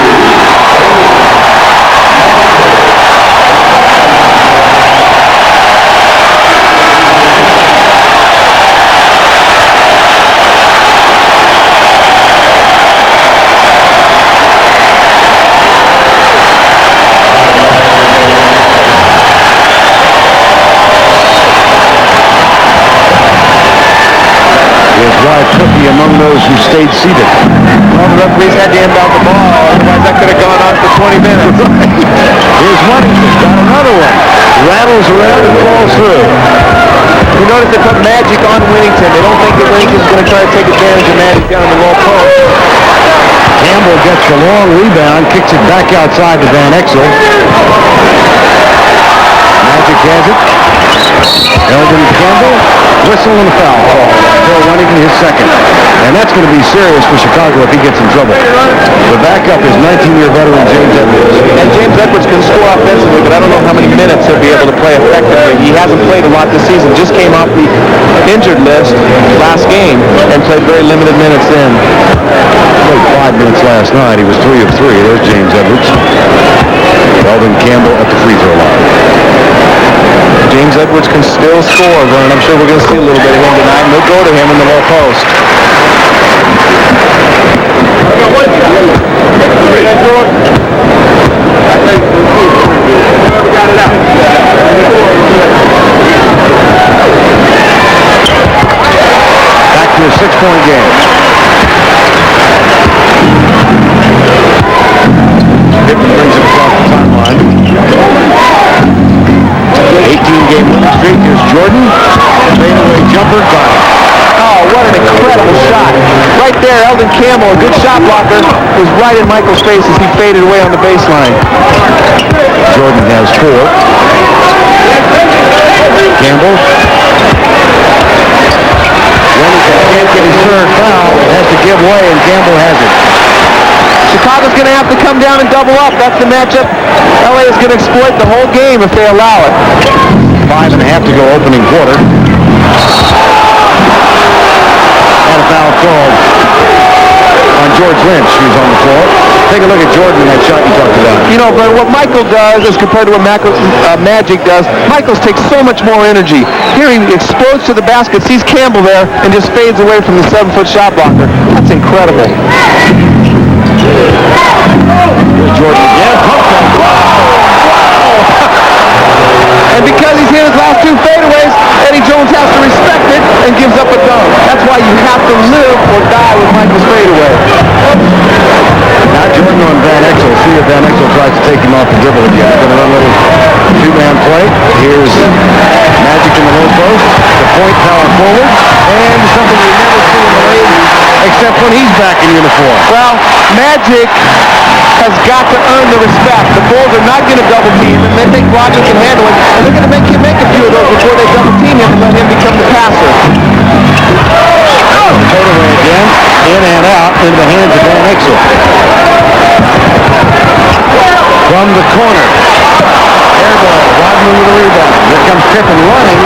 Cookie among those who stayed seated. Well, the referees had to inbound the ball, otherwise that could have gone on for 20 minutes. Here's Huntington, got another one. Rattles around and falls through. You notice they put Magic on Winnington. They don't think that Winnington's going to try to take advantage of Magic down in the low post. Campbell gets the long rebound, kicks it back outside to Van Exel. Magic has it. Eldon Campbell, whistle and a foul call. Bill Winnington his second. And that's going to be serious for Chicago if he gets in trouble. The backup is 19-year veteran James Edwards. And James Edwards can score offensively, but I don't know how many minutes he'll be able to play effectively. He hasn't played a lot this season. Just came off the injured list last game and played very limited minutes then. Played 5 minutes last night. He was 3 of 3. There's James Edwards. Eldon Campbell at the free throw line. James Edwards can still score, and I'm sure we're going to see a little bit of him tonight, and they'll go to him in the low post. Back to a 6-point game. Pippen brings it across the timeline. 18-game winning streak. Here's Jordan. Fadeaway jumper. Got it. Oh, what an incredible shot. Right there, Eldon Campbell, a good shot blocker, was right in Michael's face as he faded away on the baseline. Jordan has 4. Campbell. Winnington can't get his third foul. It has to give way, and Campbell has it. Chicago's going to have to come down and double up. That's the matchup LA is going to exploit the whole game if they allow it. 5.5 to go opening quarter. And a foul called on George Lynch, who's on the floor. Take a look at Jordan in that shot you talked about. You know, but what Michael does as compared to what Magic does, Michael's takes so much more energy. Here he explodes to the basket, sees Campbell there, and just fades away from the 7-foot shot blocker. That's incredible. Jordan again. And because he's hit his last 2 fadeaways, Eddie Jones has to respect it and gives up a dunk. That's why you have to live or die with Michael's fadeaway. Now Jordan on Van Exel. See if Van Exel tries to take him off the dribble again. They're going to run a little 2-man play. Here's Magic in the low post. The point power forward. And something back in uniform. Well, Magic has got to earn the respect. The Bulls are not going to double team him. They think Rodman can handle it, and they're going to make him make a few of those before they double team him and let him become the passer. Fadeaway again, in and out into the hands of Van Exel. From the corner. Air ball, Rodman with a rebound. Here comes Pippen running,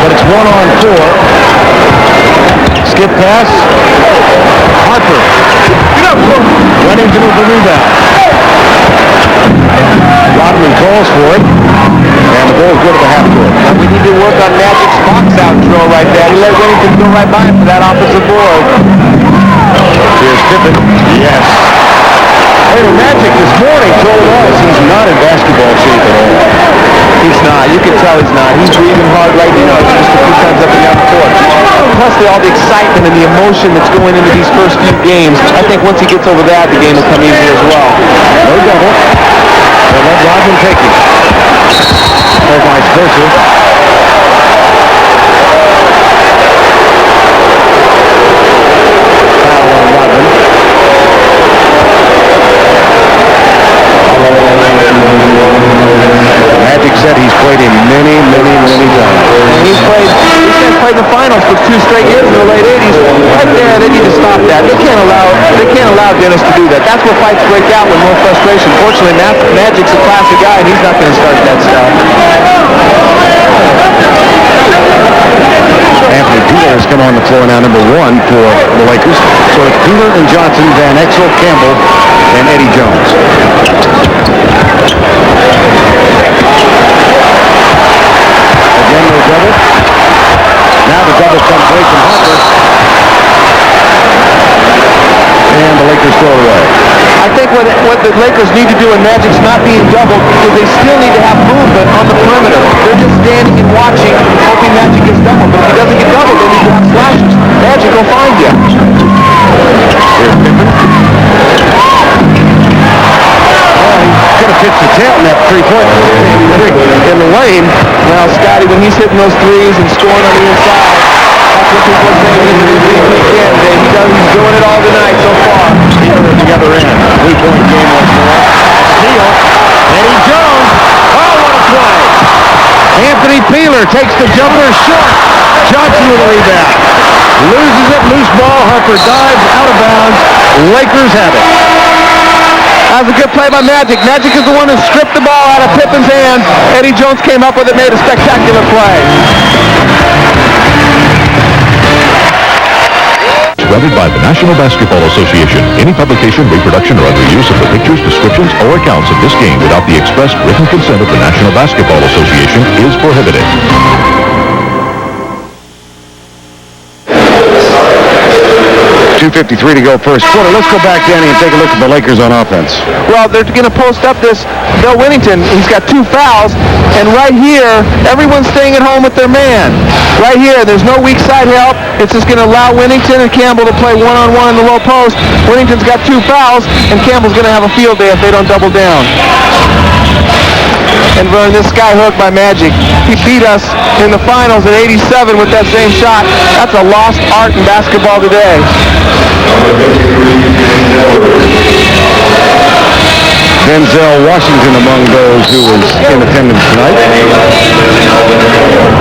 but it's 1-on-4. Skip pass. Harper. Wennington with the rebound. Rodman calls for it, and the Bulls go to the half court. We need to work on Magic's box-out drill right there. He let Wennington go right by him for that offensive board. Here's Pippen. Yes. Hey, the Magic this morning told us he's not in basketball shape at all. He's not. You can tell he's not. He's breathing hard right now. Just a few times up and down the court. Plus, all the excitement and the emotion that's going into these first few games. I think once he gets over that, the game will come easier as well. No double. They'll let Rodman take it. Or vice versa. Foul on Rodman. Magic said he's played him many times. And he's played the finals for 2 straight years in the late 80s. Right there, they need to stop that. They can't allow Dennis to do that. That's where fights break out with more frustration. Fortunately, Magic's a classy guy, and he's not going to start that stuff. Anthony Peeler has come on the floor now, number 1 for the Lakers. So it's Peeler and Johnson, Van Exel, Campbell, and Eddie Jones. Again, no double. Now the double comes away from Harper. And the Lakers throw it away. I think what the Lakers need to do when Magic's not being doubled is they still need to have movement on the perimeter. They're just standing and watching, hoping Magic gets doubled. But if he doesn't get doubled, they need to have slashes. Magic will find you. Here's Pippen. Could have pitched the tail in that three-point in the lane. Well, Scotty, when he's hitting those threes and scoring on the inside, that's what people are saying he's a big weekend. He's doing it all tonight so far. Peeler at the other end. 3-point game once more. Steal. Eddie Jones. Oh, what a play. Anthony Peeler takes the jumper short. Johnson with a rebound. Loses it. Loose ball. Harper dives out of bounds. Lakers have it. That was a good play by Magic. Magic is the one who stripped the ball out of Pippen's hands. Eddie Jones came up with it, made a spectacular play. Granted by the National Basketball Association. Any publication, reproduction, or other use of the pictures, descriptions, or accounts of this game without the express written consent of the National Basketball Association is prohibited. 2:53 to go first quarter. Let's go back, Danny, and take a look at the Lakers on offense. Well, they're going to post up this Bill Wennington. He's got 2 fouls, and right here, everyone's staying at home with their man. Right here, there's no weak side help. It's just going to allow Wennington and Campbell to play one-on-one in the low post. Wennington's got 2 fouls, and Campbell's going to have a field day if they don't double down. And Vern, this sky hook by Magic, he beat us in the finals in '87 with that same shot. That's a lost art in basketball today. Denzel Washington among those who was in attendance tonight.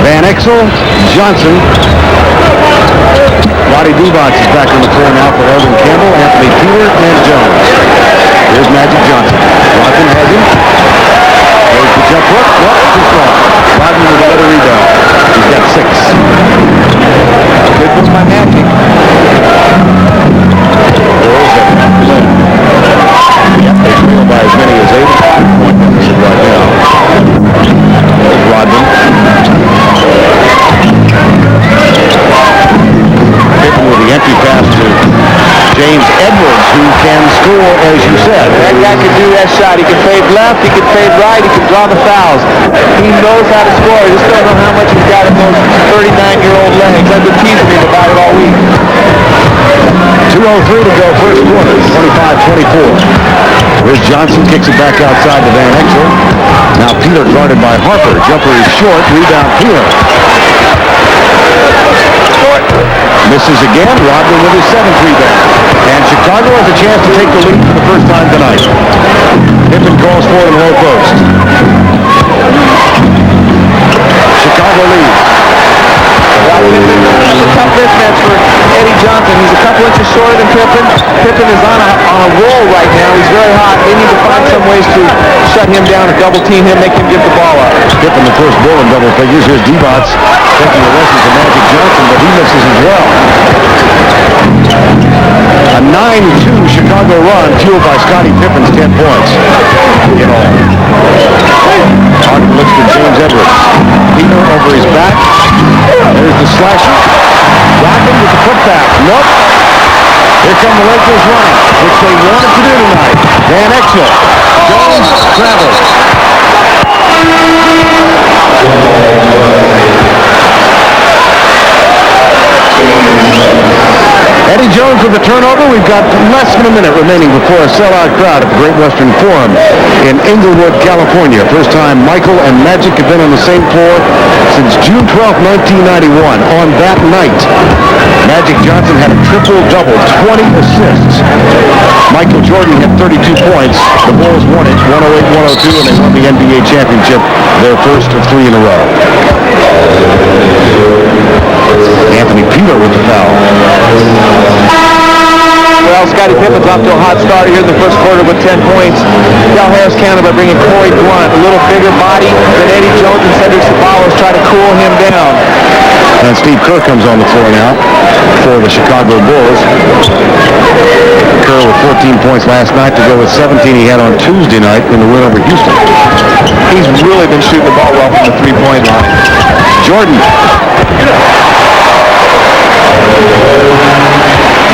Van Exel, Johnson. Roddy Divac is back on the floor now for Eldon Campbell, Anthony Peeler, and Jones. Here's Magic Johnson. Rodman has him. There's the jump hook. No, too strong. Rodman with another rebound. He's got 6. Good push by Magic. Yep, they trail by as many as 8 point deficit right now. There's Rodman. Pippen with the empty pass to James Edwards, who can score, as you said. That guy can do that shot. He can fade left, he can fade right, he can draw the fouls. He knows how to score. I just don't know how much he's got in those 39-year-old legs. I've been teasing him about it all week. 2:03 to go, first quarter, 25-24. Here's Johnson, kicks it back outside to Van Exel. Now Peeler guarded by Harper. Jumper is short, rebound Peeler. Misses again, Rodman with his 7th rebound. And Chicago has a chance to take the lead for the first time tonight. Pippen calls for the low post. Chicago leads. It's a tough mismatch for Eddie Johnson. He's a couple inches shorter than Pippen. Pippen is on a roll right now. He's very hot. They need to find some ways to shut him down, to double team him, make him give the ball up. Pippen, the first ball in double figures. Here's Divac taking the lessons of Magic Johnson, but he misses as well. A 9-2 Chicago run fueled by Scottie Pippen's 10 points. In all. Harden looks for James Edwards. Peter over his back. There's the slasher. Rodman with the putback. Nope. Here come the Lakers running, which they wanted to do tonight. Van Exel. Jones travels. Eddie Jones with the turnover. We've got less than a minute remaining before a sellout crowd at the Great Western Forum in Inglewood, California. First time Michael and Magic have been on the same floor since June 12, 1991. On that night, Magic Johnson had a triple-double, 20 assists. Michael Jordan had 32 points. The Bulls won it 108-102, and they won the NBA championship, their first of 3 in a row. Anthony Peeler with the foul. Well, Scottie Pippen's off to a hot start here in the first quarter with 10 points. Del Harris countered by bringing Corey Blunt, a little bigger body than Eddie Jones and Cedric Ceballos, try to cool him down. And Steve Kerr comes on the floor now for the Chicago Bulls. Kerr with 14 points last night to go with 17 he had on Tuesday night in the win over Houston. He's really been shooting the ball well from the three-point line. Jordan.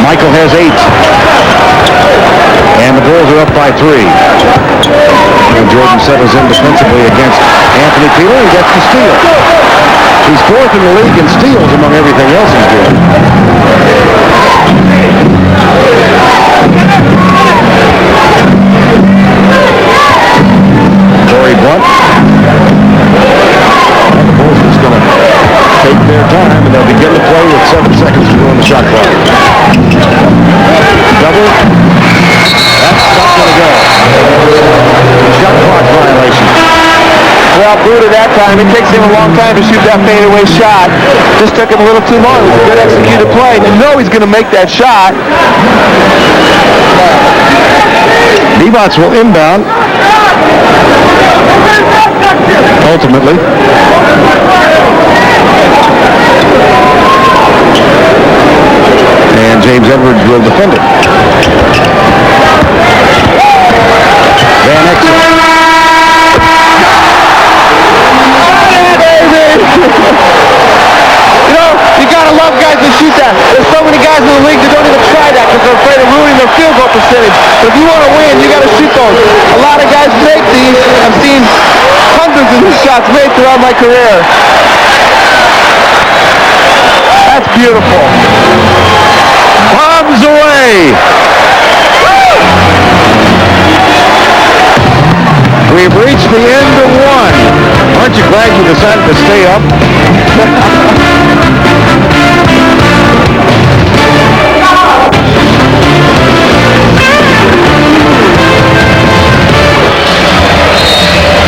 Michael has 8. And the Bulls are up by 3. And Jordan settles in defensively against Anthony Peeler and gets the steal. He's 4th in the league in steals among everything else he's doing. Corey Blunt. And the Bulls are just going to take their time, and they'll begin to play with 7 seconds to go on the shot clock. Double. That's not going to go. Shot clock violation. Well, Buda that time, it takes him a long time to shoot that fadeaway shot. Just took him a little too long. It was a good executed play. You know he's going to make that shot. Divac will inbound. Ultimately. And James Edwards will defend it. Van Exel. You know, you gotta love guys that shoot that. There's so many guys in the league that don't even try that because they're afraid of ruining their field goal percentage. But if you want to win, you gotta shoot those. A lot of guys make these. I've seen hundreds of these shots made throughout my career. That's beautiful. Bombs away. We've reached the end of 1. Aren't you glad you decided to stay up?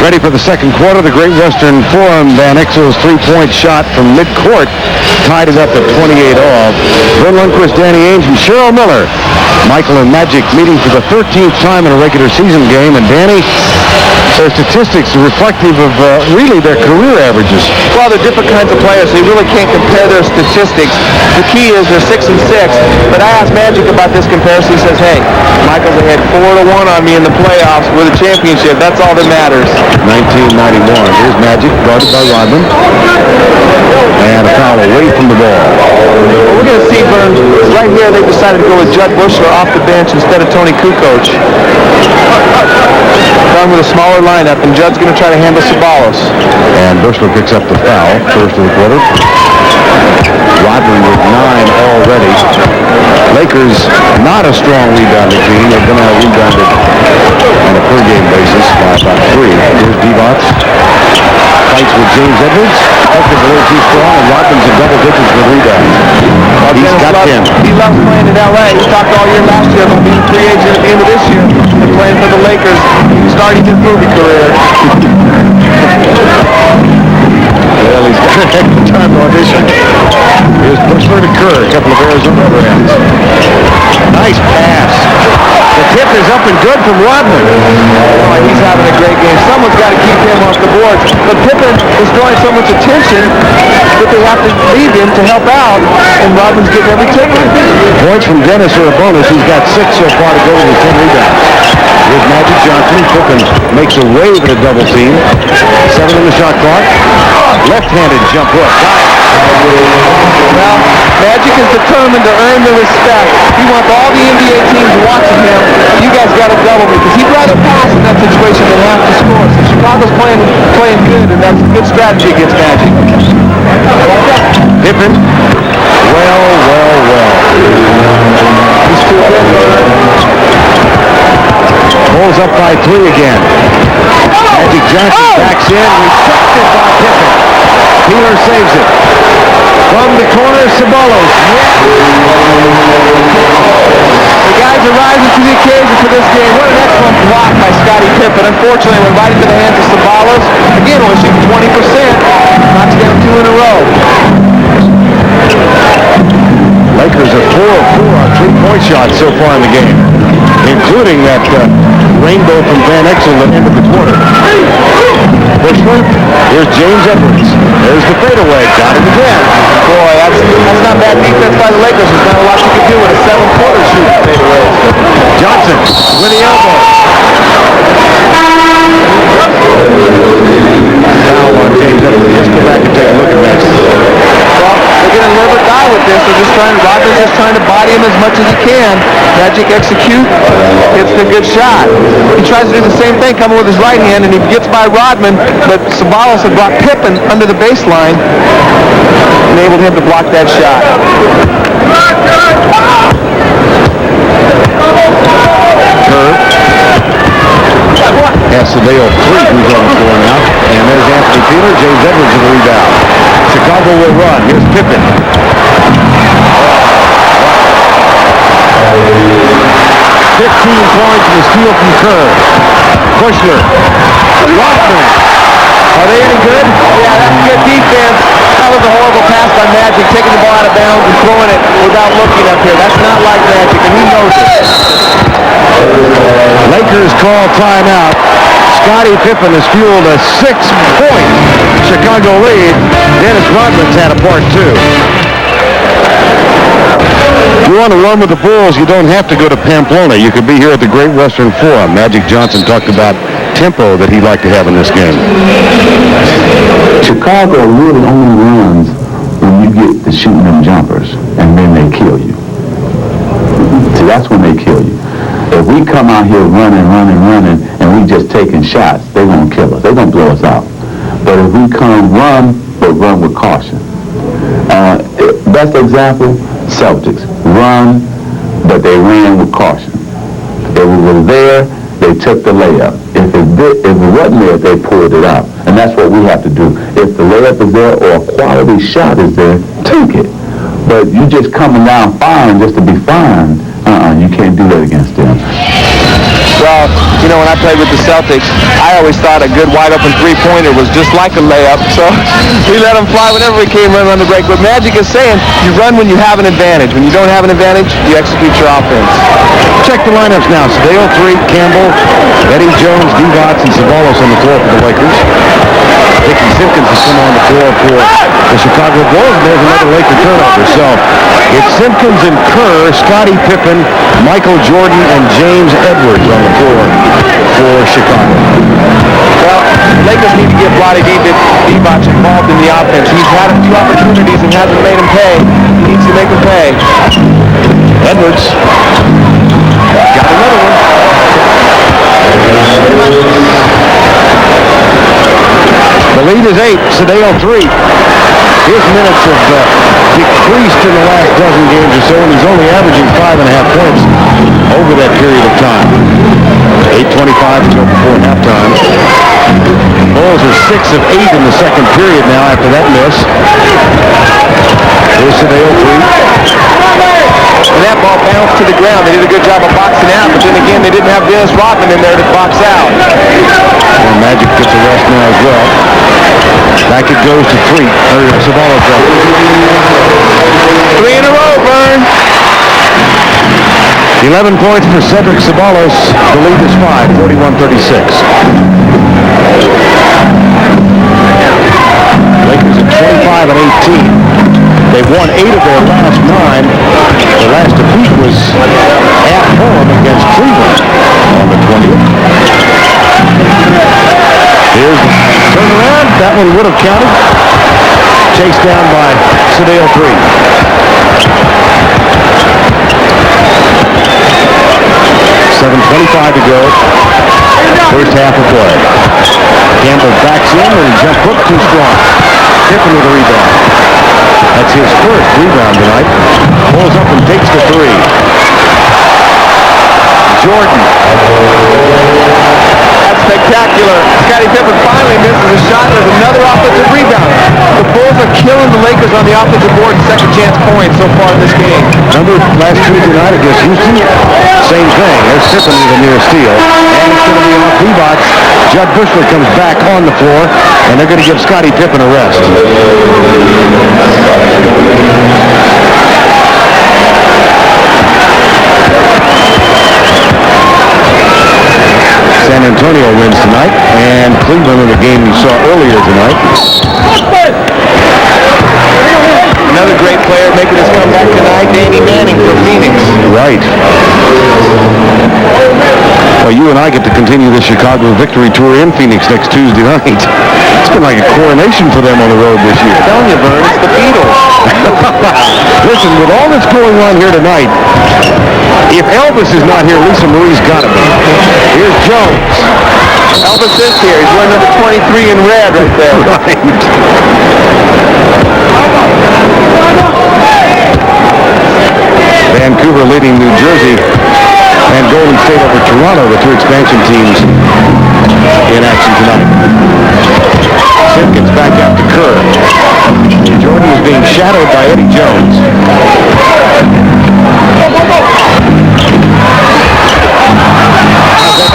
Ready for the second quarter. The Great Western Forum, Van Exel's 3-point shot from midcourt tied it up at 28 all. Vern Lundquist, Danny Ainge, and Cheryl Miller. Michael and Magic meeting for the 13th time in a regular season game. And Danny, their statistics are reflective of really their career averages. Well, they're different kinds of players, so you really can't compare their statistics. The key is they're 6 and 6. But I asked Magic about this comparison. He says, hey, Michael's ahead 4-1 on me in the playoffs with a championship. That's all that matters. 1991. Here's Magic, guarded by Rodman. And a foul away from the ball. Well, we're going to see, Vern, right here they decided to go with Judd Bushler off the bench instead of Tony Kukoc. Done with a smaller lineup, and Judd's going to try to handle Ceballos. And Bushler picks up the foul, first of the quarter. Rodman with 9 already. Lakers, not a strong rebounding team. They've been out-rebounded on a per-game basis by about 3. Here's Divac. fights with James Edwards. Hooker's a little too strong, and Rodman's in double digits with rebounds. He's got 10. He loves playing in L.A. He talked all year last year about being a free agent at the end of this year and playing for the Lakers, starting his movie career. Well, he's got a heck of a time to audition. Here's Bushler to Kerr, a couple of Arizona brands. Nice pass. The tip is up and good from Rodman. Oh, he's having a great game. Someone's got to keep him off the boards. But Pippen is drawing so much attention that they have to leave him to help out, and Rodman's getting every ticket. Points from Dennis are a bonus. He's got 6 so far to go with 10 rebounds. Here's Magic Johnson. Pippen makes a wave at a double team. 7 in the shot clock. Left-handed jump hook. Well, Magic is determined to earn the respect. He wants all the NBA teams watching him. You guys got to double me, because he'd rather pass in that situation than have to score. So Chicago's playing good, and that's a good strategy against Magic. Pippen. Well. He's too good. Pulls up by 3 again. Magic Johnson backs in, rejected by Pippen. Peeler saves it. From the corner, Ceballos. The guys are rising to the occasion for this game. What an excellent block by Scottie Pippen. Unfortunately, when right into the hands of Ceballos, again, only shooting 20%, knocks down 2 in a row. Lakers are 4 of 4 on 3-point shots so far in the game, including that rainbow from Van Exel at the end of the quarter. Bushler, here's James Edwards. There's the fadeaway. Got it again. Boy, that's not bad defense by the Lakers. There's not a lot you can do with a 7-footer shooting fadeaway. Johnson with the elbow. Now on James Edwards. Let's go back and take a look at that. Well, they're going to live or die with this. Rodman's just trying to body him as much as he can. Magic execute, hits the good shot. He tries to do the same thing, coming with his right hand, and he gets by Rodman, but Ceballos had brought Pippen under the baseline, enabled him to block that shot. Kerr. Has Sadeo 3, who's on the floor now. And there's Anthony Peeler. James Edwards in the rebound. Chicago will run. Here's Pippen. 15 points and a steal from Kerr. Bushler. Rodman. Are they any good? Yeah, that's good defense. That was a horrible pass by Magic, taking the ball out of bounds and throwing it without looking up here. That's not like Magic, and he knows it. Lakers call timeout. Scottie Pippen has fueled a 6-point Chicago lead. Dennis Rodman's had a part 2. You want to run with the Bulls, you don't have to go to Pamplona. You could be here at the Great Western Forum. Magic Johnson talked about tempo that he'd like to have in this game. Chicago really only runs when you get to shooting them jumpers, and then they kill you. See, that's when they kill you. If we come out here running, and we just taking shots, they're going to kill us. They're going to blow us out. But if we come run, but run with caution. Best example, Celtics. Run, but they ran with caution. If we were there, they took the layup. If it wasn't there, they pulled it out. And that's what we have to do. If the layup is there or a quality shot is there, take it. But you just coming down firing just to be firing, you can't do that against them. Well, you know, when I played with the Celtics, I always thought a good wide-open three-pointer was just like a layup, so we let them fly whenever we came running on the break. But Magic is saying you run when you have an advantage. When you don't have an advantage, you execute your offense. Check the lineups now. Sadeo 3, Campbell, Eddie Jones, Divac, and Ceballos on the floor for the Lakers. Ricky Simpkins has come on the floor for the Chicago Bulls, and there's another Laker turnover. So it's Simpkins and Kerr, Scottie Pippen, Michael Jordan, and James Edwards on the floor for Chicago. Well, the Lakers need to get Vlade Divac involved in the offense. He's had a few opportunities and hasn't made him pay. He needs to make him pay. Edwards got another one. The lead is 8, Sadeo 3. His minutes have decreased in the last dozen games or so, and he's only averaging 5.5 points over that period of time. 8:25 to go before halftime. Bulls are 6 of 8 in the second period now after that miss. Here's Sedale 3. And that ball bounced to the ground. They did a good job of boxing out, but then again, they didn't have Dennis Rodman in there to box out. And Magic gets a rest now as well. Back it goes to 3. Ceballos up. 3 in a row, Vern. 11 points for Cedric Ceballos. The lead is 5, 41-36. Lakers at 25 and 18. They've won 8 of their last 9. The last defeat was at home against Cleveland on the 20th. Here's the turnaround. That one would have counted. Chased down by Sedale 3. 7:25 to go. First half of play. Campbell backs in and jump hook too strong. Pippen with a rebound. That's his first rebound tonight. Pulls up and takes the 3. Jordan. That's spectacular. Scottie Pippen finally misses a shot. There's another offensive rebound. The Bulls are killing the Lakers on the offensive board and second chance points so far in this game. Remember last Tuesday night against Houston? Same thing. There's Pippen with a near steal. And it's going to be off Reeboks. Judd Bushler comes back on the floor, and they're going to give Scottie Pippen a rest. San Antonio wins tonight, and Cleveland in the game we saw earlier tonight. Another great player making his comeback tonight, Danny Manning from Phoenix. Right. Well, you and I get to continue the Chicago Victory Tour in Phoenix next Tuesday night. It's been like a coronation for them on the road this year. I'm telling you, Vern, it's the Beatles. Listen, with all that's going on here tonight, if Elvis is not here, Lisa Marie's got to be. Here's Jones. Elvis is here. He's wearing number 23 in red right there. Right. Vancouver leading New Jersey and Golden State over Toronto, the 2 expansion teams in action tonight. Simpkins back out to Kerr. Jordan is being shadowed by Eddie Jones. That's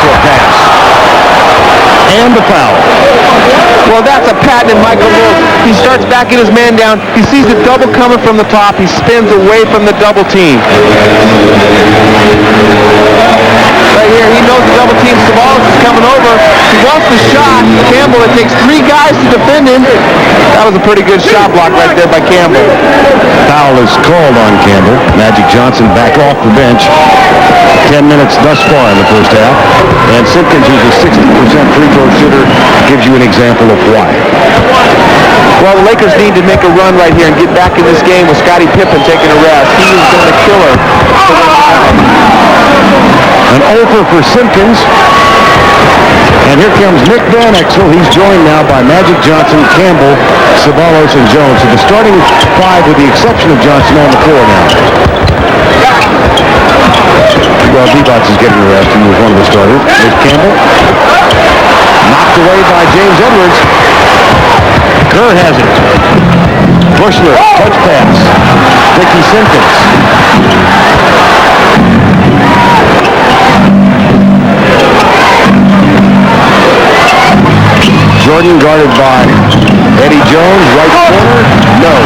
a pass. And the foul. Well, that's a patent in Michael Wolf. He starts backing his man down. He sees the double coming from the top. He spins away from the double team. Right here, he knows the double team. Ceballos is coming over. He wants the shot. Campbell, it takes 3 guys to defend him. That was a pretty good shot block right there by Campbell. Foul is called on Campbell. Magic Johnson back off the bench. 10 minutes thus far in the first half. And Simpkins, who's a 60% free throw shooter, gives you an example of why. Well, the Lakers need to make a run right here and get back in this game with Scottie Pippen taking a rest. He is going to kill her. An over for Simpkins. And here comes Nick Van Exel. He's joined now by Magic Johnson, Campbell, Ceballos, and Jones. So the starting 5 with the exception of Johnson on the floor now. Well, Reeboks is getting a rest. He was one of the starters. There's Campbell. Knocked away by James Edwards. Kerr has it. Bushler, touch pass. Dickie Simpkins. Jordan guarded by Eddie Jones, right corner. No.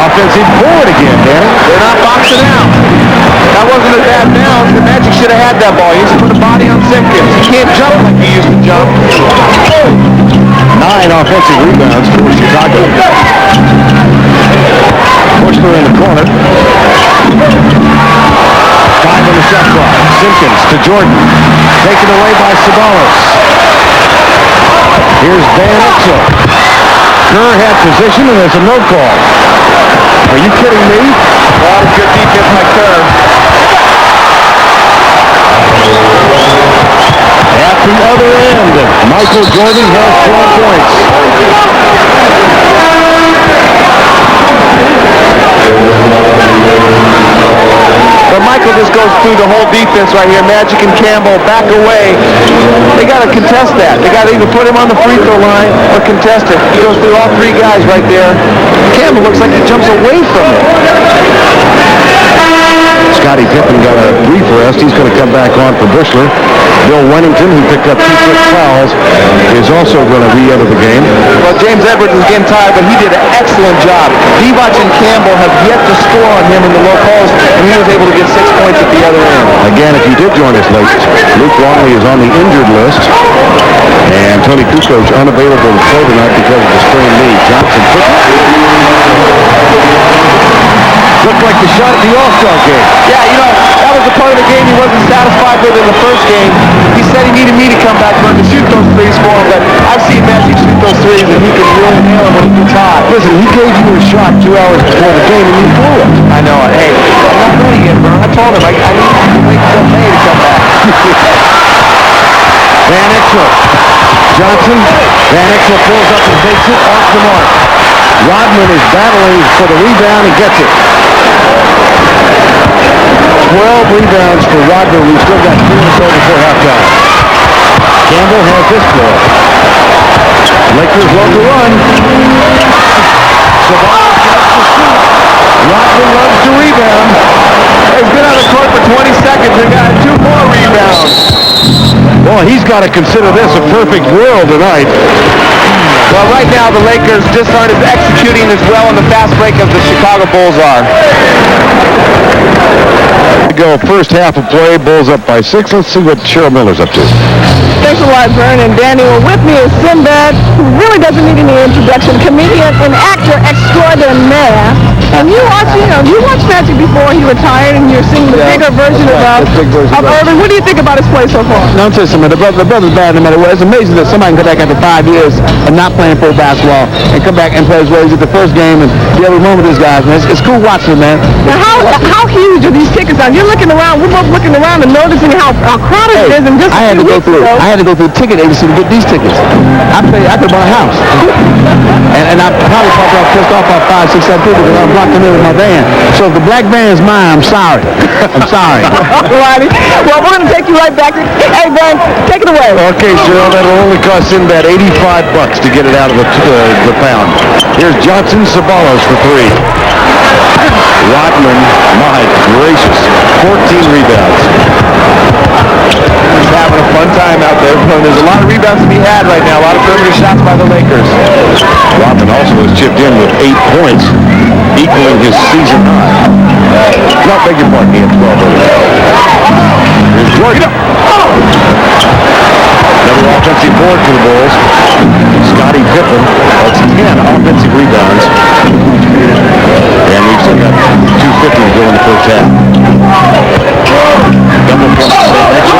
Offensive board again, Danny. They're not boxing out. That wasn't a bad bounce. The Magic should have had that ball. He used to put the body on Simpkins. He can't jump like he used to jump. 9 offensive rebounds for Chicago. Bushler in the corner. 5 on the shot clock. Simpkins to Jordan. Taken away by Ceballos. Here's Van Exel. Kerr had position and there's a no call. Are you kidding me? Well, good defense by Kerr. At the other end, Michael Jordan has 12 points. But Michael just goes goes through the whole defense right here. Magic and Campbell back away. They got to contest that. They got to either put him on the free throw line or contest it. He goes through all three guys right there. Campbell looks like he jumps away from it. Scottie Pippen got a brief rest. He's going to come back on for Bushler. Bill Wennington, who picked up 2 quick fouls, is also going to re-enter the game. Well, James Edwards is getting tired, but he did an excellent job. Divac and Campbell have yet to score on him in the low post, and he was able to get 6 points at the other end. Again, if you did join us late, Luke Longley is on the injured list, and Tony Kukoc unavailable to play tonight because of the sprained knee. Johnson looked like the shot at the All-Star game. Yeah, you know, that was the part of the game he wasn't satisfied with in the first game. He said he needed me to come back for him to shoot those threes for him, but I've seen Magic shoot those threes, and he can really nail them when he gets hot. Listen, he gave you a shot 2 hours before the game, and you blew it. I know it. Hey, I'm not ready yet, bro. I told him I need to wait till May to come back. Van Exel. Johnson. Van Exel pulls up and takes it off the mark. Rodman is battling for the rebound and gets it. 12 rebounds for Rodman. We've still got 3 to go before halftime. Campbell has this ball. Lakers love to run. Savalas loves to shoot. Rodman loves to rebound. He's been on the court for 20 seconds and got 2 more rebounds. Well, he's got to consider this a perfect world tonight. Well, right now the Lakers just aren't executing as well on the fast break as the Chicago Bulls are. Go first half of play, Bulls up by 6. Let's see what Cheryl Miller's up to. Thanks a lot, Vern and Danny. Well, with me is Sinbad, who really doesn't need any introduction, comedian and actor extraordinaire. And you watched Magic before he retired, and you're seeing the bigger version of Irving. What do you think about his play so far? No, I'm telling you something. The brother's bad no matter what. It's amazing that somebody can come back after 5 years of not playing full basketball and come back and play as well. He's at the first game and be able to run with these guys, man. It's cool watching, man. Now, how huge are these tickets on? You're looking around. We're both looking around and noticing how crowded it is. And just I had to go through a ticket agency to get these tickets. I could buy a house. and I probably pissed off about 5, 6, 7 people because I blocked them in with my van. So if the black van is mine, I'm sorry. I'm sorry. Well, we're going to take you right back. Hey, Ben, take it away. Okay, Cheryl, that'll only cost Sinbad $85 to get it out of the pound. Here's Johnson, Savalas for 3. Rodman, my gracious, 14 rebounds. He's having a fun time out there. There's a lot of rebounds to be had right now. A lot of perimeter shots by the Lakers. Rodman also has chipped in with 8 points, equaling his season high. No, beg your pardon, he had 12 Here's Jordan. Another offensive board for the Bulls. Scottie Pippen, that's 10 offensive rebounds. And we've still got 2:50 to go in the first half. Double pump action.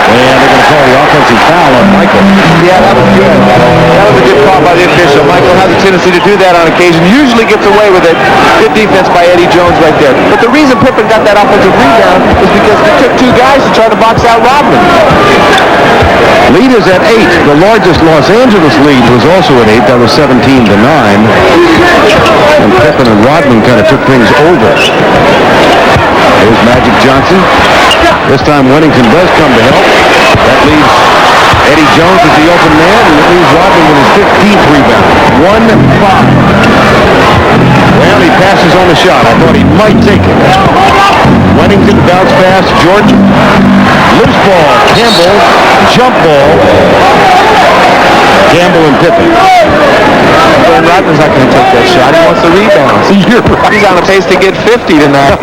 And they're going to call the offensive foul on Michael. Yeah, that was good. That was a good call by the official. Michael has a tendency to do that on occasion. Usually gets away with it. Good defense by Eddie Jones right there. But the reason Pippen got that offensive rebound is because it took 2 guys to try to box out Rodman. Lead is at 8. The largest Los Angeles lead was also at 8. That was 17-9. And Pippen and Rodman kind of took things over. There's Magic Johnson. This time Wennington does come to help. That leaves Eddie Jones as the open man, and it leaves Rodman with his 15th rebound. 1-5. Well, he passes on the shot. I thought he might take it. Wennington bounce pass. Jordan. Loose ball. Campbell. Jump ball. Campbell and Pippen. Rodman's not going to take that shot. He wants the rebounds. He's on a pace to get 50 tonight.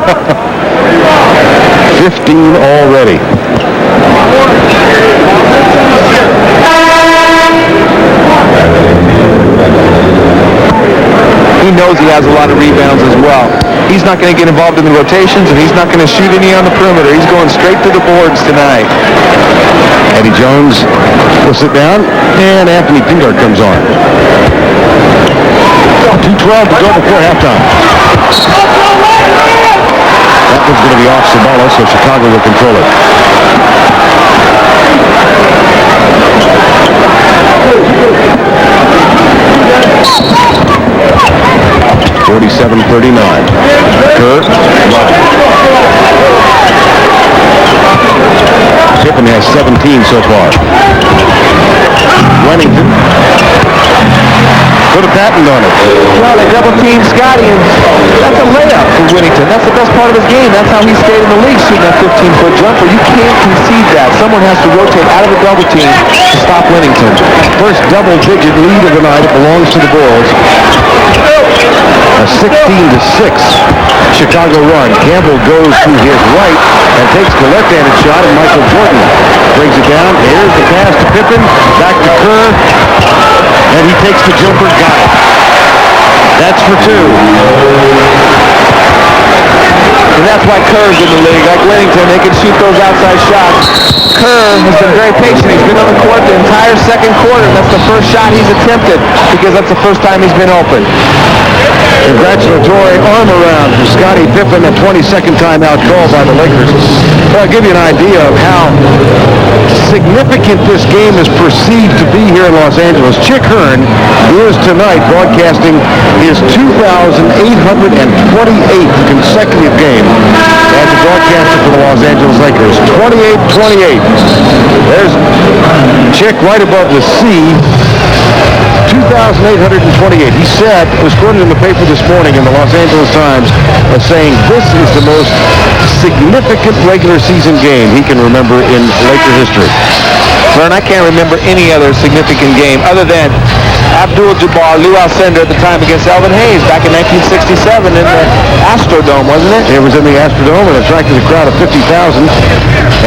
15 already. He knows he has a lot of rebounds as well. He's not going to get involved in the rotations, and he's not going to shoot any on the perimeter. He's going straight to the boards tonight. Eddie Jones will sit down, and Anthony Pindar comes on. 2:12 to go before halftime. That one's going to be off Sabala, so Chicago will control it. 47-39. Kerr. Pippen has 17 so far. Wennington put a patent on it. Well, they double team Scotty, and that's a layup for Whittington. That's the best part of his game. That's how he stayed in the league, shooting that 15-foot jumper. You can't concede that. Someone has to rotate out of the double team to stop Whittington. First double-digit lead of the night. It belongs to the Bulls. A 16-6 Chicago run. Campbell goes to his right and takes the left-handed shot, and Michael Jordan brings it down. Here's the pass to Pippen, back to Kerr, and he takes the jumper, got it. That's for two. And that's why Kerr's in the league. Like Whittington, they can shoot those outside shots. Kerr has been very patient. He's been on the court the entire second quarter. That's the first shot he's attempted because that's the first time he's been open. Congratulatory arm around for Scottie Pippen, a 22nd timeout call by the Lakers. Well, I'll give you an idea of how significant this game is perceived to be here in Los Angeles. Chick Hearn is tonight broadcasting his 2,828th consecutive game as a broadcaster for the Los Angeles Lakers. 28-28. There's Chick right above the C. 2,828. He said, was quoted in the paper this morning in the Los Angeles Times as saying this is the most significant regular season game he can remember in Laker history. Vern, I can't remember any other significant game other than Abdul-Jabbar, Lou Alcindor at the time against Elvin Hayes back in 1967 in the Astrodome, wasn't it? It was in the Astrodome and attracted a crowd of 50,000,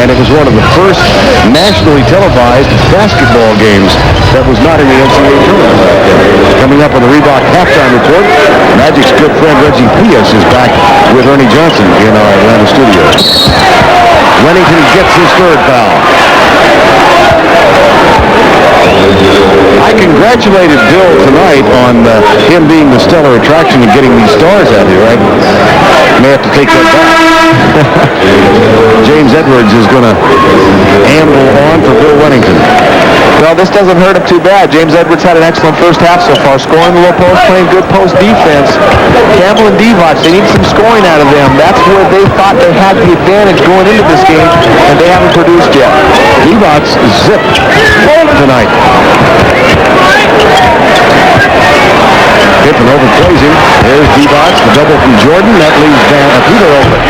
and it was one of the first nationally televised basketball games that was not in the NCAA tournament. Coming up on the Reebok halftime report, Magic's good friend Reggie Pias is back with Ernie Johnson in our Atlanta studio. Wennington gets his third foul. I congratulated Bill tonight on him being the stellar attraction and getting these stars out here. I may have to take that back. James Edwards is going to amble on for Bill Wennington. Well, this doesn't hurt him too bad. James Edwards had an excellent first half so far, scoring the low post, playing good post defense. Campbell and Divac, they need some scoring out of them. That's where they thought they had the advantage going into this game, and they haven't produced yet. Divac zipped tonight. Pippen overplays him. There's Divac, the double from Jordan. That leaves Peter open.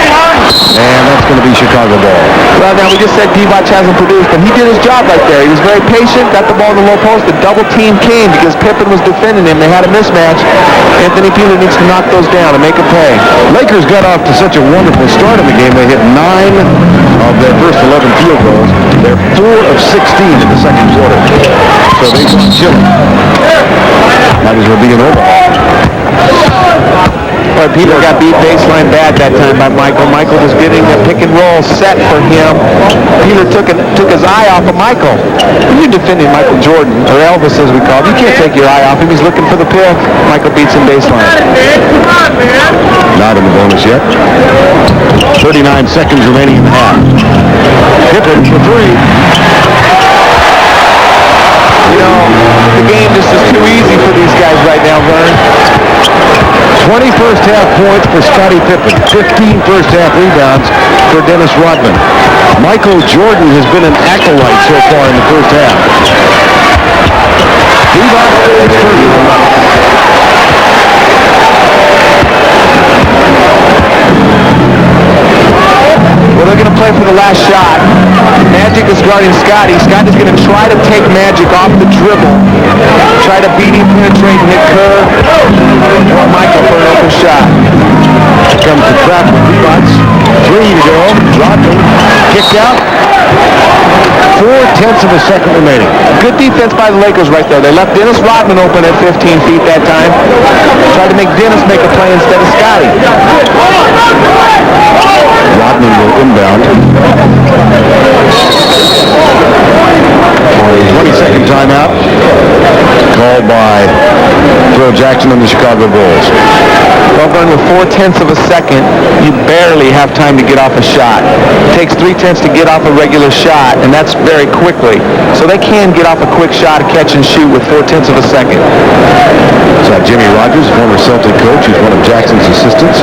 And that's going to be Chicago ball. Well, now we just said Divac hasn't produced, but he did his job right there. He was very patient, got the ball in the low post. The double team came because Pippen was defending him. They had a mismatch. Anthony Peeler needs to knock those down and make a play. Lakers got off to such a wonderful start in the game. They hit 9 of their first 11 field goals. They're 4 of 16 in the second quarter. So they've gone chilling. Might as well be an overhaul. But Peter got beat baseline bad that time by Michael. Michael was getting a pick and roll set for him. Peter took his eye off of Michael. When you're defending Michael Jordan, or Elvis as we call him, you can't take your eye off him. He's looking for the pick. Michael beats him baseline. Not in the bonus yet. 39 seconds remaining in the half. Pippen for three. You know, the game just is too easy for these guys right now, Vern. 20 first half points for Scottie Pippen. 15 first half rebounds for Dennis Rodman. Michael Jordan has been an acolyte so far in the first half. Well, they're going to play for the last shot. Magic is guarding Scotty. Scotty's going to try to take Magic off the dribble. Try to beat him, penetrate, and hit Kerr. Or Michael for an open shot. Here comes the trap with Divac. 3 to go. Rodman kicked out. 4/10 of a second remaining. Good defense by the Lakers right there. They left Dennis Rodman open at 15 feet that time. Tried to make Dennis make a play instead of Scotty. Rodman will inbound. 20-second timeout called by Phil Jackson and the Chicago Bulls. Well, Vern, with 4/10 of a second, you barely have time to get off a shot. It takes 3/10 to get off a regular shot, and that's very quickly. So they can get off a quick shot, a catch and shoot with 4/10 of a second. So Jimmy Rogers, former Celtic coach, who's one of Jackson's assistants.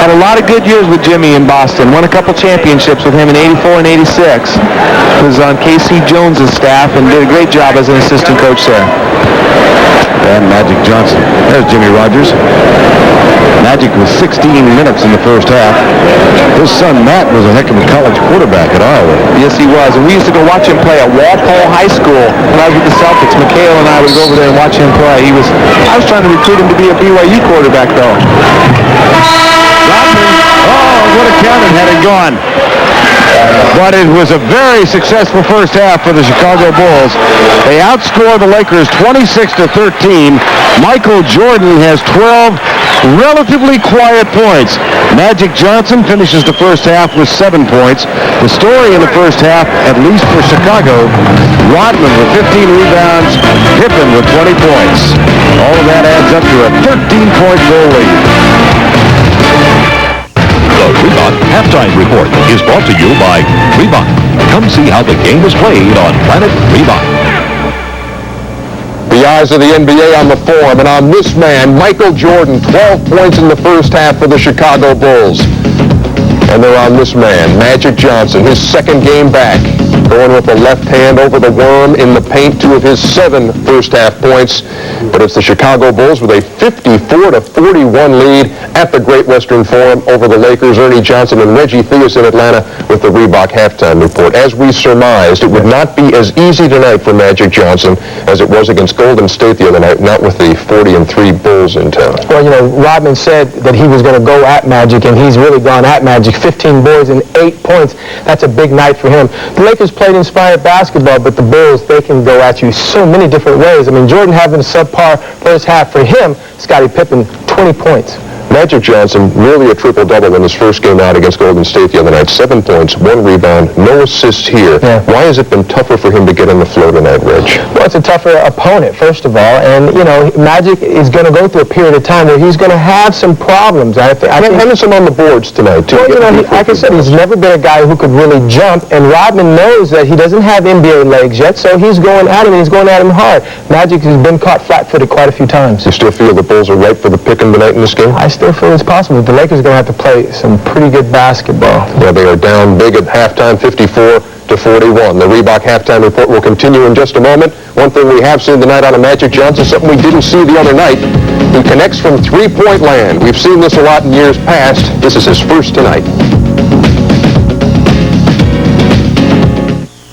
Had a lot of good years with Jimmy in Boston. Won a couple championships with him in 84 and 86. Was on K.C. Jones's staff and did a great job as an assistant coach there. And Magic Johnson. There's Jimmy Rogers. Magic was 16 minutes in the first half. His son Matt was a heck of a college quarterback at Iowa. Yes, he was. And we used to go watch him play at Walpole High School when I was with the Celtics. McHale and I would go over there and watch him play. I was trying to recruit him to be a BYU quarterback, though. What a count it had it gone. But it was a very successful first half for the Chicago Bulls. They outscored the Lakers 26-13. Michael Jordan has 12 relatively quiet points. Magic Johnson finishes the first half with 7 points. The story in the first half, at least for Chicago, Rodman with 15 rebounds, Pippen with 20 points. All of that adds up to a 13-point Bull lead. The Reebok Halftime Report is brought to you by Reebok. Come see how the game is played on Planet Reebok. The eyes of the NBA on the form, and on this man, Michael Jordan, 12 points in the first half for the Chicago Bulls. And they're on this man, Magic Johnson, his second game back, going with the left hand over the worm in the paint, 2 of his 7 first-half points. But it's the Chicago Bulls with a 54-41 lead at the Great Western Forum over the Lakers. Ernie Johnson and Reggie Theus in Atlanta with the Reebok Halftime Report. As we surmised, it would not be as easy tonight for Magic Johnson as it was against Golden State the other night, not with the 40-3 Bulls in town. Well, you know, Rodman said that he was going to go at Magic, and he's really gone at Magic. 15 boards and 8 points. That's a big night for him. The Lakers played inspired basketball, but the Bulls, they can go at you so many different ways. I mean, Jordan having a subpar first half. For him, Scottie Pippen, 20 points. Magic Johnson, nearly a triple-double in his first game out against Golden State the other night. 7 points, 1 rebound, no assists here. Yeah. Why has it been tougher for him to get on the floor tonight, Reg? Well, it's a tougher opponent, first of all. And, you know, Magic is going to go through a period of time where he's going to have some problems. I think Henderson on the boards tonight, too. Well, you know, like I said, he's never been a guy who could really jump. And Rodman knows that he doesn't have NBA legs yet, so he's going at him, and he's going at him hard. Magic has been caught flat-footed quite a few times. You still feel the Bulls are ripe for the picking tonight in this game? I still feel it's possible. The Lakers are going to have to play some pretty good basketball. Yeah, they are down big at halftime, 54-41. The Reebok Halftime Report will continue in just a moment. One thing we have seen tonight out of Magic Johnson, something we didn't see the other night. He connects from three-point land. We've seen this a lot in years past. This is his first tonight.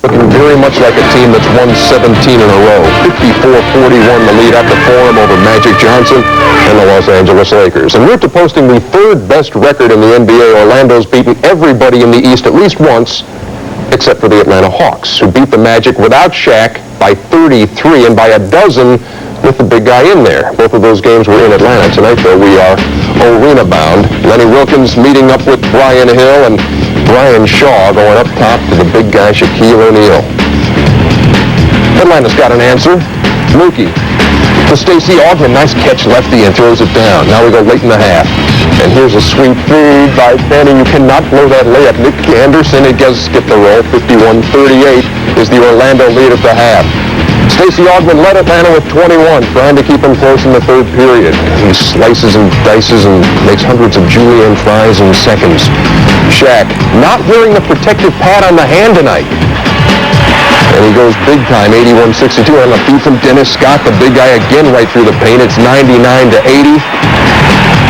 Looking very much like a team that's won 17 in a row. 54-41 the lead at the Forum over Magic Johnson and the Los Angeles Lakers. And we're to posting the 3rd best record in the NBA. Orlando's beaten everybody in the East at least once, except for the Atlanta Hawks, who beat the Magic without Shaq by 33 and by a dozen with the big guy in there. Both of those games were in Atlanta. Tonight, though, we are arena-bound. Lenny Wilkins meeting up with Brian Hill and Brian Shaw going up top to the big guy, Shaquille O'Neal. Atlanta's got an answer. Mookie to Stacey Augmon. Nice catch lefty and throws it down. Now we go late in the half. And here's a sweet feed by Benny. You cannot blow that layup. Nick Anderson, it does skip the roll. 51-38 is the Orlando lead at the half. Stacey Augmon led Atlanta with 21, trying to keep him close in the 3rd period. He slices and dices and makes hundreds of julienne fries in seconds. Shaq not wearing the protective pad on the hand tonight. And he goes big time, 81-62 on the feed from Dennis Scott, the big guy again right through the paint. It's 99-80.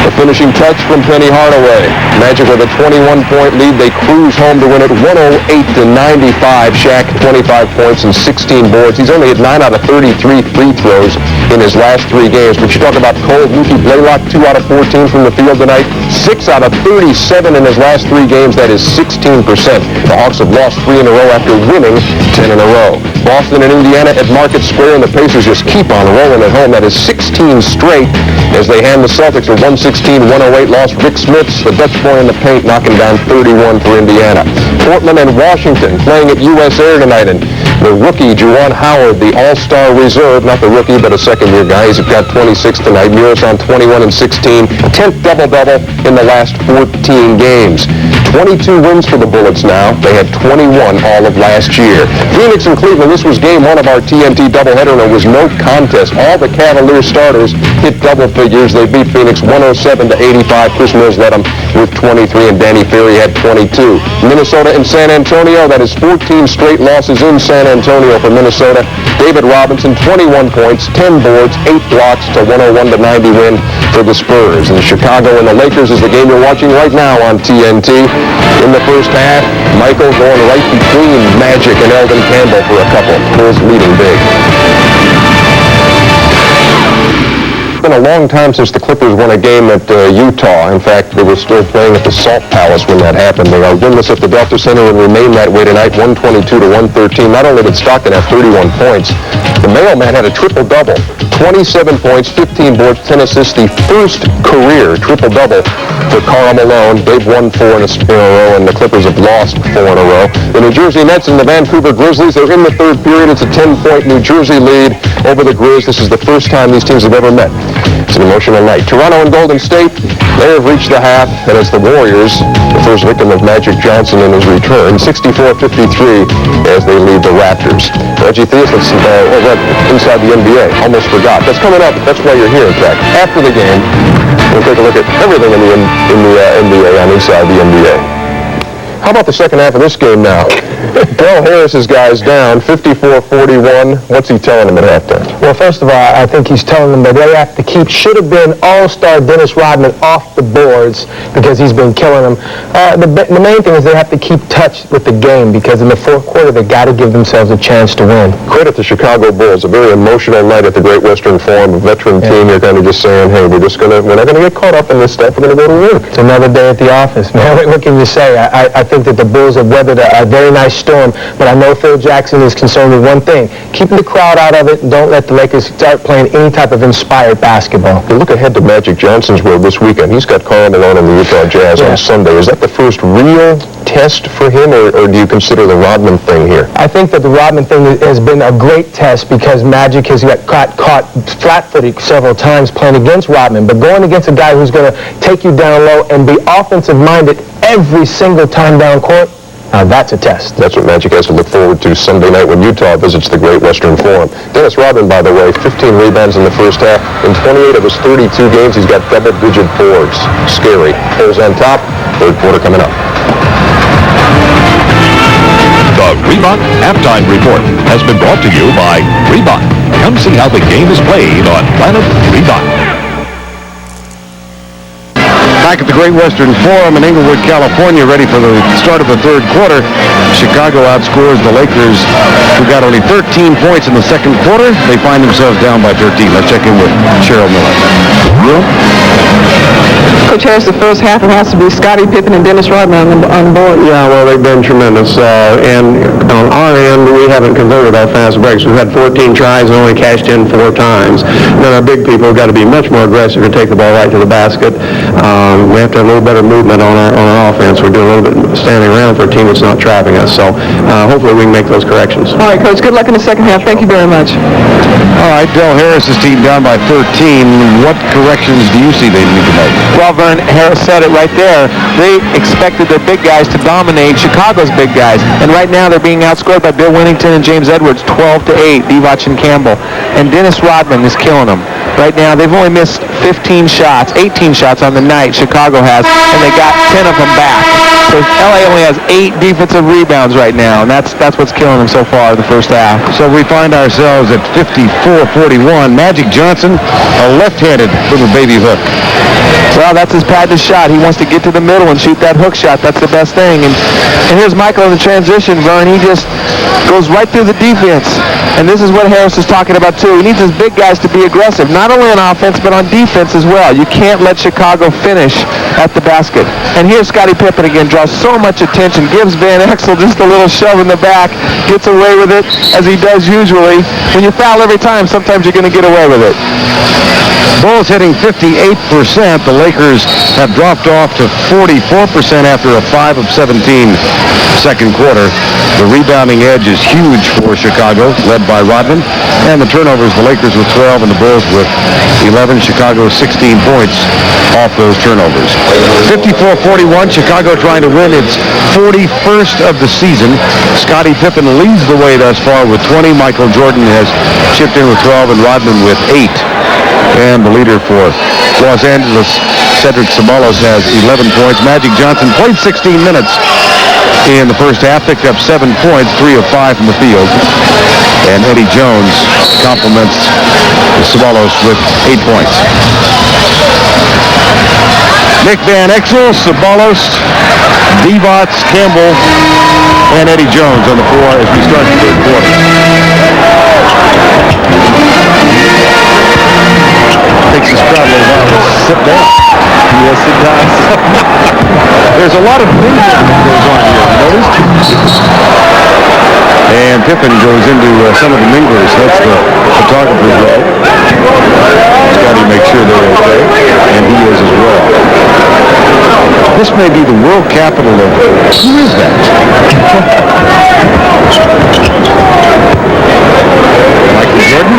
The finishing touch from Penny Hardaway. Magic with a 21-point lead. They cruise home to win it 108-95. Shaq, 25 points and 16 boards. He's only hit 9 out of 33 free throws in his last 3 games. But you talk about cold. Mookie Blaylock, 2 out of 14 from the field tonight. 6 out of 37 in his last 3 games. That is 16%. The Hawks have lost 3 in a row after winning 10 in a row. Boston and Indiana at Market Square, and the Pacers just keep on rolling at home. That is 16 straight as they hand the Celtics a 116-108 loss. Rick Smits, the Dutch boy in the paint, knocking down 31 for Indiana. Portland and Washington playing at U.S. Air tonight, and the rookie, Juwan Howard, the all-star reserve, not the rookie, but a second-year guy. He's got 26 tonight. Muris on 21 and 16. 10th double-double in the last 14 games. 22 wins for the Bullets now. They had 21 all of last year. Phoenix and Cleveland, this was game 1 of our TNT doubleheader, and it was no contest. All the Cavaliers starters hit double figures. They beat Phoenix 107-85. Chris Mills led them with 23, and Danny Ferry had 22. Minnesota and San Antonio, that is 14 straight losses in San Antonio for Minnesota. David Robinson, 21 points, 10 boards, 8 blocks to 101-90 win for the Spurs. And Chicago and the Lakers is the game you're watching right now on TNT. In the first half, Michael going right between Magic and Eldon Campbell for a couple. Bulls leading big. It's been a long time since the Clippers won a game at Utah. In fact, they were still playing at the Salt Palace when that happened. They are winless at the Delta Center and remain that way tonight, 122-113. Not only did Stockton have 31 points, the mailman had a triple-double. 27 points, 15 boards, 10 assists, the first career triple-double for Karl Malone. They've won 4 in a row, and the Clippers have lost 4 in a row. The New Jersey Nets and the Vancouver Grizzlies, they're in the third period. It's a 10-point New Jersey lead over the Grizz. This is the first time these teams have ever met. It's an emotional night. Toronto and Golden State, they have reached the half, and it's the Warriors, the first victim of Magic Johnson in his return, 64-53 as they lead the Raptors. Reggie Theus, inside the NBA. Almost forgot. That's coming up. That's why you're here, in fact. After the game, we'll take a look at everything in the NBA on inside the NBA. How about the second half of this game now? Bill Harris's guys down 54-41. What's he telling them at halftime? Well, first of all, I think he's telling them that they have to keep, should have been all-star Dennis Rodman off the boards because he's been killing them. The main thing is they have to keep touch with the game because in the fourth quarter they got to give themselves a chance to win. Credit the Chicago Bulls. A very emotional night at the Great Western Forum. A veteran team. You're kind of just saying, hey, we're not going to get caught up in this stuff. We're going to go to work. It's another day at the office, man. What can you say? I think that the Bulls have weathered a very nice storm, but I know Phil Jackson is concerned with one thing. Keep the crowd out of it and don't let the Lakers start playing any type of inspired basketball. You look ahead to Magic Johnson's world this weekend. He's got Karl Malone and the Utah Jazz on Sunday. Is that the first real test for him, or do you consider the Rodman thing here? I think that the Rodman thing has been a great test because Magic has got caught flat-footed several times playing against Rodman, but going against a guy who's going to take you down low and be offensive-minded every single time down court, that's a test. That's what Magic has to look forward to Sunday night when Utah visits the Great Western Forum. Dennis Rodman, by the way, 15 rebounds in the first half. In 28 of his 32 games, he's got double-digit boards. Scary. Bulls on top. Third quarter coming up. The Reebok Halftime Report has been brought to you by Reebok. Come see how the game is played on Planet Reebok. Back at the Great Western Forum in Inglewood, California, ready for the start of the third quarter. Chicago outscores the Lakers, who got only 13 points in the second quarter. They find themselves down by 13. Let's check in with Cheryl Miller. Coach Harris, the first half, it has to be Scottie Pippen and Dennis Rodman on the board. Yeah, well, they've been tremendous. And on our end, we haven't converted our fast breaks. We've had 14 tries and only cashed in 4 times. Then our big people have got to be much more aggressive to take the ball right to the basket. We have to have a little better movement on our offense. We're doing a little bit standing around for a team that's not trapping us. So hopefully we can make those corrections. All right, Coach, good luck in the second half. Thank you very much. All right, Del Harris's team down by 13. What corrections do you see they need to make? Well, Vern, Harris said it right there. They expected their big guys to dominate Chicago's big guys. And right now they're being outscored by Bill Winnington and James Edwards, 12-8, Divac and Campbell. And Dennis Rodman is killing them. Right now they've only missed 18 shots on the night, Chicago has, and they got 10 of them back. So LA only has 8 defensive rebounds right now, and that's what's killing them so far in the first half. So we find ourselves at 54-41. Magic Johnson, a left-handed little baby hook. Well, that's his patented shot. He wants to get to the middle and shoot that hook shot. That's the best thing. And here's Michael in the transition, Vern. He just goes right through the defense. And this is what Harris is talking about, too. He needs his big guys to be aggressive, not only on offense, but on defense as well. You can't let Chicago finish at the basket. And here's Scottie Pippen again, draws so much attention, gives Van Exel just a little shove in the back, gets away with it, as he does usually. When you foul every time, sometimes you're going to get away with it. Bulls hitting 58% The Lakers have dropped off to 44% after a 5 of 17 second quarter. The rebounding edge is huge for Chicago, led by Rodman. And the turnovers, the Lakers with 12 and the Bulls with 11. Chicago 16 points off those turnovers. 54-41, Chicago trying to win its 41st of the season. Scottie Pippen leads the way thus far with 20. Michael Jordan has chipped in with 12 and Rodman with 8. And the leader for Los Angeles, Cedric Ceballos, has 11 points. Magic Johnson played 16 minutes in the first half, picked up 7 points, 3 of 5 from the field. And Eddie Jones compliments Ceballos with 8 points. Nick Van Exel, Ceballos, Divac, Campbell, and Eddie Jones on the floor as we start the third quarter. Takes his crowd a little while to sit down. Yes, it does. There's a lot of movement that goes on here. Notice? And Pippen goes into some of the minglers. That's the photographer's role. Scotty makes sure they're okay, and he is as well. This may be the world capital of... Who is that? Michael Jordan?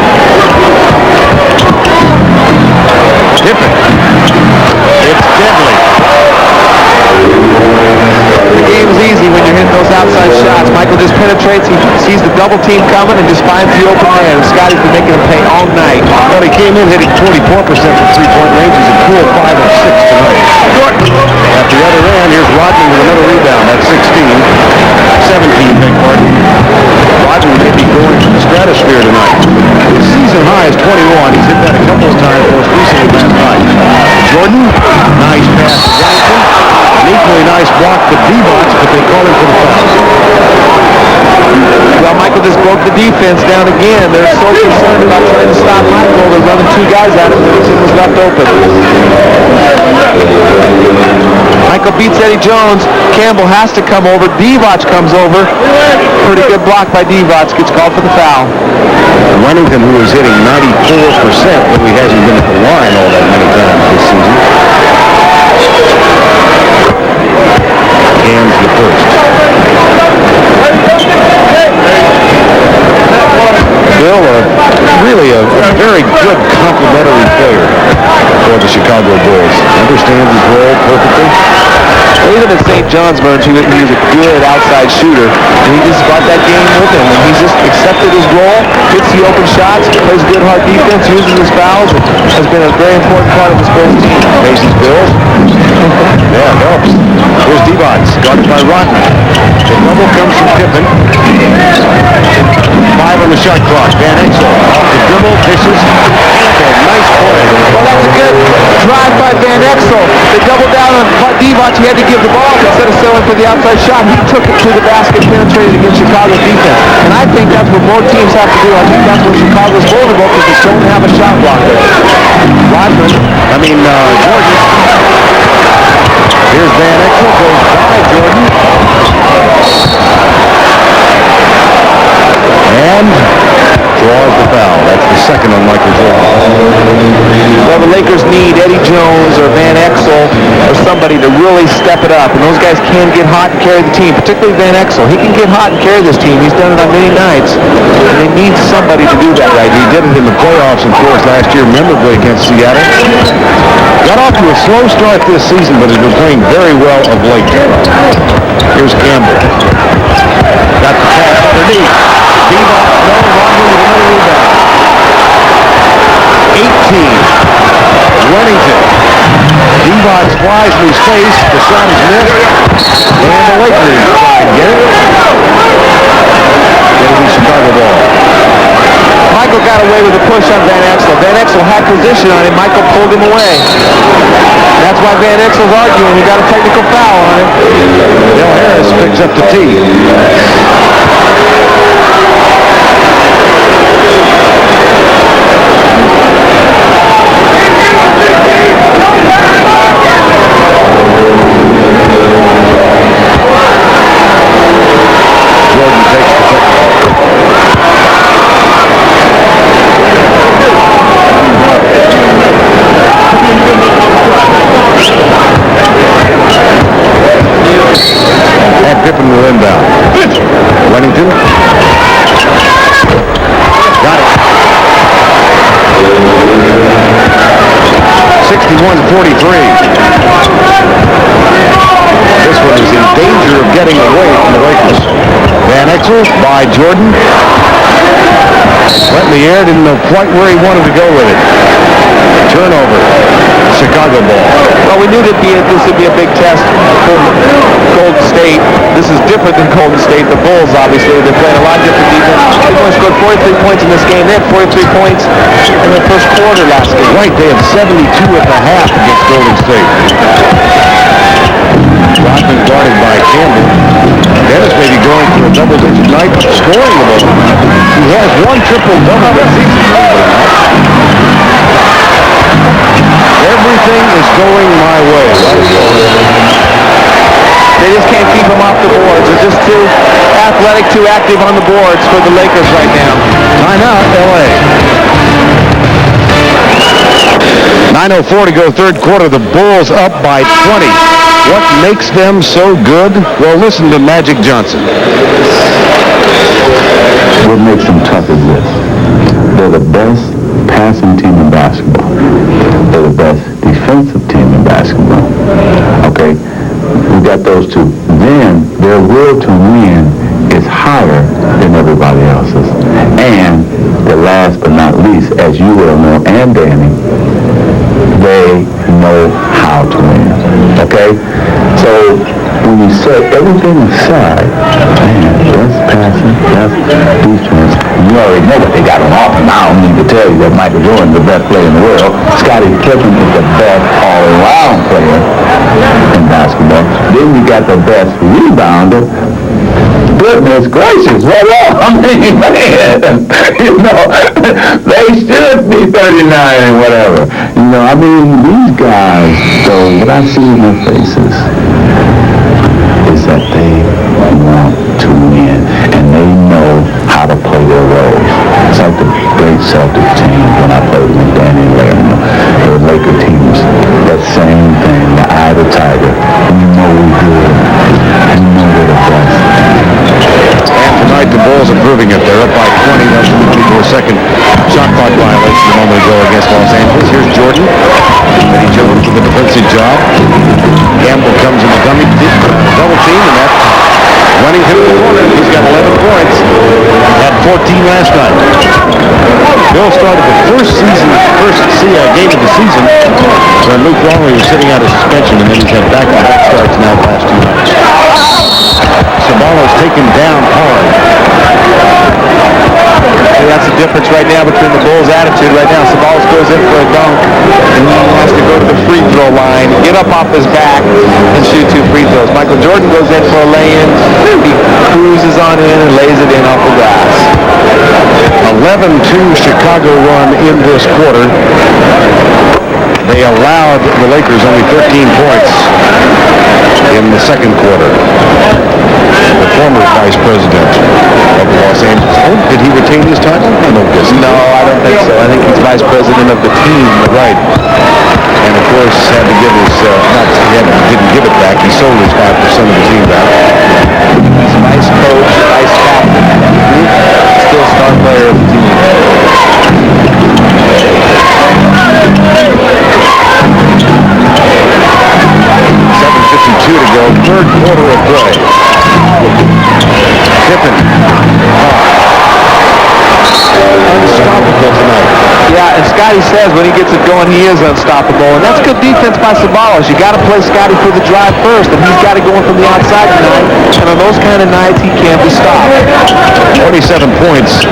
Pippen. It's deadly. The game's easy when you're hitting those outside shots. Michael just penetrates, he sees the double team coming and just finds the open man. Scotty's been making him pay all night. Well, he came in hitting 44% from three-point range. He's a cool 5 of 6 tonight. At the other end, here's Rodman with another rebound. That's 17, beg pardon. Rodman may be going to the stratosphere tonight. His season high is 21. He's hit that a couple of times, most recently last night. Jordan, nice pass to Johnson. An equally nice block to Divac, but they call him for the foul. Well, Michael just broke the defense down again. They're so concerned about trying to stop Michael. They're running 2 guys at him, and he was left open. Michael beats Eddie Jones. Campbell has to come over. Divac comes over. Pretty good block by Divac. Gets called for the foul. Remington, who is hitting 94%, but he hasn't been at the line all that many times this season. Hands the first. Bill, really a very good complementary player for the Chicago Bulls. Understands his role perfectly. Well, even at St. John's, Burns, he was a good outside shooter, and he just brought that game with him, and he's just accepted his role, hits the open shots, plays good hard defense, uses his fouls, and has been a very important part of this Bulls team. Macy's Bill. Yeah, it helps. Here's Divac, guarded by Rodman. The double comes from Pippen. 5 on the shot clock. Van Exel off the dribble, dishes. Nice play. Well, that was a good drive by Van Exel. They doubled down on Divac. He had to give the ball instead of selling for the outside shot. He took it to the basket, penetrated against Chicago's defense. And I think that's what more teams have to do. I think that's what Chicago's vulnerable because they don't have a shot blocker. Jordan. Here's Van Exel, goes by Jordan. And draws the foul. That's the second on Michael Jordan. Well, the Lakers need Eddie Jones or Van Exel or somebody to really step it up. And those guys can get hot and carry the team, particularly Van Exel. He can get hot and carry this team. He's done it on many nights. And they need somebody to do that. Right, he did it in the playoffs, of course, last year, memorably against Seattle. Got off to a slow start this season, but has been playing very well of late. Here's Campbell. Got the pass underneath. Divac, no, Rodman with another rebound. 18. Remington. Divac flies in his face. The shot is missed. And the Lakers try and get it. It'll be Chicago ball. Michael got away with a push on Van Exel. Van Exel had position on him. Michael pulled him away. That's why Van Exel's arguing. He got a technical foul on him. Del Harris picks up the tee. Jordan takes the technical. 43. This one is in danger of getting away from the Lakers. Van Exel by Jordan. Went in the air, didn't know quite where he wanted to go with it. Turnover. Chicago ball. Well, we knew this would be a big test for Golden State. This is different than Golden State. The Bulls, obviously, they're playing a lot different defense. They only scored 43 points in this game. They had 43 points in the first quarter last game. Right, they had 72 at the half against Golden State. Rodman guarded by Campbell. Dennis may be going for a double-digit night scoring the ball. He has one triple-double this season. Everything is going my way. They just can't keep them off the boards. They're just too athletic, too active on the boards for the Lakers right now. Timeout, L.A. 9:04 to go third quarter. The Bulls up by 20. What makes them so good? Well, listen to Magic Johnson. What makes them tough is this. They're the best passing team in basketball. They're the best defensive team in basketball. Okay? We got those two. Then their will to win is higher than everybody else's. And the last but not least, as you well know, and Danny, they know how to win. Okay? So when you set everything aside, man, best passing, best defense, you already know what they got on offense. I don't need to tell you that Michael Jordan is the best player in the world. Scottie Pippen is the best all-around player in basketball. Then you got the best rebounder. Goodness gracious, what else? I mean, man, you know, they should be 39 and whatever. You know, I mean, these guys, though, what I see in their faces is that they want to win, and they know how to play their roles. It's like the great Celtics team when I played with Danny and Larry, the Laker teams. That same thing, the eye of the tiger. We know we're good. We know we're the best. And tonight the Bulls are proving it. They're up by 20. That's for a second shot clock violation a moment ago against Los Angeles. Here's Jordan. Eddie Jones with a defensive job. Campbell comes in the dummy double team, and that's running to the corner. He's got 11 points. Had 14 last night. Bill started the first game of the season when Luke Longley was sitting out of suspension, and then he's had back-to-back starts now the last 2 nights. Sabalo's taken down hard. See, that's the difference right now between the Bulls' attitude right now. Sabalos goes in for a dunk, and then he has to go to the free throw line, get up off his back, and shoot 2 free throws. Michael Jordan goes in for a lay-in. He cruises on in and lays it in off the glass. 11-2 Chicago run in this quarter. They allowed the Lakers only 13 points in the second quarter. The former vice president of Los Angeles. Oh, did he retain his title? I don't guess. No, I don't think so. I think he's vice president of the team. Right. And of course had to give his, didn't give it back. He sold his 5% of the team back. He's vice coach, vice captain, still star player of the team. 7:52 to go, third quarter of play. Pippen. Unstoppable tonight. Yeah, and Scotty says when he gets it going, he is unstoppable. And that's good defense by Sabalos. You got to play Scotty for the drive first, and he's got it going from the outside tonight. And on those kind of nights, he can't be stopped. 27 points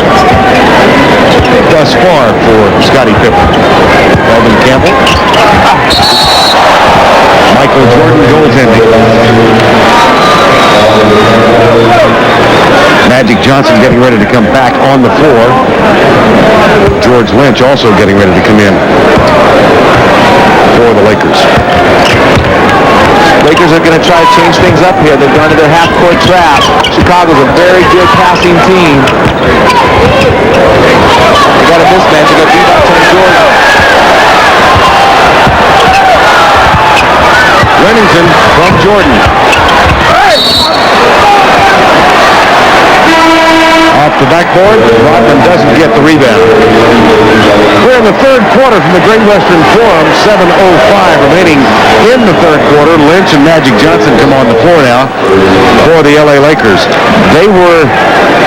thus far for Scottie Pippen. Melvin Campbell. Michael Jordan goaltending. Magic Johnson getting ready to come back on the floor. George Lynch also getting ready to come in for the Lakers. Lakers are going to try to change things up here. They've gone to their half-court trap. Chicago's a very good passing team. They got a mismatch. They got rebound on Jordan. Remington from Jordan. Off the the backboard. Rodman doesn't get the rebound. We're in the third quarter from the Great Western Forum. 7:05 remaining in the third quarter. Lynch and Magic Johnson come on the floor now for the LA Lakers. They were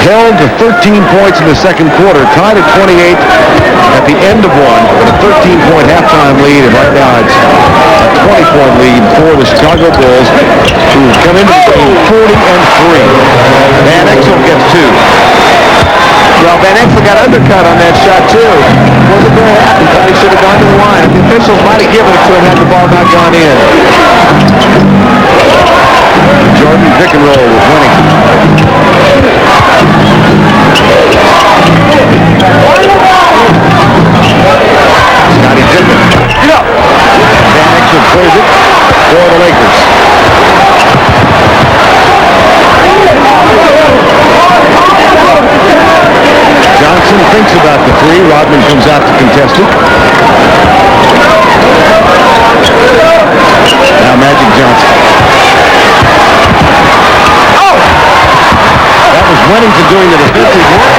held to 13 points in the second quarter, tied at 28 at the end of one, with a 13-point halftime lead, and right now it's a 20-point lead for the Chicago Bulls, who come into the game 40-3. Van Exel gets two. Well, Van Exel got undercut on that shot, too. Wasn't very happy. Thought he should have gone to the line. The officials might have given it to him had the ball not gone in. Jordan pick and roll with Winnington. Scottie Pippen. Get up! Van Exel plays it for the Lakers. Johnson thinks about the three. Rodman comes out to contest it. Now Magic Johnson. Oh! That was Winnington doing the defensive work.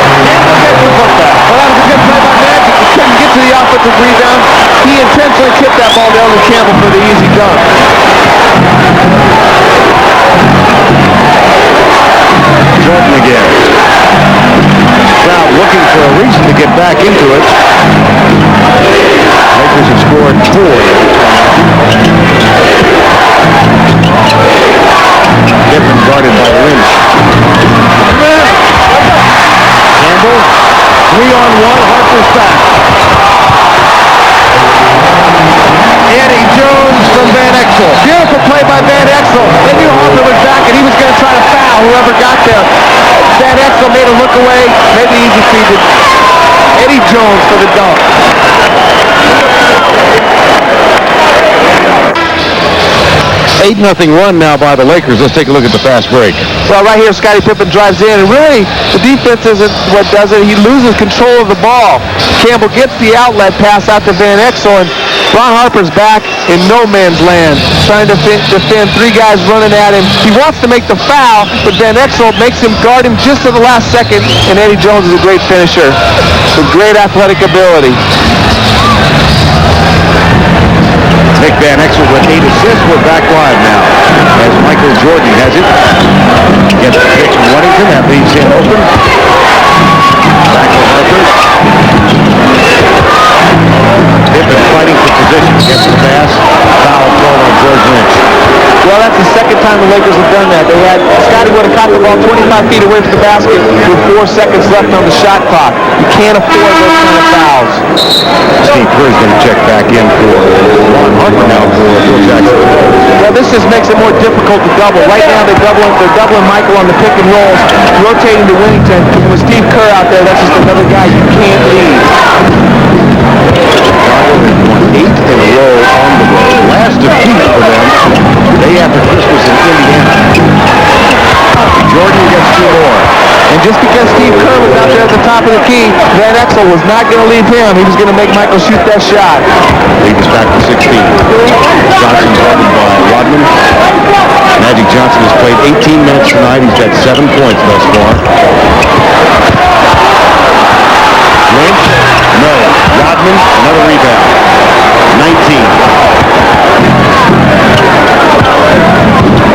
Well, that was a good play by Magic. He couldn't get to the offensive rebound. He intentionally tipped that ball to Elden Campbell for the easy dunk. Jordan again. Crowd looking for a reason to get back into it. Lakers have scored 4. Pippen guarded by Lynch. Campbell, 3-on-1, Harper's back. Eddie Jones from Van Exel. Beautiful play by Van Exel. They knew Harper was back and he was going to try to foul whoever got there. Van Exel made a look away, made the easy feed to Eddie Jones for the dunk. 8-0 run now by the Lakers. Let's take a look at the fast break. Well, right here, Scottie Pippen drives in, and really, the defense isn't what does it. He loses control of the ball. Campbell gets the outlet pass out to Van Exel, and Ron Harper's back in no man's land, trying to defend 3 guys running at him. He wants to make the foul, but Van Exel makes him guard him just to the last second, and Eddie Jones is a great finisher with great athletic ability. Nick Van Exel with 8 assists. We're back live now as Michael Jordan has it. Gets the pitch from Winnington. That leaves him open. Back to Harper. Pippen fighting for position. Gets the pass. Foul thrown on George Lynch. Well, that's the second time the Lakers have done that. They had Scottie would have caught the ball 25 feet away from the basket with 4 seconds left on the shot clock. You can't afford those kind of fouls. Steve Kerr's going to check back in for Ron Harper now for Phil Jackson. Well, this just makes it more difficult to double. Right now they're doubling Michael on the pick and rolls, rotating to Winnington. With Steve Kerr out there, that's just another guy you can't leave. Chicago has won 8 in a row on the road. Last defeat for them day after Christmas in Indiana. Jordan gets 2 more. And just because Steve Kerr was out there at the top of the key, Van Exel was not going to leave him. He was going to make Michael shoot that shot. Lead us back to 16. Johnson guarded by Rodman. Magic Johnson has played 18 minutes tonight. He's got 7 points thus far. Lynch? No. Rodman, another rebound. 19.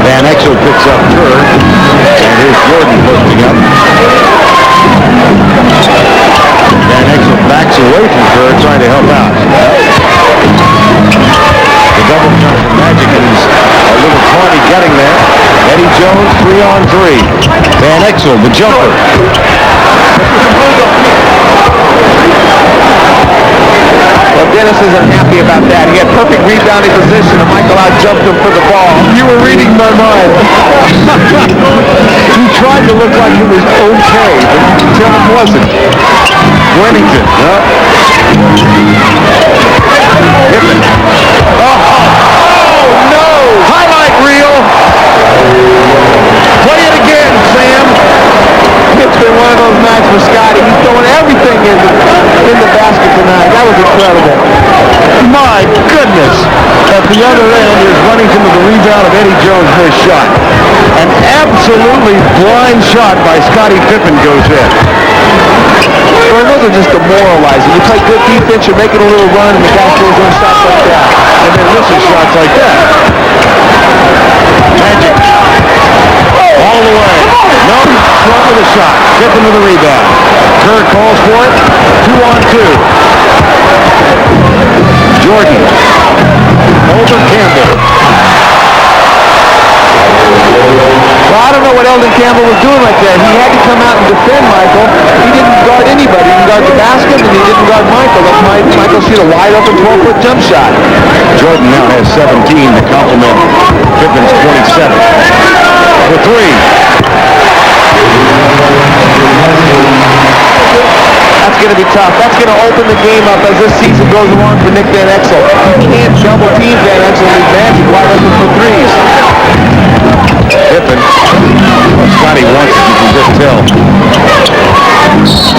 Van Exel picks up Kerr. And here's Jordan posting up. Van Exel backs away from Kerr, trying to help out. The double comes from Magic, and he's a little tardy getting there. Eddie Jones, 3-on-3. Van Exel, the jumper. Well, Dennis isn't happy about that. He had perfect rebounding position, and Michael out-jumped him for the ball. You were reading my mind. He tried to look like it was okay, but you can tell it wasn't. Winnington. Pippen. Oh, no! Highlight reel. Play it again, Sam. It's been one of those nights for Scottie. He's throwing everything in the basket tonight. That was incredible. My goodness. At the other end is Winnington with the rebound of Eddie Jones' missed shot. An absolutely blind shot by Scottie Pippen goes in. Well, those are just demoralizing. You play good defense, you're making a little run, and the guy throws in shots like that. And then misses shots like that. Magic. All the way. No, swung with a shot. Pippen with a rebound. Kerr calls for it. 2-on-2. Jordan. Over Campbell. Well, I don't know what Eldon Campbell was doing right there. He had to come out and defend Michael. He didn't guard anybody. He didn't guard the basket, and he didn't guard Michael. Let Michael shoot a wide-open 12-foot jump shot. Jordan now has 17 to complement Pippen's 27. For three. That's going to be tough. That's going to open the game up as this season goes along for Nick Van Exel. You can't double team Van Exel with Magic wide open for threes. Pippen. Scotty wants it, you can just tell.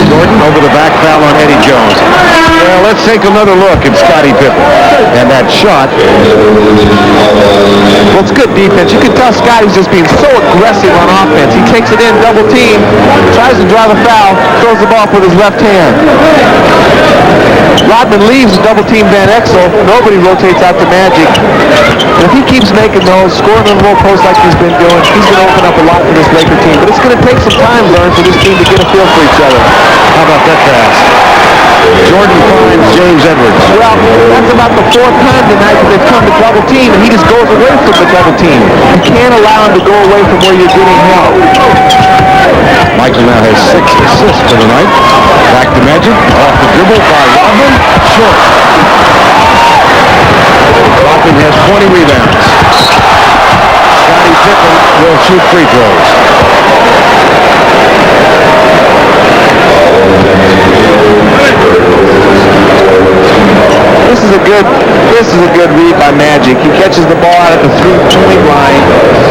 Jordan over the back foul on Eddie Jones. Well, let's take another look at Scottie Pippen. And that shot. Well, it's good defense. You can tell Scotty's just being so aggressive on offense. He takes it in, double team, tries to drive a foul, throws the ball up with his left hand. Rodman leaves double team Van Exel. Nobody rotates out to Magic. And if he keeps making those, scoring on the low post like he's been doing, he's going to open up a lot for this Laker team. But it's going to take some time, Vern, for this team to get a feel for each other. How about that pass? Jordan finds James Edwards. Well, that's about the fourth time tonight that they've come to double team, and he just goes away from the double team. You can't allow him to go away from where you're getting help. Michael now has 6 assists for the night. Back to Magic. Off the dribble by Rodman. Short. Rodman has 20 rebounds. Scottie Pippen will shoot free throws. This is a good read by Magic. He catches the ball out at the 3-point line.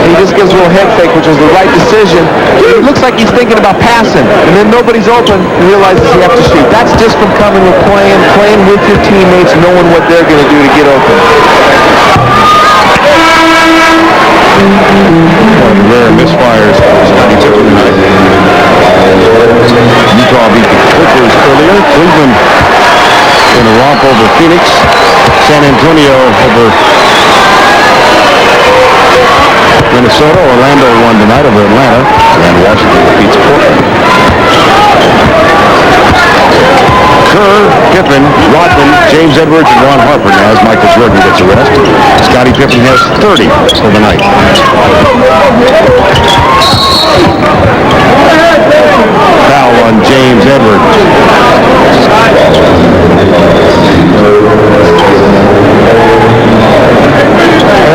He just gives a little head fake, which was the right decision. It looks like he's thinking about passing, and then nobody's open. He realizes he has to shoot. That's just from coming with playing with your teammates, knowing what they're going to do to get open. Rare misfires for Scottie Pippen tonight. Utah beat the Clippers earlier. Cleveland in a romp over Phoenix. San Antonio over Minnesota. Orlando won tonight over Atlanta. And Washington defeats Portland. Kerr, Pippen, Rodman, James Edwards, and Ron Harper now as Michael Jordan gets a rest. Scottie Pippen has 30 for the night. Foul on James Edwards.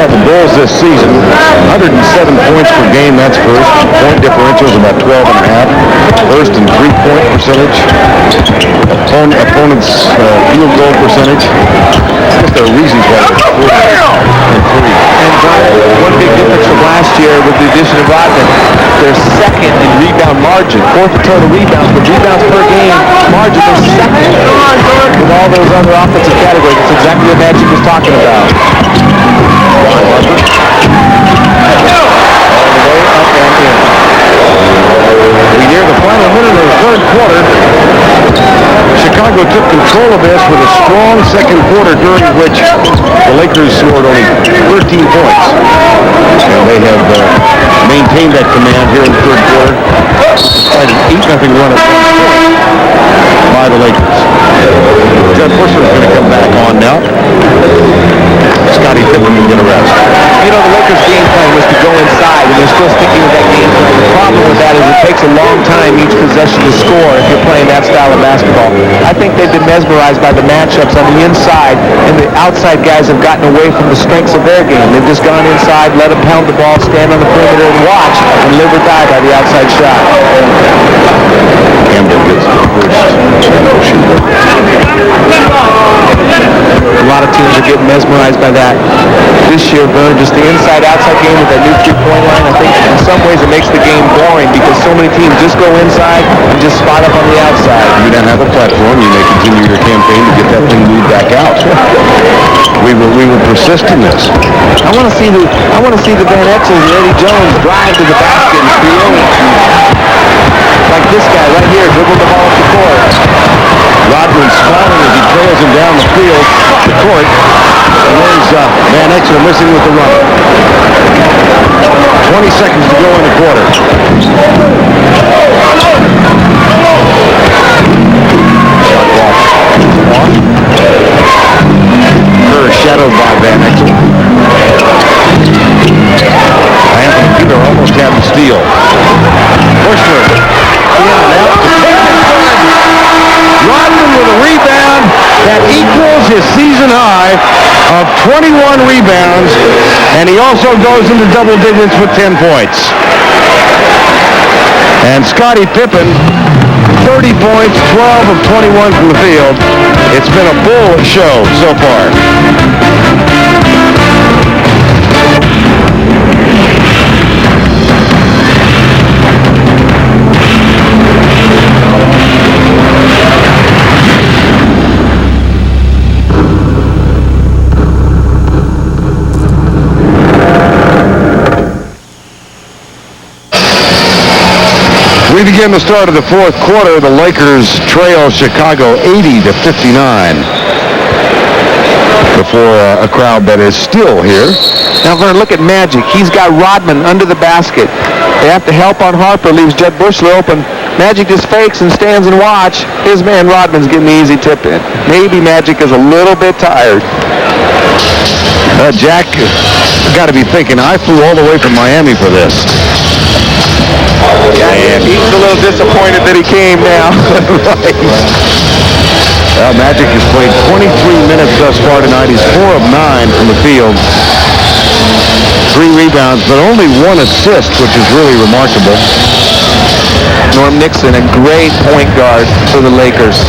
The Bulls this season, 107 points per game, that's first. Point differential is about 12.5. First in three-point percentage. Opponent's field goal percentage. I guess there are reasons why they're 4 and 3. And one big difference from last year with the addition of Rodman, they're second in rebound margin. Fourth in total rebounds, but rebounds per game margin is second with all those other offensive categories. That's exactly what Magic was talking about. Ron Harper. All the way up and in. We near the final minute of the third quarter. Chicago took control of this with a strong second quarter during which the Lakers scored only 13 points. And they have maintained that command here in the third quarter despite an 8-0 run at one point by the Lakers. Judd Bushler is going to come back on now. Scottie Pippen will get a rest. You know, the Lakers' game plan was to go inside, and they're still sticking with that game plan. The problem with that is it takes a long time each possession to score if you're playing that style of basketball. I think they've been mesmerized by the matchups on the inside, and the outside guys have gotten away from the strengths of their game. They've just gone inside, let them pound the ball, stand on the perimeter, and watch, and live or die by the outside shot. Campbell gets the first shooter. A lot of teams are getting mesmerized by that. This year, Vern, just the inside-outside game with that new 3-point line, I think in some ways it makes the game boring because so many teams just go inside and just spot up on the outside. You don't have a platform. You may continue your campaign to get that thing moved back out. We will persist in this. I want to see the Van Exel and Eddie Jones drive to the basket and create like this guy right here, dribble the ball up the court. Rodman's falling as he trails him down the field, up the court. And there's Van Exel missing with the run. 20 seconds to go in the quarter. Kerr shadowed by Van Exel. Anthony Peter almost had the steal. Bushler. Rodman with a rebound that equals his season high of 21 rebounds, and he also goes into double digits with 10 points. And Scottie Pippen, 30 points, 12 of 21 from the field. It's been a bull show so far. We begin the start of the fourth quarter. The Lakers trail Chicago 80-59 before a crowd that is still here. Now, Vern, look at Magic. He's got Rodman under the basket. They have to help on Harper, leaves Jed Bushler open. Magic just fakes and stands and watch. His man Rodman's getting the easy tip in. Maybe Magic is a little bit tired. Jack got to be thinking, I flew all the way from Miami for this. Yeah, he's a little disappointed that he came now. Right. Well, Magic has played 23 minutes thus far tonight. He's 4 of 9 from the field. 3 rebounds, but only 1 assist, which is really remarkable. Norm Nixon, a great point guard for the Lakers.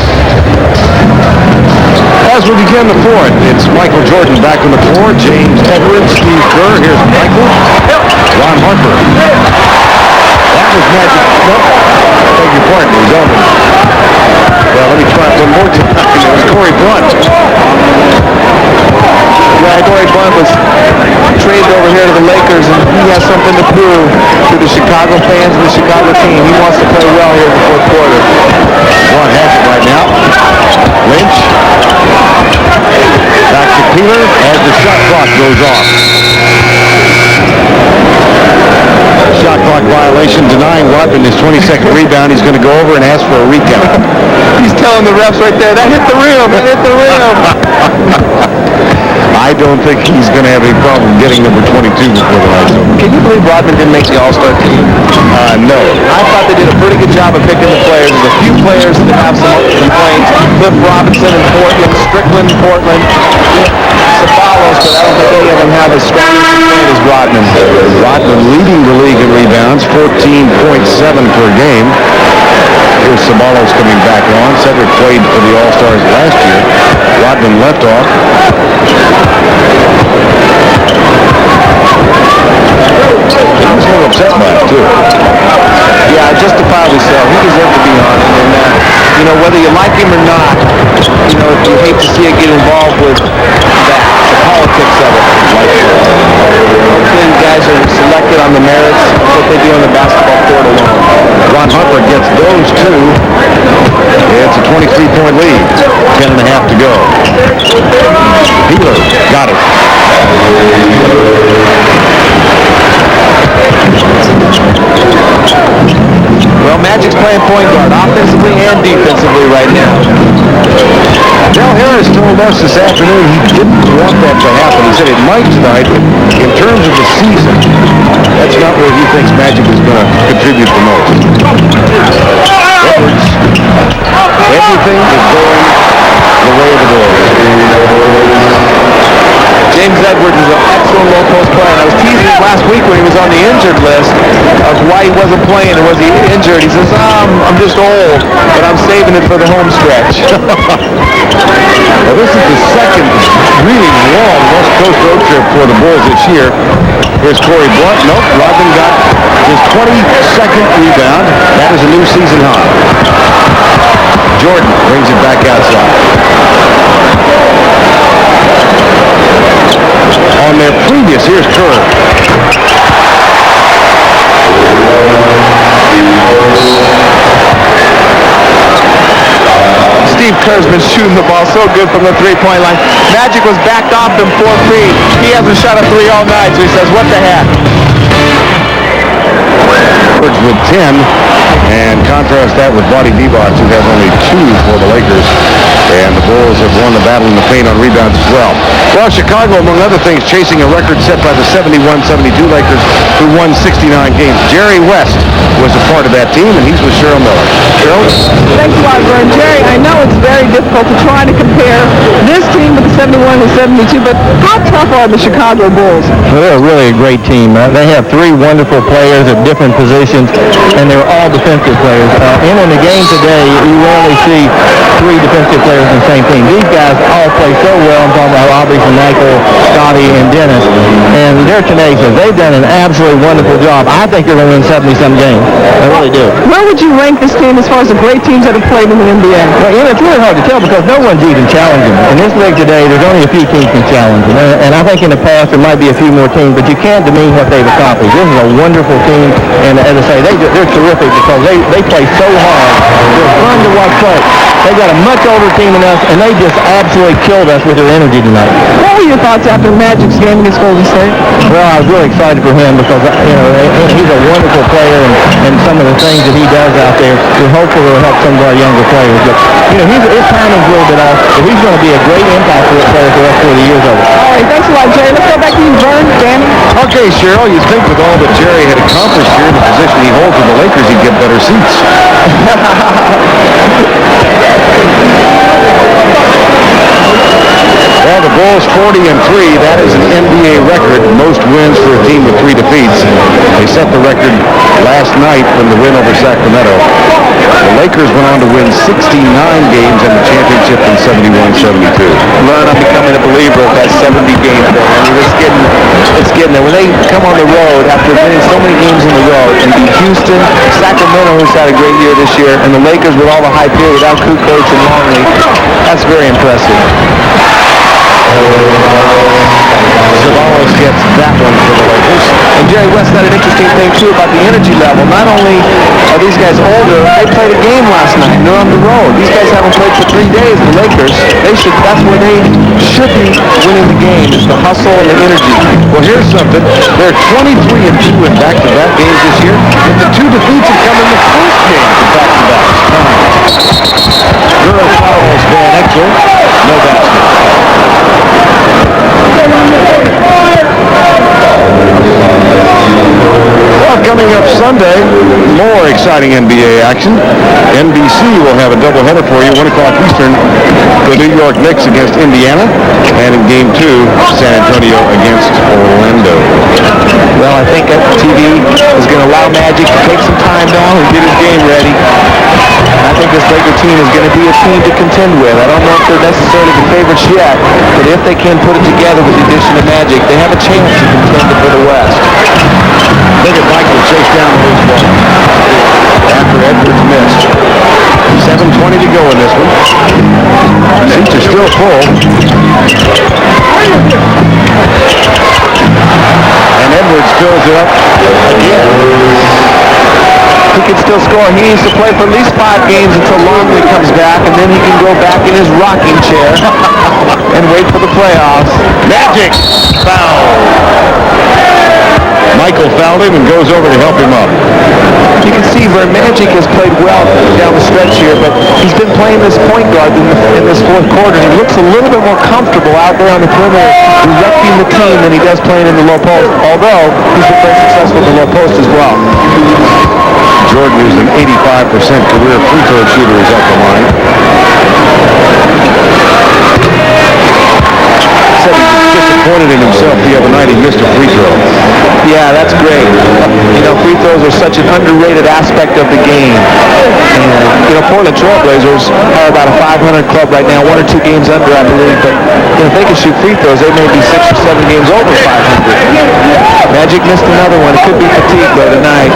As we begin the fourth, it's Michael Jordan back on the floor. James Edwards, Steve Kerr. Here's Michael. Ron Harper. That was Magic. Nope. I beg your pardon. It was Elvin. Well, let me try it one more time. It was Corey Blunt. Yeah, Corey Blunt was traded over here to the Lakers, and he has something to prove to the Chicago fans and the Chicago team. He wants to play well here in the fourth quarter. Blunt has it right now. Lynch. Back to Peeler as the shot clock goes off. Shot clock violation, denying Rodman his 22nd rebound. He's going to go over and ask for a recount. He's telling the refs right there, that hit the rim, that hit the rim. I don't think he's going to have any problem getting number 22 before the night's over. Can you believe Rodman didn't make the All-Star team? No. I thought they did a pretty good job of picking the players. There's a few players that have some complaints. Cliff Robinson in Portland, Strickland in Portland, Ceballos, but I don't think any of them have as strong a complaint as Rodman. Rodman leading the league in rebounds, 14.7 per game. Here's Ceballos coming back on. Cedric played for the All-Stars last year. Rodman left off. He was a little upset by it, too. Yeah, justifiably so. He deserved to be on it. And, whether you like him or not, you hate to see it get involved with that, the politics of it. These guys are selected on the merits of what they do on the basketball court alone. Ron Harper gets those two. It's a 23-point lead. 10.5 to go. Peeler got it. Well, Magic's playing point guard, offensively and defensively right now. Del Harris told us this afternoon he didn't want that to happen. He said it might tonight, but in terms of the season, that's not where he thinks Magic is going to contribute the most. Edwards, everything is going the way of the Bulls. James Edwards is an excellent low-post player. I was teasing him last week when he was on the injured list of why he wasn't playing and was he injured. He says, I'm just old, but I'm saving it for the home stretch. Well, this is the second really long West Coast road trip for the Bulls this year. Here's Corey Blunt. Nope, Rodman got his 22nd rebound. That is a new season high. Jordan brings it back outside. On their previous, here's Kerr. Steve Kerr's been shooting the ball so good from the three-point line. Magic was backed off him 4 feet. He hasn't shot a 3 all night, so he says, what the heck? With 10, and contrast that with Buddy Divac, who has only 2 for the Lakers, and the Bulls have won the battle in the paint on rebounds as well. Well, Chicago, among other things, chasing a record set by the 71-72 Lakers, who won 69 games. Jerry West was a part of that team, and he's with Cheryl Miller. Cheryl? Thanks a lot, Vern. Jerry, I know it's very difficult to try to compare this team with the 71 and 72, but how tough are the Chicago Bulls? Well, they're really a great team. They have 3 wonderful players at different positions, and they're all defensive players. In the game today, you rarely see 3 defensive players in the same team. These guys all play so well. I'm talking about obviously Michael, Scotty, and Dennis, and they're tenacious. They've done an absolutely wonderful job. I think they're going to win 70-some games. I really do. Where would you rank this team as far as the great teams that have played in the NBA? Well, it's really hard to tell because no one's even challenging. In this league today, there's only a few teams can challenge them. And I think in the past there might be a few more teams, but you can't demean what they've accomplished. This is a wonderful team, and as I say, they're terrific because they play so hard. They're fun to watch play. They got a much older team than us, and they just absolutely killed us with their energy tonight. What were your thoughts after Magic's game against Golden State? Well, I was really excited for him because, he's a wonderful player, and some of the things that he does out there, we're hopeful will help some of our younger players. But, his timing's a little bit off, but he's going to be a great impact player for us before the year's over. All right, thanks a lot, Jerry. Let's go back to you, Vern, Danny. Okay, Cheryl, you'd think with all that Jerry had accomplished here in the position he holds with the Lakers, he'd get better seats. Well, the Bulls 40-3. That is an NBA record. Most wins for a team with 3 defeats. They set the record last night from the win over Sacramento. The Lakers went on to win 69 games in the championship in 71-72. Learn, I'm becoming a believer of that 70-game thing. I mean, it's getting there. When they come on the road after winning so many games in the road and beat Houston, Sacramento, who's had a great year this year, and the Lakers with all the hype here without Kukoc and Longley, that's very impressive. Zavallos gets that one for the Lakers. And Jerry West had an interesting thing, too, about the energy level. Not only are these guys older, they played a game last night, and they're on the road. These guys haven't played for 3 days. The Lakers, that's where they should be winning the game, is the hustle and the energy. Well, here's something. They're 23-2 in back-to-back games this year, but the 2 defeats have come in the first games of back-to-backs. Euro fouls Van Exel. No basket. Well, coming up Sunday, more exciting NBA action. NBC will have a doubleheader for you, 1 o'clock Eastern, the New York Knicks against Indiana, and in Game 2, San Antonio against Orlando. Well, I think TV is going to allow Magic to take some time now and get his game ready. I think this Laker team is going to be a team to contend with. I don't know if they're necessarily the favorites yet, but if they can put it together with the addition of Magic, they have a chance to contend for the West. Look at Michael chase down the loose ball after Edwards missed. 7:20 to go in this one. Seats are still full. And Edwards fills it up again. He can still score. He needs to play for at least 5 games until Longley comes back, and then he can go back in his rocking chair and wait for the playoffs. Magic foul. Michael fouled him and goes over to help him up. You can see where Magic has played well down the stretch here, but he's been playing this point guard in this 4th quarter. He looks a little bit more comfortable out there on the perimeter directing the team than he does playing in the low post, although he's been very successful in the low post as well. Jordan, who's an 85% career free throw shooter, is up the line. Said he was disappointed in himself the other night. He missed a free throw. Yeah, that's great. Free throws are such an underrated aspect of the game. And, Portland Trailblazers are about a 500 club right now, 1 or 2 games under, I believe. But if they can shoot free throws, they may be 6 or 7 games over 500. Magic missed another one. It could be fatigue, though, tonight.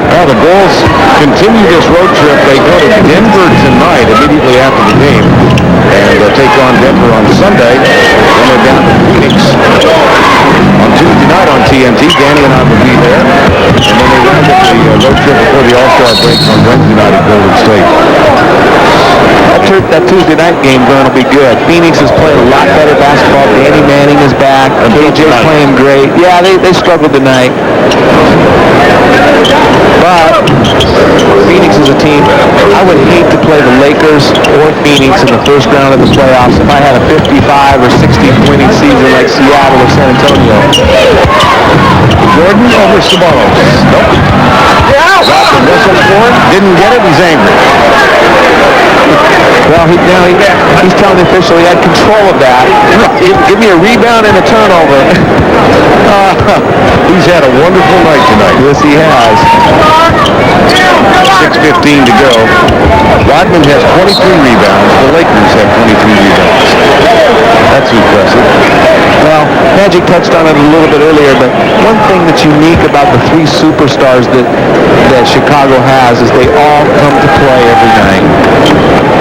Well, the Bulls continue this road trip. They go to Denver tonight, immediately after the game. And they'll take on Denver on Sunday. Then they're down to Phoenix on Tuesday night on TNT. Danny and I will be there. And then they round up the road trip before the All-Star break on Wednesday night at Golden State. that Tuesday night game going to be good. Phoenix is playing a lot better basketball. Danny Manning is back. KJ's playing great. Yeah, they struggled tonight. But Phoenix is a team. I would hate to play the Lakers or Phoenix in the first round of the playoffs if I had a 55 or 60 winning season like Seattle or San Antonio. Jordan over Sabonis. Nope. Got the whistle for it. Didn't get it. He's angry. Well, he's telling the official he had control of that. Give me a rebound and a turnover. He's had a wonderful night tonight. Yes, he has. 6:15 to go. Rodman has 23 rebounds. The Lakers have 23 rebounds. That's impressive. Well, Magic touched on it a little bit earlier, but one thing that's unique about the three superstars that Chicago has is they all come to play every night.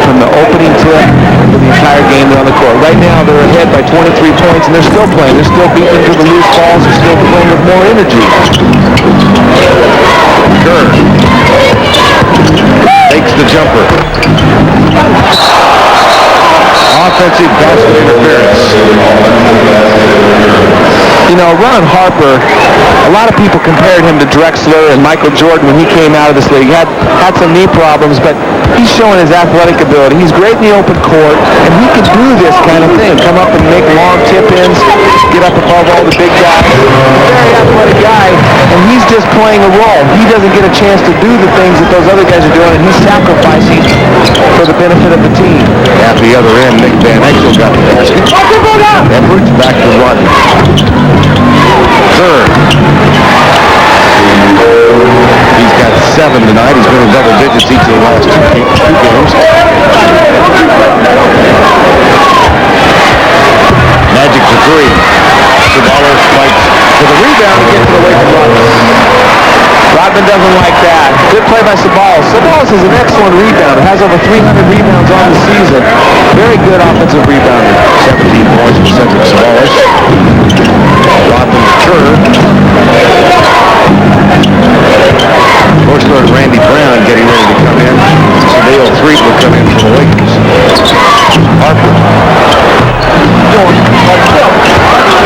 From the opening tip to the entire game on the court. Right now, they're ahead by 23 points, and they're still playing. They're still beating into the loose balls and still playing with more energy. Kerr takes the jumper. Offensive basket interference. You know, Ron Harper, a lot of people compared him to Drexler and Michael Jordan when he came out of this league. He had some knee problems, but he's showing his athletic ability. He's great in the open court, and he can do this kind of thing. Come up and make long tip-ins, get up above all the big guys. Very athletic guy, and he's just playing a role. He doesn't get a chance to do the things that those other guys are doing, and he's sacrificing for the benefit of the team. At the other end, Nick Van Exel got the basket. Edwards back to Rodman. Third. He's got 7 tonight. He's been in double digits each of the last two games. Magic for 3. Sabonis fights for the rebound and gets it away from Rodman. Rodman doesn't like that. Good play by Sabonis. Sabonis is an excellent rebounder. Has over 300 rebounds on the season. Very good offensive rebounder. 17 points for Cedric Sabonis. Rodman to Kerr. Bushler and Randy Brown getting ready to come in. Sadale 3 will come in for the Lakers. Harper.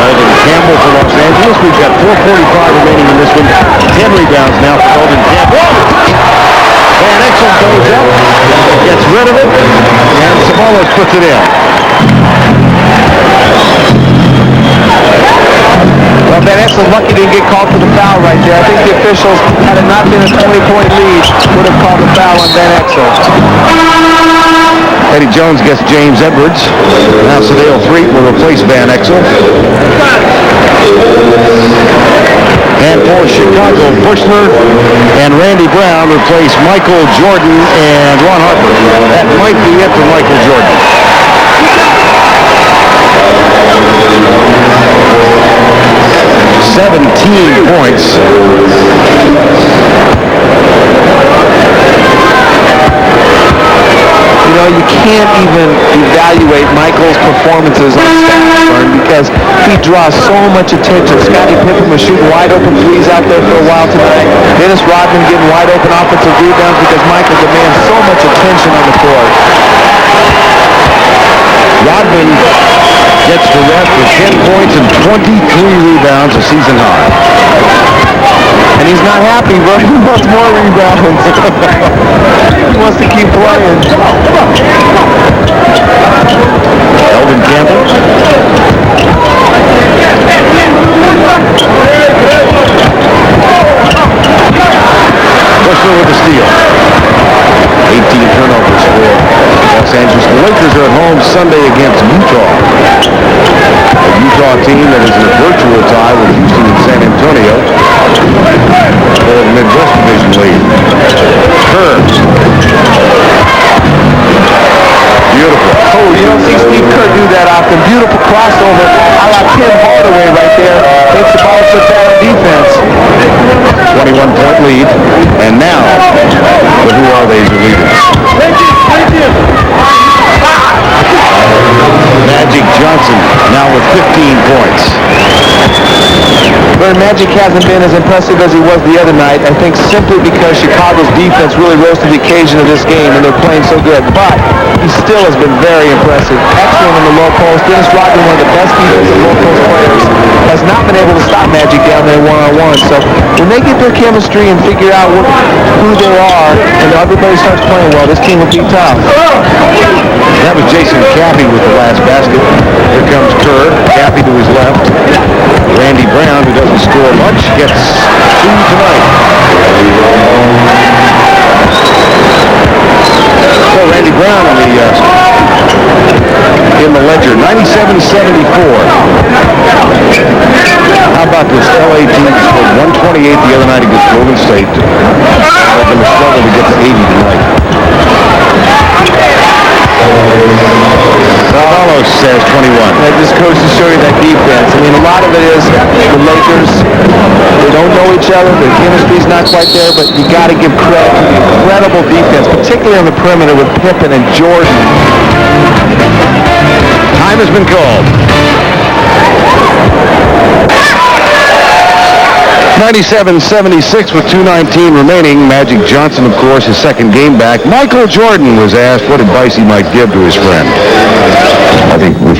Eldon Campbell for Los Angeles. We've got 4:45 remaining in this one. 10 rebounds now for Eldon Campbell. Van Exel goes up, gets rid of it, and Sabonis puts it in. Well, Van Exel's lucky didn't get called for the foul right there. I think the officials, had it not been a 20-point lead, would have called the foul on Van Exel. Eddie Jones gets James Edwards. Now Sadale 3 will replace Van Exel. And for Chicago, Bushler and Randy Brown replace Michael Jordan and Ron Harper. That might be it for Michael Jordan. 17 points. You know, you can't even evaluate Michael's performances on stats, because he draws so much attention. Scottie Pippen was shooting wide open threes out there for a while tonight. Dennis Rodman getting wide open offensive rebounds because Michael demands so much attention on the court. Rodman gets the rest with 10 points and 23 rebounds, a season high. And he's not happy, bro. He wants more rebounds. He wants to keep playing. Eldon Campbell. Bushler with the steal. 18 turnovers for Los Angeles. The Lakers are at home Sunday against Utah. A Utah team that is in a virtual tie with Houston and San Antonio for the Midwest Division lead. Kerr. Beautiful. Oh, you don't see Steve Kerr do that often. Beautiful crossover. I like Tim Hardaway right there. Takes the ball to that on defense. 21-point lead. And now, the Who Are They's leaders. Magic Johnson now with 15 points. Vernon, Magic hasn't been as impressive as he was the other night. I think simply because Chicago's defense really rose to the occasion of this game, and they're playing so good. But he still has been very impressive. Excellent in the low post. Dennis Rodman, one of the best defensive low post players, has not been able to stop Magic down there one-on-one. So when they get their chemistry and figure out who they are, and everybody starts playing well, this team will be tough. That was Jason Cappy with the last basket. Here comes Kerr. Cappy to his left. Randy Brown, who doesn't score much, gets 2 tonight. So Randy Brown in the ledger, 97-74. How about this LA team scored 128 the other night against Golden State. They're going to struggle to get to 80 tonight. Carlos says 21. That just goes to show you that defense. I mean, a lot of it is the Lakers. They don't know each other. Their chemistry's not quite there, but you got to give credit to the incredible defense, particularly on the perimeter with Pippen and Jordan. Time has been called. 97-76 with 2:19 remaining. Magic Johnson, of course, his second game back. Michael Jordan was asked what advice he might give to his friend. I think the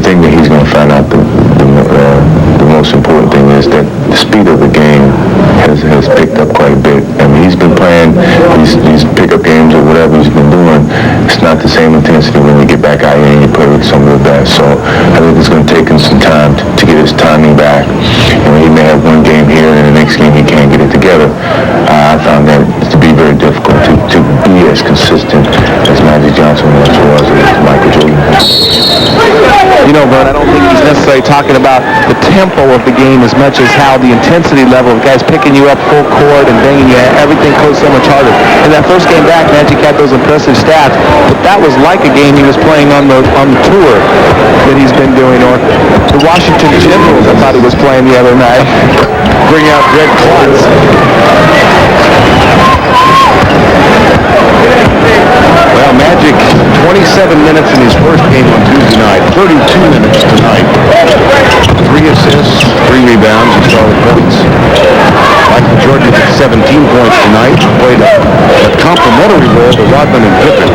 thing that he's going to find out, the most important thing is that the speed of the game has picked up quite a bit. I mean, he's been playing these pickup games or whatever he's been doing. It's not the same intensity when you get back out here and you play with some of the best. So I think it's going to take him some time to get his timing back. You know, he may have one game here and the next game he can't get it together. I found that to be very difficult to be as consistent as Magic Johnson was as Michael Jordan. You know, Vern, I don't think he's necessarily talking about the tempo of the game as much as how the intensity level of guys picking you up full court and banging you, everything goes so much harder. In that first game back, Magic had those impressive stats, but that was like a game he was playing on the tour that he's been doing, or the Washington Generals, I thought he was playing the other night. Bring out Greg Klotz. Well, Magic, 27 minutes in his first game on Tuesday night, 32 minutes tonight. 3 assists, 3 rebounds, and solid points. Michael Jordan at 17 points tonight. Played a complimentary role to Rodman and Pippen.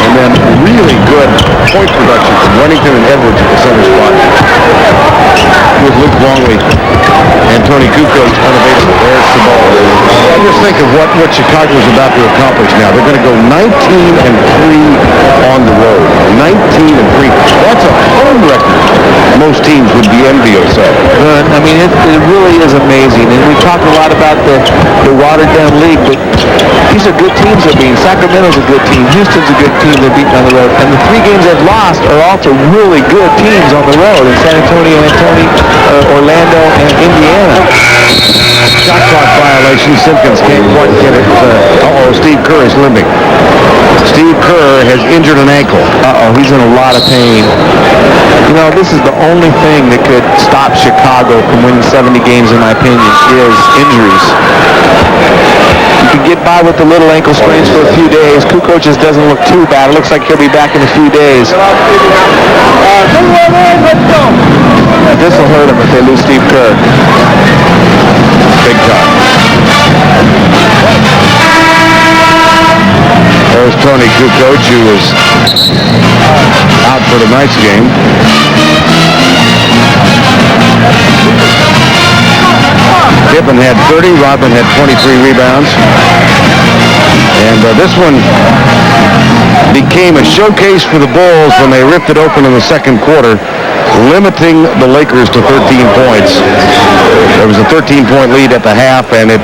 And then really good point production from Wennington and Edwards at the center spot. With Luke Longley and Tony Kukoc unavailable. There's the ball. I just think of what Chicago's about to accomplish now. They're going to go 19-3 on the road. 19-3. That's a home record most teams would be envious of. I mean, it really is amazing. And we talk a lot about the watered-down league, but these are good teams they're beating. Sacramento's a good team. Houston's a good team they're beating on the road. And the 3 games they've lost are also really good teams on the road in San Antonio, Orlando, and Indiana. Shot clock violation. Simpkins can't quite get it. Steve Kerr is limping. Steve Kerr has injured an ankle. He's in a lot of pain. You know, this is the only thing that could stop Chicago from winning 70 games, in my opinion, is injuries. You can get by with the little ankle sprains for a few days. Kukoc just doesn't look too bad. It looks like he'll be back in a few days. This will hurt him if they lose Steve Kerr. Big time. There's Tony Kukoc, who was out for tonight's game. Pippen had 30, Rodman had 23 rebounds. And this one became a showcase for the Bulls when they ripped it open in the second quarter, limiting the Lakers to 13 points. There was a 13-point lead at the half, and it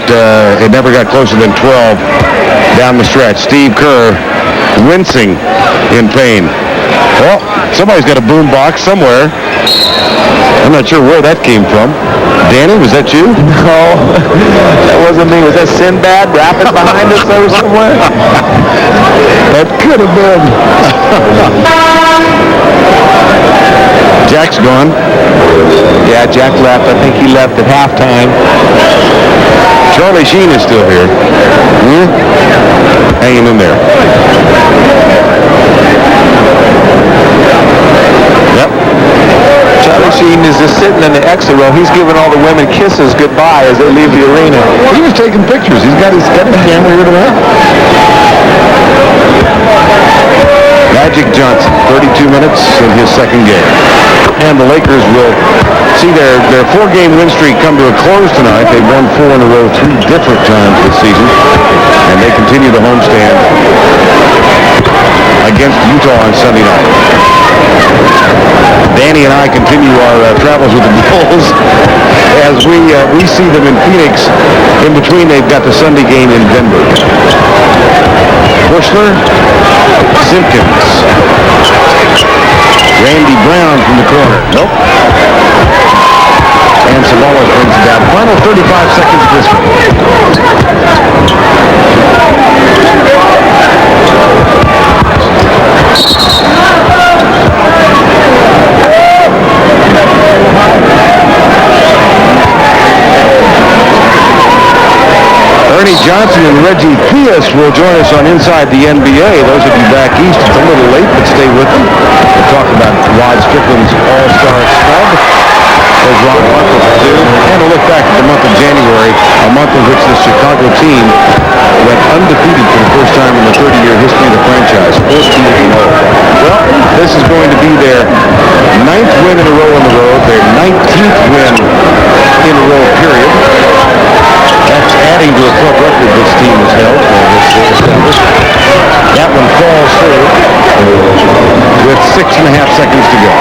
never got closer than 12 down the stretch. Steve Kerr wincing in pain. Well, somebody's got a boom box somewhere. I'm not sure where that came from. Danny, was that you? No, that wasn't me. Was that Sinbad rapping behind us over somewhere? That could have been. Jack's gone. Yeah, Jack left. I think he left at halftime. Charlie Sheen is still here. Hanging in there. Yep. Charlie machine is just sitting in the exit row. He's giving all the women kisses goodbye as they leave the arena. He was taking pictures. He's got his camera here tonight. Magic Johnson, 32 minutes in his second game. And the Lakers will see their four-game win streak come to a close tonight. They've won 4 in a row 3 different times this season. And they continue the homestand against Utah on Sunday night. Danny and I continue our travels with the Bulls as we see them in Phoenix. In between, they've got the Sunday game in Denver. Bushler, Simpkins, Randy Brown from the corner. Nope. And Samoa brings it down. Final 35 seconds of this one. Ernie Johnson and Reggie Theus will join us on Inside the NBA. Those of you back east, it's a little late, but stay with them. We'll talk about Rod Strickland's All-Star Snub, as Ron Markle will do, and we'll look back at the month of January, a month in which the Chicago team went undefeated for the first time in the 30-year history of the franchise, 14-0. Well, this is going to be their 9th win in a row on the road, their 19th win in a row, period. That's adding to a club record this team has held. That one falls through with 6.5 seconds to go.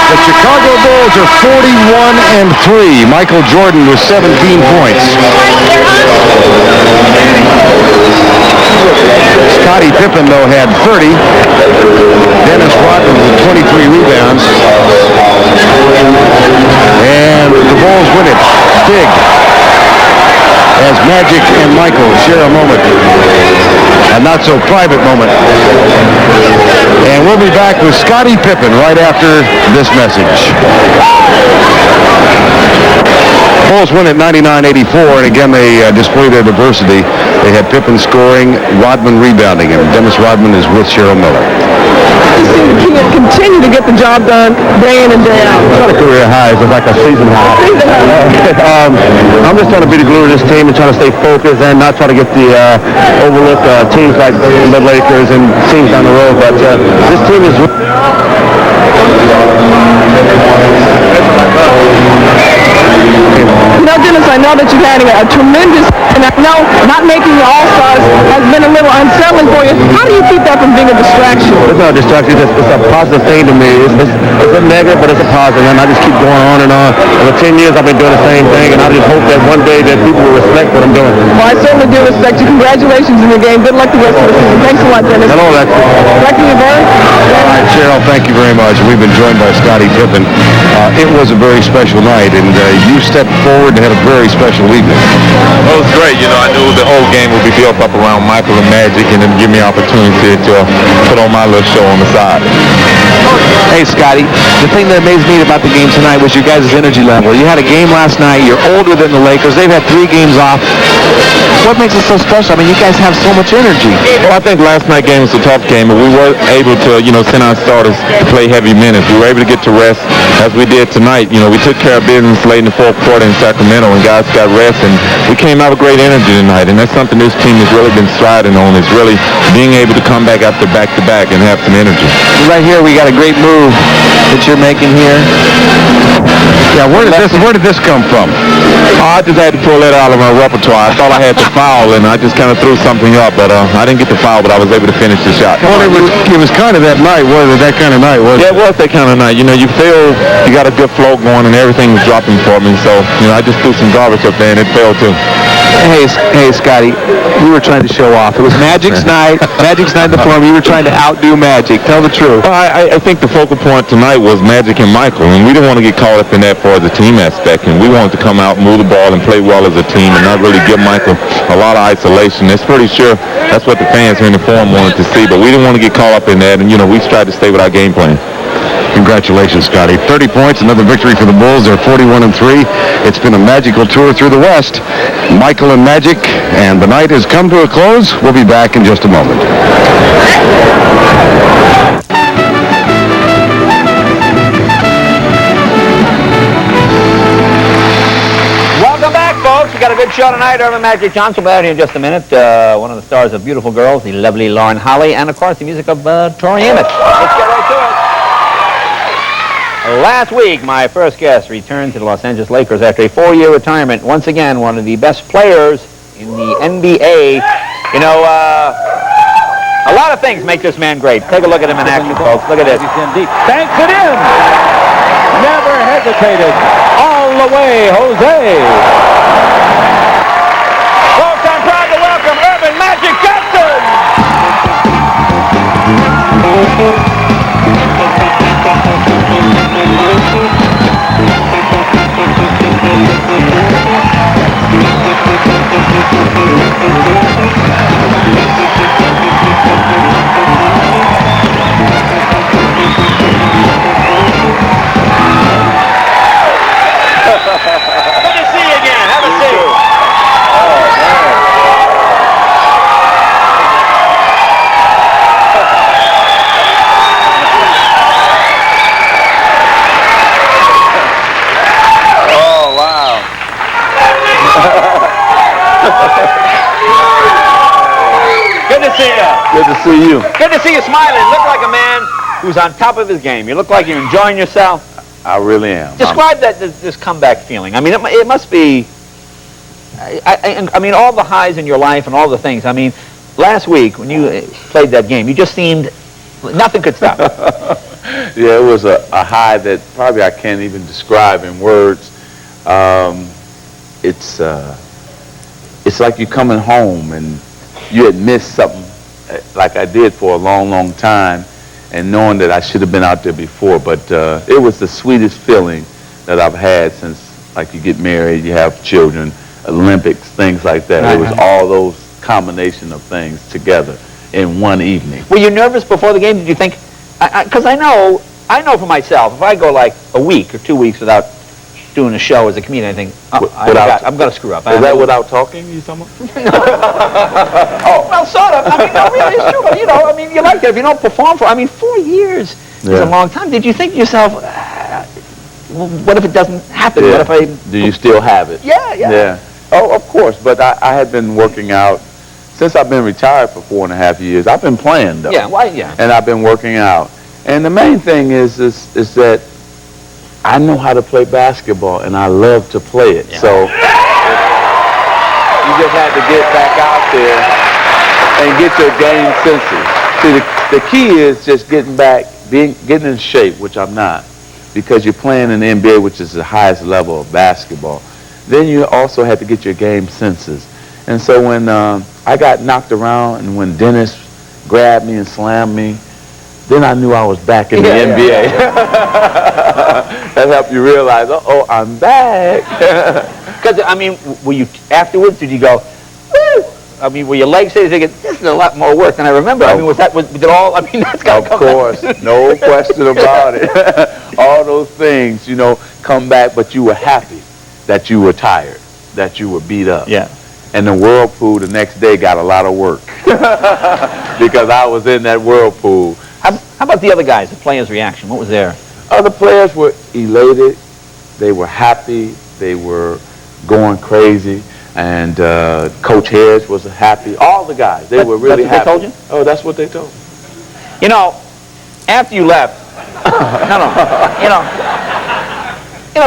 The Chicago Bulls are 41-3. Michael Jordan with 17 points. Scottie Pippen, though, had 30. Dennis Rodman with 23 rebounds. And the Bulls win it big as Magic and Michael share a moment. A not-so-private moment. And we'll be back with Scottie Pippen right after this message. Bulls win at 99-84, and again they display their diversity. They had Pippen scoring, Rodman rebounding, and Dennis Rodman is with Cheryl Miller. He can continue to get the job done day in and day out. It's not a career high, it's like a season high. I'm just trying to be the glue of this team and trying to stay focused and not try to get the overlook teams like the Lakers and teams down the road. But this team is... You know, Dennis, I know that you're having a tremendous, and I know not making the All-Stars has been a little unsettling for you. How do you keep that from being a distraction? It's not a distraction. It's a positive thing to me. It's a negative, but it's a positive, and I just keep going on and on. For 10 years, I've been doing the same thing, and I just hope that one day that people will respect what I'm doing. Well, I certainly do respect you. Congratulations in the game. Good luck the rest of the season. Thanks a lot, Dennis. Hello, Alexis. Back to you, Barry. All right, Cheryl, thank you very much. We've been joined by Scottie Pippen. It was a very special night, and you stepped forward and had a very special evening. Well, it was great. You know, I knew the whole game would be built up around Michael and Magic, and it would give me an opportunity to put on my little show on the side. Hey, Scottie, the thing that amazed me about the game tonight was your guys' energy level. You had a game last night. You're older than the Lakers. They've had 3 games off. What makes it so special? I mean, you guys have so much energy. Well, I think last night's game was a tough game, but we were able to, send our starters to play heavy minutes. We were able to get to rest as we did tonight. We took care of business late in the fourth quarter in Sacramento, and guys got rest, and we came out with great energy tonight, and that's something this team has really been striding on, is really being able to come back after back-to-back and have some energy. Right here, we got a great move that you're making here. Yeah, where did this come from? I just had to pull that out of my repertoire. I thought I had to foul, and I just kind of threw something up, but I didn't get the foul, but I was able to finish the shot. Well, it was kind of that night, wasn't it? That kind of night, wasn't it? Yeah, it was that kind of night. You feel you got a good flow going, and everything was dropping for me, so, I just threw some garbage up there, and it fell too. Hey, Scottie, we were trying to show off. It was Magic's night. Magic's night in the forum. You were trying to outdo Magic. Tell the truth. Well, I think the focal point tonight was Magic and Michael, and we didn't want to get caught up in that for the team aspect, and we wanted to come out, move the ball, and play well as a team, and not really give Michael a lot of isolation. It's pretty sure that's what the fans here in the forum wanted to see, but we didn't want to get caught up in that, and, we tried to stay with our game plan. Congratulations, Scottie. 30 points, another victory for the Bulls. They're 41-3. It's been a magical tour through the West. Michael and Magic, and the night has come to a close. We'll be back in just a moment. Welcome back, folks. We got a good show tonight. Irvin Magic Johnson will be out here in just a minute. One of the stars of Beautiful Girls, the lovely Lauren Holly, and of course the music of Tori Amos. Let's get right to it. Last week, my first guest returned to the Los Angeles Lakers after a 4-year retirement. Once again, one of the best players in the NBA. You know, a lot of things make this man great. Take a look at him in action, folks. Look at this. Banks it in. Never hesitated. All the way, Jose. Folks, I'm proud to welcome Irvin Magic Johnson. Good to see you again. Have a seat. Oh, wow. Good to see you. Good to see you. Good to see you smiling. Look like a man who's on top of his game. You look like you're enjoying yourself. I really am. Describe this comeback feeling. I mean, it must be. I mean, all the highs in your life and all the things. I mean, last week when you played that game, you just seemed nothing could stop. Yeah, it was a high that probably I can't even describe in words. It's like you're coming home and you had missed something like I did for a long, long time, and knowing that I should have been out there before. But it was the sweetest feeling that I've had since, like, you get married, you have children, Olympics, things like that. Right, it was all those combination of things together in one evening. Were you nervous before the game? Did you think? Because I know for myself, if I go like a week or 2 weeks without doing a show as a comedian, I think, I'm going to screw up. Is that without talking, you talking about? Oh, well, sort of. I mean, no, really, it's true. But, you know, I mean, you like that. If you don't perform for, 4 years is a long time. Did you think to yourself, well, what if it doesn't happen? Yeah. What if I... Do you still have it? Yeah. Oh, of course. But I had been working out since I've been retired for 4.5 years. I've been playing, though. Yeah, why? Yeah. And I've been working out. And the main thing is that I know how to play basketball, and I love to play it. Yeah. So you just had to get back out there and get your game senses. See, the key is just getting back, getting in shape, which I'm not, because you're playing in the NBA, which is the highest level of basketball. Then you also had to get your game senses. And so when I got knocked around and when Dennis grabbed me and slammed me, then I knew I was back in the NBA. That helped you realize, oh, I'm back. Because, were you, afterwards, did you go, woo? Were your legs thinking, this is a lot more work than I remember? That's got to come back. Of course, no question about it. All those things, come back, but you were happy that you were tired, that you were beat up. Yeah. And the whirlpool the next day got a lot of work because I was in that whirlpool. How about the other guys, the players' reaction? What was their? Other players were elated. They were happy. They were going crazy. And Coach Harris was happy. All the guys, they were really happy. That's what they told you? Oh, that's what they told me. After you left,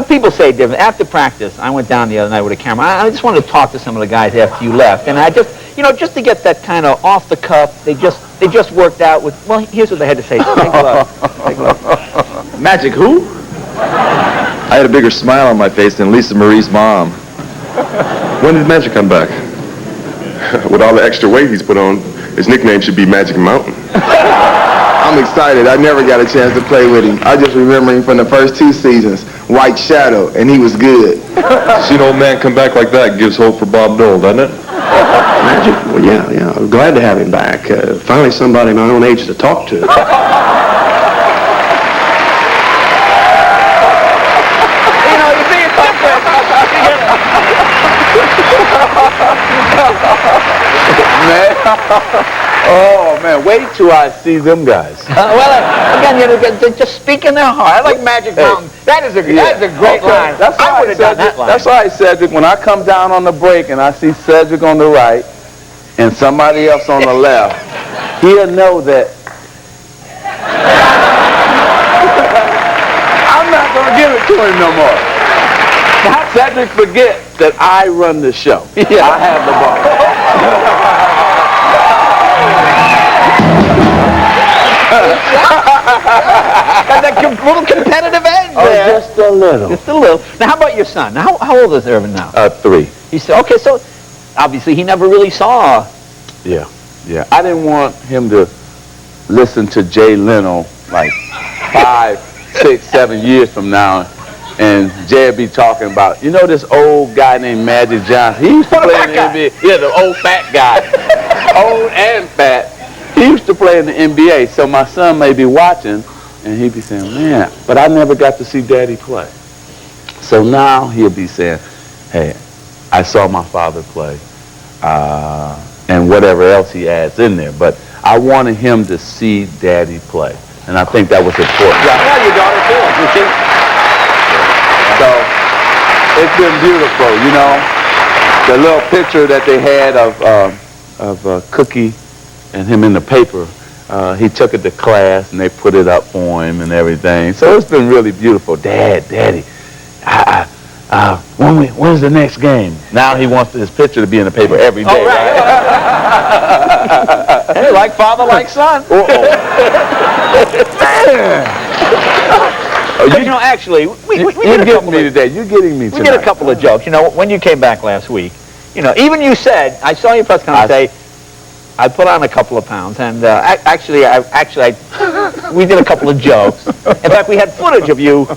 people say different. After practice, I went down the other night with a camera. I just wanted to talk to some of the guys after you left. And I just, just to get that kind of off the cuff, they just worked out with, well, here's what they had to say. Take a look. Magic who? I had a bigger smile on my face than Lisa Marie's mom. When did Magic come back? With all the extra weight he's put on, his nickname should be Magic Mountain. I'm excited. I never got a chance to play with him. I just remember him from the first 2 seasons, White Shadow, and he was good. See an old man come back like that gives hope for Bob Dole, doesn't it? Magic? Well, yeah. I'm glad to have him back. Finally somebody my own age to talk to. Oh, man, wait till I see them guys. Again, they're just speaking their heart. I like Magic Mountain. That is a great line. That's I would have done that line. That's why, Cedric, when I come down on the break and I see Cedric on the right and somebody else on the left, he'll know that I'm not going to give it to him no more. Cedric forgets that I run the show. Yeah. I have the ball. Got that little competitive edge there. Just a little. Just a little. Now, how about your son? Now, how old is Irvin now? 3. He said, okay, so obviously he never really saw. Yeah. I didn't want him to listen to Jay Leno like 5, 6, 7 years from now, and Jay would be talking about, this old guy named Magic Johnson. He used to play in the NBA. Yeah, the old fat guy. Old and fat. He used to play in the NBA, so my son may be watching, and he'd be saying, man, but I never got to see Daddy play. So now he'll be saying, hey, I saw my father play, and whatever else he adds in there. But I wanted him to see Daddy play, and I think that was important. Yeah, I know your daughter too. So it's been beautiful, The little picture that they had of Cookie and him in the paper, he took it to class and they put it up for him and everything. So it's been really beautiful. Daddy, when's the next game? Now he wants his picture to be in the paper every day. Right? Hey, like father, like son. Actually, we did a couple me today. You're getting me tonight. We did a couple of jokes. When you came back last week, even you said, I saw your press conference say, I put on a couple of pounds, and we did a couple of jokes. In fact, we had footage of you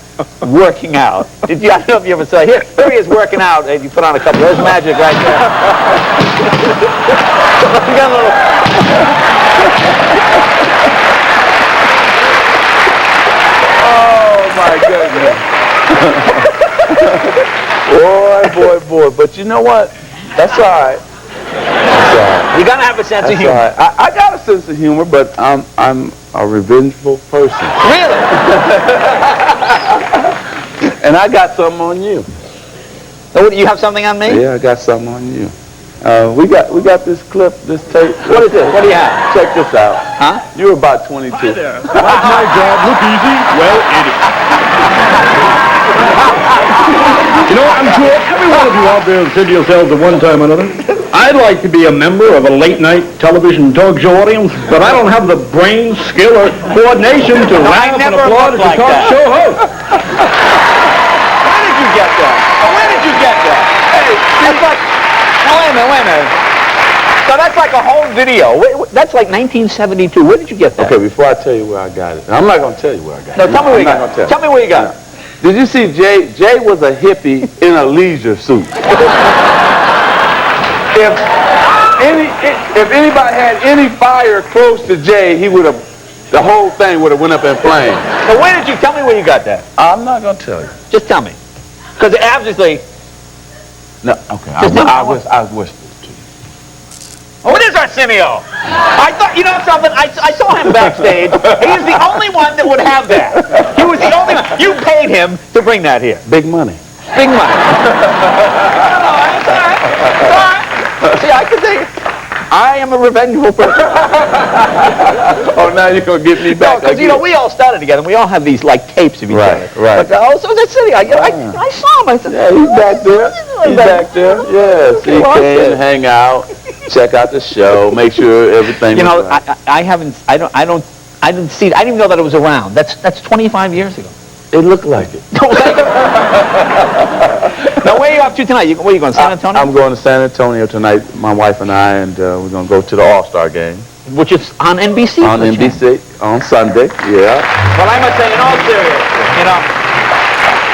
working out. I don't know if you ever saw, here he is working out, and you put on a couple. There's Magic right there. We got a little. Oh my goodness. Boy. But you know what? That's all right. You gotta have a sense of humor. Right. I got a sense of humor, but I'm a revengeful person. Really? And I got something on you. Oh, you have something on me? Yeah, I got something on you. We got this clip, this tape. What is this? What do you have? Check this out. Huh? You were about 22. Hi there. Does my job look easy? Well, it is. I'm sure every one of you out there has said to yourselves at one time or another, I'd like to be a member of a late-night television talk show audience, but I don't have the brain, skill, or coordination to laugh and applaud as a talk show host. Where did you get that? Where did you get that? Hey, that's like, wait a minute. So that's like a whole video. That's like 1972. Where did you get that? Okay, before I tell you where I got it, I'm not going to tell you where I got it. No, tell me where you got it. Tell me where you got it. Did you see Jay? Jay was a hippie in a leisure suit. If anybody had any fire close to Jay, the whole thing would have went up in flames. So where did you, tell me where you got that? I'm not going to tell you. Just tell me. Because obviously. No, okay, I wish this to you. What is Arsenio? I thought, something, I saw him backstage. He was the only one that would have that. He was the only, you paid him to bring that here. Big money. Big money. See, I can say, I am a revengeful person. Oh, now you're going to get me back. Because, we all started together. We all have these, like, tapes of each other. Right. But also, that's silly. I saw him. I said, yeah, he's back there. He's back there. Yes, he came, hang out, check out the show, make sure everything was right. I didn't see it. I didn't even know that it was around. That's 25 years ago. It looked like it. Now, where are you up to tonight? Where are you going, San Antonio? I'm going to San Antonio tonight, my wife and I, and we're going to go to the All-Star game. Which is on NBC? On NBC, on Sunday, yeah. Well, I must say, in all seriousness,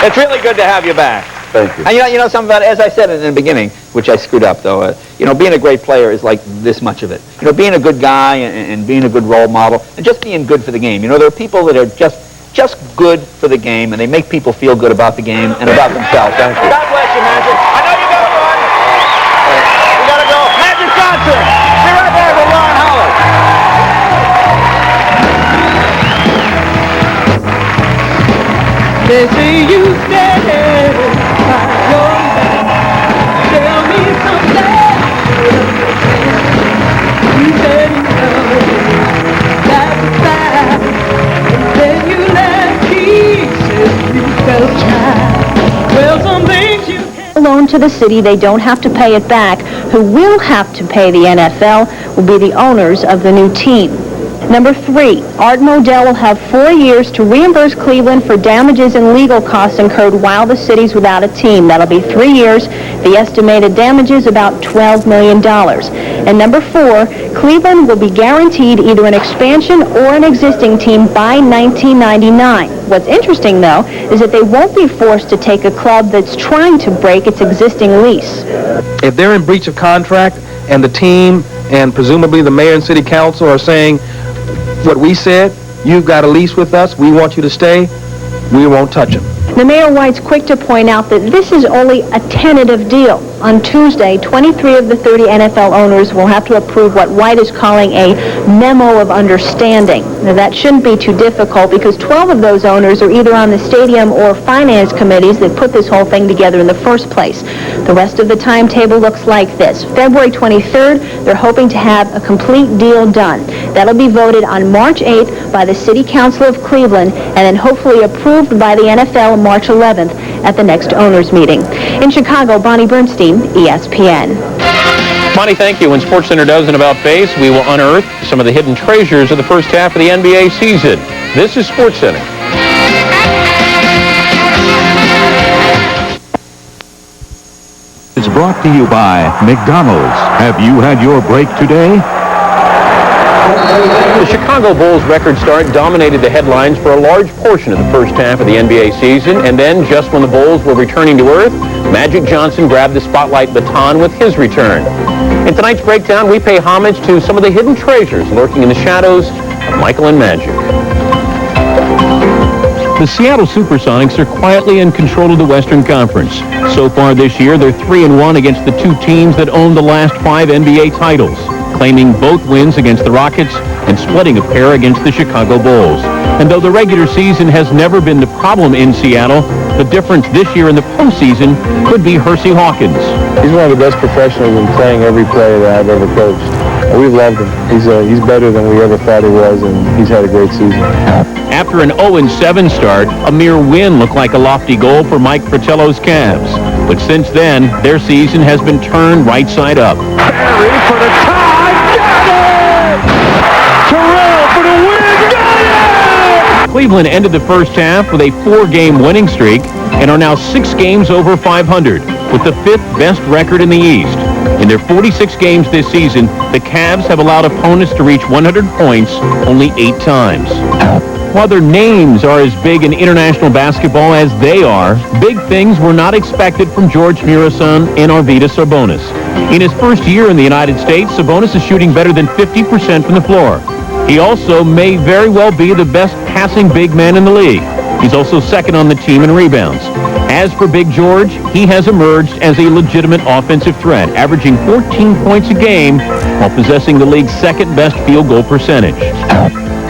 it's really good to have you back. Thank you. And something about it, as I said in the beginning, which I screwed up, though, being a great player is like this much of it. Being a good guy and being a good role model and just being good for the game. There are people that are just good for the game, and they make people feel good about the game and about themselves. Thank you. God bless you, Magic. I know you got to run. You got to go. Magic Johnson. Be right back with Ron They say you stay by your side. Tell me someday. You said you love that fast. Then you left pieces you felt shy. Well, some things you loan to the city, they don't have to pay it back. Who will have to pay the NFL will be the owners of the new team. Number 3, Art Modell will have 4 years to reimburse Cleveland for damages and legal costs incurred while the city's without a team. That'll be 3 years. The estimated damages about $12 million. And number 4, Cleveland will be guaranteed either an expansion or an existing team by 1999. What's interesting, though, is that they won't be forced to take a club that's trying to break its existing lease. If they're in breach of contract and the team and presumably the mayor and city council are saying, what we said, you've got a lease with us, we want you to stay, we won't touch them. The Mayor White's quick to point out that this is only a tentative deal. On Tuesday, 23 of the 30 NFL owners will have to approve what White is calling a memo of understanding. Now, that shouldn't be too difficult because 12 of those owners are either on the stadium or finance committees that put this whole thing together in the first place. The rest of the timetable looks like this. February 23rd, they're hoping to have a complete deal done. That'll be voted on March 8th by the City Council of Cleveland and then hopefully approved by the NFL March 11th at the next owners meeting. In Chicago, Bonnie Bernstein, ESPN. Bonnie, thank you. When SportsCenter does an About Face, we will unearth some of the hidden treasures of the first half of the NBA season. This is SportsCenter. It's brought to you by McDonald's. Have you had your break today? The Chicago Bulls' record start dominated the headlines for a large portion of the first half of the NBA season, and then, just when the Bulls were returning to earth, Magic Johnson grabbed the spotlight baton with his return. In tonight's breakdown, we pay homage to some of the hidden treasures lurking in the shadows of Michael and Magic. The Seattle Supersonics are quietly in control of the Western Conference. So far this year, they're 3-1 against the two teams that own the last 5 NBA titles, claiming both wins against the Rockets and splitting a pair against the Chicago Bulls. And though the regular season has never been the problem in Seattle, the difference this year in the postseason could be Hersey Hawkins. He's one of the best professionals in playing every player that I've ever coached. We've loved him. He's better than we ever thought he was, and he's had a great season. After an 0-7 start, a mere win looked like a lofty goal for Mike Fratello's Cavs. But since then, their season has been turned right side up. Perry for the tie, got it! Terrell for the win, got it! Cleveland ended the first half with a 4-game winning streak and are now 6 games over 500, with the 5th best record in the East. In their 46 games this season, the Cavs have allowed opponents to reach 100 points only 8 times. While their names are as big in international basketball as they are, big things were not expected from George Mirasan and Arvydas Sabonis. In his first year in the United States, Sabonis is shooting better than 50% from the floor. He also may very well be the best passing big man in the league. He's also second on the team in rebounds. As for Big George, he has emerged as a legitimate offensive threat, averaging 14 points a game while possessing the league's second-best field goal percentage.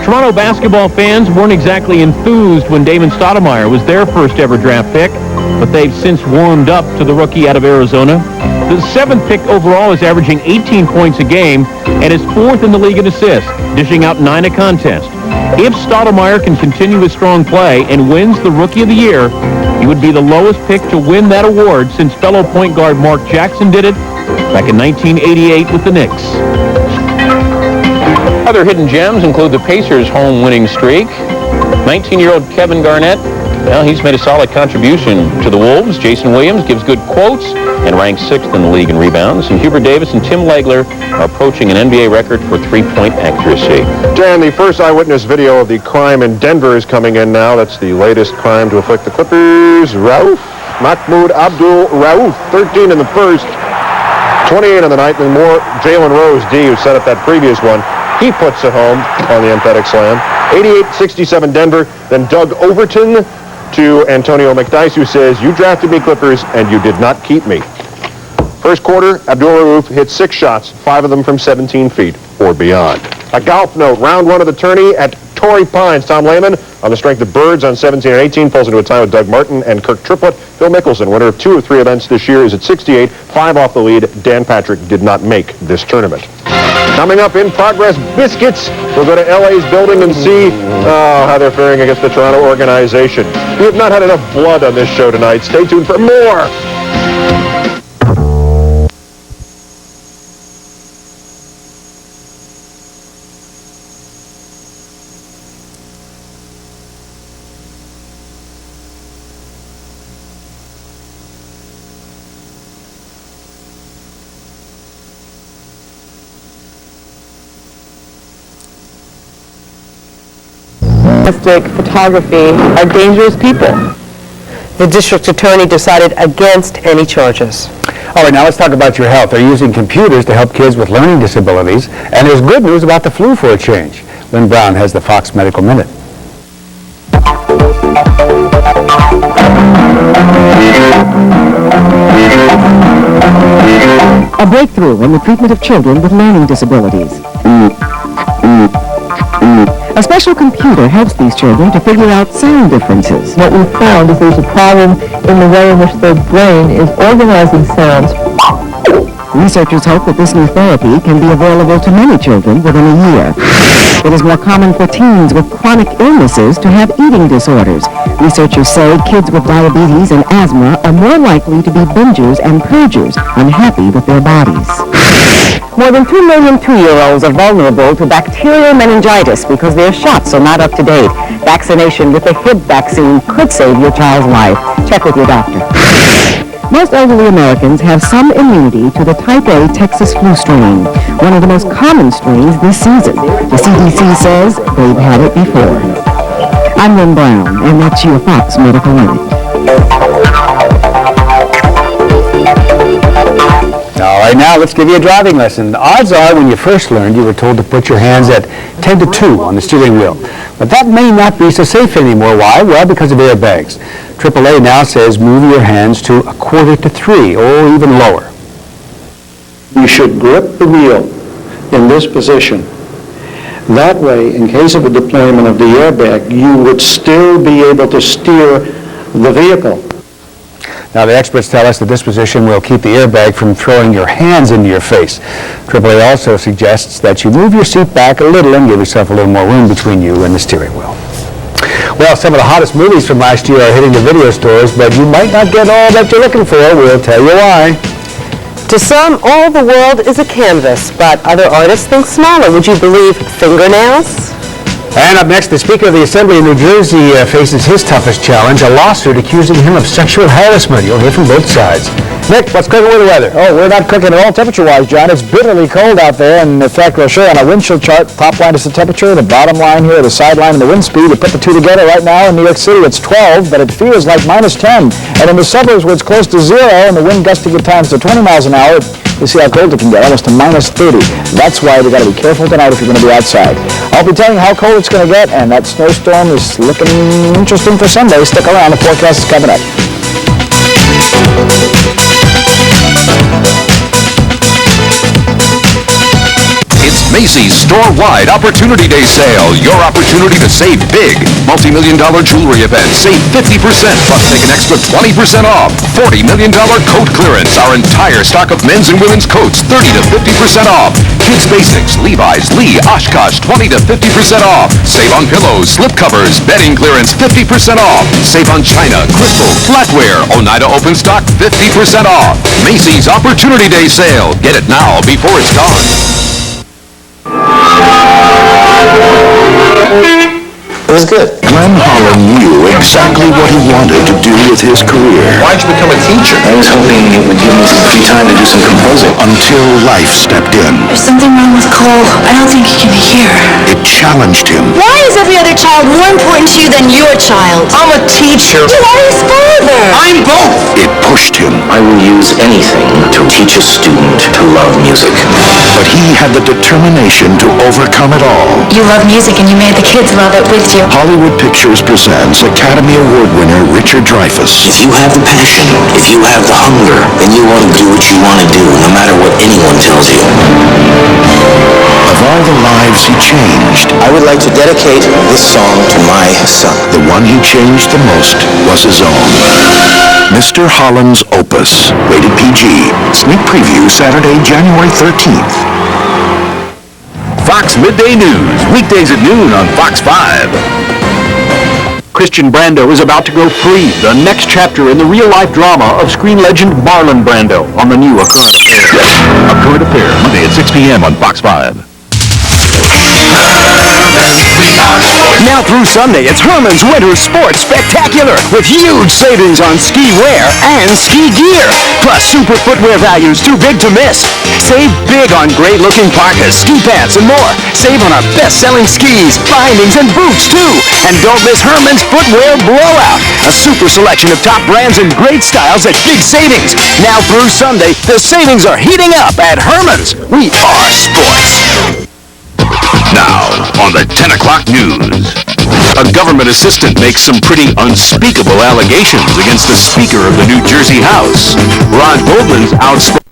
Toronto basketball fans weren't exactly enthused when Damon Stoudemire was their first-ever draft pick, but they've since warmed up to the rookie out of Arizona. The 7th pick overall is averaging 18 points a game and is 4th in the league in assists, dishing out 9 a contest. If Stoudemire can continue his strong play and wins the Rookie of the Year, he would be the lowest pick to win that award since fellow point guard Mark Jackson did it back in 1988 with the Knicks. Other hidden gems include the Pacers' home winning streak. 19-year-old Kevin Garnett, well, he's made a solid contribution to the Wolves. Jason Williams gives good quotes and ranks 6th in the league in rebounds. And Hubert Davis and Tim Legler are approaching an NBA record for three-point accuracy. Dan, the first eyewitness video of the crime in Denver is coming in now. That's the latest crime to afflict the Clippers. Mahmoud Abdul-Rauf, 13 in the first, 28 in the night, and more. Jalen Rose, D, who set up that previous one, he puts it home on the emphatic slam. 88-67 Denver. Then Doug Overton to Antonio McDyess, who says, "You drafted me, Clippers, and you did not keep me." First quarter, Abdul-Rauf hit 6 shots, 5 of them from 17 feet or beyond. A golf note, round 1 of the tourney at Torrey Pines. Tom Lehman, on the strength of Birds on 17 and 18, falls into a tie with Doug Martin and Kirk Triplett. Phil Mickelson, winner of 2 of 3 events this year, is at 68, 5 off the lead. Dan Patrick did not make this tournament. Coming up in progress, biscuits. We'll go to LA's building and see how they're faring against the Toronto organization. We have not had enough blood on this show tonight. Stay tuned for more. Photography are dangerous people. The district attorney decided against any charges. All right, now let's talk about your health. They're using computers to help kids with learning disabilities, and there's good news about the flu for a change. Lynn Brown has the Fox Medical Minute. A breakthrough in the treatment of children with learning disabilities. A special computer helps these children to figure out sound differences. What we've found is there's a problem in the way in which their brain is organizing sounds. Researchers hope that this new therapy can be available to many children within a year. It is more common for teens with chronic illnesses to have eating disorders. Researchers say kids with diabetes and asthma are more likely to be bingers and purgers, unhappy with their bodies. More than 2 million 2-year-olds are vulnerable to bacterial meningitis because their shots are not up to date. Vaccination with the Hib vaccine could save your child's life. Check with your doctor. Most elderly Americans have some immunity to the type A Texas flu strain, one of the most common strains this season. The CDC says they've had it before. I'm Lynn Brown, and that's your Fox Medical Minute. All right, now let's give you a driving lesson. The odds are when you first learned, you were told to put your hands at 10 to 2 on the steering wheel. But that may not be so safe anymore. Why? Well, because of airbags. AAA now says move your hands to 2/4 to 3 or even lower. You should grip the wheel in this position. That way, in case of a deployment of the airbag, you would still be able to steer the vehicle. Now, the experts tell us that this position will keep the airbag from throwing your hands into your face. AAA also suggests that you move your seat back a little and give yourself a little more room between you and the steering wheel. Well, some of the hottest movies from last year are hitting the video stores, but you might not get all that you're looking for. We'll tell you why. To some, all the world is a canvas, but other artists think smaller. Would you believe fingernails? And up next, the Speaker of the Assembly in New Jersey faces his toughest challenge, a lawsuit accusing him of sexual harassment. You'll hear from both sides. Nick, what's cooking with the weather? Oh, we're not cooking at all temperature-wise, John. It's bitterly cold out there, and in fact, we'll show you on a wind chill chart. Top line is the temperature, the bottom line here, the sideline, and the wind speed. You put the two together right now in New York City, it's 12, but it feels like -10. And in the suburbs where it's close to 0 and the wind gusting at times to 20 miles an hour, you see how cold it can get, almost to -30. That's why we got to be careful tonight if you're going to be outside. I'll be telling you how cold it's going to get, and that snowstorm is looking interesting for Sunday. Stick around, the forecast is coming up. It's Macy's store-wide Opportunity Day sale. Your opportunity to save big. Multi-million-dollar jewelry event. Save 50%, plus take an extra 20% off. $40 million coat clearance. Our entire stock of men's and women's coats, 30 to 50% off. Kids Basics, Levi's, Lee, Oshkosh, 20 to 50% off. Save on pillows, slip covers, bedding clearance, 50% off. Save on china, crystal, flatware, Oneida open stock, 50% off. Macy's Opportunity Day sale. Get it now before it's gone. It was good. Glenn Holland knew exactly what he wanted to do with his career. Why'd you become a teacher? I was hoping it would give me some free time to do some composing. Until life stepped in. There's something wrong with Cole. I don't think he can hear. It challenged him. Why is every other child more important to you than your child? I'm a teacher. You are his father. I'm both. It pushed him. I will use anything to teach a student to love music. But he had the determination to overcome it all. You love music and you made the kids love it with you. Hollywood Pictures presents Academy Award winner Richard Dreyfuss. If you have the passion, if you have the hunger, then you want to do what you want to do, no matter what anyone tells you. of all the lives he changed, I would like to dedicate this song to my son. the one he changed the most was his own. Mr. Holland's Opus. Rated PG. Sneak preview Saturday, January 13th. Fox Midday News, weekdays at noon on Fox 5. Christian Brando is about to go free, the next chapter in the real-life drama of screen legend Marlon Brando on the new A Current Affair. A Current Affair, Monday at 6 p.m. on Fox 5. Now through Sunday, it's Herman's Winter Sports Spectacular with huge savings on ski wear and ski gear. Plus super footwear values too big to miss. Save big on great-looking parkas, ski pants, and more. Save on our best-selling skis, bindings, and boots, too. And don't miss Herman's Footwear Blowout. A super selection of top brands and great styles at big savings. Now through Sunday, the savings are heating up at Herman's. We are sports. Now, on the 10 o'clock news. A government assistant makes some pretty unspeakable allegations against the Speaker of the New Jersey House. Rod Goldman's outspoken